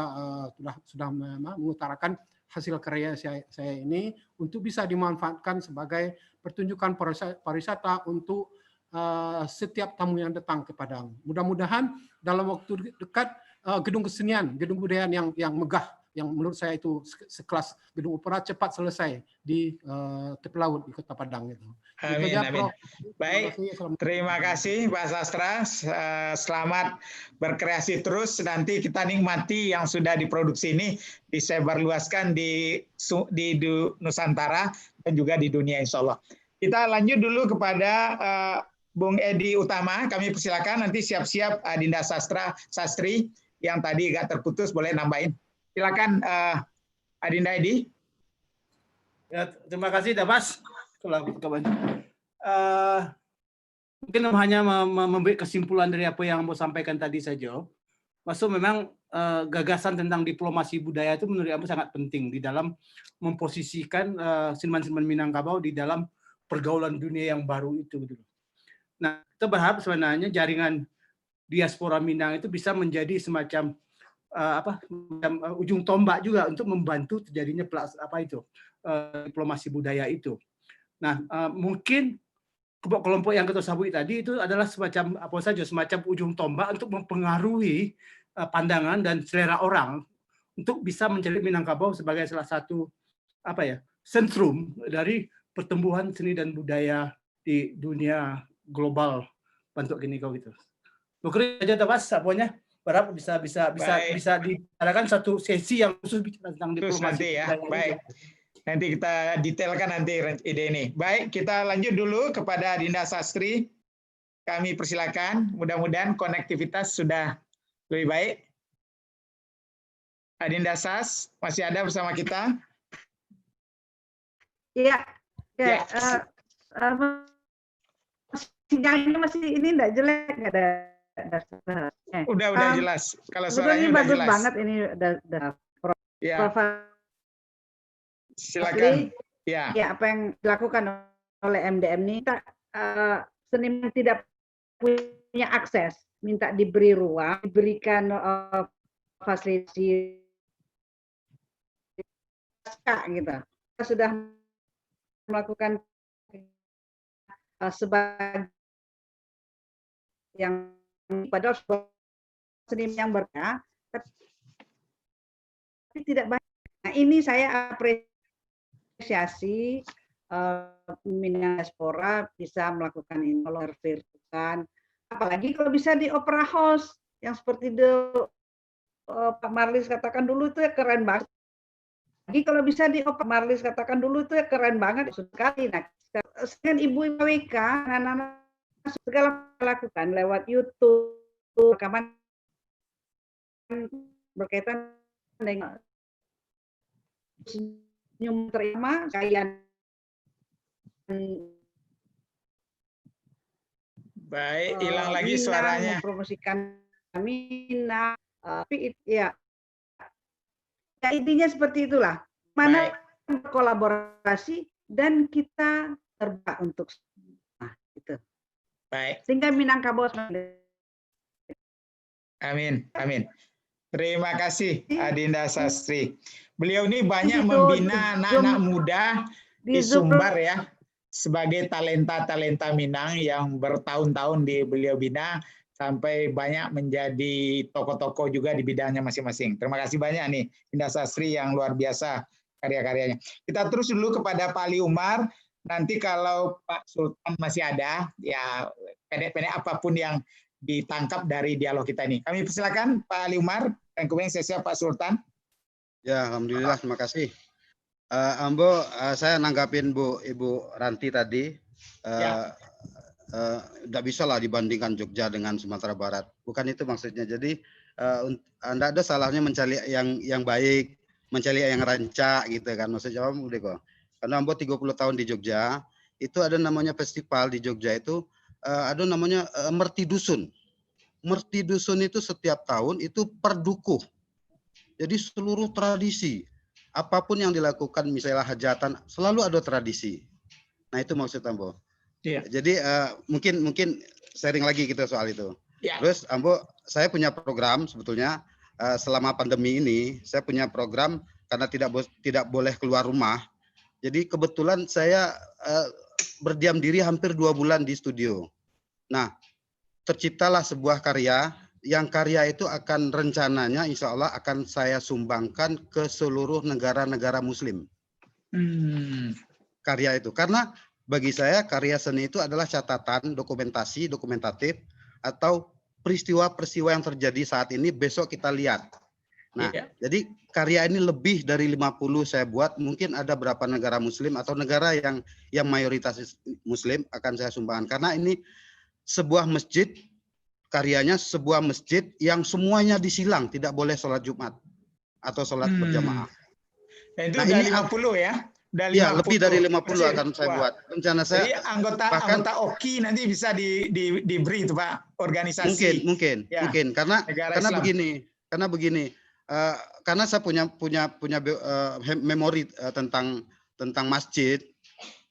Speaker 8: sudah mengutarakan hasil karya saya ini untuk bisa dimanfaatkan sebagai pertunjukan pariwisata untuk setiap tamu yang datang ke Padang. Mudah-mudahan dalam waktu dekat gedung kesenian, gedung kebudayaan yang megah, yang menurut saya itu sekelas gedung opera cepat selesai di tepi laut di Kota Padang itu.
Speaker 1: Amin, amin. Baik, terima kasih Pak Sastra. Selamat berkreasi terus. Nanti kita nikmati yang sudah diproduksi ini disebarluaskan di Nusantara dan juga di dunia, insya Allah. Kita lanjut dulu kepada Bung Edi Utama. Kami persilakan, nanti siap-siap Adinda Sastri yang tadi agak terputus boleh nambahin. Silakan Adinda Edi.
Speaker 9: Ya, terima kasih Damas. Mungkin hanya memberi kesimpulan dari apa yang mau sampaikan tadi saja. Maksud memang gagasan tentang diplomasi budaya itu menurut aku sangat penting di dalam memposisikan seniman-seniman Minangkabau di dalam pergaulan dunia yang baru itu. Nah, kita berharap sebenarnya jaringan diaspora Minang itu bisa menjadi semacam ujung tombak juga untuk membantu terjadinya diplomasi budaya itu. Nah, mungkin kelompok yang kita sabui tadi itu adalah semacam semacam ujung tombak untuk mempengaruhi pandangan dan selera orang untuk bisa menjadi Minangkabau sebagai salah satu sentrum dari pertumbuhan seni dan budaya di dunia global bentuk gini gitu. Mungkin aja Mas apanya berharap bisa dibicarakan satu sesi yang khusus bicara tentang diplomasi
Speaker 1: nanti ya. Baik. Nanti kita detailkan nanti ide ini. Baik, kita lanjut dulu kepada Adinda Sastri. Kami persilakan. Mudah-mudahan konektivitas sudah lebih baik. Adinda Sas, masih ada bersama kita?
Speaker 11: Iya. Sinyalnya masih ini enggak jelek, enggak ada.
Speaker 1: Udah jelas. Kalau suaranya udah
Speaker 11: bagus
Speaker 1: jelas.
Speaker 11: Banget ini udah
Speaker 1: ya.
Speaker 11: Silakan.
Speaker 1: Ya.
Speaker 11: Apa yang dilakukan oleh MDM ini, seniman tidak punya akses, minta diberi ruang, diberikan fasilitas gitu. Kita sudah melakukan sebagai yang padahal seni yang berkah, tapi tidak banyak. Nah, ini saya apresiasi Minang diaspora bisa melakukan ini kalau virtual, apalagi kalau bisa di Opera House yang seperti Pak Marlis katakan dulu itu ya keren banget. Jadi kalau bisa di Opera Marlis katakan dulu itu ya keren banget sekali. Nah, dengan ibu WK, anak-anak segala lakukan lewat YouTube, rekaman berkaitan dengan senyum terima kalian.
Speaker 1: Baik, hilang lagi suaranya.
Speaker 11: Mempromosikan Minang, tapi ya intinya seperti itulah. Mana berkolaborasi dan kita terbuka untuk itu.
Speaker 1: Baik.
Speaker 11: Sehingga Minangkabau.
Speaker 1: Amin, amin. Terima kasih Adinda Sastri. Beliau ini banyak membina anak-anak muda di Sumbar ya, sebagai talenta-talenta Minang yang bertahun-tahun beliau bina sampai banyak menjadi tokoh-tokoh juga di bidangnya masing-masing. Terima kasih banyak nih Indah Sastri yang luar biasa karya-karyanya. Kita terus dulu kepada Pak Ali Umar. Nanti kalau Pak Sultan masih ada, ya pendek-pendek apapun yang ditangkap dari dialog kita ini. Kami persilakan Pak Ali Umar dan kemudian saya Pak Sultan.
Speaker 10: Ya, alhamdulillah, terima kasih. Ambo, saya nanggapin Ibu Ranti tadi, tidak bisa lah dibandingkan Jogja dengan Sumatera Barat. Bukan itu maksudnya. Jadi Anda ada salahnya mencari yang baik, mencari yang rancak gitu kan. Maksudnya kok. Karena Ambo 30 tahun di Jogja, itu ada namanya festival di Jogja itu ada namanya Merti Dusun. Merti Dusun itu setiap tahun itu per dukuh. Jadi seluruh tradisi apapun yang dilakukan misalnya hajatan selalu ada tradisi. Nah itu maksud Ambo.
Speaker 1: Yeah.
Speaker 10: Jadi mungkin sharing lagi kita soal itu.
Speaker 1: Yeah.
Speaker 10: Terus Ambo, saya punya program sebetulnya selama pandemi ini saya punya program karena tidak boleh keluar rumah. Jadi kebetulan saya berdiam diri hampir 2 bulan di studio. Nah terciptalah sebuah karya. Yang karya itu akan rencananya insya Allah akan saya sumbangkan ke seluruh negara-negara Muslim. Karya itu. Karena bagi saya karya seni itu adalah catatan, dokumentatif, atau peristiwa-peristiwa yang terjadi saat ini besok kita lihat. Nah, jadi karya ini lebih dari 50 saya buat. Mungkin ada berapa negara Muslim atau negara yang mayoritas Muslim akan saya sumbangkan. Karena ini sebuah masjid, karyanya sebuah masjid yang semuanya disilang, tidak boleh sholat Jumat atau sholat berjamaah.
Speaker 1: Dan itu udah 50 ya? Udah 50.
Speaker 10: Ya, lebih dari 50 akan saya buat. Rencana saya.
Speaker 1: Jadi anggota OKI nanti bisa diberi itu Pak, organisasi.
Speaker 10: Mungkin. Karena begini. Karena saya punya memori tentang masjid.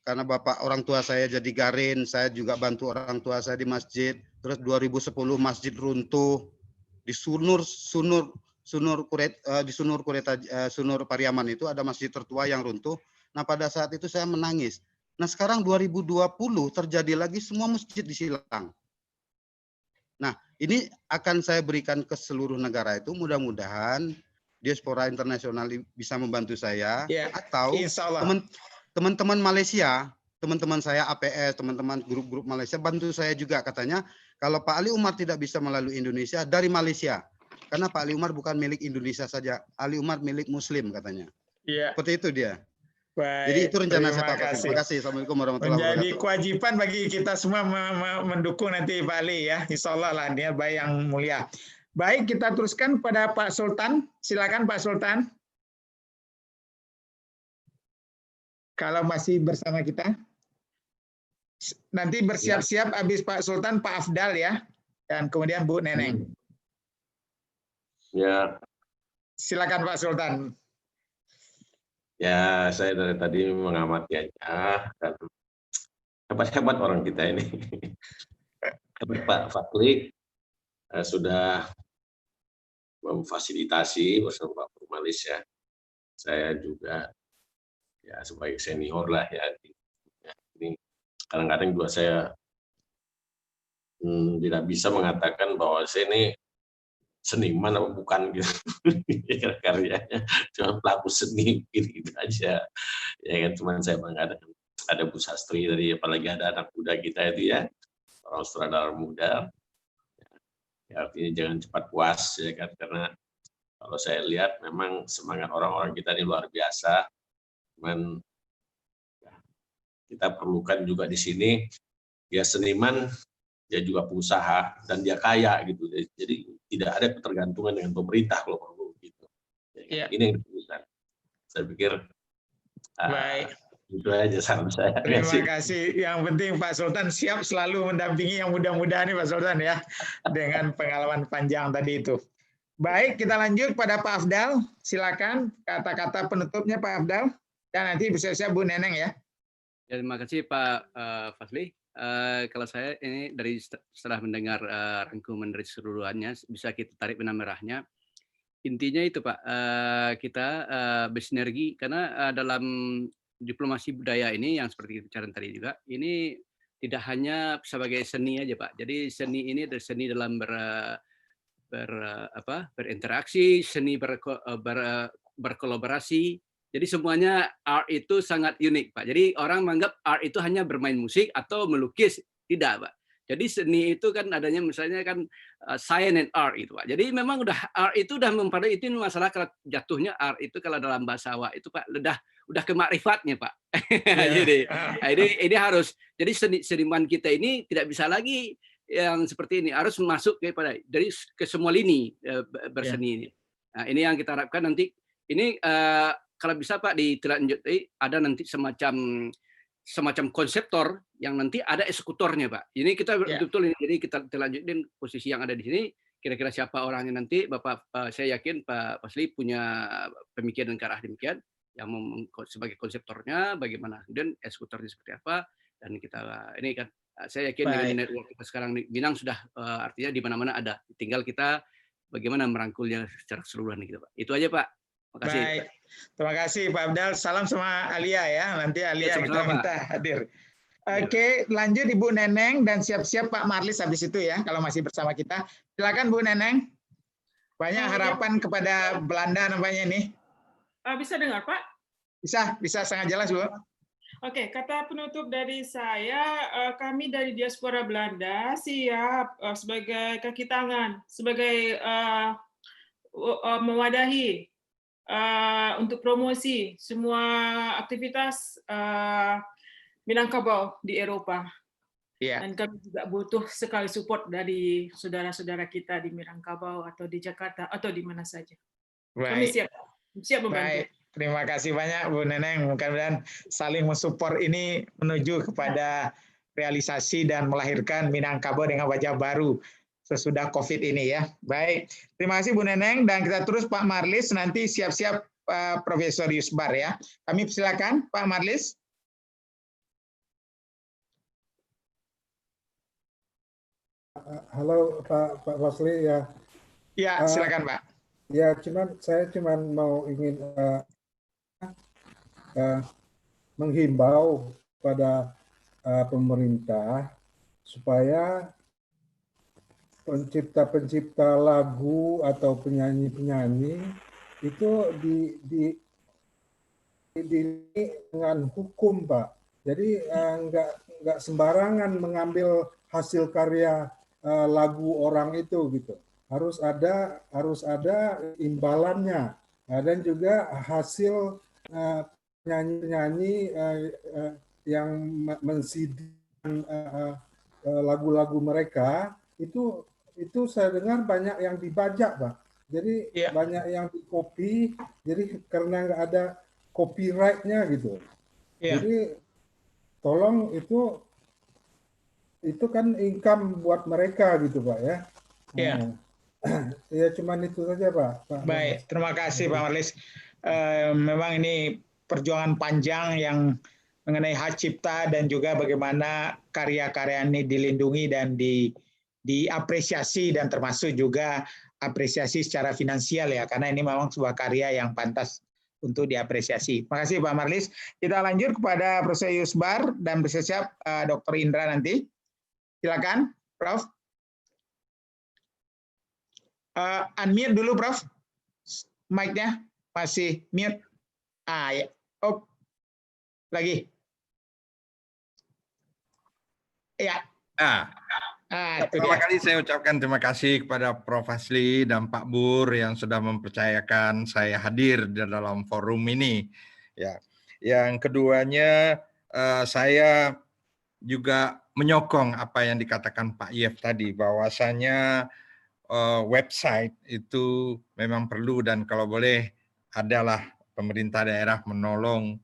Speaker 10: Karena bapak orang tua saya jadi garin, saya juga bantu orang tua saya di masjid. Terus 2010 masjid runtuh di Sunur Pariaman itu ada masjid tertua yang runtuh. Nah pada saat itu saya menangis. Nah sekarang 2020 terjadi lagi semua masjid disilang. Nah ini akan saya berikan ke seluruh negara itu. Mudah-mudahan diaspora internasional bisa membantu saya atau teman-teman Malaysia, teman-teman saya APS, teman-teman grup-grup Malaysia bantu saya juga katanya kalau Pak Ali Umar tidak bisa melalui Indonesia dari Malaysia karena Pak Ali Umar bukan milik Indonesia saja, Ali Umar milik Muslim katanya.
Speaker 1: Iya.
Speaker 10: Seperti itu dia.
Speaker 1: Baik,
Speaker 10: jadi itu rencana saya Pak.
Speaker 1: Terima kasih.
Speaker 10: Assalamualaikum warahmatullahi wabarakatuh.
Speaker 1: Menjadi kewajiban bagi kita semua mendukung nanti Pak Ali ya. Insya Allah lah dia baik yang mulia. Baik, kita teruskan pada Pak Sultan. Silakan Pak Sultan. Kalau masih bersama kita. Nanti bersiap-siap habis Pak Sultan, Pak Afdal ya. Dan kemudian Bu Neneng.
Speaker 17: Ya.
Speaker 1: Silakan Pak Sultan.
Speaker 17: Ya, saya dari tadi mengamati aja. Dan hebat-hebat orang kita ini. Pak Fakri sudah memfasilitasi bersama Pak Malaysia. Saya juga ya sebagai senior lah ya. Ini kadang-kadang juga saya tidak bisa mengatakan bahwa saya ini seniman atau bukan gitu. Karyanya cuma pelaku seni gitu aja. Ya kan, cuman saya mengatakan ada Bu Sastri tadi, apalagi ada anak muda kita itu ya, orang sutradara muda. Ya, artinya jangan cepat puas ya kan, karena kalau saya lihat memang semangat orang-orang kita ini luar biasa. Cuman ya, kita perlukan juga di sini dia seniman, dia juga pengusaha dan dia kaya gitu. Jadi tidak ada ketergantungan dengan pemerintah kalau perlu gitu. Ya, ini yang diperlukan. Saya pikir
Speaker 1: baik.
Speaker 17: Itu aja saran saya.
Speaker 1: Terima kasih. Yang penting Pak Sultan siap selalu mendampingi yang muda-muda nih Pak Sultan ya, dengan pengalaman panjang tadi itu. Baik, kita lanjut pada Pak Afdal. Silakan kata-kata penutupnya Pak Afdal. Dan nanti bisa Bu Neneng ya.
Speaker 12: Ya, terima kasih Pak Fazli. Kalau saya ini setelah mendengar rangkuman dari keseluruhannya, bisa kita tarik benang merahnya. Intinya itu Pak, kita bersinergi karena dalam diplomasi budaya ini yang seperti bicara tadi juga, ini tidak hanya sebagai seni aja Pak. Jadi seni ini adalah seni dalam berinteraksi, seni berkolaborasi. Jadi semuanya art itu sangat unik Pak. Jadi orang menganggap art itu hanya bermain musik atau melukis, tidak Pak. Jadi seni itu kan adanya misalnya kan science and art itu Pak. Jadi memang art itu udah mempadai, itu masalah kalau jatuhnya art itu kalau dalam bahasa Jawa itu Pak udah ke makrifatnya Pak. Jadi ini harus, jadi seniman kita ini tidak bisa lagi yang seperti ini, harus masuk kepada dari ke semua lini berseni ini. Nah, ini yang kita harapkan nanti ini kalau bisa Pak ditindaklanjuti ada nanti semacam konseptor yang nanti ada eksekutornya Pak. Ini kita betul-betul jadi kita lanjutin posisi yang ada di sini. Kira-kira siapa orangnya nanti Bapak, saya yakin Pak Fazli punya pemikiran ke arah demikian, yang sebagai konseptornya bagaimana, kemudian eksekutornya seperti apa, dan kita ini kan saya yakin dengan network kita sekarang di Minang sudah artinya di mana-mana ada. Tinggal kita bagaimana merangkulnya secara keseluruhan gitu Pak. Itu aja Pak. Makasih.
Speaker 1: Baik. Terima kasih Pak Abdal. Salam sama Alia ya. Nanti Alia kita minta hadir. Oke, lanjut Ibu Neneng dan siap-siap Pak Marlis habis itu ya kalau masih bersama kita. Silakan Bu Neneng. Banyak harapan kepada Belanda nampaknya ini.
Speaker 13: Bisa dengar Pak?
Speaker 1: Bisa sangat jelas Bu.
Speaker 13: Oke, kata penutup dari saya, kami dari diaspora Belanda siap sebagai kaki tangan, sebagai mewadahi untuk promosi semua aktivitas Minangkabau di Eropa. Dan kami juga butuh sekali support dari saudara-saudara kita di Minangkabau atau di Jakarta atau di mana saja. Kami siap membantu.
Speaker 1: Baik. Terima kasih banyak Bu Neneng. Mudah-mudahan saling mensupport ini menuju kepada realisasi dan melahirkan Minangkabau dengan wajah baru sesudah COVID ini ya. Baik, terima kasih Bu Neneng dan kita terus Pak Marlis, nanti siap-siap Profesor Yusbar ya. Kami silakan Pak Marlis.
Speaker 14: Halo Pak Fazli ya.
Speaker 1: Ya, silakan Pak.
Speaker 14: Ya, saya mau ingin menghimbau pada pemerintah supaya pencipta-pencipta lagu atau penyanyi-penyanyi itu dengan hukum Pak. Jadi nggak sembarangan mengambil hasil karya lagu orang itu gitu. Harus ada imbalannya dan juga hasil penyanyi-penyanyi yang mensidikan lagu-lagu mereka itu saya dengar banyak yang dibajak Pak. Jadi banyak yang dikopi. Jadi karena nggak ada copyright-nya gitu. Jadi tolong itu kan income buat mereka gitu Pak ya. Ya cuman itu saja Pak.
Speaker 1: Baik, terima kasih Pak Marlis. Memang ini perjuangan panjang yang mengenai hak cipta dan juga bagaimana karya-karya ini dilindungi dan diapresiasi dan termasuk juga apresiasi secara finansial ya, karena ini memang sebuah karya yang pantas untuk diapresiasi. Terima kasih Pak Marlis. Kita lanjut kepada Profesor Yusbar dan bersiap Dr. Indra nanti. Silakan, Prof. Unmute dulu, Prof. Mic-nya masih mute. Ya. Oh, lagi. Ya.
Speaker 15: Pertama kali saya ucapkan terima kasih kepada Prof. Fasli dan Pak Bur yang sudah mempercayakan saya hadir di dalam forum ini. Ya, yang keduanya saya juga menyokong apa yang dikatakan Pak Yef tadi, bahwasanya website itu memang perlu dan kalau boleh adalah pemerintah daerah menolong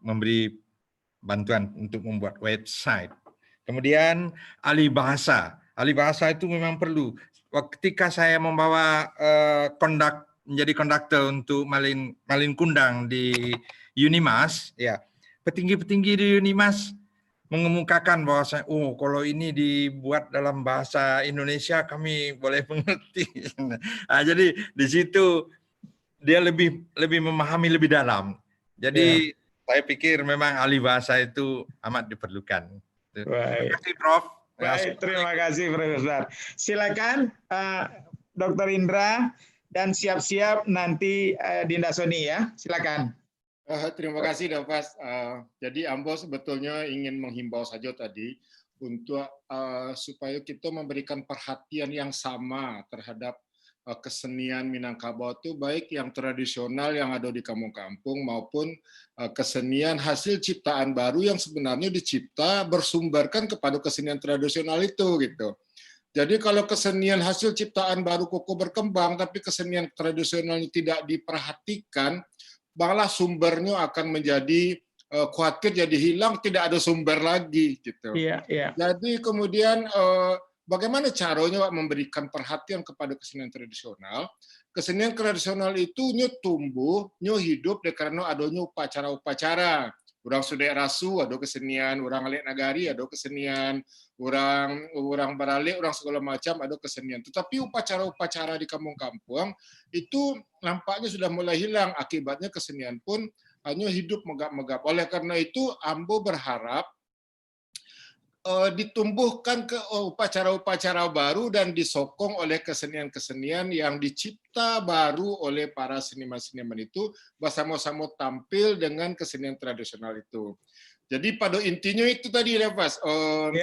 Speaker 15: memberi bantuan untuk membuat website. Kemudian ahli bahasa itu memang perlu. Ketika saya membawa menjadi konduktor untuk Malin Kundang di Unimas, ya petinggi-petinggi di Unimas mengemukakan bahwa kalau ini dibuat dalam bahasa Indonesia kami boleh mengerti. Jadi di situ dia lebih memahami lebih dalam. Jadi saya pikir memang ahli bahasa itu amat diperlukan. Terima kasih Prof.
Speaker 1: Baik, terima kasih Profesor. Silakan Dr. Indra dan siap-siap nanti Dinda Soni ya. Silakan.
Speaker 16: Terima kasih Dafas. Jadi Ambo sebetulnya ingin menghimbau saja tadi untuk supaya kita memberikan perhatian yang sama terhadap kesenian Minangkabau itu, baik yang tradisional yang ada di kampung-kampung maupun kesenian hasil ciptaan baru yang sebenarnya dicipta bersumberkan kepada kesenian tradisional itu gitu. Jadi kalau kesenian hasil ciptaan baru koko berkembang tapi kesenian tradisionalnya tidak diperhatikan, malah sumbernya akan menjadi khawatir jadi hilang, tidak ada sumber lagi gitu. Jadi kemudian bagaimana caranya memberikan perhatian kepada kesenian tradisional? Kesenian tradisional itu tumbuh, hidup karena adanya upacara-upacara. Orang Sudek Rasu ada kesenian, orang Alek Nagari ada kesenian, orang Baralek, orang segala macam ada kesenian. Tetapi upacara-upacara di kampung-kampung itu nampaknya sudah mulai hilang. Akibatnya kesenian pun hanya hidup megap-megap. Oleh karena itu, Ambo berharap ditumbuhkan ke upacara-upacara baru dan disokong oleh kesenian-kesenian yang dicipta baru oleh para seniman-seniman itu bersama-sama tampil dengan kesenian tradisional itu. Jadi pada intinya itu tadi Revas,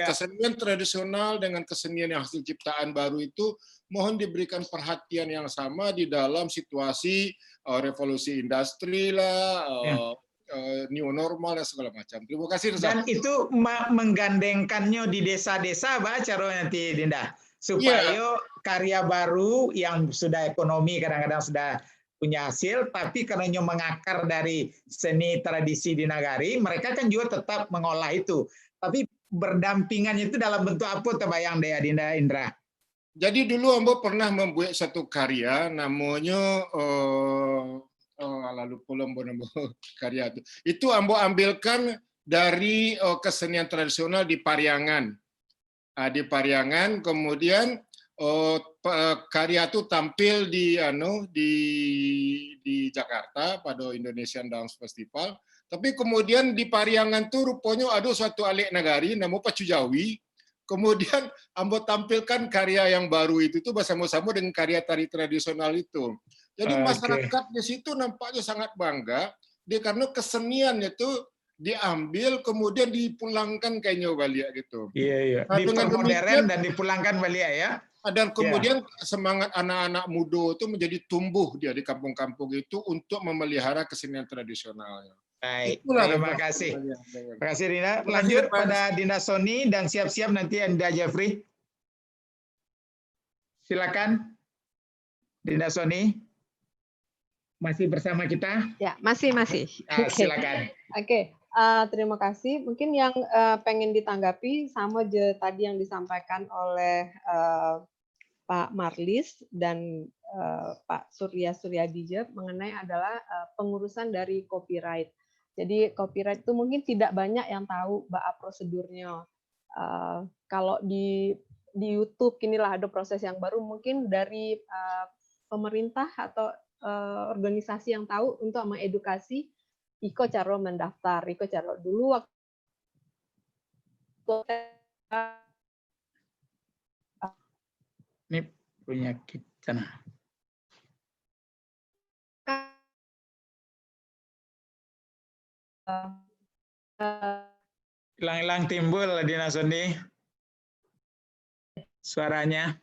Speaker 16: kesenian tradisional dengan kesenian yang hasil ciptaan baru itu mohon diberikan perhatian yang sama di dalam situasi revolusi industri lah, new normal dan segala macam. Terima kasih.
Speaker 1: Dan itu menggandengkannya di desa-desa, cara nanti Dinda, supaya karya baru yang sudah ekonomi kadang-kadang sudah punya hasil, tapi karena mengakar dari seni tradisi di Nagari, mereka kan juga tetap mengolah itu. Tapi berdampingannya itu dalam bentuk apa terbayang deh Dinda Indra?
Speaker 16: Jadi dulu Ambo pernah membuat satu karya namanya lalu pulang karya itu Ambo ambilkan dari kesenian tradisional di Pariangan. Di Pariangan, kemudian karya itu tampil di Jakarta pada Indonesian Dance Festival. Tapi kemudian di Pariangan tuh rupanya ada suatu Alek Nagari namanya Pacu Jawi. Kemudian Ambo tampilkan karya yang baru itu tuh bersama-sama dengan karya tari tradisional itu. Jadi masyarakat di situ nampaknya sangat bangga, karena keseniannya itu diambil kemudian dipulangkan kayaknya Balia gitu.
Speaker 1: Iya. Dipermodern dan dipulangkan Balia ya.
Speaker 16: Dan kemudian semangat anak-anak muda itu menjadi tumbuh dia di kampung-kampung itu untuk memelihara kesenian tradisionalnya.
Speaker 1: Baik, terima kasih. Terima kasih Dinda. Lanjut pada Dinda Soni dan siap-siap nanti Dinda Jeffrey. Silakan Dinda Soni. Masih bersama kita?
Speaker 18: Ya, masih.
Speaker 1: Silakan.
Speaker 18: Oke. Terima kasih. Mungkin yang pengen ditanggapi sama tadi yang disampaikan oleh Pak Marlis dan Pak Surya Suryadija mengenai adalah pengurusan dari copyright. Jadi copyright itu mungkin tidak banyak yang tahu prosedurnya. Kalau di YouTube inilah ada proses yang baru mungkin dari pemerintah atau organisasi yang tahu untuk mengedukasi Iko cara mendaftar. Iko cara dulu waktu
Speaker 1: ini punya kita. Hilang-hilang timbul Dina Sundi suaranya.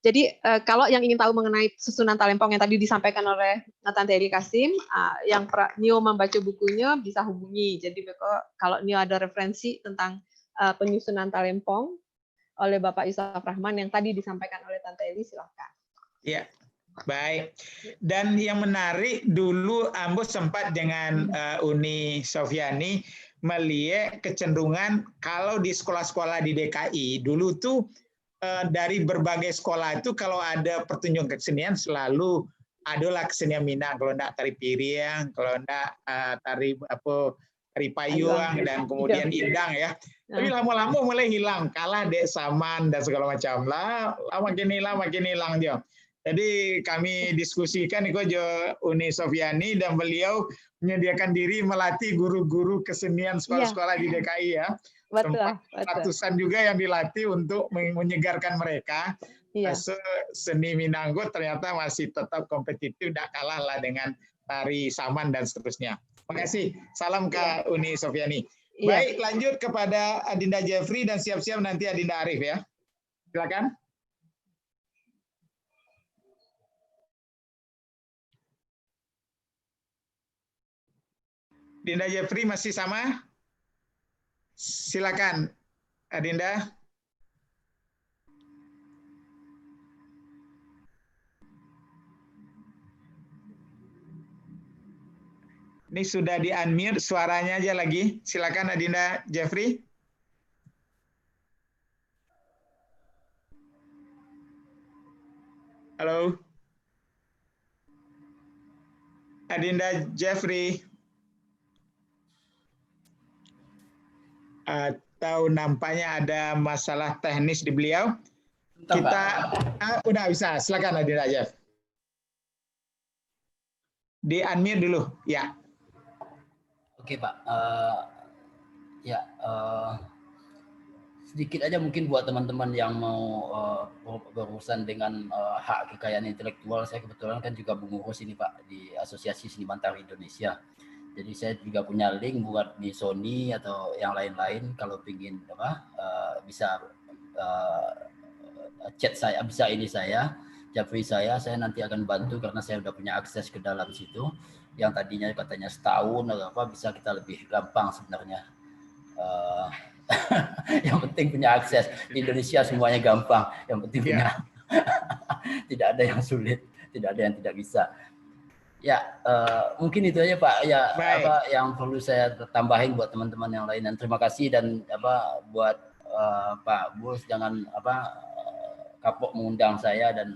Speaker 18: Jadi kalau yang ingin tahu mengenai susunan talempong yang tadi disampaikan oleh Tante Eli Kasim, yang Nio membaca bukunya bisa hubungi. Jadi kalau Nio ada referensi tentang penyusunan talempong oleh Bapak Yusuf Rahman yang tadi disampaikan oleh Tante Eli, silakan.
Speaker 1: Ya, baik. Dan yang menarik dulu Ambo sempat dengan Uni Sofiani melihat kecenderungan kalau di sekolah-sekolah di DKI dulu tuh dari berbagai sekolah itu kalau ada pertunjukan kesenian selalu adalah kesenian Minang, kalau enggak tari piring, kalau enggak tari payung dan kemudian indang ya. Tapi lama-lama mulai hilang, kalah Dek Saman dan segala macam lah, makin hilang dia. Jadi kami diskusikan itu Uni Sofiani dan beliau menyediakan diri melatih guru-guru kesenian sekolah-sekolah di DKI ya. Sempat ratusan juga yang dilatih untuk menyegarkan mereka. Seni Minanggo ternyata masih tetap kompetitif, tidak kalah lah dengan tari Saman dan seterusnya. Terima kasih. Salam ke Uni Sofiani. Baik, lanjut kepada Adinda Jeffrey dan siap-siap nanti Adinda Arif ya. Silakan. Adinda Jeffrey masih sama? Silakan, Adinda. Ini sudah di-unmute suaranya aja lagi. Silakan Adinda Jeffrey. Halo. Adinda Jeffrey. Atau nampaknya ada masalah teknis di beliau. Kita udah bisa, silakan Adinda Jeff. Di unmute dulu, ya.
Speaker 19: Oke Pak, sedikit aja mungkin buat teman-teman yang mau berurusan dengan hak kekayaan intelektual. Saya kebetulan kan juga mengurus ini Pak di Asosiasi Seniman Tari Indonesia. Jadi saya juga punya link buat di Sony atau yang lain-lain kalau ingin bisa chat saya, bisa ini saya, Jeffrey saya nanti akan bantu karena saya udah punya akses ke dalam situ. Yang tadinya katanya setahun atau apa bisa kita lebih gampang sebenarnya. Yang penting punya akses. Di Indonesia semuanya gampang. Yang penting punya. Tidak ada yang sulit, tidak ada yang tidak bisa. Ya, mungkin itu aja Pak. Ya, apa yang perlu saya tambahin buat teman-teman yang lain. Dan terima kasih dan buat Pak Bus jangan kapok mengundang saya dan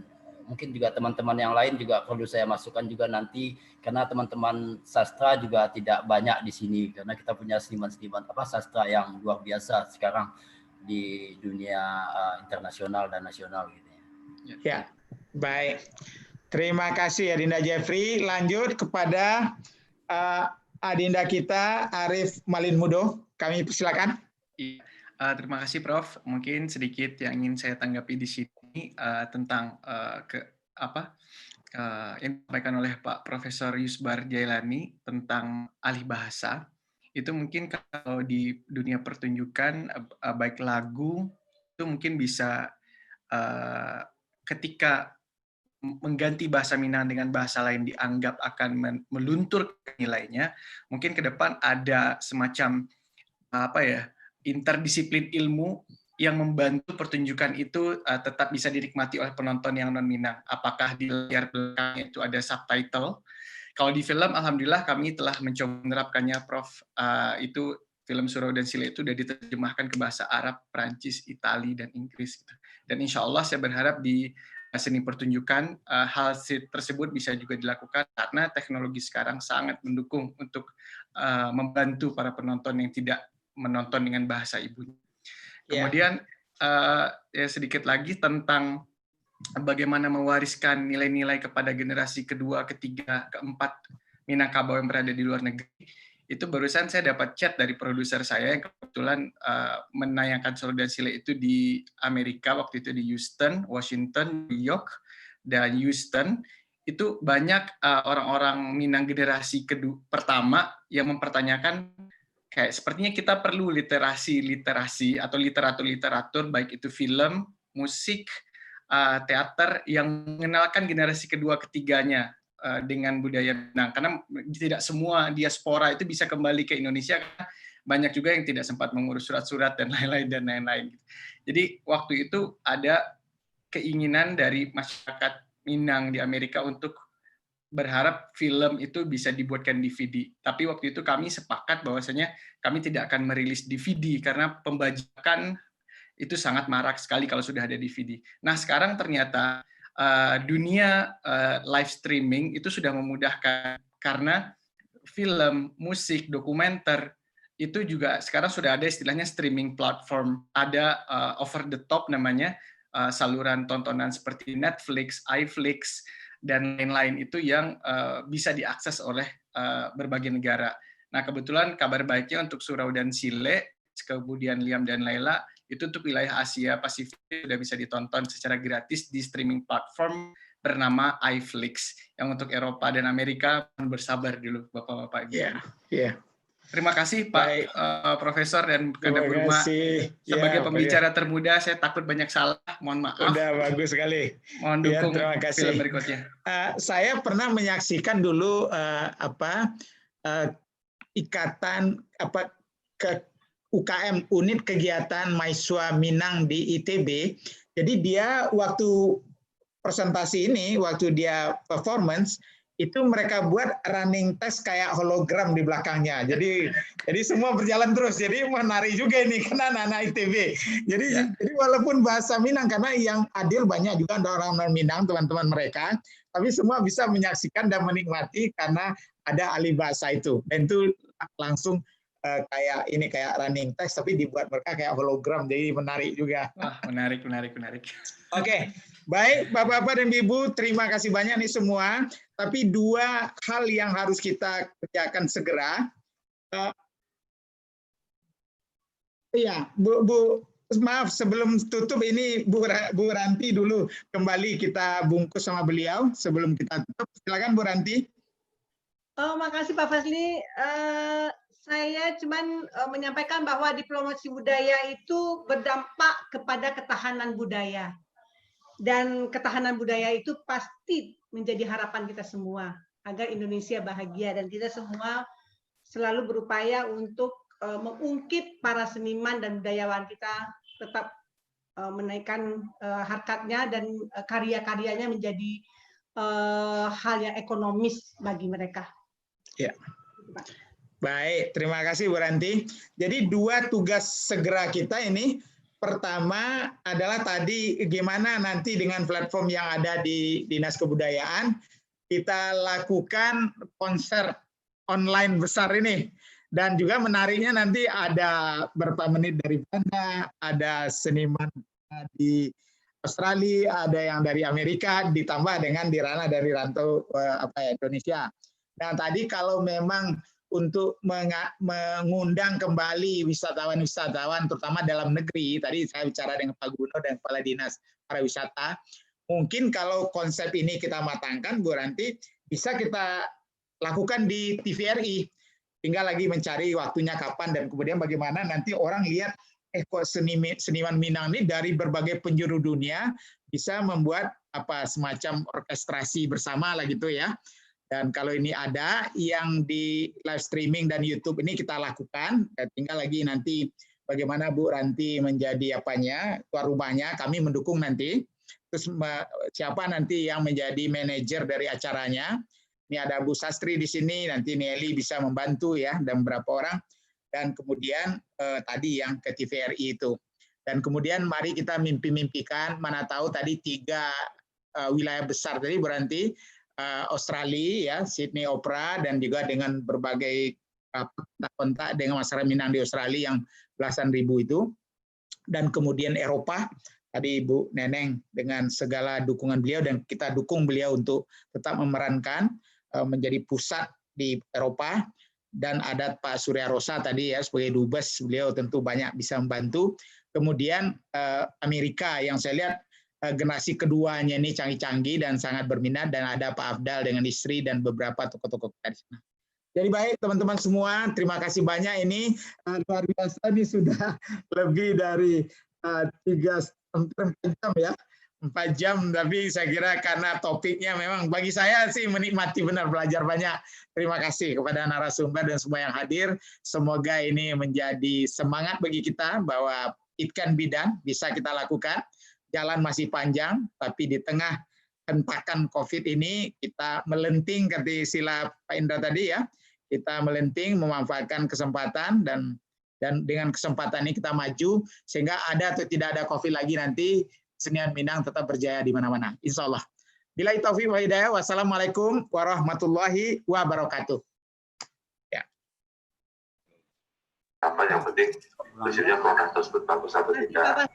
Speaker 19: mungkin juga teman-teman yang lain juga perlu saya masukkan juga nanti karena teman-teman sastra juga tidak banyak di sini karena kita punya seniman-seniman sastra yang luar biasa sekarang di dunia internasional dan nasional gitu ya.
Speaker 1: Ya, baik. Terima kasih Adinda Jeffrey. Lanjut kepada Adinda kita Arif Malinmudo. Kami persilakan.
Speaker 20: Terima kasih Prof. Mungkin sedikit yang ingin saya tanggapi di sini tentang yang disampaikan oleh Pak Profesor Yusbar Jailani tentang alih bahasa. Itu mungkin kalau di dunia pertunjukan baik lagu itu mungkin bisa ketika mengganti bahasa Minang dengan bahasa lain dianggap akan melunturkan nilainya. Mungkin ke depan ada semacam interdisiplin ilmu yang membantu pertunjukan itu tetap bisa dinikmati oleh penonton yang non-Minang. Apakah di layar belakangnya itu ada subtitle? Kalau di film, alhamdulillah kami telah mencoba menerapkannya, Prof. Itu film Surau dan Sile itu sudah diterjemahkan ke bahasa Arab, Prancis, Itali, dan Inggris. Gitu. Dan insya Allah saya berharap di seni pertunjukan hal tersebut bisa juga dilakukan karena teknologi sekarang sangat mendukung untuk membantu para penonton yang tidak menonton dengan bahasa ibunya. Kemudian ya sedikit lagi tentang bagaimana mewariskan nilai-nilai kepada generasi kedua, ketiga, keempat Minangkabau yang berada di luar negeri. Itu barusan saya dapat chat dari produser saya yang kebetulan menayangkan Sore dan Sile itu di Amerika, waktu itu di Houston, Washington, New York, dan Houston. Itu banyak orang-orang Minang generasi pertama yang mempertanyakan kayak sepertinya kita perlu literasi atau literatur baik itu film, musik, teater yang mengenalkan generasi kedua ketiganya dengan budaya Minang, karena tidak semua diaspora itu bisa kembali ke Indonesia, karena banyak juga yang tidak sempat mengurus surat-surat dan lain-lain. Jadi waktu itu ada keinginan dari masyarakat Minang di Amerika untuk berharap film itu bisa dibuatkan DVD. Tapi waktu itu kami sepakat bahwasanya kami tidak akan merilis DVD karena pembajakan itu sangat marak sekali kalau sudah ada DVD. Nah sekarang ternyata dunia live streaming itu sudah memudahkan, karena film, musik, dokumenter itu juga sekarang sudah ada istilahnya streaming platform, ada over the top namanya, saluran tontonan seperti Netflix, iFlix, dan lain-lain itu yang bisa diakses oleh berbagai negara. Nah kebetulan kabar baiknya untuk Surau dan Sile, kemudian Liam dan Laila, itu untuk wilayah Asia Pasifik sudah bisa ditonton secara gratis di streaming platform bernama iFlix. Yang untuk Eropa dan Amerika bersabar dulu Bapak-bapak. Terima kasih Pak Profesor dan Kanda Burma. Sebagai pembicara termuda, saya takut banyak salah. Mohon maaf.
Speaker 1: Udah bagus sekali.
Speaker 20: Mohon dukung
Speaker 1: terima kasih.
Speaker 20: film berikutnya.
Speaker 1: Saya pernah menyaksikan dulu ikatan ke UKM, unit kegiatan mahasiswa Minang di ITB. Jadi dia waktu presentasi ini, waktu dia performance, itu mereka buat running test kayak hologram di belakangnya. Jadi semua berjalan terus. Jadi menarik juga ini karena anak-anak ITB. Jadi walaupun bahasa Minang, karena yang adil banyak juga orang-orang Minang, teman-teman mereka, tapi semua bisa menyaksikan dan menikmati karena ada ahli bahasa itu. Dan itu langsung kayak running text, tapi dibuat mereka kayak hologram, jadi menarik juga.
Speaker 20: Wah, menarik.
Speaker 1: Oke, baik Bapak-bapak dan Ibu, terima kasih banyak nih semua. Tapi dua hal yang harus kita kerjakan segera. Iya, Bu, maaf sebelum tutup ini Bu Ranti dulu kembali kita bungkus sama beliau sebelum kita tutup. Silakan Bu Ranti.
Speaker 21: Oh, makasih Pak Fazli. Saya cuman menyampaikan bahwa diplomasi budaya itu berdampak kepada ketahanan budaya. Dan ketahanan budaya itu pasti menjadi harapan kita semua agar Indonesia bahagia, dan kita semua selalu berupaya untuk mengungkit para seniman dan budayawan kita tetap menaikkan harkatnya dan karya-karyanya menjadi hal yang ekonomis bagi mereka.
Speaker 1: Ya. Baik, terima kasih Bu Ranti. Jadi dua tugas segera kita ini, pertama adalah tadi gimana nanti dengan platform yang ada di Dinas Kebudayaan, kita lakukan konser online besar ini. Dan juga menariknya nanti ada berapa menit dari Belanda, ada seniman di Australia, ada yang dari Amerika, ditambah dengan Dirana dari rantau Indonesia. Nah tadi kalau memang untuk mengundang kembali wisatawan-wisatawan, terutama dalam negeri. Tadi saya bicara dengan Pak Gubernur dan Kepala Dinas Pariwisata. Mungkin kalau konsep ini kita matangkan, Bu Ranti, bisa kita lakukan di TVRI. Tinggal lagi mencari waktunya kapan dan kemudian bagaimana nanti orang lihat kok seniman Minang ini dari berbagai penjuru dunia bisa membuat semacam orkestrasi bersama lah gitu ya. Dan kalau ini ada yang di live streaming dan YouTube ini kita lakukan, tinggal lagi nanti bagaimana Bu Ranti menjadi tuan rumahnya, kami mendukung nanti. Terus siapa nanti yang menjadi manajer dari acaranya? Ini ada Bu Sastri di sini, nanti Nelly bisa membantu ya, dan beberapa orang. Dan kemudian tadi yang ke TVRI itu. Dan kemudian mari kita mimpi-mimpikan, mana tahu tadi 3 wilayah besar tadi Bu Ranti, Australia, ya, Sydney Opera, dan juga dengan berbagai kontak dengan masyarakat Minang di Australia yang belasan ribu itu, dan kemudian Eropa, tadi Ibu Neneng dengan segala dukungan beliau, dan kita dukung beliau untuk tetap memerankan menjadi pusat di Eropa, dan ada Pak Surya Rosa tadi ya sebagai dubes, beliau tentu banyak bisa membantu. Kemudian Amerika yang saya lihat generasi keduanya ini canggih-canggih dan sangat berminat, dan ada Pak Afdal dengan istri dan beberapa tokoh-tokoh kita di sana. Jadi baik teman-teman semua, terima kasih banyak, ini luar biasa, ini sudah lebih dari 4 jam ya, 4 jam, tapi saya kira karena topiknya memang bagi saya sih menikmati benar, belajar banyak. Terima kasih kepada narasumber dan semua yang hadir. Semoga ini menjadi semangat bagi kita bahwa it can be done, bisa kita lakukan. Jalan masih panjang, tapi di tengah hentakan COVID ini kita melenting, kata istilah Pak Indra tadi ya, kita melenting, memanfaatkan kesempatan, dan dengan kesempatan ini kita maju, sehingga ada atau tidak ada COVID lagi nanti, kesenian Minang tetap berjaya di mana-mana, insya Allah. Billahi taufiq wal hidayah, wassalamualaikum warahmatullahi wabarakatuh. Ya.
Speaker 5: Apa yang penting, khususnya program tersebut bagus atau tidak.